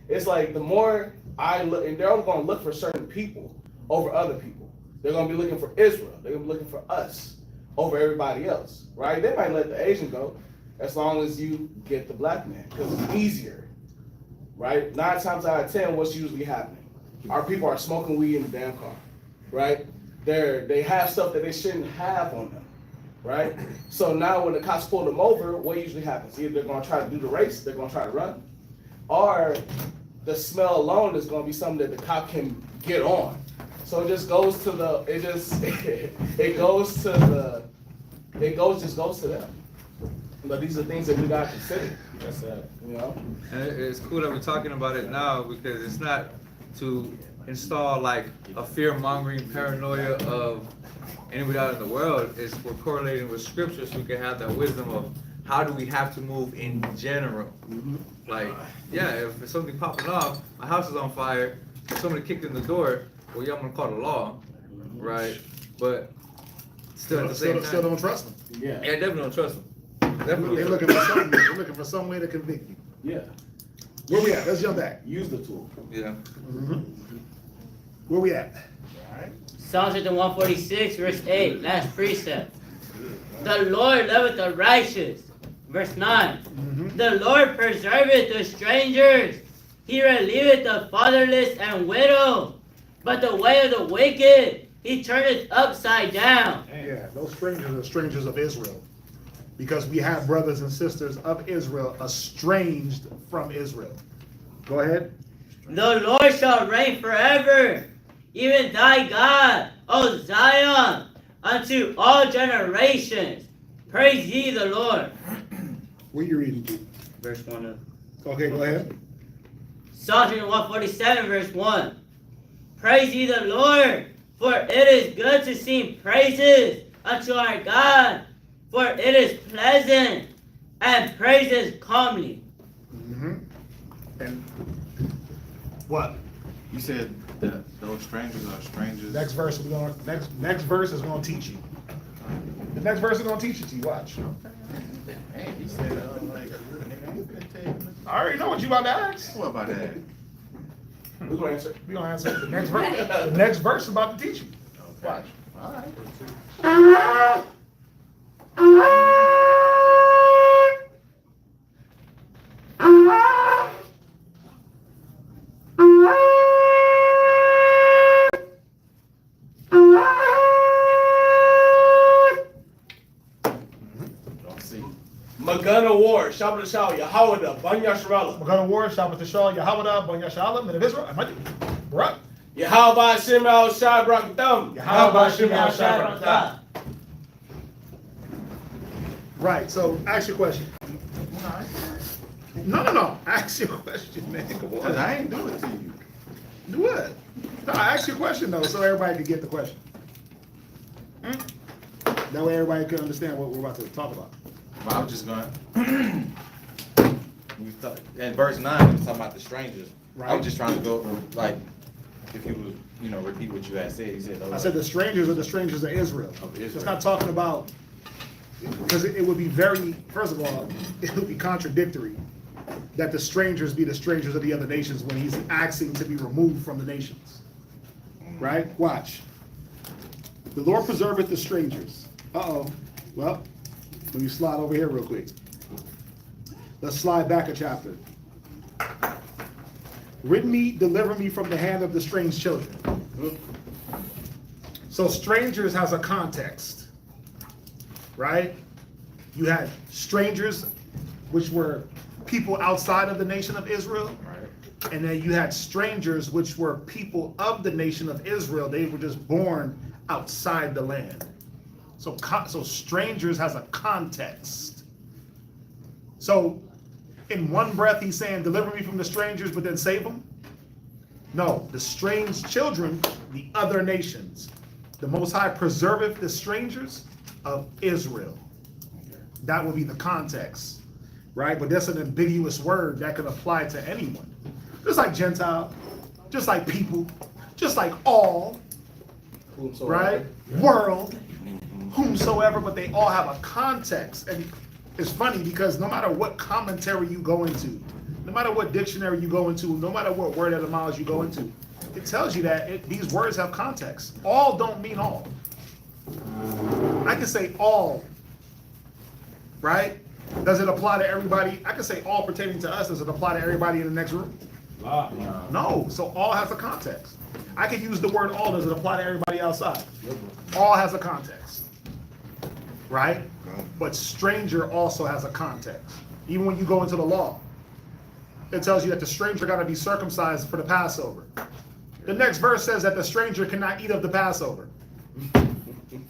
It's like the more I look, and they're only going to look for certain people over other people. They're going to be looking for Israel. They're going to be looking for us over everybody else, right? They might let the Asian go as long as you get the black man because it's easier, right? 9 times out of 10, what's usually happening? Our people are smoking weed in the damn car, right? They have stuff that they shouldn't have on them, right? So now when the cops pull them over, what usually happens? Either they're going to try to do the race, they're going to try to run, or the smell alone is going to be something that the cop can get on. So it just goes to goes to them. But these are things that we got to consider. That's you know. And it's cool that we're talking about it now because it's not to install like a fear-mongering paranoia of anybody out in the world. It's we're correlating with scripture so we can have that wisdom of how do we have to move in general. Like, yeah, if something popping off, my house is on fire, if somebody kicked in the door, well, yeah, I'm gonna call the law, right? But still at the same time, still don't trust them. Yeah. Yeah, definitely don't trust them. Definitely. They're looking for something. They're looking for some way to convict you. Yeah. Where we at? Let's jump back. Use the tool. Yeah. Where we at? Psalms 146, verse 8, last precept. The Lord loveth the righteous. Verse 9. The Lord preserveth the strangers. He relieveth the fatherless and widow. But the way of the wicked, he turneth upside down. Yeah, those strangers are strangers of Israel. Because we have brothers and sisters of Israel estranged from Israel. Go ahead. The Lord shall reign forever, even thy God, O Zion, unto all generations. Praise ye the Lord. Where you reading to? Verse 1. Okay, go ahead. Psalm 147, verse 1. Praise ye the Lord, for it is good to sing praises unto our God, for it is pleasant, and praises calmly. And what? You said that those strangers are strangers. Next verse next verse is gonna teach you. The next verse is gonna teach it to you. Watch. Man, he said, like, nigga, I ain't finna tell you. I already know what you about to ask. What about that? We're gonna answer. We gonna answer the next verse. The next verse is about to teach you. Watch. All right. Don't see. Magana War, Shabbat Shal, Yahawada, Banya Sharala. We're gonna war. Shabbat Tashal, Yahawada, Banya Shalom, and of Israel. Right. Yahawah Shem Al Shai Brakdam. Yahawah Shem Al Shai Barakah. Right. So ask your question. No. Ask your question, man. Come Cause on. I ain't do it to you. Do what? No, ask your question though, so everybody can get the question. That way everybody can understand what we're about to talk about. Well, I'm just going. In verse 9, we was talking about the strangers. I Right. was just trying to go, like, if you would, repeat what you had said. You said, I said the strangers are the strangers of Israel. Of Israel. It's not talking about, because it would be very, first of all, it would be contradictory that the strangers be the strangers of the other nations when he's asking to be removed from the nations. Right? Watch. The Lord preserveth the strangers. Uh-oh. Well, let me slide over here real quick. Let's slide back a chapter. Rid me, deliver me from the hand of the strange children. So strangers has a context, right? You had strangers, which were people outside of the nation of Israel. Right. And then you had strangers, which were people of the nation of Israel. They were just born outside the land. So strangers has a context. So in one breath, he's saying, deliver me from the strangers, but then save them. No, the strange children, the other nations. The Most High preserveth the strangers of Israel. That would be the context, right? But that's an ambiguous word that can apply to anyone. Just like Gentile, just like people, just like all, right? World, whomsoever, but they all have a context. And it's funny because no matter what commentary you go into, no matter what dictionary you go into, no matter what word etymology you go into, it tells you that these words have context. All don't mean all. I can say all, right? Does it apply to everybody? I can say all pertaining to us. Does it apply to everybody in the next room? No. So all has a context. I can use the word all. Does it apply to everybody outside? All has a context, right? But stranger also has a context. Even when you go into the law, it tells you that the stranger got to be circumcised for the Passover. The next verse says that the stranger cannot eat of the Passover. It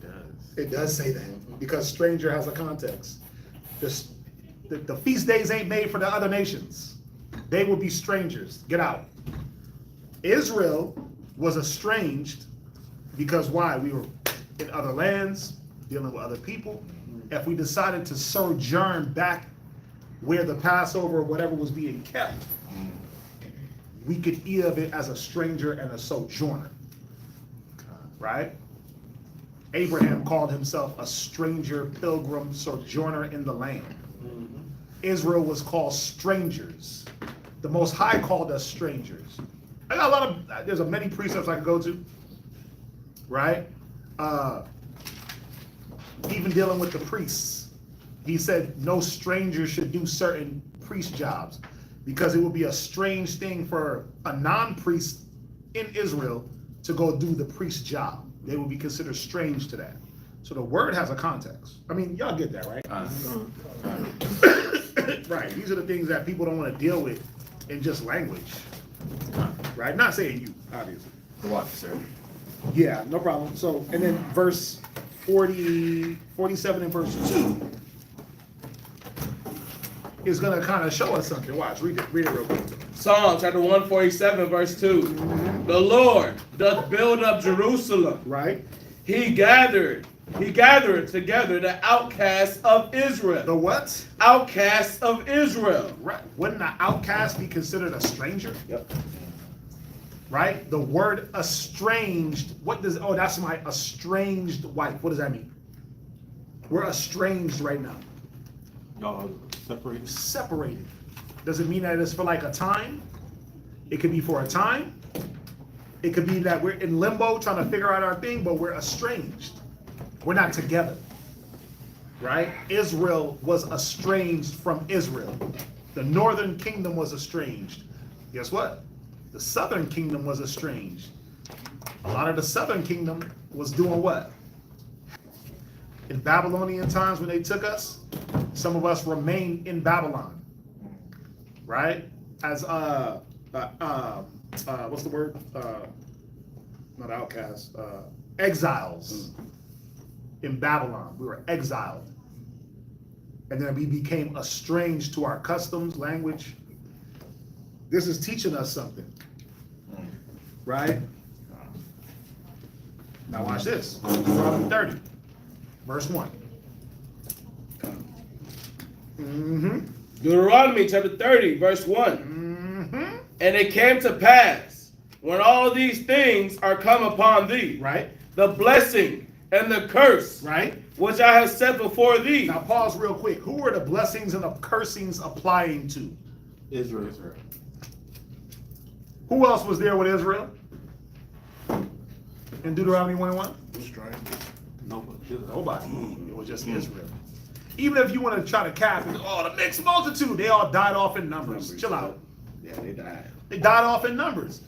does. It does say that because stranger has a context. The feast days ain't made for the other nations. They will be strangers. Get out. Israel was estranged because why? We were in other lands, dealing with other people. If we decided to sojourn back where the Passover or whatever was being kept, we could eat of it as a stranger and a sojourner, right? Abraham called himself a stranger, pilgrim, sojourner in the land. Israel was called strangers. The Most High called us strangers. I got there's many precepts I could go to, right? Even dealing with the priests, he said no stranger should do certain priest jobs because it would be a strange thing for a non-priest in Israel to go do the priest job. They would be considered strange to that. So the word has a context. I mean, y'all get that, right? Right. These are the things that people don't want to deal with in just language. Right? Not saying you, obviously. Watch, sir. Yeah, no problem. So, and then verse 47 and verse 2 is going to kind of show us something. Watch, read it real quick. Psalm chapter 147, verse 2. The Lord doth build up Jerusalem. Right? He gathered He gathered together the outcasts of Israel. The what? Outcasts of Israel. Right. Wouldn't an outcast be considered a stranger? Yep. Right? The word estranged, what does, oh, that's my estranged wife. What does that mean? We're estranged right now. Y'all separated? Separated. Does it mean that it's for like a time? It could be for a time. It could be that we're in limbo trying to figure out our thing, but we're estranged. We're not together. Right? Israel was estranged from Israel. The northern kingdom was estranged. Guess what? The southern kingdom was estranged. A lot of the southern kingdom was doing what? In Babylonian times when they took us, some of us remained in Babylon. Right? As what's the word? Not outcasts, exiles in Babylon. We were exiled. And then we became estranged to our customs, language. This is teaching us something. Right? Now watch this. Deuteronomy 30, verse 1. Deuteronomy chapter 30, verse 1. And it came to pass, when all these things are come upon thee, Right? the blessing and the curse, Right? which I have set before thee. Now pause real quick. Who are the blessings and the cursings applying to? Israel. Who else was there with Israel? In Deuteronomy 1:1? Nobody. It was just Israel. Even if you want to try to cap it, oh, the mixed multitude, they all died off in numbers. Chill out. Yeah, they died. They died off in numbers.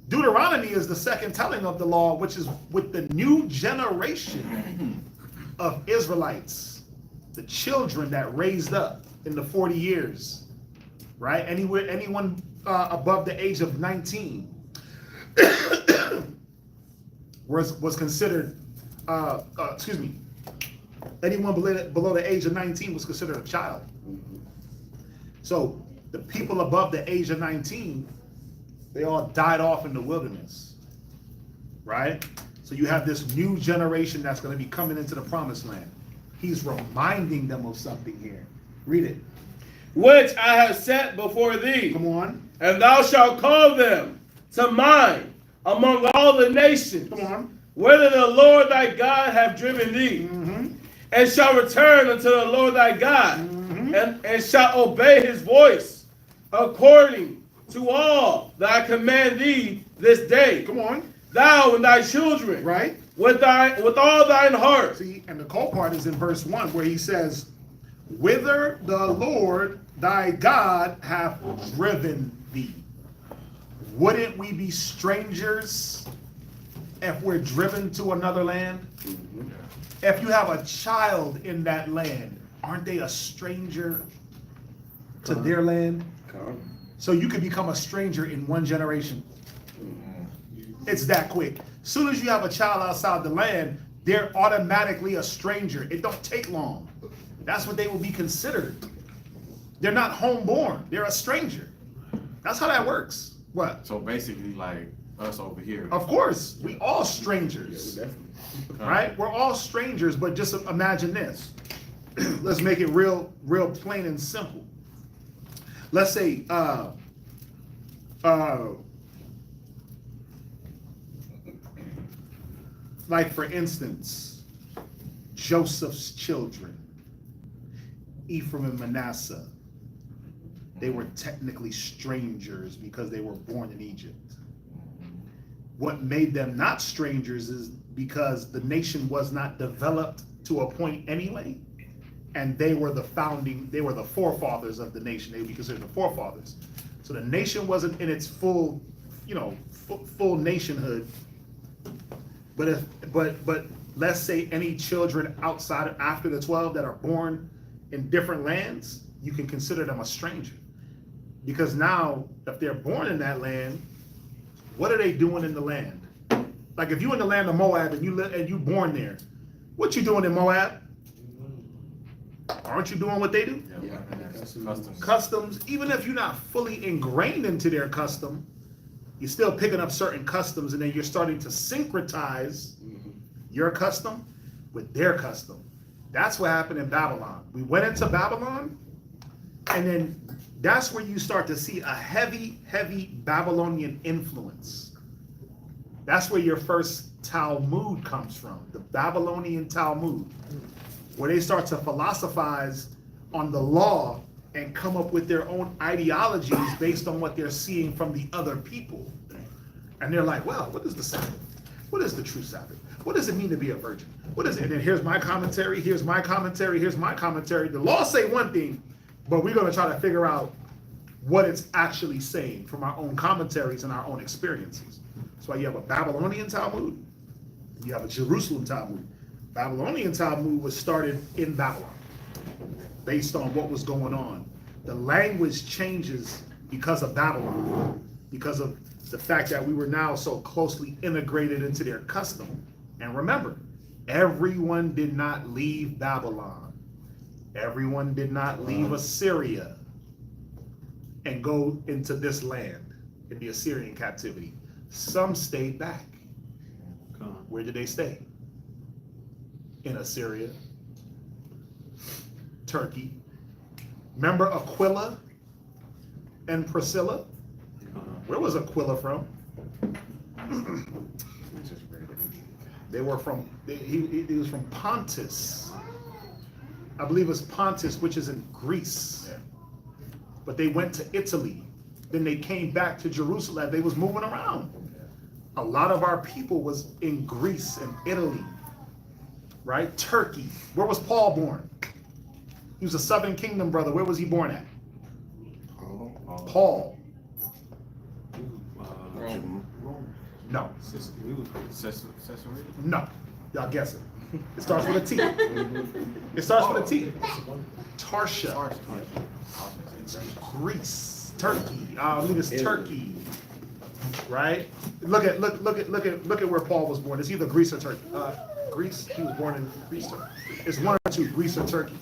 Deuteronomy is the second telling of the law, which is with the new generation of Israelites, the children that raised up in the 40 years, right? Anyone above the age of 19 was considered, anyone below the age of 19 was considered a child. So the people above the age of 19, they all died off in the wilderness, right? So you have this new generation that's going to be coming into the promised land. He's reminding them of something here. Read it. Which I have set before thee. Come on. And thou shalt call them to mind among all the nations. Come on. Whither the Lord thy God hath driven thee. And shall return unto the Lord thy God. And shall obey his voice according to all that I command thee this day. Come on. Thou and thy children. Right. With all thine heart. See, and the cool part is in verse 1 where he says, whither the Lord thy God hath driven thee. Wouldn't we be strangers if we're driven to another land? If you have a child in that land, aren't they a stranger to their land? So you could become a stranger in one generation. It's that quick. As soon as you have a child outside the land, they're automatically a stranger. It don't take long. That's what they will be considered. They're not homeborn. They're a stranger. That's how that works. What? So basically, like us over here. Of course, we all strangers, right? We're all strangers, but just imagine this. Let's make it real plain and simple. Let's say, like for instance, Joseph's children, Ephraim and Manasseh, they were technically strangers because they were born in Egypt. What made them not strangers is because the nation was not developed to a point anyway, and they were the forefathers of the nation. They would be considered the forefathers. So the nation wasn't in its full nationhood. But let's say any children outside after the 12 that are born in different lands, you can consider them a stranger. Because now, if they're born in that land, what are they doing in the land? Like if you're in the land of Moab and you born there, what you doing in Moab? Aren't you doing what they do? Yeah. Customs. Even if you're not fully ingrained into their custom, you're still picking up certain customs, and then you're starting to syncretize your custom with their custom. That's what happened in Babylon. We went into Babylon, and then that's where you start to see a heavy, heavy Babylonian influence. That's where your first Talmud comes from, the Babylonian Talmud, where they start to philosophize on the law and come up with their own ideologies based on what they're seeing from the other people. And they're like, well, what is the Sabbath? What is the true Sabbath? What does it mean to be a virgin? What is it? And then here's my commentary, here's my commentary, here's my commentary. The law say one thing, but we're going to try to figure out what it's actually saying from our own commentaries and our own experiences. That's why you have a Babylonian Talmud, you have a Jerusalem Talmud. Babylonian Talmud was started in Babylon based on what was going on. The language changes because of Babylon, because of the fact that we were now so closely integrated into their custom. And remember, everyone did not leave Babylon. Everyone did not leave Assyria and go into this land in the Assyrian captivity. Some stayed back. Where did they stay? In Assyria, Turkey. Remember Aquila and Priscilla? Where was Aquila from? They were from, he was from Pontus. I believe it's Pontus, which is in Greece. But they went to Italy. Then they came back to Jerusalem. They was moving around. A lot of our people was in Greece and Italy, right? Turkey. Where was Paul born? He was a Southern Kingdom brother. Where was he born at? Paul. No. No. Y'all guess it. It starts with a T. It starts with a T. Tarsha. Greece. Turkey. I believe it's Turkey. Right? Look at where Paul was born. It's either Greece or Turkey. Greece. He was born in Greece. Turkey. It's one or two, Greece or Turkey.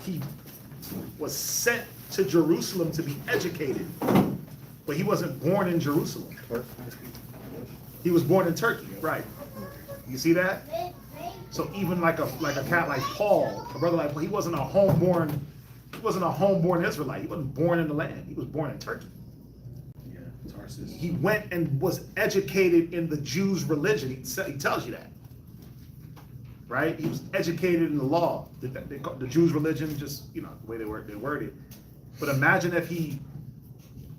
He was sent to Jerusalem to be educated, but he wasn't born in Jerusalem. He was born in Turkey, right? You see that? So even like a cat like Paul, a brother like Paul, he wasn't a homeborn Israelite. He wasn't born in the land. He was born in Turkey. He went and was educated in the Jews' religion. He tells you that. Right? He was educated in the law. The Jews' religion, just, the way they word it. But imagine if he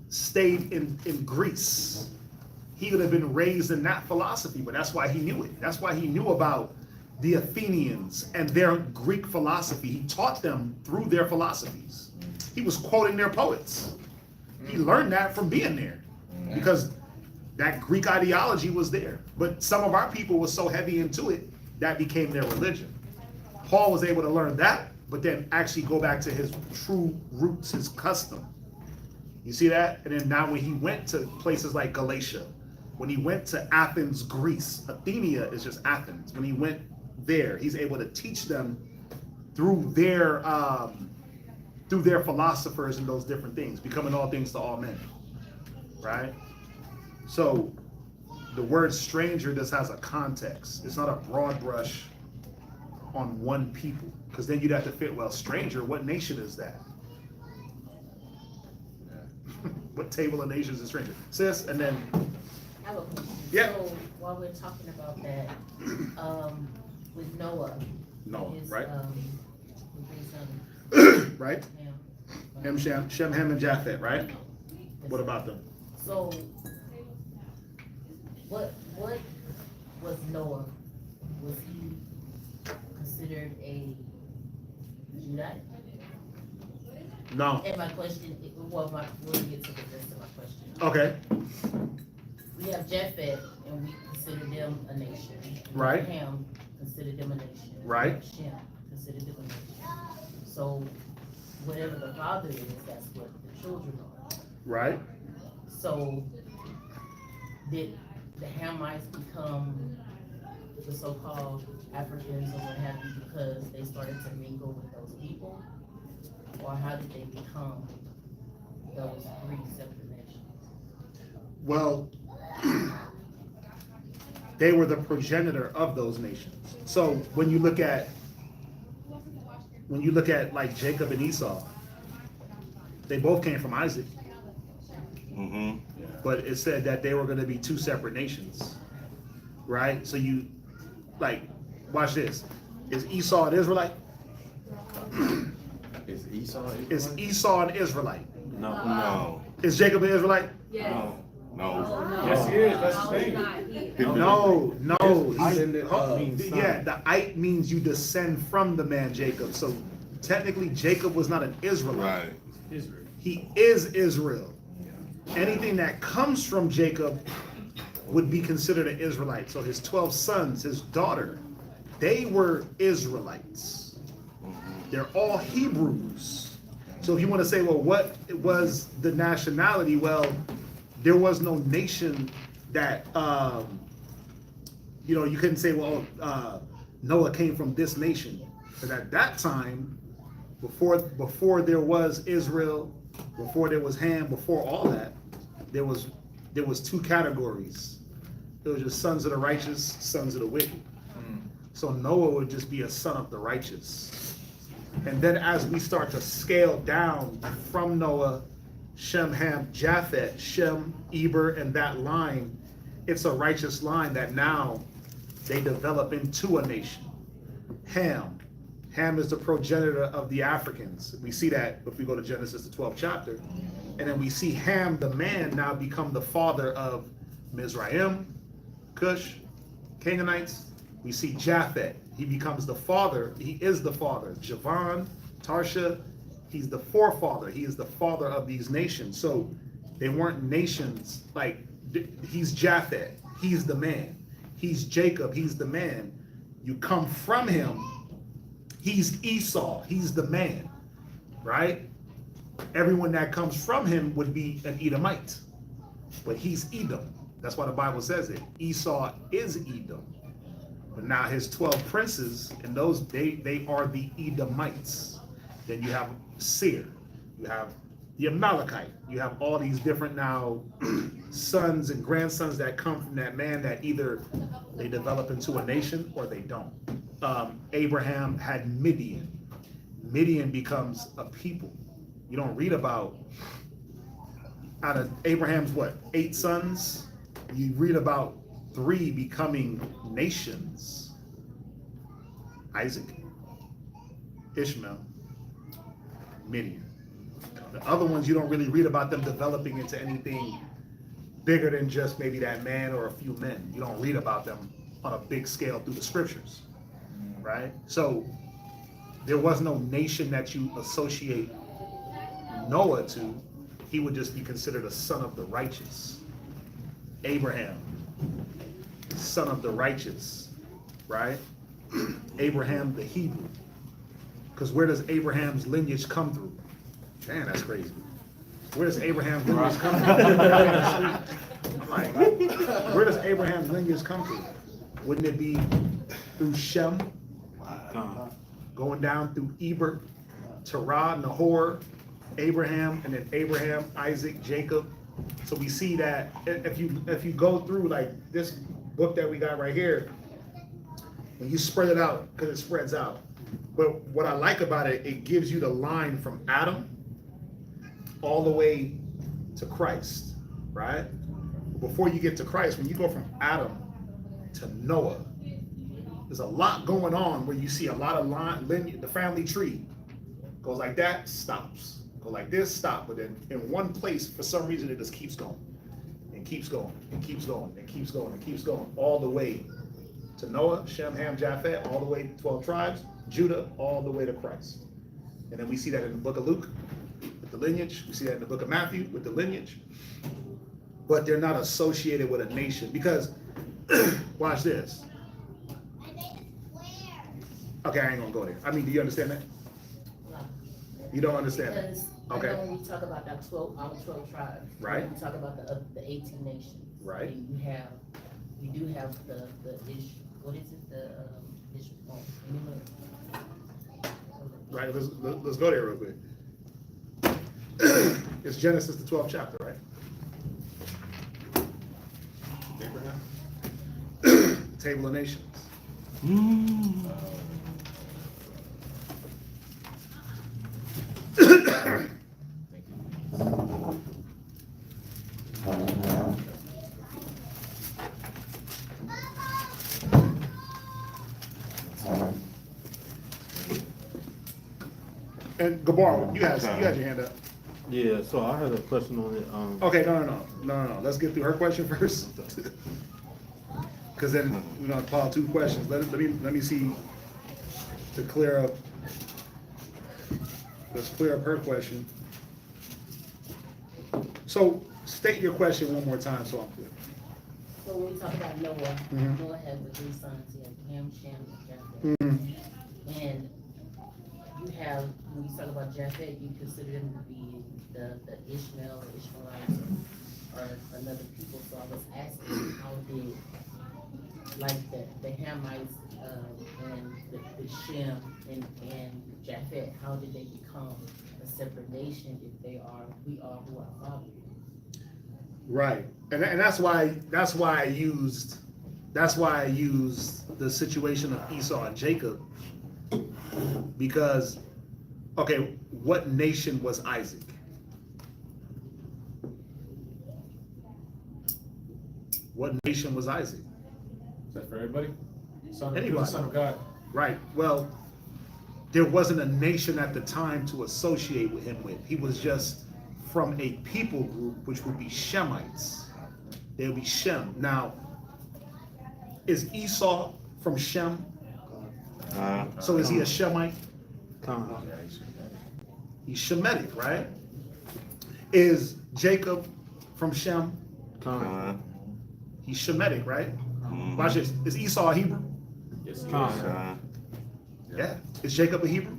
stayed in Greece. He would have been raised in that philosophy, but that's why he knew it. That's why he knew about the Athenians and their Greek philosophy. He taught them through their philosophies. He was quoting their poets. He learned that from being there because that Greek ideology was there. But some of our people were so heavy into it, that became their religion. Paul was able to learn that, but then actually go back to his true roots, his custom. You see that? And then now when he went to places like Galatia, when he went to Athens, Greece, Athenia is just Athens. When he went there, he's able to teach them through their philosophers and those different things, becoming all things to all men, right? So the word stranger just has a context. It's not a broad brush on one people, because then you'd have to fit, well, stranger, what nation is that? What table of nations is stranger? Sis, and then I have a question. Yeah. So while we're talking about that, with Noah, his, right? His son, right? Ham, Shem, Ham, and Japheth, right? What about them? So what was Noah? Was he considered a Judite? No. And my question, we'll get to the rest of my question. Okay. We have Japheth, and we consider them a nation. Right. Ham, consider them a nation. Right. Shem, consider them a nation. So whatever the father is, that's what the children are. Right. So did the Hamites become the so-called Africans or what have you because they started to mingle with those people? Or how did they become those three separate nations? Well, they were the progenitor of those nations. So when you look at like Jacob and Esau, they both came from Isaac. Mm-hmm. But it said that they were going to be two separate nations, right? So you, like, watch this. Is Esau an Israelite? Is Esau Israelite? Is Esau an Israelite? No. Is Jacob an Israelite? Yes. No. Yes, he is. That's No, the he's thing. not. He is. No. means son. Yeah, the Ite means you descend from the man Jacob. So technically, Jacob was not an Israelite. Right. Israel. He is Israel. Anything that comes from Jacob would be considered an Israelite. So his 12 sons, his daughter, they were Israelites. They're all Hebrews. So if you want to say, well, what was the nationality? Well, there was no nation that, you couldn't say, well, Noah came from this nation. But at that time, before there was Israel, before there was Ham, before all that, there was two categories. There was just sons of the righteous, sons of the wicked. So Noah would just be a son of the righteous. And then as we start to scale down from Noah, Shem, Ham, Japheth, Shem, Eber, and that line, it's a righteous line that now they develop into a nation. Ham. Ham is the progenitor of the Africans. We see that if we go to Genesis, the 12th chapter. And then we see Ham, the man, now become the father of Mizraim, Cush, Canaanites. We see Japheth. He becomes the father. He is the father. Javan, Tarsha, he's the forefather. He is the father of these nations. So they weren't nations like, he's Japheth. He's the man. He's Jacob. He's the man. You come from him. He's Esau. He's the man, right? Everyone that comes from him would be an Edomite, but he's Edom. That's why the Bible says it. Esau is Edom. But now his 12 princes, and those, they are the Edomites. Then you have Seir. You have the Amalekite. You have all these different now sons and grandsons that come from that man that either they develop into a nation or they don't. Abraham had Midian. Midian becomes a people. You don't read about, out of Abraham's 8 sons? You read about 3 becoming nations. Isaac, Ishmael, Midian. The other ones, you don't really read about them developing into anything bigger than just maybe that man or a few men. You don't read about them on a big scale through the scriptures, right? So there was no nation that you associate Noah to. He would just be considered a son of the righteous. Abraham, son of the righteous, right? Abraham the Hebrew. Because where does Abraham's lineage come through? Man, that's crazy. Where does Abraham's lineage come from? Like, where does Abraham's lineage come from? Wouldn't it be through Shem, going down through Eber, Terah, Nahor, Abraham, and then Abraham, Isaac, Jacob? So we see that if you go through like this book that we got right here, when you spread it out, because it spreads out. But what I like about it, it gives you the line from Adam all the way to Christ, right? Before you get to Christ, when you go from Adam to Noah, there's a lot going on where you see a lot of lineage. The family tree goes like that, stops. Go like this, stop. But then in one place, for some reason, it just keeps going and keeps going and keeps going and keeps going and keeps going all the way to Noah, Shem, Ham, Japheth, all the way to 12 tribes, Judah, all the way to Christ. And then we see that in the book of Luke with the lineage. We see that in the book of Matthew with the lineage. But they're not associated with a nation because, watch this. Okay, I ain't gonna go there. I mean, do you understand that? No. You don't understand that? Because Okay. I know when we talk about that 12 tribes, Right. we talk about the 18 nations. Right. And we do have the what is it, Right, let's go there real quick. It's Genesis, the 12th chapter, right? Abraham. The Table of Nations. And Gabar, you had your hand up. Yeah, so I had a question on it. Okay, no. Let's get through her question first. Because then we're gonna call 2 questions. Let me see to clear up. Let's clear up her question. So state your question one more time, so I'm clear. So when we talk about Noah, Mhm. Noah had the 3 sons, he had Ham, Shem, and Japheth. And you have, when you talk about Japheth, you consider them to be the Ishmael or Ishmaelites or another people. So I was asking, how did, like the Hamites and the Shem and Japheth, how did they become a separate nation if we are who our father is? Right, and that's why I used the situation of Esau and Jacob, because okay, what nation was Isaac? What nation was Isaac? Is that for everybody? Anybody. Son of God. Right. Well, there wasn't a nation at the time to associate with him with. He was just from a people group, which would be Shemites. They would be Shem. Now, is Esau from Shem? So is he a Shemite? He's Shemitic, right? Is Jacob from Shem? He's Shemitic, right? Watch this. Is Esau a Hebrew? Yes. Yeah. Is Jacob a Hebrew?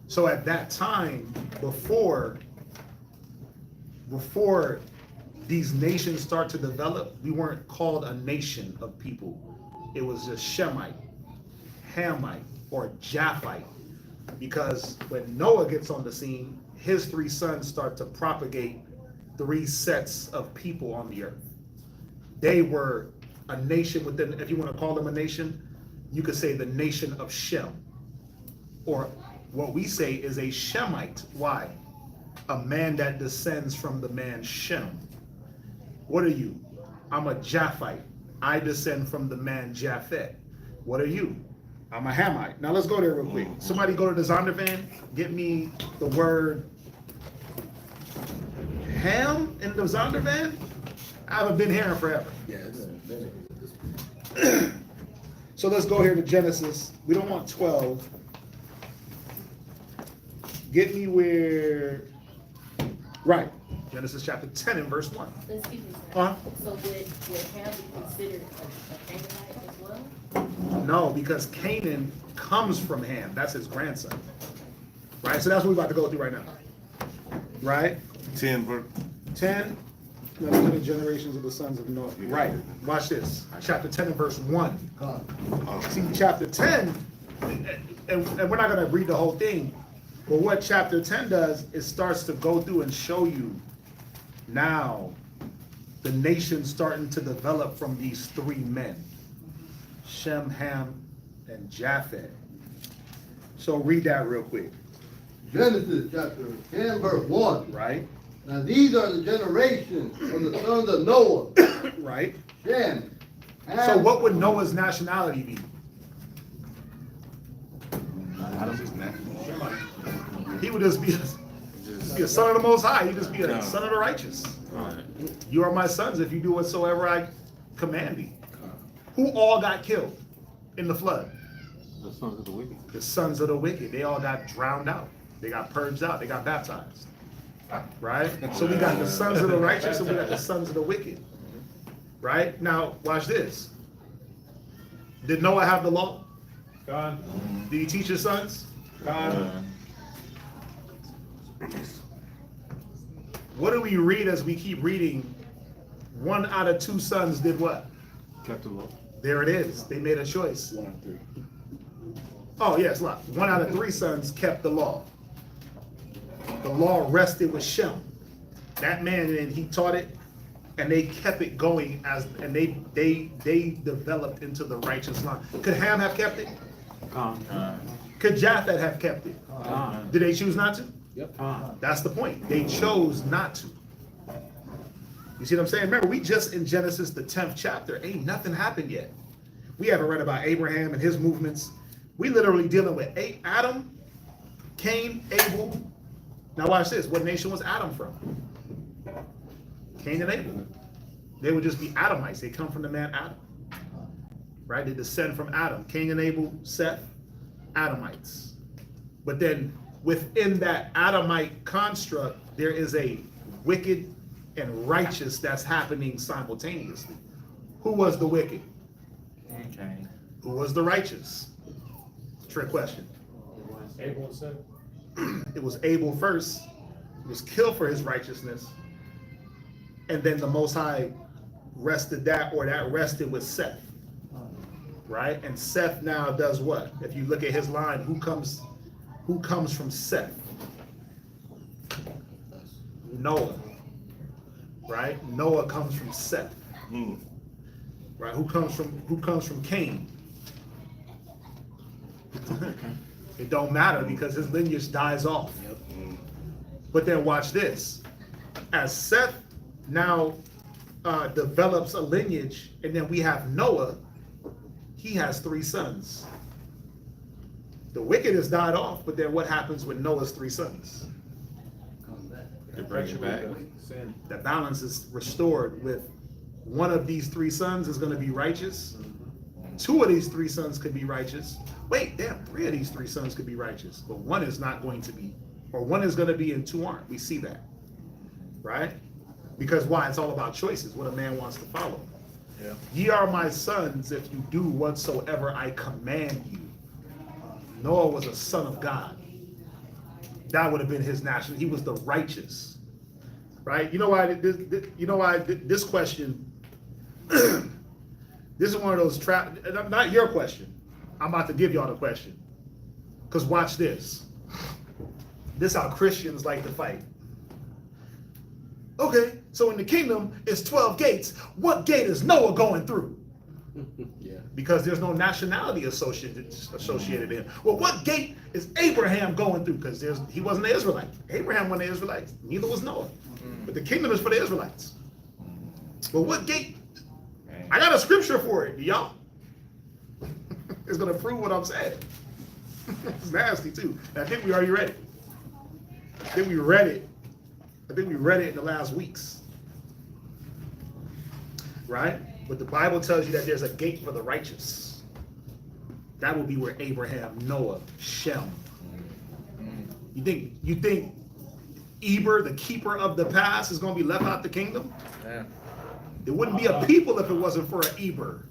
So at that time, before these nations start to develop, we weren't called a nation of people. It was just Shemite, Hamite, or Japhite. Because when Noah gets on the scene, his 3 sons start to propagate 3 sets of people on the earth. They were a nation within, if you want to call them a nation, you could say the nation of Shem. Or what we say is a Shemite. Why? A man that descends from the man Shem. What are you? I'm a Japhite. I descend from the man Japheth. What are you? I'm a Hamite. Now let's go there real quick. Somebody go to the Zondervan, get me the word Ham in the Zondervan. I haven't been here in forever. Yes. So let's go here to Genesis. We don't want 12. Get me where, right, Genesis chapter 10 and verse 1. Excuse me, sir. Huh? So would Ham be considered a Canaanite as well? No, because Canaan comes from Ham. That's his grandson. Right? So that's what we're about to go through right now. Right? 10 verse. 10. Now look at the generations of the sons of Noah. Right. Watch this. Chapter 10 and verse 1. See, chapter 10, and we're not going to read the whole thing, but what chapter 10 does is starts to go through and show you now the nation starting to develop from these 3 men, Shem, Ham, and Japheth. So read that real quick. Genesis chapter 10 verse 1. Right? Now these are the generations of the sons of Noah. Right? Shem, Ham. So what would Noah's nationality be? He would just be a son of the Most High. He'd just be a son of the righteous. You are my sons if you do whatsoever I command thee. Who all got killed in the flood? The sons of the wicked. The sons of the wicked. They all got drowned out. They got purged out. They got baptized. Right? So we got the sons of the righteous and we got the sons of the wicked. Right? Now, watch this. Did Noah have the law? God. Did he teach his sons? God. What do we read as we keep reading? 1 out of 2 sons did what? Kept the law. There it is. They made a choice. Oh, yes, look. 1 out of 3 sons kept the law. The law rested with Shem. That man, and he taught it, and they kept it going and they developed into the righteous line. Could Ham have kept it? Could Japheth have kept it? Did they choose not to? Yep. That's the point. They chose not to. You see what I'm saying? Remember, we just in Genesis, the 10th chapter. Ain't nothing happened yet. We haven't read about Abraham and his movements. We literally dealing with Adam, Cain, Abel. Now watch this. What nation was Adam from? Cain and Abel. They would just be Adamites. They come from the man Adam. Right? They descend from Adam. Cain and Abel, Seth, Adamites. But then within that Adamite construct, there is a wicked and righteous that's happening simultaneously. Who was the wicked? Okay. Who was the righteous? Trick question. Abel and Seth. It was Abel first. He was killed for his righteousness. And then the Most High rested that, or that rested with Seth. Right? And Seth now does what? If you look at his line, who comes from Seth? Noah. Right? Noah comes from Seth. Right? Who comes from Cain? It don't matter because his lineage dies off. But then watch this. As Seth now develops a lineage, and then we have Noah, he has 3 sons. The wicked has died off, but then what happens with Noah's 3 sons? It brings you back. The balance is restored with one of these 3 sons is going to be righteous. 2 of these 3 sons could be righteous. Wait, damn, 3 of these 3 sons could be righteous, but one is not going to be, or one is going to be and 2 aren't. We see that, right? Because why? It's all about choices, what a man wants to follow. Yeah. Ye are my sons if you do whatsoever I command you. Noah was a son of God. That would have been his national. He was the righteous, right? You know why? This question. This is one of those trap. Not your question. I'm about to give y'all the question. Cause watch this. This is how Christians like to fight. Okay, so in the kingdom it's 12 gates. What gate is Noah going through? Yeah. Because there's no nationality associated in him. Well, what gate is Abraham going through? Because he wasn't an Israelite. Abraham wasn't an Israelite. Neither was Noah. But the kingdom is for the Israelites. But what gate? I got a scripture for it, y'all. It's gonna prove what I'm saying. It's nasty too. And I think we already read it. I think we read it in the last weeks. Right? But the Bible tells you that there's a gate for the righteous. That will be where Abraham, Noah, Shem. You think Eber, the keeper of the past, is going to be left out the kingdom? Yeah. There wouldn't be a people if it wasn't for an Eber.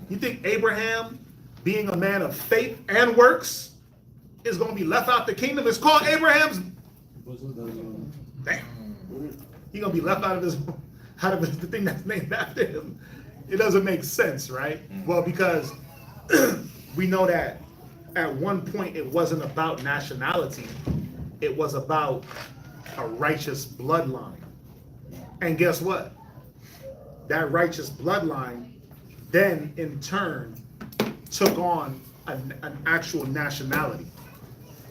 You think Abraham, being a man of faith and works, is going to be left out the kingdom? It's called Abraham's. Damn. He's going to be left out of the thing that's named after him. It doesn't make sense, right? Well, because we know that at one point it wasn't about nationality. It was about a righteous bloodline. And guess what? That righteous bloodline then in turn took on an actual nationality,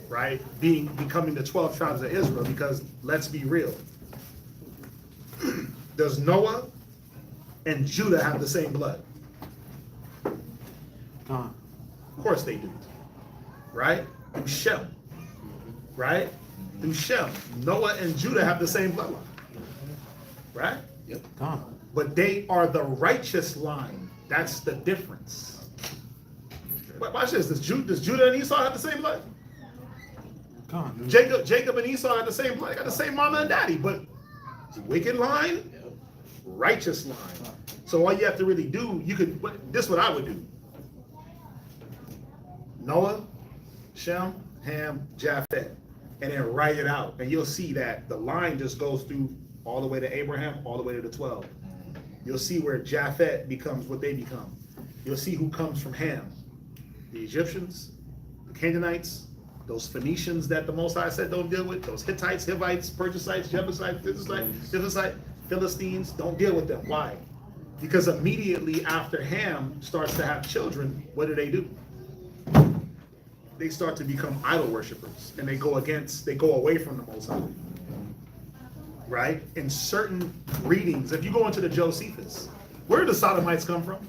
right? Becoming the 12 tribes of Israel, because let's be real. Does Noah and Judah have the same blood? Of course they do. Right? Through Shem. Right? Through Shem. Noah and Judah have the same bloodline. Right? Yep. But they are the righteous line. That's the difference. Watch this. Does Judah and Esau have the same blood? Jacob and Esau have the same blood. They got the same mama and daddy, but wicked line, righteous line. So all you have to really do, this is what I would do. Noah, Shem, Ham, Japheth, and then write it out. And you'll see that the line just goes through all the way to Abraham, all the way to the 12. You'll see where Japheth becomes what they become. You'll see who comes from Ham. The Egyptians, the Canaanites, those Phoenicians that the Most High said don't deal with, those Hittites, Hivites, Perizzites, Jebusites, Jebusites. Philistines, don't deal with them. Why? Because immediately after Ham starts to have children, what do? They start to become idol worshipers, and they go away from the Most High. Right? In certain readings, if you go into the Josephus, where do the Sodomites come from?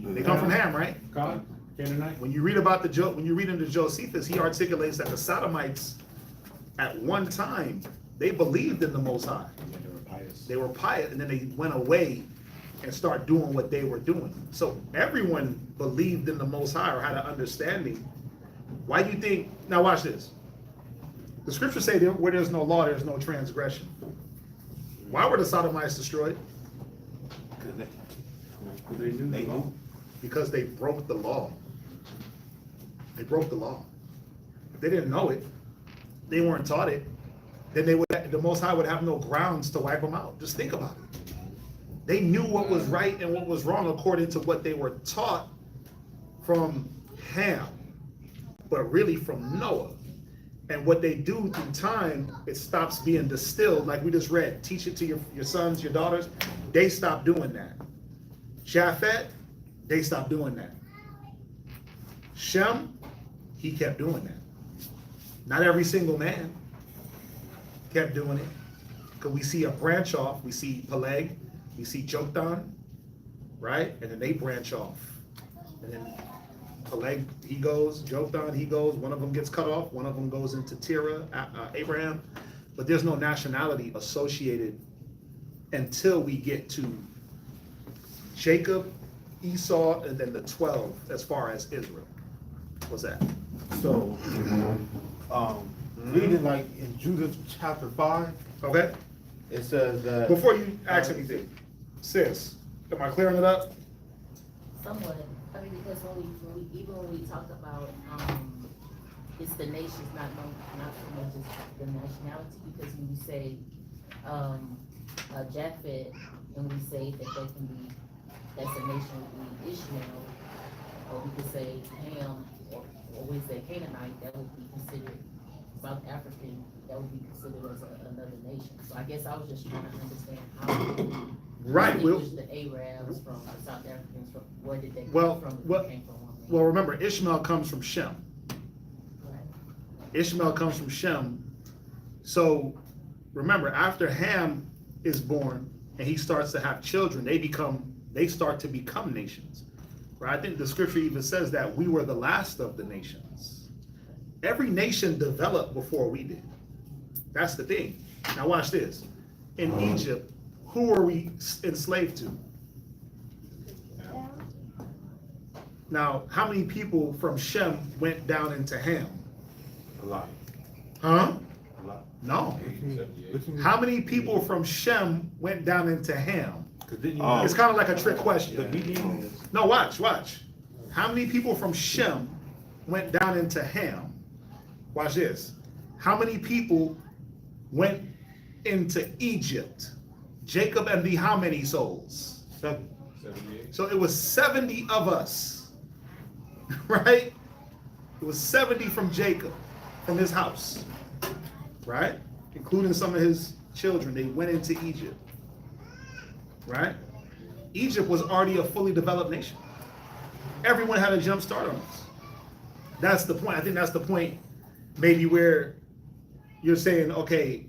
They come from Ham, right? God, Canaanite. When you read into Josephus, he articulates that the Sodomites, at one time, they believed in the Most High. They were pious, and then they went away and start doing what they were doing. So everyone believed in the Most High or had an understanding. Why do you think? Now watch this. The scriptures say that where there's no law, there's no transgression. Why were the Sodomites destroyed? They knew. Because they broke the law. They broke the law. If they didn't know it, they weren't taught it, then the Most High would have no grounds to wipe them out. Just think about it. They knew what was right and what was wrong according to what they were taught from Ham, but really from Noah. And what they do through time, it stops being distilled, like we just read. Teach it to your sons, your daughters. They stopped doing that. Japhet, they stopped doing that. Shem, he kept doing that. Not every single man kept doing it. Because we see a branch off. We see Peleg, we see Joktan, right? And then they branch off. And then Peleg, he goes, Joktan, he goes. One of them gets cut off. One of them goes into Terah, Abraham. But there's no nationality associated until we get to Jacob, Esau, and then the 12 as far as Israel. What's that? So, reading like in Judith chapter 5, Okay. it says that. Before you ask anything, sis, am I clearing it up? Somewhat. I mean, because even when we talk about, it's the nations, not so much as the nationality, because when we say, Japhet, and we say that that's a nation would be Ishmael, or we could say Ham, or we say Canaanite, that would be considered South African, that would be considered as another nation. So I guess I was just trying to understand how Right. the Arabs from the South Africans, from where did they come from? Came from one Well, remember, Ishmael comes from Shem. Right. Ishmael comes from Shem. So remember, after Ham is born and he starts to have children, they start to become nations. Right? I think the scripture even says that we were the last of the nations. Every nation developed before we did. That's the thing. Now watch this. In Egypt, who were we enslaved to? Now, how many people from Shem went down into Ham? A lot. Huh? A lot. No. How many people from Shem went down into Ham? Oh. It's kind of like a trick question. Yeah. No, watch. How many people from Shem went down into Ham? Watch this. How many people went into Egypt? Jacob and the how many souls? 78. So it was 70 of us, right? It was 70 from Jacob, from his house, right? Including some of his children. They went into Egypt, right? Egypt was already a fully developed nation. Everyone had a jump start on us. That's the point. I think that's the point maybe where you're saying, okay,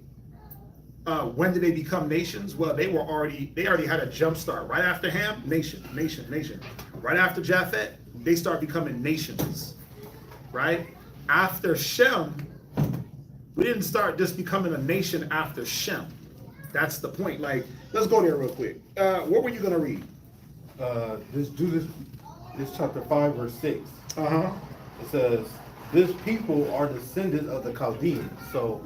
when did they become nations? Well, they already had a jump start. Right after Ham, nation. Right after Japhet, they start becoming nations, right? After Shem, we didn't start just becoming a nation after Shem. That's the point. Like, let's go there real quick. What were you gonna read? This chapter 5, verse 6. Uh-huh. It says, this people are descendants of the Chaldeans. So,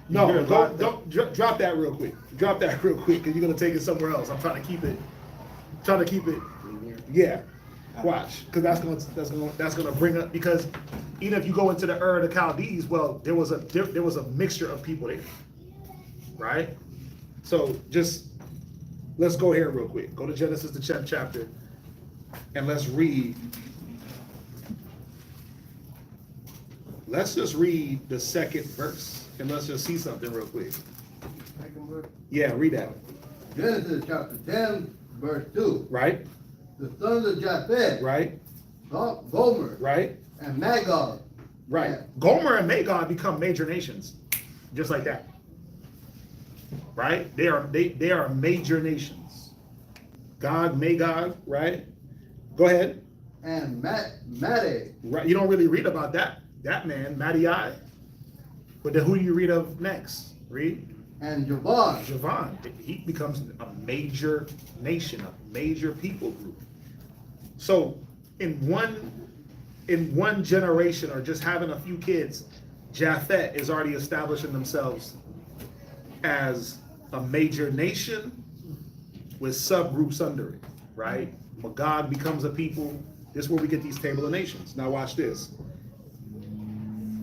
No, don't drop that real quick. Drop that real quick, because you're gonna take it somewhere else. I'm trying to keep it. Yeah. Watch, because that's gonna bring up, because even if you go into the Ur of the Chaldees, well, there was a mixture of people there, right? So just let's go here real quick. Go to Genesis the 10th chapter, and let's read. Let's just read the second verse, and let's just see something real quick. verse? Yeah, read that. Genesis chapter 10, verse 2. Right, The sons of Japheth, right, Gomer, right, and Magog. right. Gomer and Magog become major nations, just like that. Right? They are major nations. Gog, Magog, right? Go ahead. And Madai. Right. You don't really read about that man, Madai. But then who do you read of next? Read. And Javan. Javan. He becomes a major nation, a major people group. So in one generation, or just having a few kids, Japhet is already establishing themselves as a major nation with subgroups under it, right? Magog becomes a people. This is where we get these table of nations. Now watch this.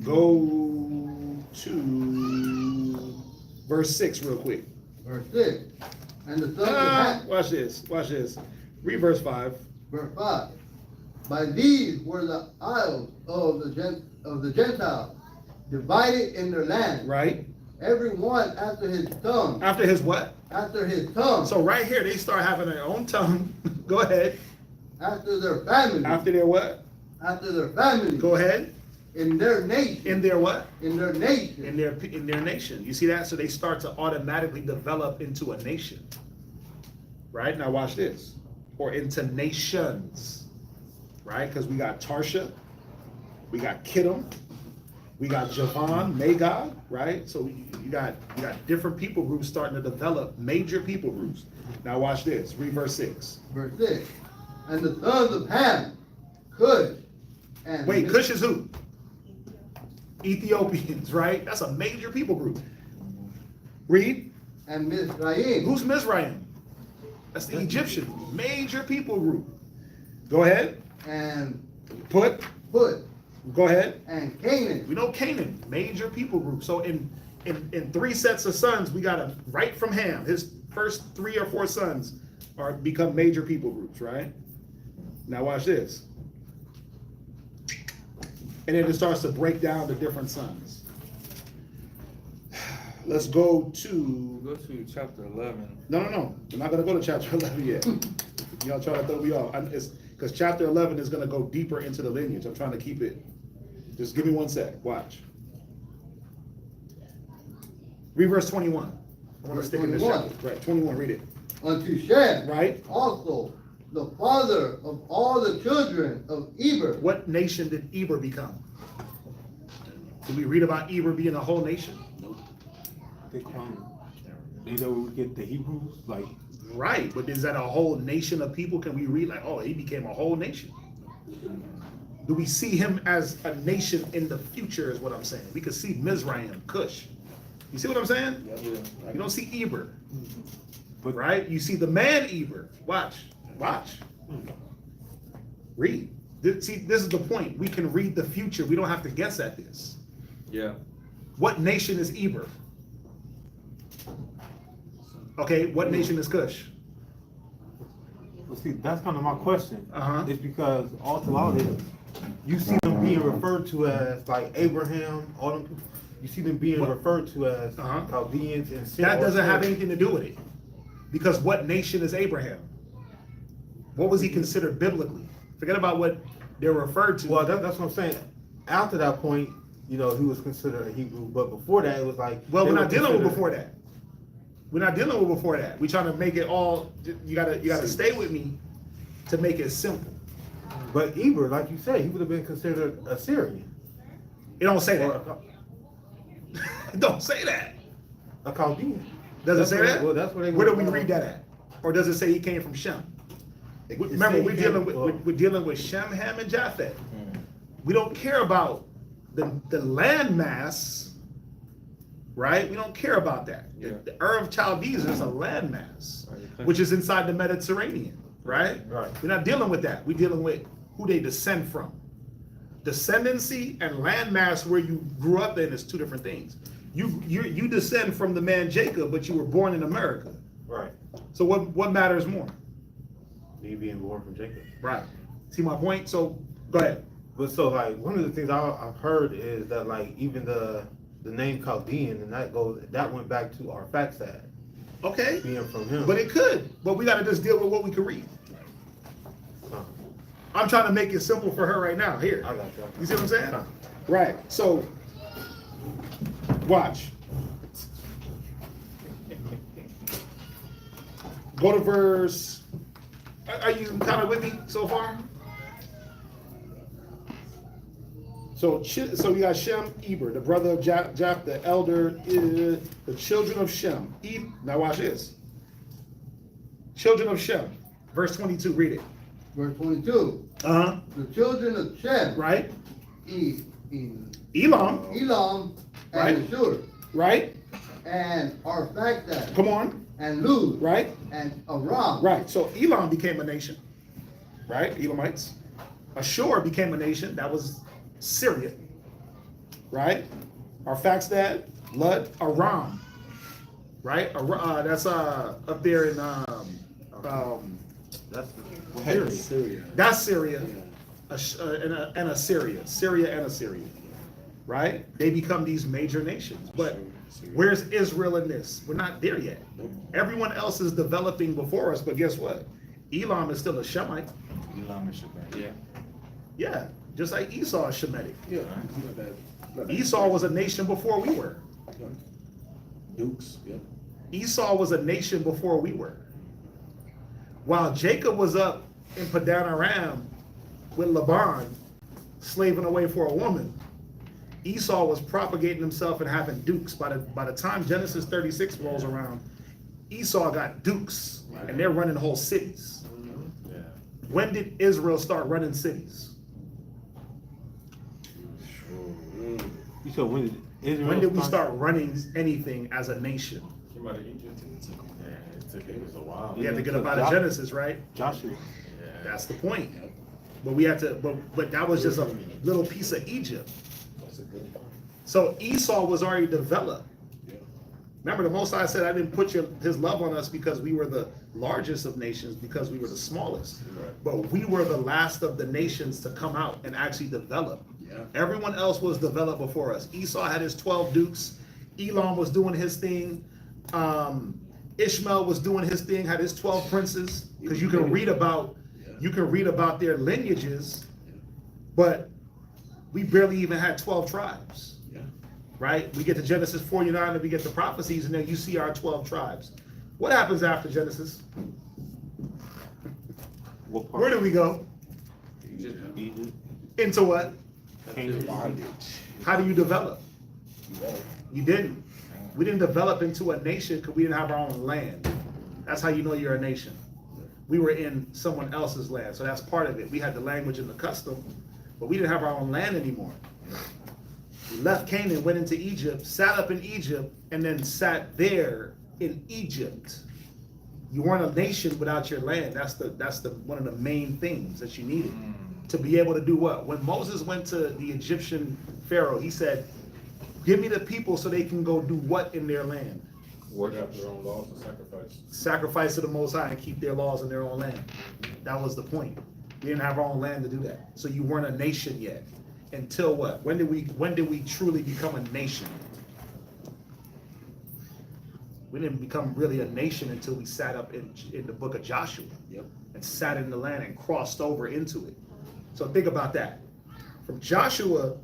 Go to verse 6 real quick. Verse 6. And the sons of Ham. Watch this. Watch this. Read verse 5. Verse 5. By these were the isles of the Gentiles, divided in their land. Right. Every one after his tongue. After his what? After his tongue. So right here, they start having their own tongue. Go ahead. After their family. After their what? After their family. Go ahead. In their nation. In their what? In their nation. In their nation. You see that? So they start to automatically develop into a nation. Right? Now watch this. Or into nations. Right? Because we got Tarsha. We got Kittim. We got Javan, Magog, right? So you got different people groups starting to develop, major people groups. Now watch this. Read verse 6. Verse 6. And the sons of Ham, Cush, and Wait, Cush is who? Ethiopians, right? That's a major people group. Read. And Mizraim. Who's Mizraim? That's the Egyptian major people group. Go ahead. And Put. Go ahead. And Canaan. We know Canaan, major people group. So in 3 sets of sons, we got a right from Ham. His first 3 or 4 sons become major people groups, right? Now watch this. And then it starts to break down the different sons. Let's go to chapter 11. No. We're not gonna go to chapter 11 yet. Y'all try to throw me off. Because chapter 11 is gonna go deeper into the lineage. I'm trying to keep it. Just give me 1 sec. Watch. Read verse 21. I want to stick in this chapter. Right, 21. Read it. Unto Shem. Right. Also, the father of all the children of Eber. What nation did Eber become? Did we read about Eber being a whole nation? Nope. They don't get the Hebrews, like. Right, but is that a whole nation of people? Can we read like, oh, he became a whole nation? Do we see him as a nation in the future is what I'm saying. We could see Mizraim, Cush. You see what I'm saying? Yeah. You don't see Eber. But right? You see the man Eber. Watch. Read. See, this is the point. We can read the future. We don't have to guess at this. Yeah. What nation is Eber? Okay, what nation is Cush? Well, see, that's kind of my question. Uh-huh. It's because all throughout it, you see them being referred to as like Abraham, all them people. You see them being referred to as Chaldeans and That doesn't have anything to do with it. Because what nation is Abraham? What was he considered biblically? Forget about what they're referred to. Well, that's what I'm saying. After that point, he was considered a Hebrew, but before that, it was like. Well, we're not dealing with before that. We're not dealing with before that. We're trying to make it all. You gotta stay with me to make it simple. But Eber, like you said, he would have been considered Assyrian. It don't say that. It don't say that. A Chaldean. Does it say that? Well, that's where they. Where do we read that at? Or does it say he came from Shem? Remember, we're dealing with Shem, Ham, and Japheth. We don't care about the land mass, right? We don't care about that. Yeah. The Ur of Chaldees is a land mass, which is inside the Mediterranean, right? Right. We're not dealing with that. We're dealing with who they descend from. Descendancy and land mass where you grew up in is 2 different things. You descend from the man Jacob, but you were born in America. Right. So what matters more? Me being born from Jacob. Right. See my point? So go ahead. But so like one of the things I've heard is that like even the name Chaldean and that went back to Arphaxad. Okay, being from him. but it could. But we got to just deal with what we can read. I'm trying to make it simple for her right now. Here, I got you. you see what I'm saying? Right. So, watch. Go to verse. Are you kind of with me so far? So we got Shem, Eber, the brother of Japh, the elder, the children of Shem. Now watch this. Children of Shem. Verse 22, read it. Verse 22. Uh-huh. The children of Shem. Right. Elam. Elam. Right. And Ashur. Right. And Arphaxad. Come on. And Luz. Right. And Aram. Right. So Elam became a nation. Right. Elamites. Ashur became a nation. That was Syria. Right. Arphaxad. Lud. Aram. Right. That's up there in That's Syria. That's Syria. And Assyria. Syria and Assyria. Right? They become these major nations. But where's Israel in this? We're not there yet. Everyone else is developing before us, but guess what? Elam is still a Shemite. Elam and Shabbat. Yeah. Yeah, just like Esau is Shemitic. Yeah. Not bad. Not bad. Esau was a nation before we were. Dukes. Yeah. Esau was a nation before we were. While Jacob was up in Padan Aram with Laban, slaving away for a woman, Esau was propagating himself and having dukes. By the time Genesis 36 rolls around, Esau got dukes, and they're running whole cities. Yeah. When did Israel start running cities? You said when did Israel? When did we start running anything as a nation? Came out of Egypt and it took them. Yeah, it was a while. We had to get up out of Genesis, right? Joshua. Yeah. That's the point. But we had to, but that was just a little piece of Egypt. So Esau was already developed. Remember, the Most High said, I didn't put his love on us because we were the largest of nations, because we were the smallest. But we were the last of the nations to come out and actually develop. Everyone else was developed before us. Esau had his 12 dukes. Elam was doing his thing. Ishmael was doing his thing, had his 12 princes. Because you can read about their lineages, but we barely even had 12 tribes. Right? We get to Genesis 49 and we get the prophecies, and then you see our 12 tribes. What happens after Genesis? Where do we go? Egypt. Into what? Bondage. How do you develop? You didn't. We didn't develop into a nation because we didn't have our own land. That's how you know you're a nation. We were in someone else's land, so that's part of it. We had the language and the custom, but we didn't have our own land anymore. We left Canaan, went into Egypt, sat up in Egypt, and then sat there in Egypt. You weren't a nation without your land. That's the one of the main things that you needed to be able to do what? When Moses went to the Egyptian Pharaoh, he said, give me the people so they can go do what in their land? Worship their own laws and sacrifice. Sacrifice to the Most High and keep their laws in their own land. That was the point. We didn't have our own land to do that. So you weren't a nation yet. Until what? When did we truly become a nation? We didn't become really a nation until we sat up in the book of Joshua. And sat in the land and crossed over into it. So think about that. From Joshua,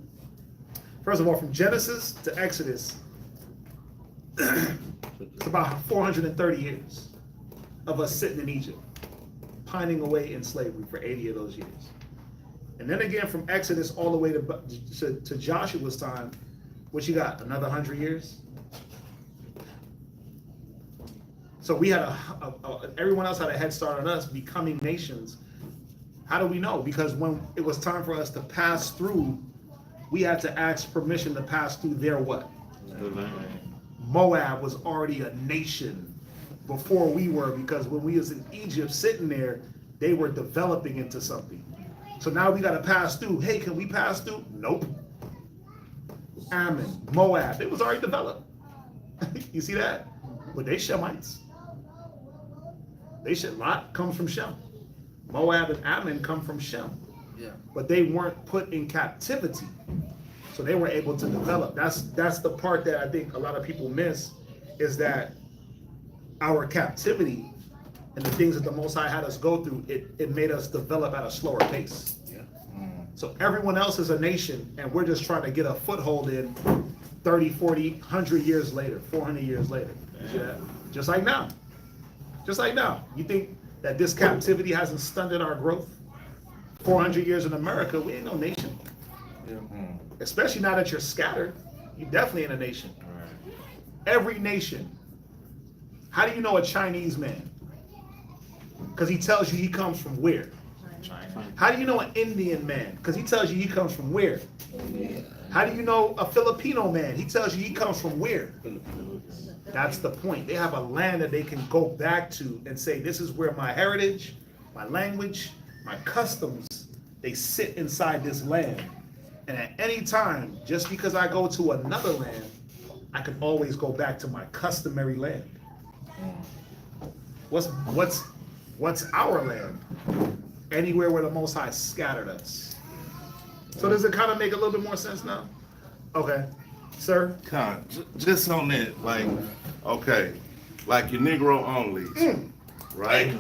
first of all, from Genesis to Exodus, it's about 430 years of us sitting in Egypt, pining away in slavery for 80 of those years. And then again, from Exodus all the way to Joshua's time, what you got? Another 100 years? So we had everyone else had a head start on us becoming nations. How do we know? Because when it was time for us to pass through, we had to ask permission to pass through their what? Moab was already a nation before we were, because when we was in Egypt sitting there, they were developing into something. So now we got to pass through. Hey, can we pass through? Nope. Ammon, Moab, it was already developed. You see that? But they Shemites. Lot comes from Shem. Moab and Ammon come from Shem. Yeah. But they weren't put in captivity. So they were able to develop. That's the part that I think a lot of people miss, is that our captivity and the things that the Most High had us go through, it made us develop at a slower pace. So everyone else is a nation, and we're just trying to get a foothold in 30, 40, 100 years later, 400 years later. Yeah. Just like now. Just like now. You think that this captivity hasn't stunted our growth? 400 years in America, we ain't no nation. Especially now that you're scattered, you definitely ain't a nation. Every nation. How do you know a Chinese man? Because he tells you he comes from where? China. How do you know an Indian man? Because he tells you he comes from where? How do you know a Filipino man? He tells you he comes from where? That's the point. They have a land that they can go back to and say, this is where my heritage, my language, my customs, they sit inside this land. And at any time, just because I go to another land, I can always go back to my customary land. What's our land? Anywhere where the Most High scattered us. So does it kind of make a little bit more sense now? Okay, sir? Just on that, like, okay, like your Negro only, right?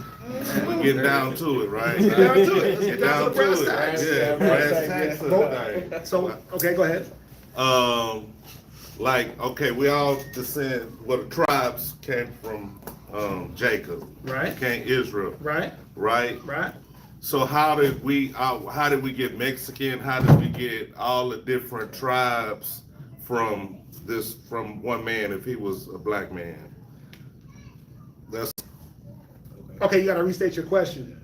We get down to it, right? Get down to it. Let's get down to the brass it. tacks. Yeah, brass tacks of the thing. So, okay, go ahead. Like, okay, we all descend, well, the tribes came from Jacob. Right. Came Israel. Right. Right. Right. So how did we get Mexican? How did we get all the different tribes from one man if he was a black man? That's okay. You got to restate your question.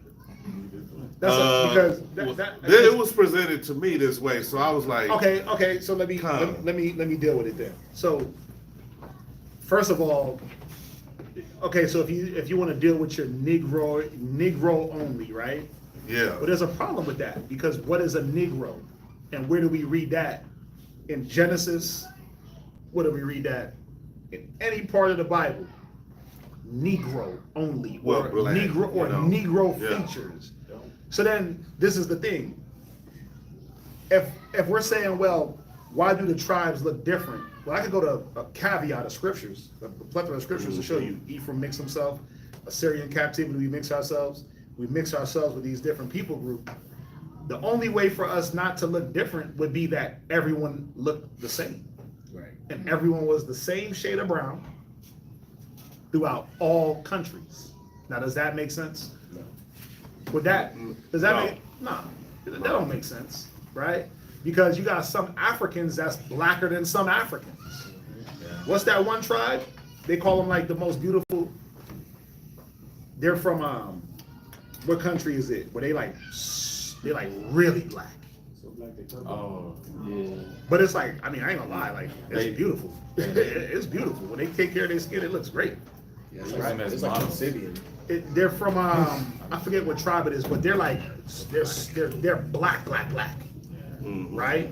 It was presented to me this way, so I was like, okay. So let me deal with it then. So first of all, okay. So if you want to deal with your Negro only, right? Yeah. But there's a problem with that, because what is a Negro? And where do we read that? In Genesis? Where do we read that? In any part of the Bible? Negro only, or Negro, or Negro features. So then, this is the thing. If we're saying, well, why do the tribes look different? Well, I could go to a caveat of scriptures, a plethora of scriptures to show you. Ephraim mixed himself, Assyrian captivity, we mix ourselves with these different people groups. The only way for us not to look different would be that everyone looked the same. Right. And everyone was the same shade of brown throughout all countries. Now, does that make sense? No. Does that make, no, that don't make sense, right? Because you got some Africans that's blacker than some Africans. Yeah. What's that one tribe? They call them like the most beautiful. They're from, what country is it? Where they're like really black. Oh, yeah. But it's like, I mean, I ain't gonna lie, like, it's beautiful. It's beautiful. When they take care of their skin, it looks great. Yeah, it's like obsidian. They're from, I forget what tribe it is, but they're like, they're black, right?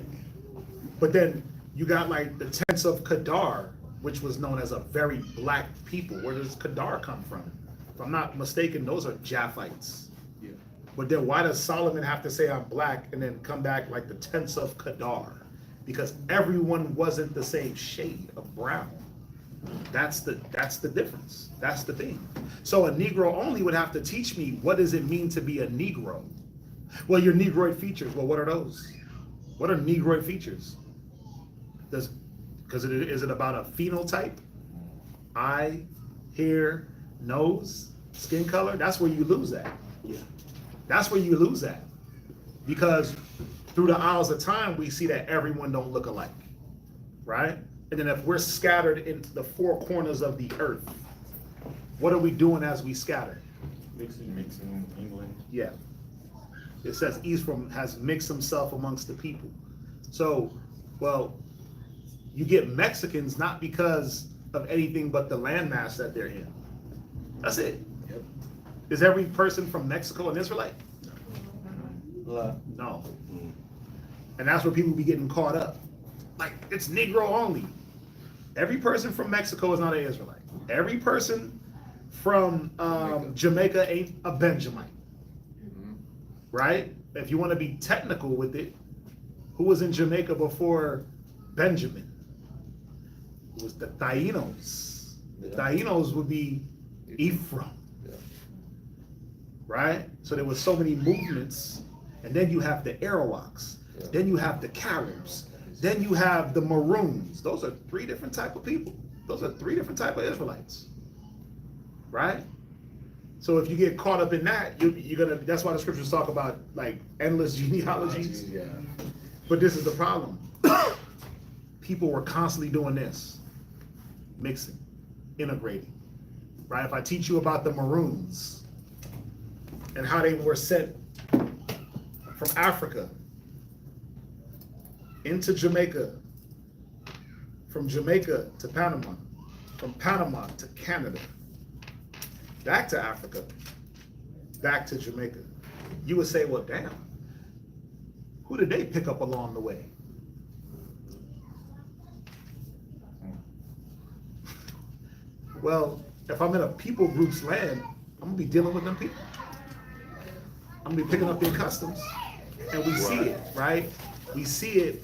But then you got like the tents of Kedar, which was known as a very black people. Where does Kedar come from? If I'm not mistaken, those are Japhites. Yeah. But then why does Solomon have to say I'm black and then come back like the tents of Kedar? Because everyone wasn't the same shade of brown. That's the difference. That's the thing. So a Negro only would have to teach me, what does it mean to be a Negro? Well, your Negroid features. Well, what are those? What are Negroid features? Is it about a phenotype? Eye, hair, nose, skin color? That's where you lose that. Yeah. That's where you lose that. Because through the aisles of time, we see that everyone don't look alike, right? And then if we're scattered in the four corners of the earth, what are we doing as we scatter? Mixing England. Yeah. It says Ephraim has mixed himself amongst the people. So, well, you get Mexicans not because of anything but the landmass that they're in. That's it. Yep. Is every person from Mexico an Israelite? No. And that's where people be getting caught up. Like, it's Negro only. Every person from Mexico is not an Israelite. Every person from Jamaica ain't a Benjamite. Right? If you want to be technical with it, who was in Jamaica before Benjamin? It was the Tainos. The Tainos would be Ephraim. Right? So there was so many movements, and then you have the Arawaks, then you have the Caribs, then you have the Maroons. Those are 3 different type of people. Those are 3 different type of Israelites. Right? So if you get caught up in that, you're gonna. That's why the scriptures talk about like endless genealogies. Yeah. But this is the problem. People were constantly doing this, mixing, integrating. Right? If I teach you about the Maroons and how they were sent from Africa into Jamaica, from Jamaica to Panama, from Panama to Canada, back to Africa, back to Jamaica, you would say, well, damn, who did they pick up along the way? Well, if I'm in a people group's land, I'm gonna be dealing with them people. I'm gonna be picking up their customs, and we see it, right? We see it,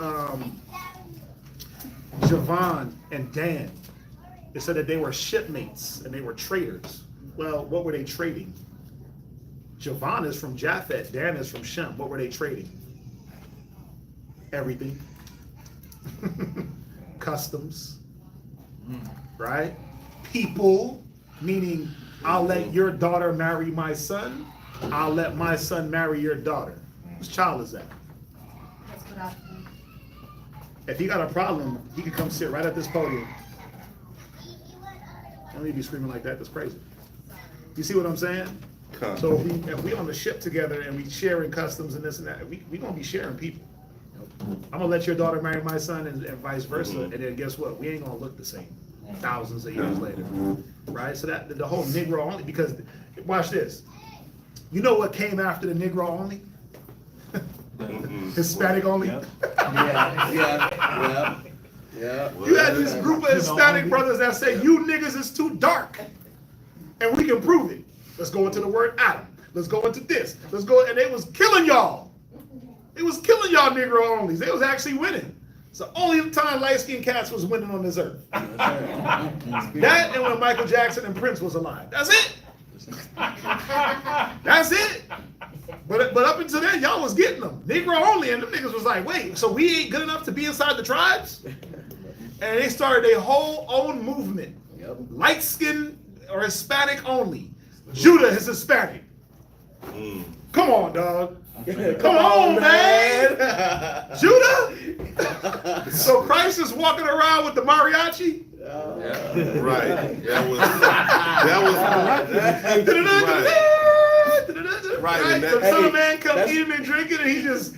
Javan and Dan, it said that they were shipmates and they were traders. Well, what were they trading? Javan is from Japhet, Dan is from Shem. What were they trading? Everything. Customs, right? People, meaning I'll let your daughter marry my son, I'll let my son marry your daughter. Whose child is that? That's what I think. If he got a problem, he could come sit right at this podium. Don't need to be screaming like that, that's crazy. You see what I'm saying? So if we on the ship together and we sharing customs and this and that, we gonna be sharing people. I'm gonna let your daughter marry my son and vice versa, and then guess what? We ain't gonna look the same thousands of years later, right? So that the whole Negro only, because watch this. You know what came after the Negro only? Hispanic only. Yeah. You had this group of Hispanic brothers that say you niggas is too dark, and we can prove it. Let's go into the word Adam. Let's go into this. Let's go, and they was killing y'all. They was killing y'all Negro onlys. They was actually winning. It's the only time light-skinned cats was winning on this earth. That and when Michael Jackson and Prince was alive. That's it. That's it. But up until then, y'all was getting them. Negro only, and them niggas was like, wait, so we ain't good enough to be inside the tribes? And they started their whole own movement. Light skin or Hispanic only. Judah is Hispanic. Come on, dog. Come on, man. Judah? So Christ is walking around with the mariachi? Right. That was Right. The Son of Man come eating and drinking, and he got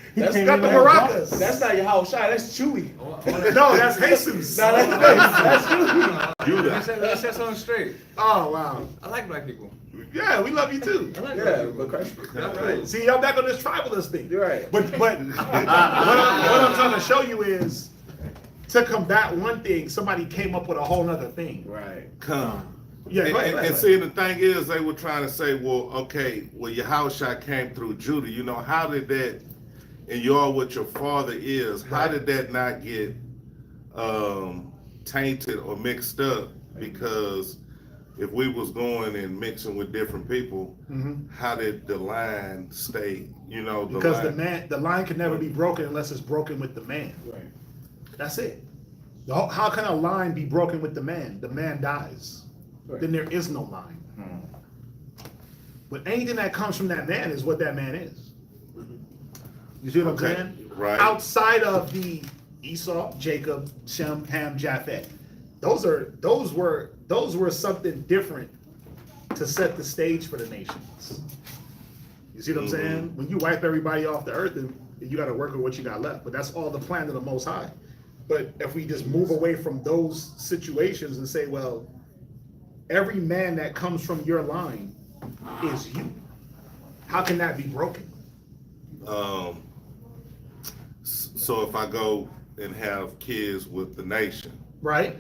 the maracas. That's not your house shot. That's Chewy. No, that's Jesus. No, that's Chewy. Let me set something straight. Oh, wow. I like black people. Yeah, we love you too. I like black people. But Christ. That's right. See, y'all back on this tribalist thing. You're right. But what I'm trying to show you is, to combat one thing, somebody came up with a whole nother thing. Right. Yeah, go ahead. And see, the thing is, they were trying to say, well, okay, well, your house shot came through Judah. You know, how did that, and you are what your father is, how did that not get tainted or mixed up? Because if we was going and mixing with different people, how did the line stay? You know, Because the line can never be broken unless it's broken with the man. Right. That's it. How can a line be broken with the man? The man dies. Right. Then there is no line. But anything that comes from that man is what that man is. You see what I'm saying? Right. Outside of the Esau, Jacob, Shem, Ham, Japhet, those were something different to set the stage for the nations. You see what I'm saying? When you wipe everybody off the earth, then you got to work with what you got left. But that's all the plan of the Most High. But if we just move away from those situations and say, well, every man that comes from your line is you, how can that be broken? So if I go and have kids with the nation, right?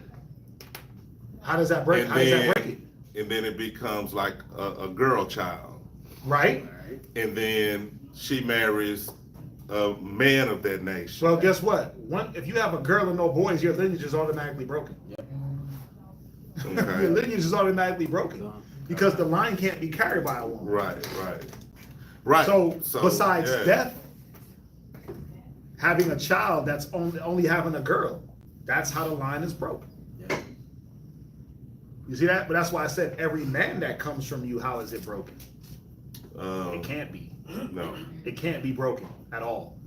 How does that break? It? And then it becomes like a girl child, right? And then she marries a man of that nation. Well, guess what? If you have a girl and no boys, your lineage is automatically broken. Okay. Your lineage is automatically broken. because the line can't be carried by a woman. Right. So besides yeah. death, having a child that's only having a girl, that's how the line is broken. You see that? But that's why I said every man that comes from you, how is it broken? It can't be. No. It can't be broken at all.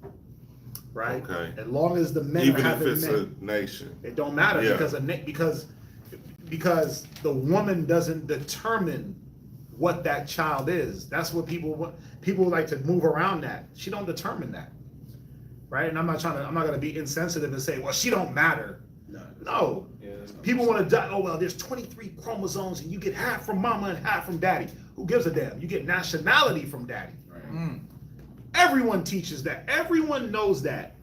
Right? Okay. As long as the men Even are if having it's men, a nation. it don't matter Yeah. because the woman doesn't determine what that child is. That's what people like to move around that. She don't determine that. Right? And I'm not gonna be insensitive and say, well, she don't matter. No. People want to die. Oh, well, there's 23 chromosomes and you get half from mama and half from daddy. Who gives a damn? You get nationality from daddy. Everyone teaches that. Everyone knows that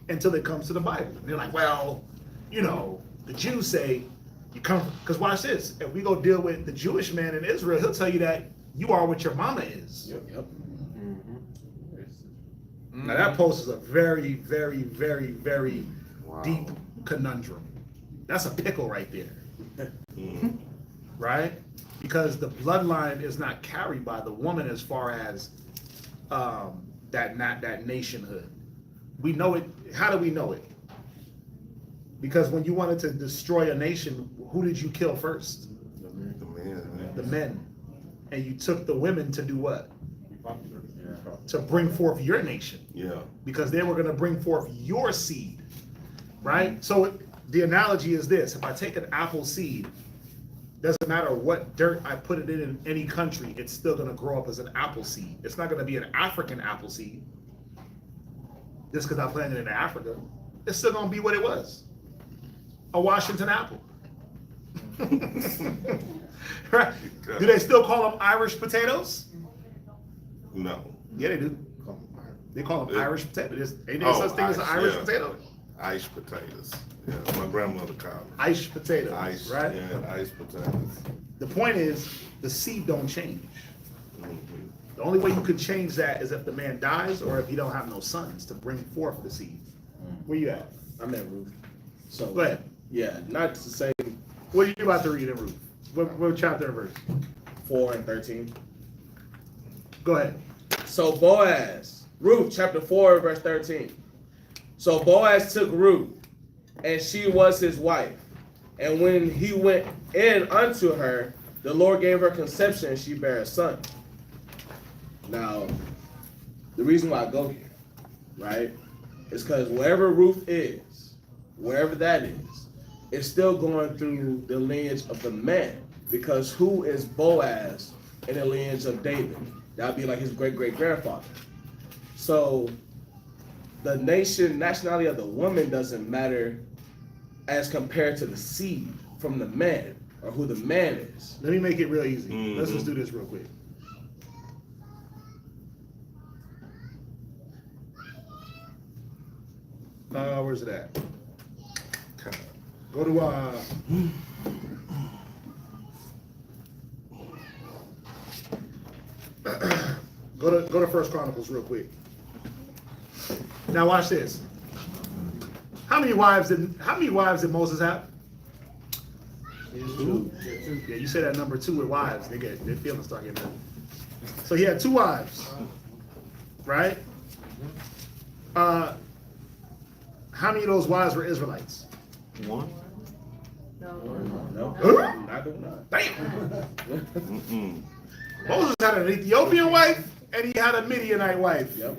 until it comes to the Bible. And they're like, well, you know, the Jews say you come from, because watch this. If we go deal with the Jewish man in Israel, he'll tell you that you are what your mama is. Now that poses a very, very, very, very deep conundrum. That's a pickle right there. Right? Because the bloodline is not carried by the woman as far as that nationhood. We know it. How do we know it? Because when you wanted to destroy a nation, who did you kill first? The men. And you took the women to do what? To bring forth your nation. Yeah. Because they were going to bring forth your seed. Right? So the analogy is this. If I take an apple seed, doesn't matter what dirt I put it in any country, it's still going to grow up as an apple seed. It's not going to be an African apple seed. Just because I planted it in Africa, it's still going to be what it was. A Washington apple. Right? Do they still call them Irish potatoes? No. Yeah, they do. They call them Irish potatoes. Ain't there such thing as an Irish potato? Irish potatoes. Yeah, my grandmother called them. Irish potatoes, Ice, right? Yeah, Irish potatoes. The point is, the seed don't change. The only way you could change that is if the man dies or if he don't have no sons to bring forth the seed. Where you at? I'm at Ruth. So Go ahead. yeah, not to say What are you about to read in Ruth? What chapter and verse? 4 and 13. Go ahead. So Boaz, Ruth chapter 4 verse 13. So Boaz took Ruth, and she was his wife. And when he went in unto her, the Lord gave her conception, and she bare a son. Now, the reason why I go here, right, is because wherever Ruth is, wherever that is, it's still going through the lineage of the man. Because who is Boaz in the lineage of David? That would be like his great-great-grandfather. So the nationality of the woman doesn't matter as compared to the seed from the man or who the man is. Let me make it real easy. Let's just do this real quick. Where's it at? Go to go to First Chronicles real quick. Now watch this. How many wives did Moses have? Two. Yeah, you say that number 2 with wives, their feelings start getting hurt. So he had 2 wives, right? How many of those wives were Israelites? One. No. Damn. Moses had an Ethiopian wife and he had a Midianite wife. Yep.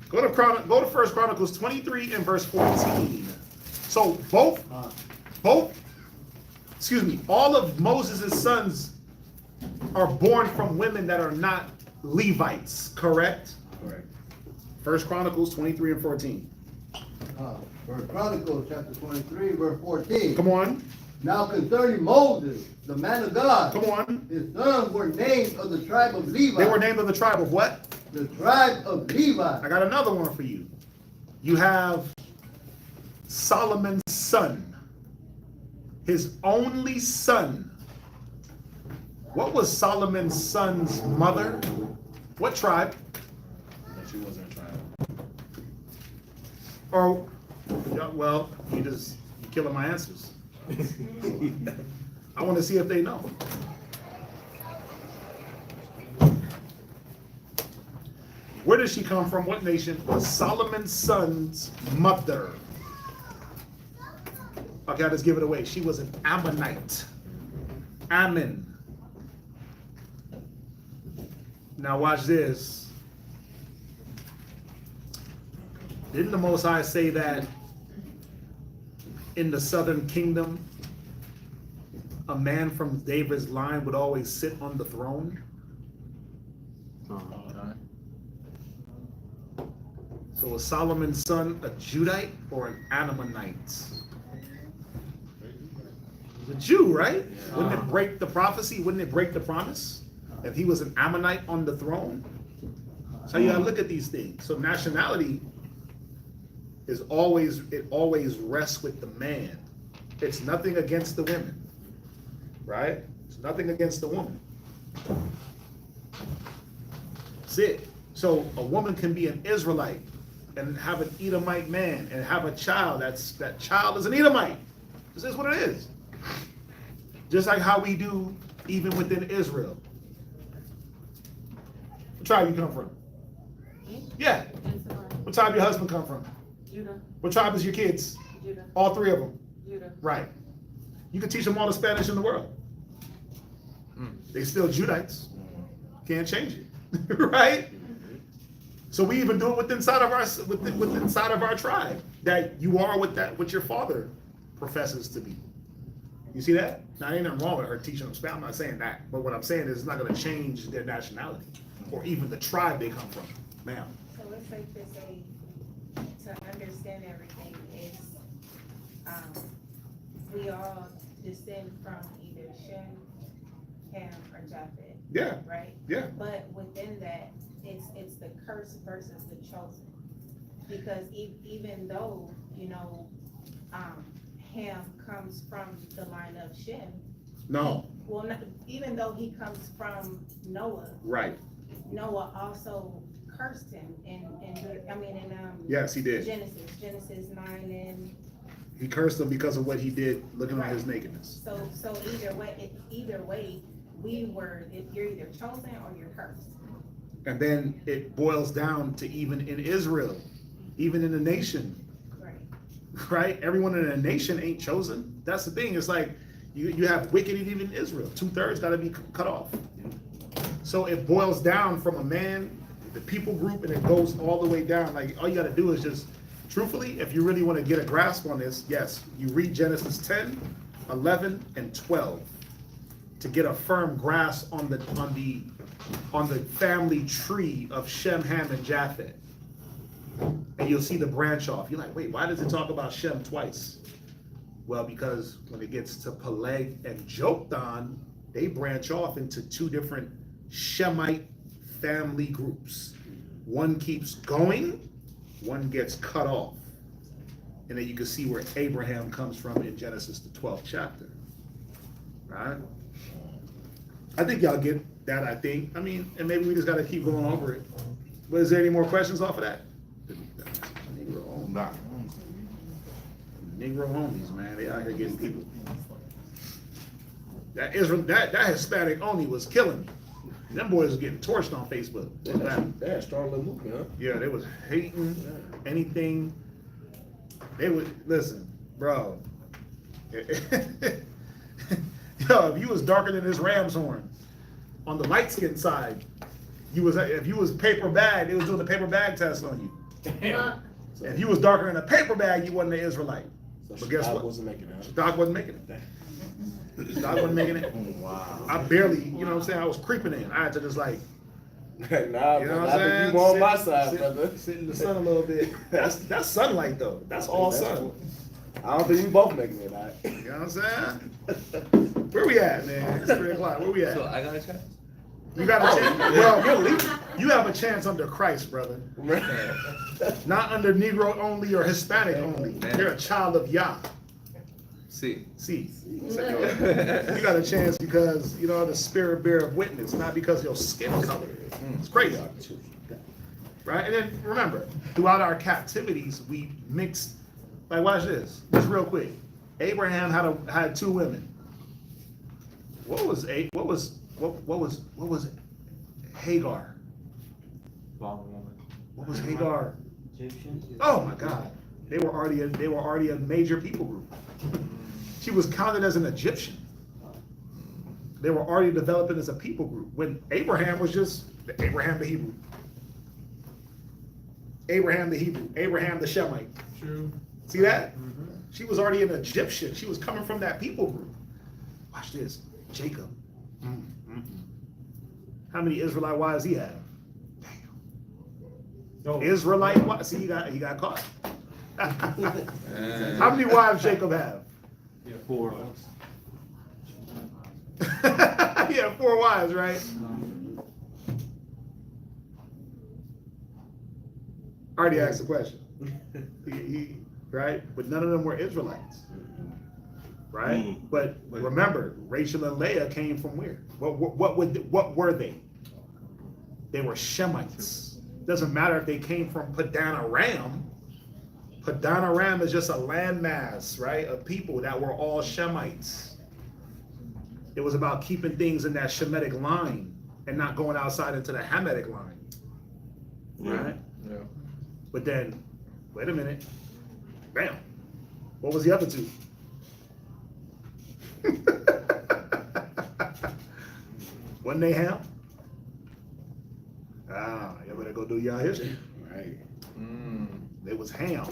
Go to First Chronicles 23 and verse 14. So all of Moses' sons are born from women that are not Levites, correct? Correct. First Chronicles 23 and 14. First Chronicles chapter 23, verse 14. Come on. Now concerning Moses, the man of God, Come on. his sons were named of the tribe of Levi. They were named of the tribe of what? The tribe of Levi. I got another one for you. You have Solomon's son, his only son. What was Solomon's son's mother? What tribe? She wasn't a tribe. Or, well, you're killing my answers. I want to see if they know. Where did she come from? What nation? Was Solomon's son's mother. Okay, I'll just give it away. She was an Ammonite. Ammon. Now watch this. Didn't the Most High say that in the southern kingdom, a man from David's line would always sit on the throne? So was Solomon's son a Judite or an Ammonite? The Jew, right? Wouldn't it break the prophecy? Wouldn't it break the promise? If he was an Ammonite on the throne? So you gotta look at these things. So nationality is always, it always rests with the man. It's nothing against the women, right? It's nothing against the woman. That's it. So a woman can be an Israelite and have an Edomite man and have a child. That child is an Edomite. This is what it is. Just like how we do even within Israel. What tribe you come from? Yeah. What tribe your husband come from? Judah. What tribe is your kids? Judah. All three of them. Judah. Right. You can teach them all the Spanish in the world. They still Judites. Can't change it. Right? So we even do it within inside of our tribe. That you are what your father professes to be. You see that? Now ain't nothing wrong with her teaching them Spanish. I'm not saying that. But what I'm saying is it's not gonna change their nationality or even the tribe they come from. Ma'am. So it's safe to say, to understand everything is, we all descend from either Shem, Ham, or Japheth. Yeah. Right? Yeah. But within that, it's the curse versus the chosen. Because even though, Ham comes from the line of Shem. No. Well, even though he comes from Noah. Right. Noah also cursed him in Yes, he did. Genesis 9 and. He cursed him because of what he did, looking at his nakedness. So either way, you're either chosen or you're cursed. And then it boils down to even in Israel, even in the nation. Right? Everyone in a nation ain't chosen. That's the thing. It's like you have wicked even in Israel. 2/3 got to be cut off. So it boils down from a man, the people group, and it goes all the way down. Like all you got to do is just, truthfully, if you really want to get a grasp on this, yes, you read Genesis 10, 11, and 12 to get a firm grasp on the family tree of Shem, Ham, and Japheth. And you'll see the branch off. You're like, wait, why does it talk about Shem twice? Well, because when it gets to Peleg and Joktan, they branch off into two different Shemite family groups. One keeps going, one gets cut off. And then you can see where Abraham comes from in Genesis, the 12th chapter. Right? I think y'all get that, I think. I mean, and maybe we just got to keep going over it. But is there any more questions off of that? Negro homies, man. They out here getting people. That Hispanic only was killing me. Them boys was getting torched on Facebook. They had a strong little movement, huh? Yeah, they was hating anything. They would listen, bro. Yo, if you was darker than this ram's horn, on the light skinned side, if you was paper bag, they was doing the paper bag test on you. Damn. If you was darker than a paper bag, you wasn't an Israelite. But guess what? Wasn't making it. Doc wasn't making it. Doc wasn't making it. Wow. I barely, you know what I'm saying? I was creeping in. I had to just like, Nah, you know what I'm saying? you on my side, brother. Sit in the sun a little bit. That's sunlight though. That's all sun. I don't think we both making it, all right? You know what I'm saying? Where we at, man? It's 3 o'clock. Where we at? So I got a chance? You got a chance. Well, you have a chance under Christ, brother. Not under Negro only or Hispanic only. You're a child of Yah. See. You got a chance because, the spirit bear of witness, not because of your skin color. It's crazy. Right? And then remember, throughout our captivities, we mixed, like watch this, just real quick. Abraham had 2 women. What was Hagar? Bondwoman. What was Hagar? Egyptian. Oh my God. They were already a major people group. She was counted as an Egyptian. They were already developing as a people group when Abraham was just Abraham the Hebrew. Abraham the Hebrew, Abraham the Shemite. True. See that? She was already an Egyptian. She was coming from that people group. Watch this. Jacob. How many Israelite wives he had? Damn. Israelite wives. See, he got caught. How many wives Jacob have? Yeah, 4. He had 4 wives, right? I already asked the question. Right? But none of them were Israelites. Right? But remember, Rachel and Leah came from where? What were they? They were Shemites. Doesn't matter if they came from Padan Aram. Padan Aram is just a landmass, right, of people that were all Shemites. It was about keeping things in that Shemitic line and not going outside into the Hamitic line. Right? Yeah. But then, wait a minute. Bam. What was the other 2? Wasn't they Ham? You better go do y'all history. Right. They was Ham.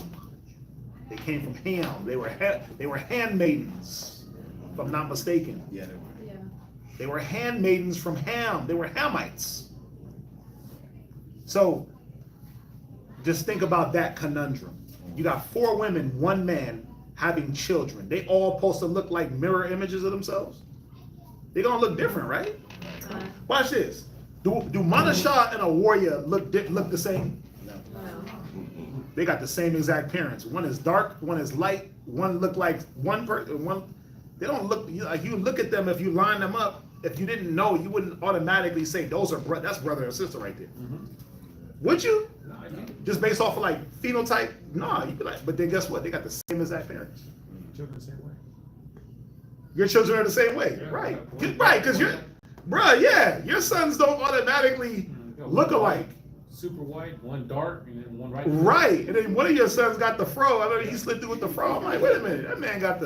They came from Ham. They were handmaidens, if I'm not mistaken. Yeah. They were handmaidens from Ham. They were Hamites. So just think about that conundrum. You got 4 women, 1 man having children. They all supposed to look like mirror images of themselves. They're gonna look different, right? Watch this. Do Manashah and a warrior look the same? No. They got the same exact parents. One is dark, one is light. One look like one person. One. They don't look like you look at them. If you line them up, if you didn't know, you wouldn't automatically say those are that's brother and sister right there. Would you? Just based off of like phenotype? No, you'd be like, but then guess what? They got the same exact parents. Children the same way. Your children are the same way, right? Right, because your sons don't automatically look alike. Super white, one dark, and then one right. Right, and then one of your sons got the fro. I know he slid through with the fro. I'm like, wait a minute, that man got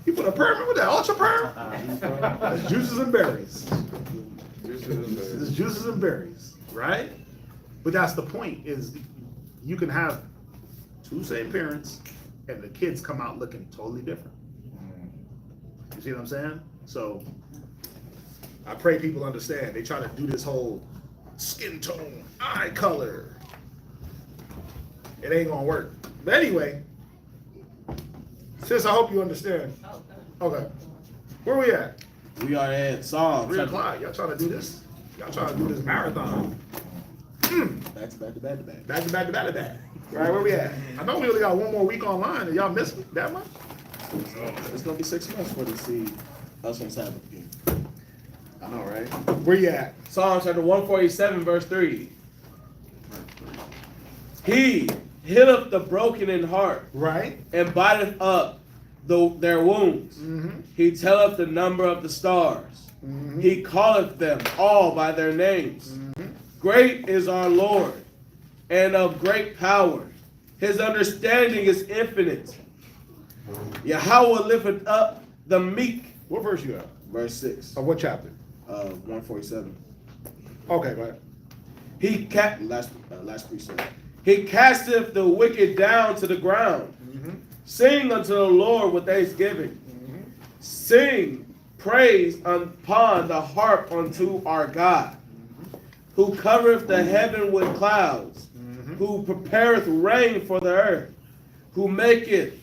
he put a perm with that ultra perm. That's juices and berries. It's juices and berries, right? But that's the point, is you can have 2 same parents and the kids come out looking totally different. You see what I'm saying? So I pray people understand. They try to do this whole skin tone, eye color. It ain't gonna work. But anyway, sis, I hope you understand. Okay. Where we at? We are at Psalms. 3 o'clock. Y'all trying to do this? Y'all trying to do this marathon? Back to back to back to back. Back to back to back to back. All right, where we at? I know we only got 1 more week online. Are y'all missing that much? It's gonna be 6 months before they see us on Sabbath again. I know, right? Where you at? Psalm chapter 147, verse 3. He healeth the broken in heart, right, and biteth up their wounds. He telleth the number of the stars. He calleth them all by their names. Great is our Lord, and of great power. His understanding is infinite. Yahweh lifteth up the meek. What verse you at? Verse 6. Of what chapter? 147. Okay, go ahead. Last precept. He casteth the wicked down to the ground. Sing unto the Lord with thanksgiving. Sing praise upon the harp unto our God, who covereth the heaven with clouds, who prepareth rain for the earth, who maketh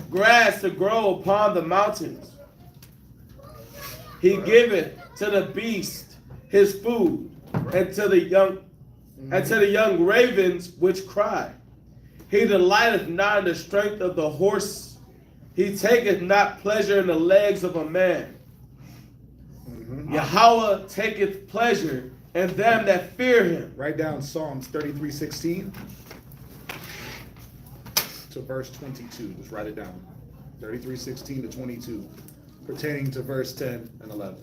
grass to grow upon the mountains. He giveth to the beast his food, and to the young ravens which cry. He delighteth not in the strength of the horse. He taketh not pleasure in the legs of a man. Yahweh taketh pleasure in them that fear him. Write down Psalms 33:16 to verse 22. Just write it down. 33:16 to 22, pertaining to verse 10 and 11.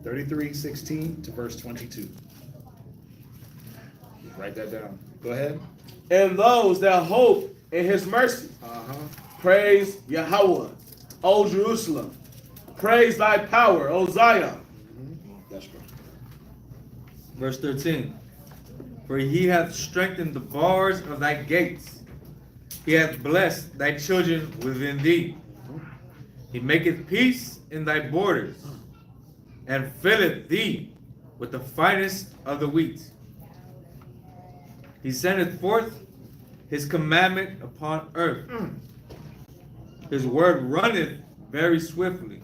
33:16 to verse 22. Write that down. Go ahead. And those that hope in his mercy. Praise Yahweh, O Jerusalem. Praise thy power, O Zion. That's good. Verse 13. For he hath strengthened the bars of thy gates. He hath blessed thy children within thee. He maketh peace in thy borders, and filleth thee with the finest of the wheat. He sendeth forth his commandment upon earth. His word runneth very swiftly.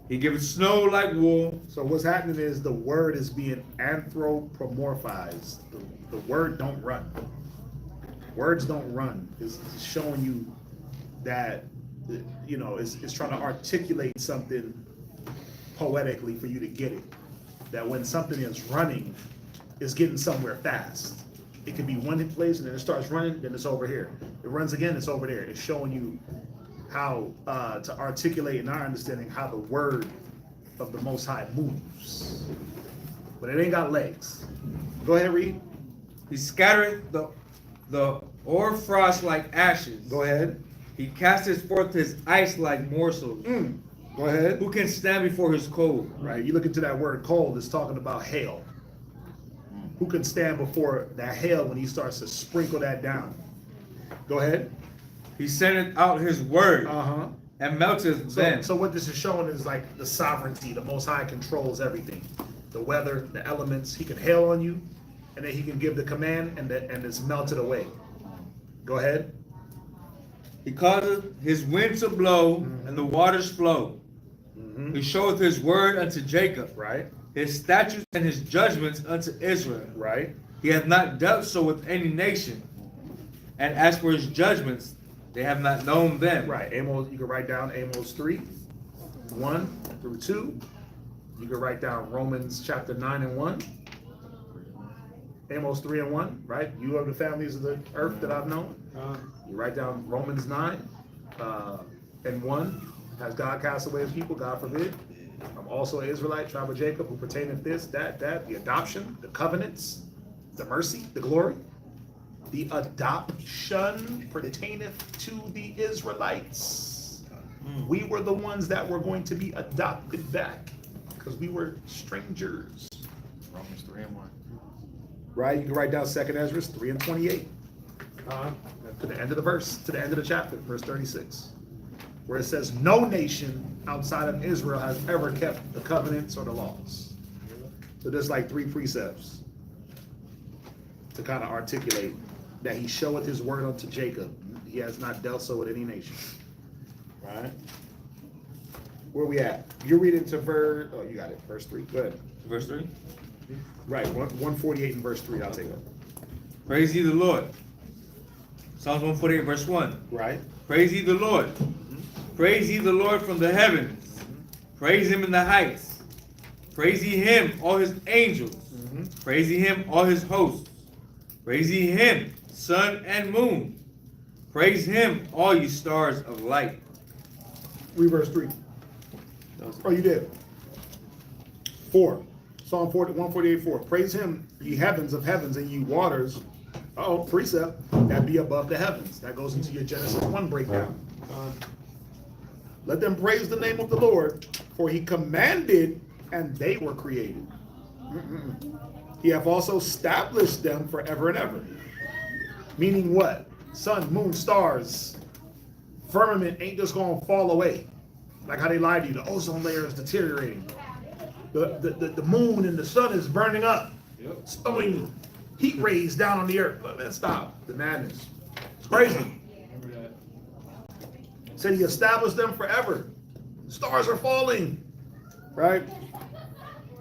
He giveth snow like wool. So what's happening is the word is being anthropomorphized. The word don't run. Words don't run. It's showing you that, you know, it's trying to articulate something poetically for you to get it. That when something is running, it's getting somewhere fast. It could be one place and then it starts running, then it's over here. It runs again, it's over there. It's showing you how to articulate in our understanding how the word of the Most High moves. But it ain't got legs. Go ahead, read. He scattereth the hoarfrost like ashes. Go ahead. He casteth forth his ice like morsels. Go ahead. Who can stand before his cold? Right, you look into that word cold, it's talking about hail. Who can stand before that hail when he starts to sprinkle that down? Go ahead. He sendeth out his word and melteth them. So what this is showing is like the sovereignty. The Most High controls everything. The weather, the elements. He can hail on you, and then he can give the command, and it's melted away. Go ahead. He causeth his wind to blow, and the waters flow. He showeth his word unto Jacob. Right. His statutes and his judgments unto Israel. Right. He hath not dealt so with any nation. And as for his judgments, they have not known them. Right. Amos, you can write down Amos 3, 1 through 2. You can write down Romans chapter 9 and 1. Amos 3 and 1, right? You are the families of the earth that I've known. You write down Romans 9 and 1. Has God cast away his people? God forbid. I'm also an Israelite, tribe of Jacob, who pertaineth this, that, the adoption, the covenants, the mercy, the glory. The adoption pertaineth to the Israelites. We were the ones that were going to be adopted back because we were strangers. Romans 3 and 1. Right? You can write down 2nd Ezra 3 and 28. To the end of the verse, to the end of the chapter, verse 36. Where it says, no nation outside of Israel has ever kept the covenants or the laws. So there's like 3 precepts to kind of articulate that he showeth his word unto Jacob. He has not dealt so with any nation. Right? Where we at? You're reading to verse, oh, you got it, verse 3. Go ahead. Verse 3. Right, 148 and verse 3, I'll take it. Praise ye the Lord. Psalms 148 verse 1. Right. Praise ye the Lord. Praise ye the Lord from the heavens. Praise him in the heights. Praise ye him, all his angels. Praise ye him, all his hosts. Praise ye him, sun and moon. Praise him, all ye stars of light. Read verse 3. Oh, you did. 4. Psalm 148, 4. Praise him, ye heavens of heavens, and ye waters. Oh, precept, that be above the heavens. That goes into your Genesis 1 breakdown. Let them praise the name of the Lord, for he commanded, and they were created. He hath also established them forever and ever. Meaning what? Sun, moon, stars, firmament ain't just gonna fall away. Like how they lied to you, the ozone layer is deteriorating. The moon and the sun is burning up, throwing heat rays down on the earth. But man, stop the madness. It's crazy. Said he established them forever. Stars are falling, right?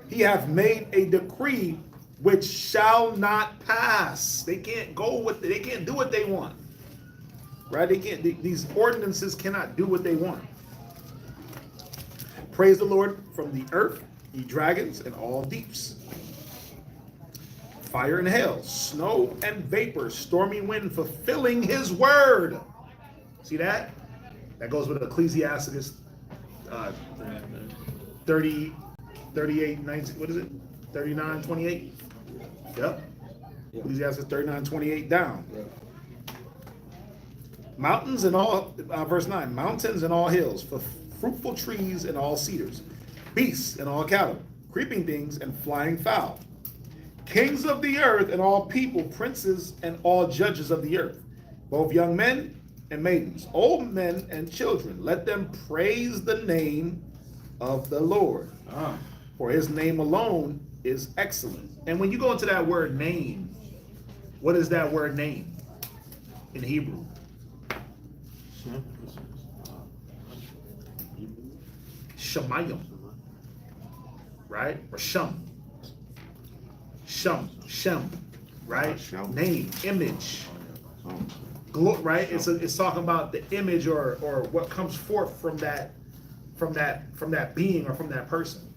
He hath made a decree which shall not pass. They can't go with, they can't do what they want, right? They can't. These ordinances cannot do what they want. Praise the Lord from the earth, ye dragons and all deeps. Fire and hail, snow and vapor, stormy wind, fulfilling his word. See that? That goes with Ecclesiastes 38, 19, what is it? 39, 28. Yep. Ecclesiastes 39:28 down. Mountains and all, verse 9, mountains and all hills, for fruitful trees and all cedars, beasts and all cattle, creeping things and flying fowl, kings of the earth and all people, princes and all judges of the earth, both young men and maidens, old men and children, let them praise the name of the Lord. For his name alone is excellent. And when you go into that word name, what is that word name in Hebrew? Shemayim, right? Or Shem, right? Name, image, right? It's talking about the image or what comes forth from that being or from that person,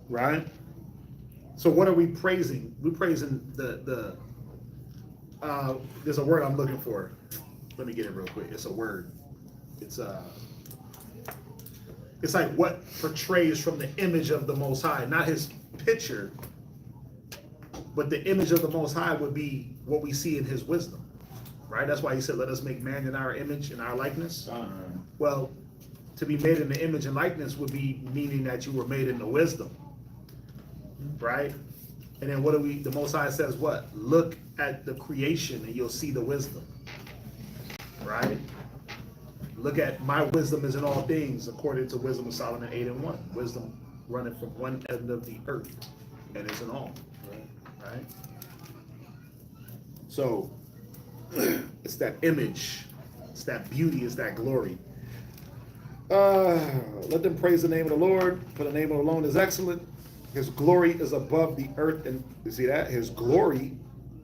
right? So what are we praising? We're praising the there's a word I'm looking for. Let me get it real quick. It's a word. It's like what portrays from the image of the Most High, not his picture, but the image of the Most High would be what we see in his wisdom, right? That's why he said, let us make man in our image and our likeness. Well, to be made in the image and likeness would be meaning that you were made in the wisdom, right? And then what do the Most High says what? Look at the creation and you'll see the wisdom, right? Look at my wisdom is in all things, according to Wisdom of Solomon 8:1. Wisdom running from one end of the earth and is in all, right? So it's that image, it's that beauty, it's that glory. Let them praise the name of the Lord, for the name of the Lord is excellent. His glory is above the earth, and you see that? His glory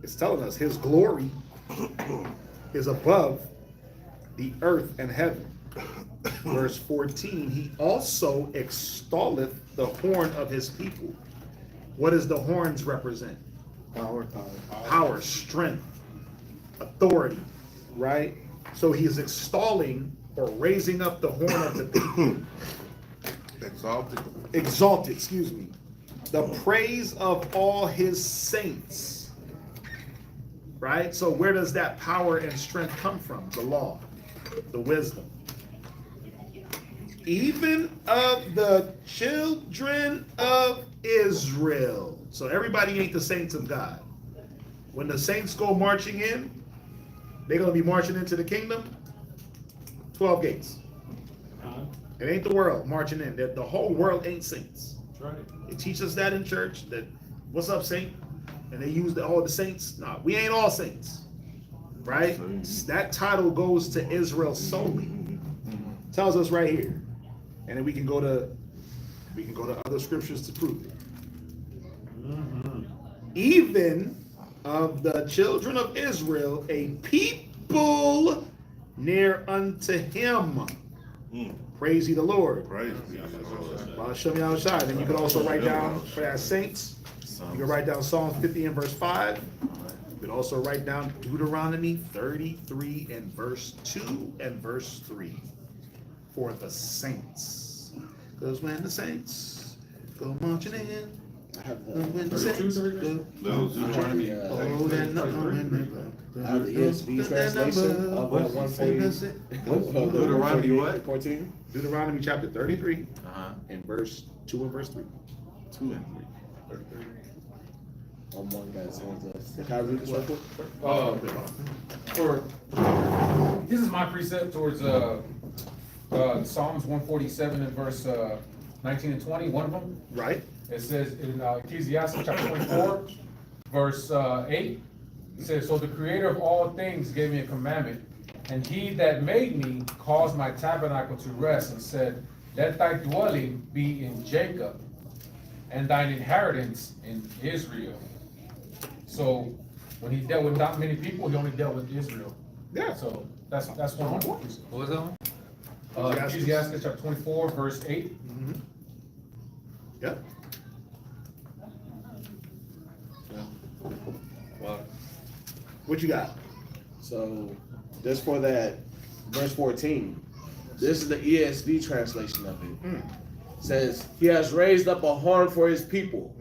is telling us his glory is above the earth and heaven. Verse 14, he also extolleth the horn of his people. What does the horns represent? Power, strength, authority, right? So he is extolling or raising up the horn of the people. Exalted, excuse me. The praise of all his saints. Right? So where does that power and strength come from? The law, the wisdom. Even of the children of Israel. So everybody ain't the saints of God. When the saints go marching in, they're going to be marching into the kingdom. 12 gates. It ain't the world marching in. The whole world ain't saints. That's right. They teach us that in church, that what's up, saint? And they use all the saints. No, we ain't all saints. Right? That title goes to Israel solely. Tells us right here. And then we can go to other scriptures to prove it. Even of the children of Israel, a people near unto him. Praise ye the Lord. Praise ye the Lord. Show me outside. Then you can also write down for that saints. You can write down Psalms 50 and verse 5. You can also write down Deuteronomy 33 and verse 2 and verse 3 for the saints. Because when the saints go marching in, when the saints go Deuteronomy. oh, then I have the ESV translation of 140. Deuteronomy what? 14. Deuteronomy chapter 33 and verse 2 and verse 3. 2 and 3. I'm one guy saying can I read this real quick? This is my precept towards Psalms 147 and verse 19 and 20, one of them. Right. It says in Ecclesiastes chapter 24, verse 8, it says, so the creator of all things gave me a commandment, and he that made me caused my tabernacle to rest, and said, let thy dwelling be in Jacob, and thine inheritance in Israel. So when he dealt with not many people, he only dealt with Israel. Yeah. So that's one of them. What was that one? Ecclesiastes chapter 24, verse 8. Yep. Wow. What you got? So just for that, verse 14. This is the ESV translation of it. Says, he has raised up a horn for his people.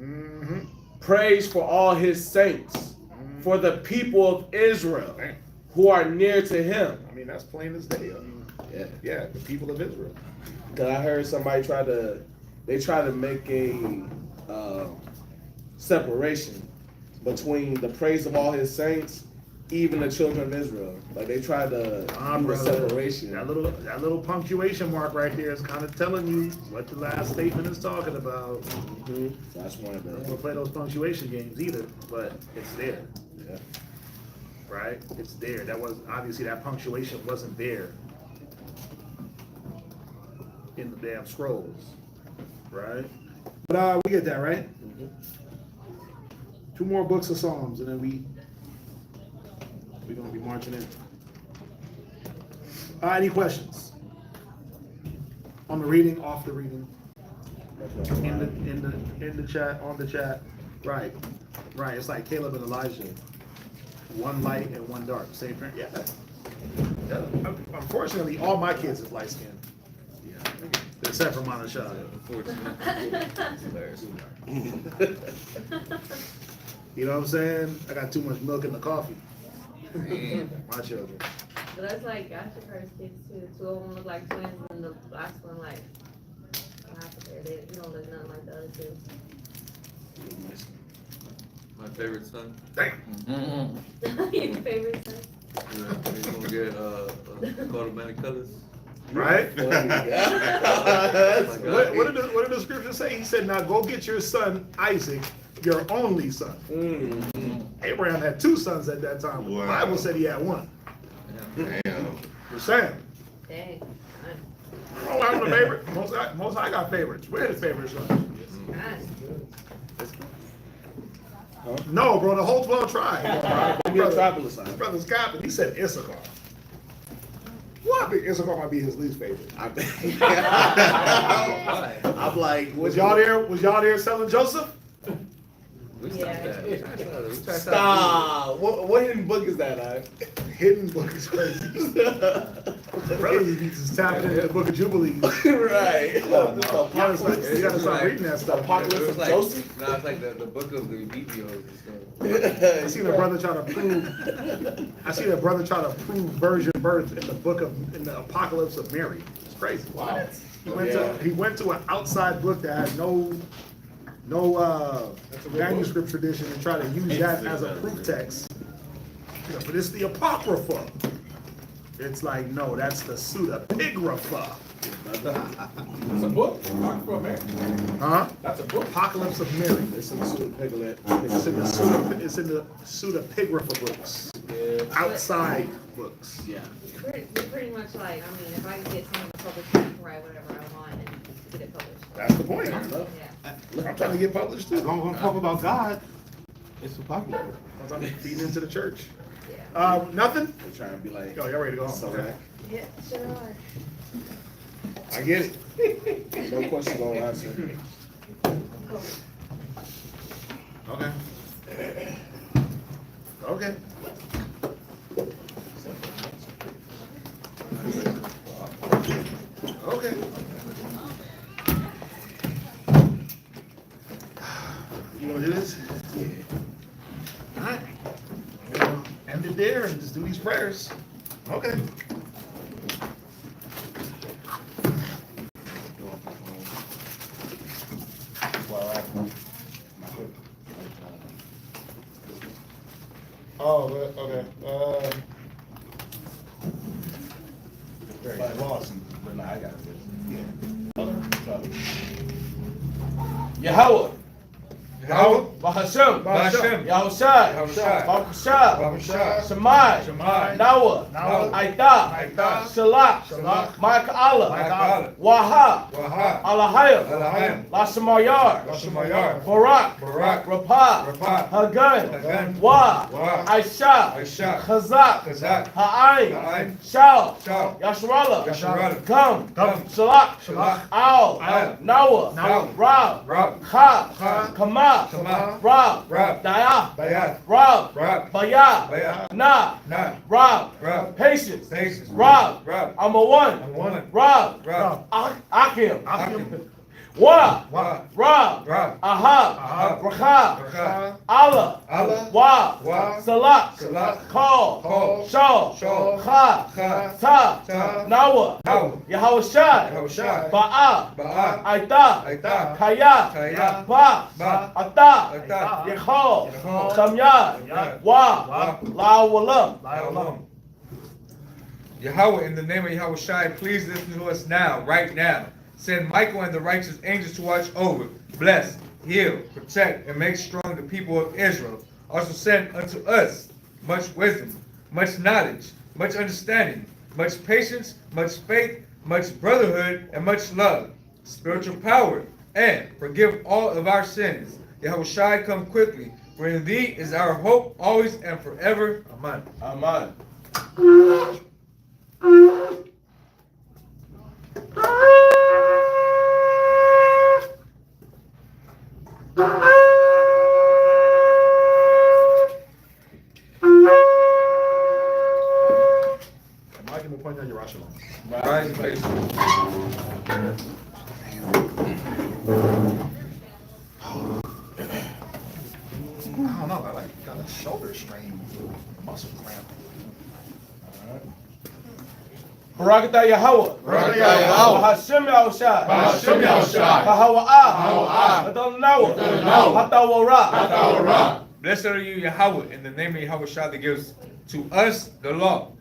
Praise for all his saints. for the people of Israel who are near to him. I mean, that's plain as day. I mean, Yeah. the people of Israel. Cause I heard somebody try to make a separation between the praise of all his saints, even the children of Israel. Like they tried to do a Brother, separation. that little punctuation mark right there is kind of telling you what the last statement is talking about. So I just wanted I don't want to. to play those punctuation games either, but it's there. Yeah. Right? It's there. That was obviously that punctuation wasn't there in the damn scrolls. Right? But we get that, right? Two more books of Psalms and then we're gonna be marching in. Any questions? On the reading, off the reading? In the chat, on the chat. Right. It's like Caleb and Elijah. One light and one dark. Same thing. Yeah. Unfortunately, all my kids is light skinned. Except for Manashah. You know what I'm saying? I got too much milk in the coffee. My children. But that's like Asher's kids too. Two of them look like twins, and the last one like half of they don't look nothing like the other two. My favorite son. Your favorite son? Yeah, he's gonna get a coat of many colors. Right? Oh my God. What did the scripture say? He said, now go get your son Isaac, your only son. Abraham had two sons at that time. Wow. The Bible said he had one. Damn. Just saying. Dang. Oh, I'm the favorite. Most I got favorites. Where's his favorite son? No, bro, the whole 12 tribes. My brother's Captain. He said Issachar. Well, I think Issachar might be his least favorite. I'm like, Was y'all there selling Joseph? Stop. What hidden book is that, Hidden book is crazy. Brothers is tapping into the book of Jubilees. Right. You gotta start reading that stuff. Apocalypse of Joseph? No, it's like the book of the Ezekiel. I seen a brother try to prove virgin birth in the Apocalypse of Mary. It's crazy. What? He went to an outside book that had no manuscript tradition and tried to use that as a proof text. Yeah, but it's the Apocrypha. It's like, no, that's the pseudepigrapha. It's a book. Apocrypha of Mary. Huh? That's a book. Apocalypse of Mary. It's in the pseudepigrapha. It's in the pseudepigrapha books. Outside books. Yeah. Pretty much like, I mean, if I can get someone to publish, I can write whatever I want and get it published. That's the point. Yeah. I'm trying to get published too. As long as I'm talking about God, it's popular. I'm trying to feed into the church. Yeah. Nothing? I'm trying to be like, Yo, y'all ready to go home? so Okay. Yeah, sure are. I get it. no questions, no answer. Okay. Okay. Okay. You wanna do this? Yeah. All right. End it there and just do these prayers. Okay. Oh, okay. Very lost, but nah, I got it. Yeah. Yahweh. Yahweh. Bahashem. Bahashem. Yahushai. Yahushai. Baruchah. Baruchah. Shemai. Shemai. Nawa. Nawa. Aita. Aita. Shalach. Shalach. Ma'ak'ala. Ma'ak'ala. Waha. Waha. Alahayim. Alahayim. Lashamayar. Lashamayar. Barak. Barak. Rapah. Rapah. Hagan. Hagan. Wa. Wa. Aisha. Aisha. Chazak. Chazak. Ha'ain. Ha'ain. Shal. Shal. Yasharala. Yasharala. Come. Come. Shalach. Shalach. Al. Al. Nawa. Nawa. Rab. Rab. Ha. Ha. Kama. Kama. Rab. Rab. Daya. Bayat. Rab. Rab. Baya. Baya. Na. Na. Rab. Rab. Patience. Patience. Rab. Rab. I'm a one. I'm one. Rab. Rab. Akim. Akim. Wa, Wa, Ra, Ra, Aha, Aha, Bracha, Bracha, Allah, Allah, Wa, Wa, Salak, Salak, Call, Call, Shaw, Shaw, Cha, Cha, Ta, Ta, Nawa, Nawa, Yahweh Shai, Yahweh Shai, Ba'a, Ba'a, Aita, Aita, Kaya, Kaya, Ba, Ba, Ata, Ata, Yechol, Yechol, Shamyad, Shamyad, Wa, Wa, La'awala. La'olam. Yahweh, in the name of Yahweh Shai, please listen to us now, right now. Send Michael and the righteous angels to watch over, bless, heal, protect, and make strong the people of Israel. Also send unto us much wisdom, much knowledge, much understanding, much patience, much faith, much brotherhood, and much love, spiritual power, and forgive all of our sins. Yahweh Shai, come quickly, for in thee is our hope always and forever. Amen. Amen. Mike, we'll point out your Rashomon. Rise and face. I don't know, I like got a shoulder strain, muscle cramp. Barakatah Yahweh. Barakatah Yahweh. Bahashem Yahushai. Bahashem Yahushai. Bahawa'ah. Adonai. Hatawara. Blessed are you, Yahweh, in the name of Yahweh Shai that gives to us the law.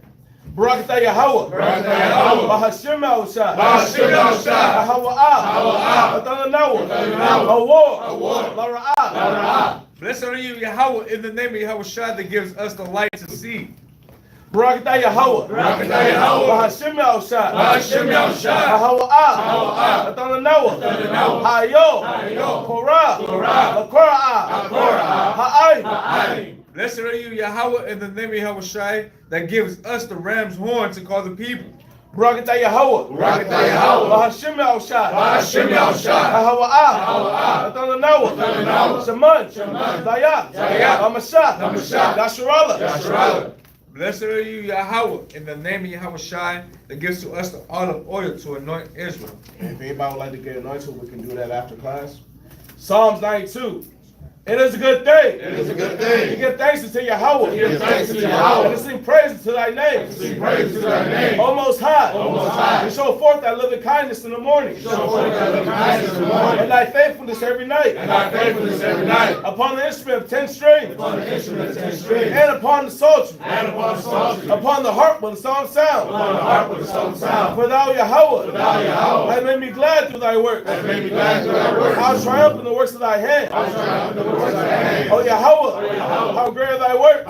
Barakatah Yahweh. Barakatah Yahweh. Bahashem Yahushai. Bahashem Yahushai. Bahawa'ah. Adonai. Awar. Lara'ah. Blessed are you, Yahweh, in the name of Yahweh Shai that gives us the light to see. Barakatah Yahweh. Barakatah Yahweh. Bahashem Yahushai. Bahashem Yahushai. Bahawa'ah. Adonai. Hayo. Korah. Lakora'ah. Ha'ay. Blessed are you, Yahweh, in the name of Yahweh Shai that gives us the ram's horn to call the people. Barakatah Yahweh. Barakatah Yahweh. Bahashem Yahushai. Bahashem Yahushai. Bahawa'ah. Adonai. Shaman. Zayah. Amashah. Yasharallah. Blessed are you, Yahweh, in the name of Yahweh Shai that gives to us the olive oil to anoint Israel. If anybody would like to get anointed, we can do that after class. Psalms 92. It is a good thing. It is a good thing. To give thanks unto Yahweh. To give thanks unto Yahweh. And to sing praise to thy name. To sing praise to thy name. O Most High. O Most High. To show forth thy loving kindness in the morning. Show forth thy loving kindness in the morning. And thy faithfulness every night. And thy faithfulness every night. Upon the instrument of 10 strings. Upon the instrument of 10 strings. And upon the psaltery. And upon the psaltery. Upon the harp with a song sound. Upon the harp with a song sound. For thou Yahweh. For thou Yahweh. Hast made me glad through thy works. Hast made me glad through thy works. I'll triumph in the works of thy hand. I'll triumph in the works of thy hand. O Yahweh, how great are thy works,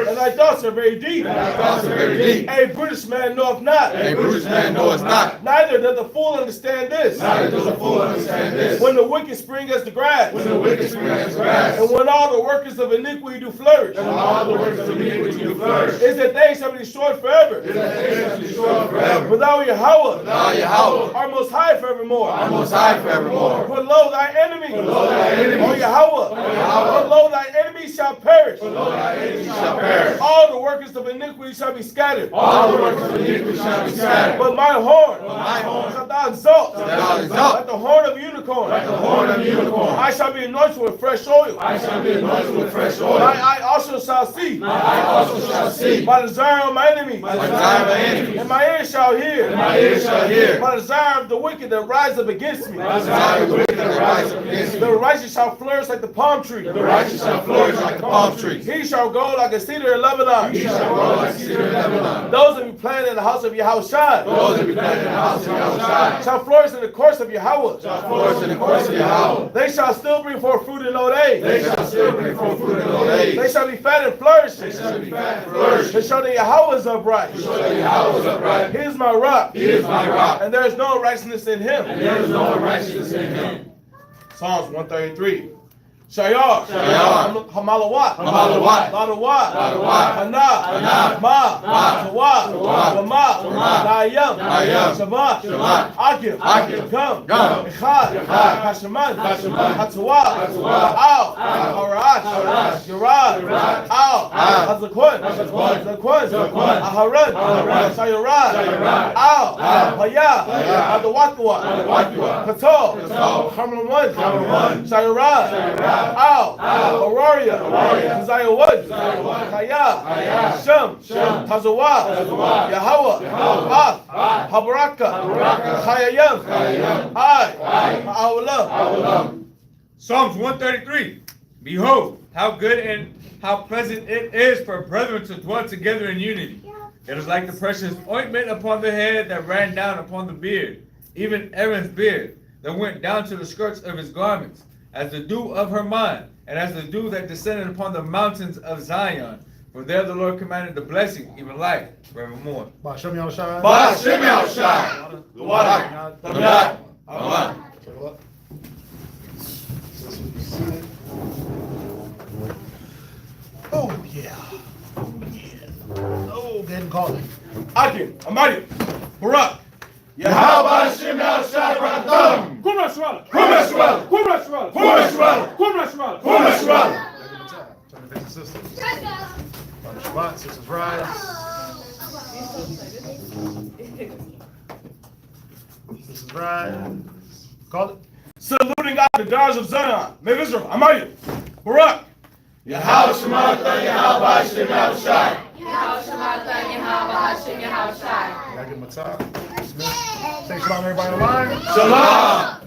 and thy thoughts are very deep. A British man knoweth not, A British man knoweth not. neither doth the fool understand this. Neither does a fool understand this. When the wicked spring as the grass, When the wicked spring as grass. and when all the workers of iniquity do flourish, And all the works of iniquity do flourish. is that they shall be destroyed forever. Is that they shall be destroyed forever. But thou Yahweh, Thou Yahweh. art most high forevermore. Art most high forevermore. Put low thy enemies. Put low thy enemies. O Yahweh, Yahweh. put low thy enemies shall perish. Put low thy enemies shall perish. All the workers of iniquity shall be scattered. All the works of iniquity shall be scattered. But my horn, my horn shalt thou exalt, thou exalt. like the horn of a unicorn. Like the horn of a unicorn. I shall be anointed with fresh oil. I shall be anointed with fresh oil. My eye also shall see. My eye also shall see. My desire of my enemies. My desire of my enemies. And my ears shall hear. And my ears shall hear. My desire of the wicked that rise up against me. My desire of the wicked that rise up against me. The righteous shall flourish like the palm tree. The righteous shall flourish like the palm tree. He shall go like a cedar in Lebanon. He shall grow like cedar in Lebanon. Those that be planted in the house of Yahweh Those that be planted in the house of Yahweh shall flourish in the course of Yahweh. shall flourish in the course of Yahweh. They shall still bring forth fruit in old age. They shall still bring forth fruit in old age. They shall be fat and flourishing. They shall be fat and flourishing. To show that Yahweh is upright. To show that Yahweh is upright. He is my rock. He is my rock. And there is no righteousness in him. And there is no unrighteousness in him. Psalms 133. Shayar. Shayar. Hamalawat. Hamalawat. Ladawat. Ladawat. Hana. Hana. Ma. Ma. Tawat. Tawat. Lama. Lama. Dayam. Dayam. Shamat. Shamat. Akim. Akim. Gum. Gum. Echad. Echad. Hashaman. Hashaman. Hatawat. Hatawat. Al. Al. Harash. Harash. Yarad. Yarad. Al. Hazakwan, Zakwan, Aharan, Shayarad, Al, Haya, Adawatwa, Kato, Harmon 1, Shayarad, Al, Auraria, Keziah 1, Haya, Shem, Tazawa, Yahweh, Habaraka, Chayayim, Ma'awala. Psalms 133. Behold, how good and how pleasant it is for brethren to dwell together in unity. It is like the precious ointment upon the head that ran down upon the beard, even Aaron's beard, that went down to the skirts of his garments, as the dew of Hermon, and as the dew that descended upon the mountains of Zion. For there the Lord commanded the blessing, even life, forevermore. Ba'ashem Yahushai. Ba'ashem Yahushai. Luwada. Tabiat. Aman. Oh, yeah. Oh, getting called. Akin, Amadi, Barak. Yahweh Hashem Yahushai Baratam. Kumrashwala. Kumrashwala. Kumrashwala. Kumrashwala. Kumrashwala. Kumrashwala. Sisters. On the Shabbat, sisters rise. Sisters rise. Call it. Saluting out the daughters of Zion, men of Israel, Amadi, Barak. Yahweh Shemata, Yahweh Hashem Yahushai. Yahweh Shabbat, Yahweh Hashem, Yahweh Shai. Gotta give them a time. Dismiss. Say shalom, everybody online. Shalom.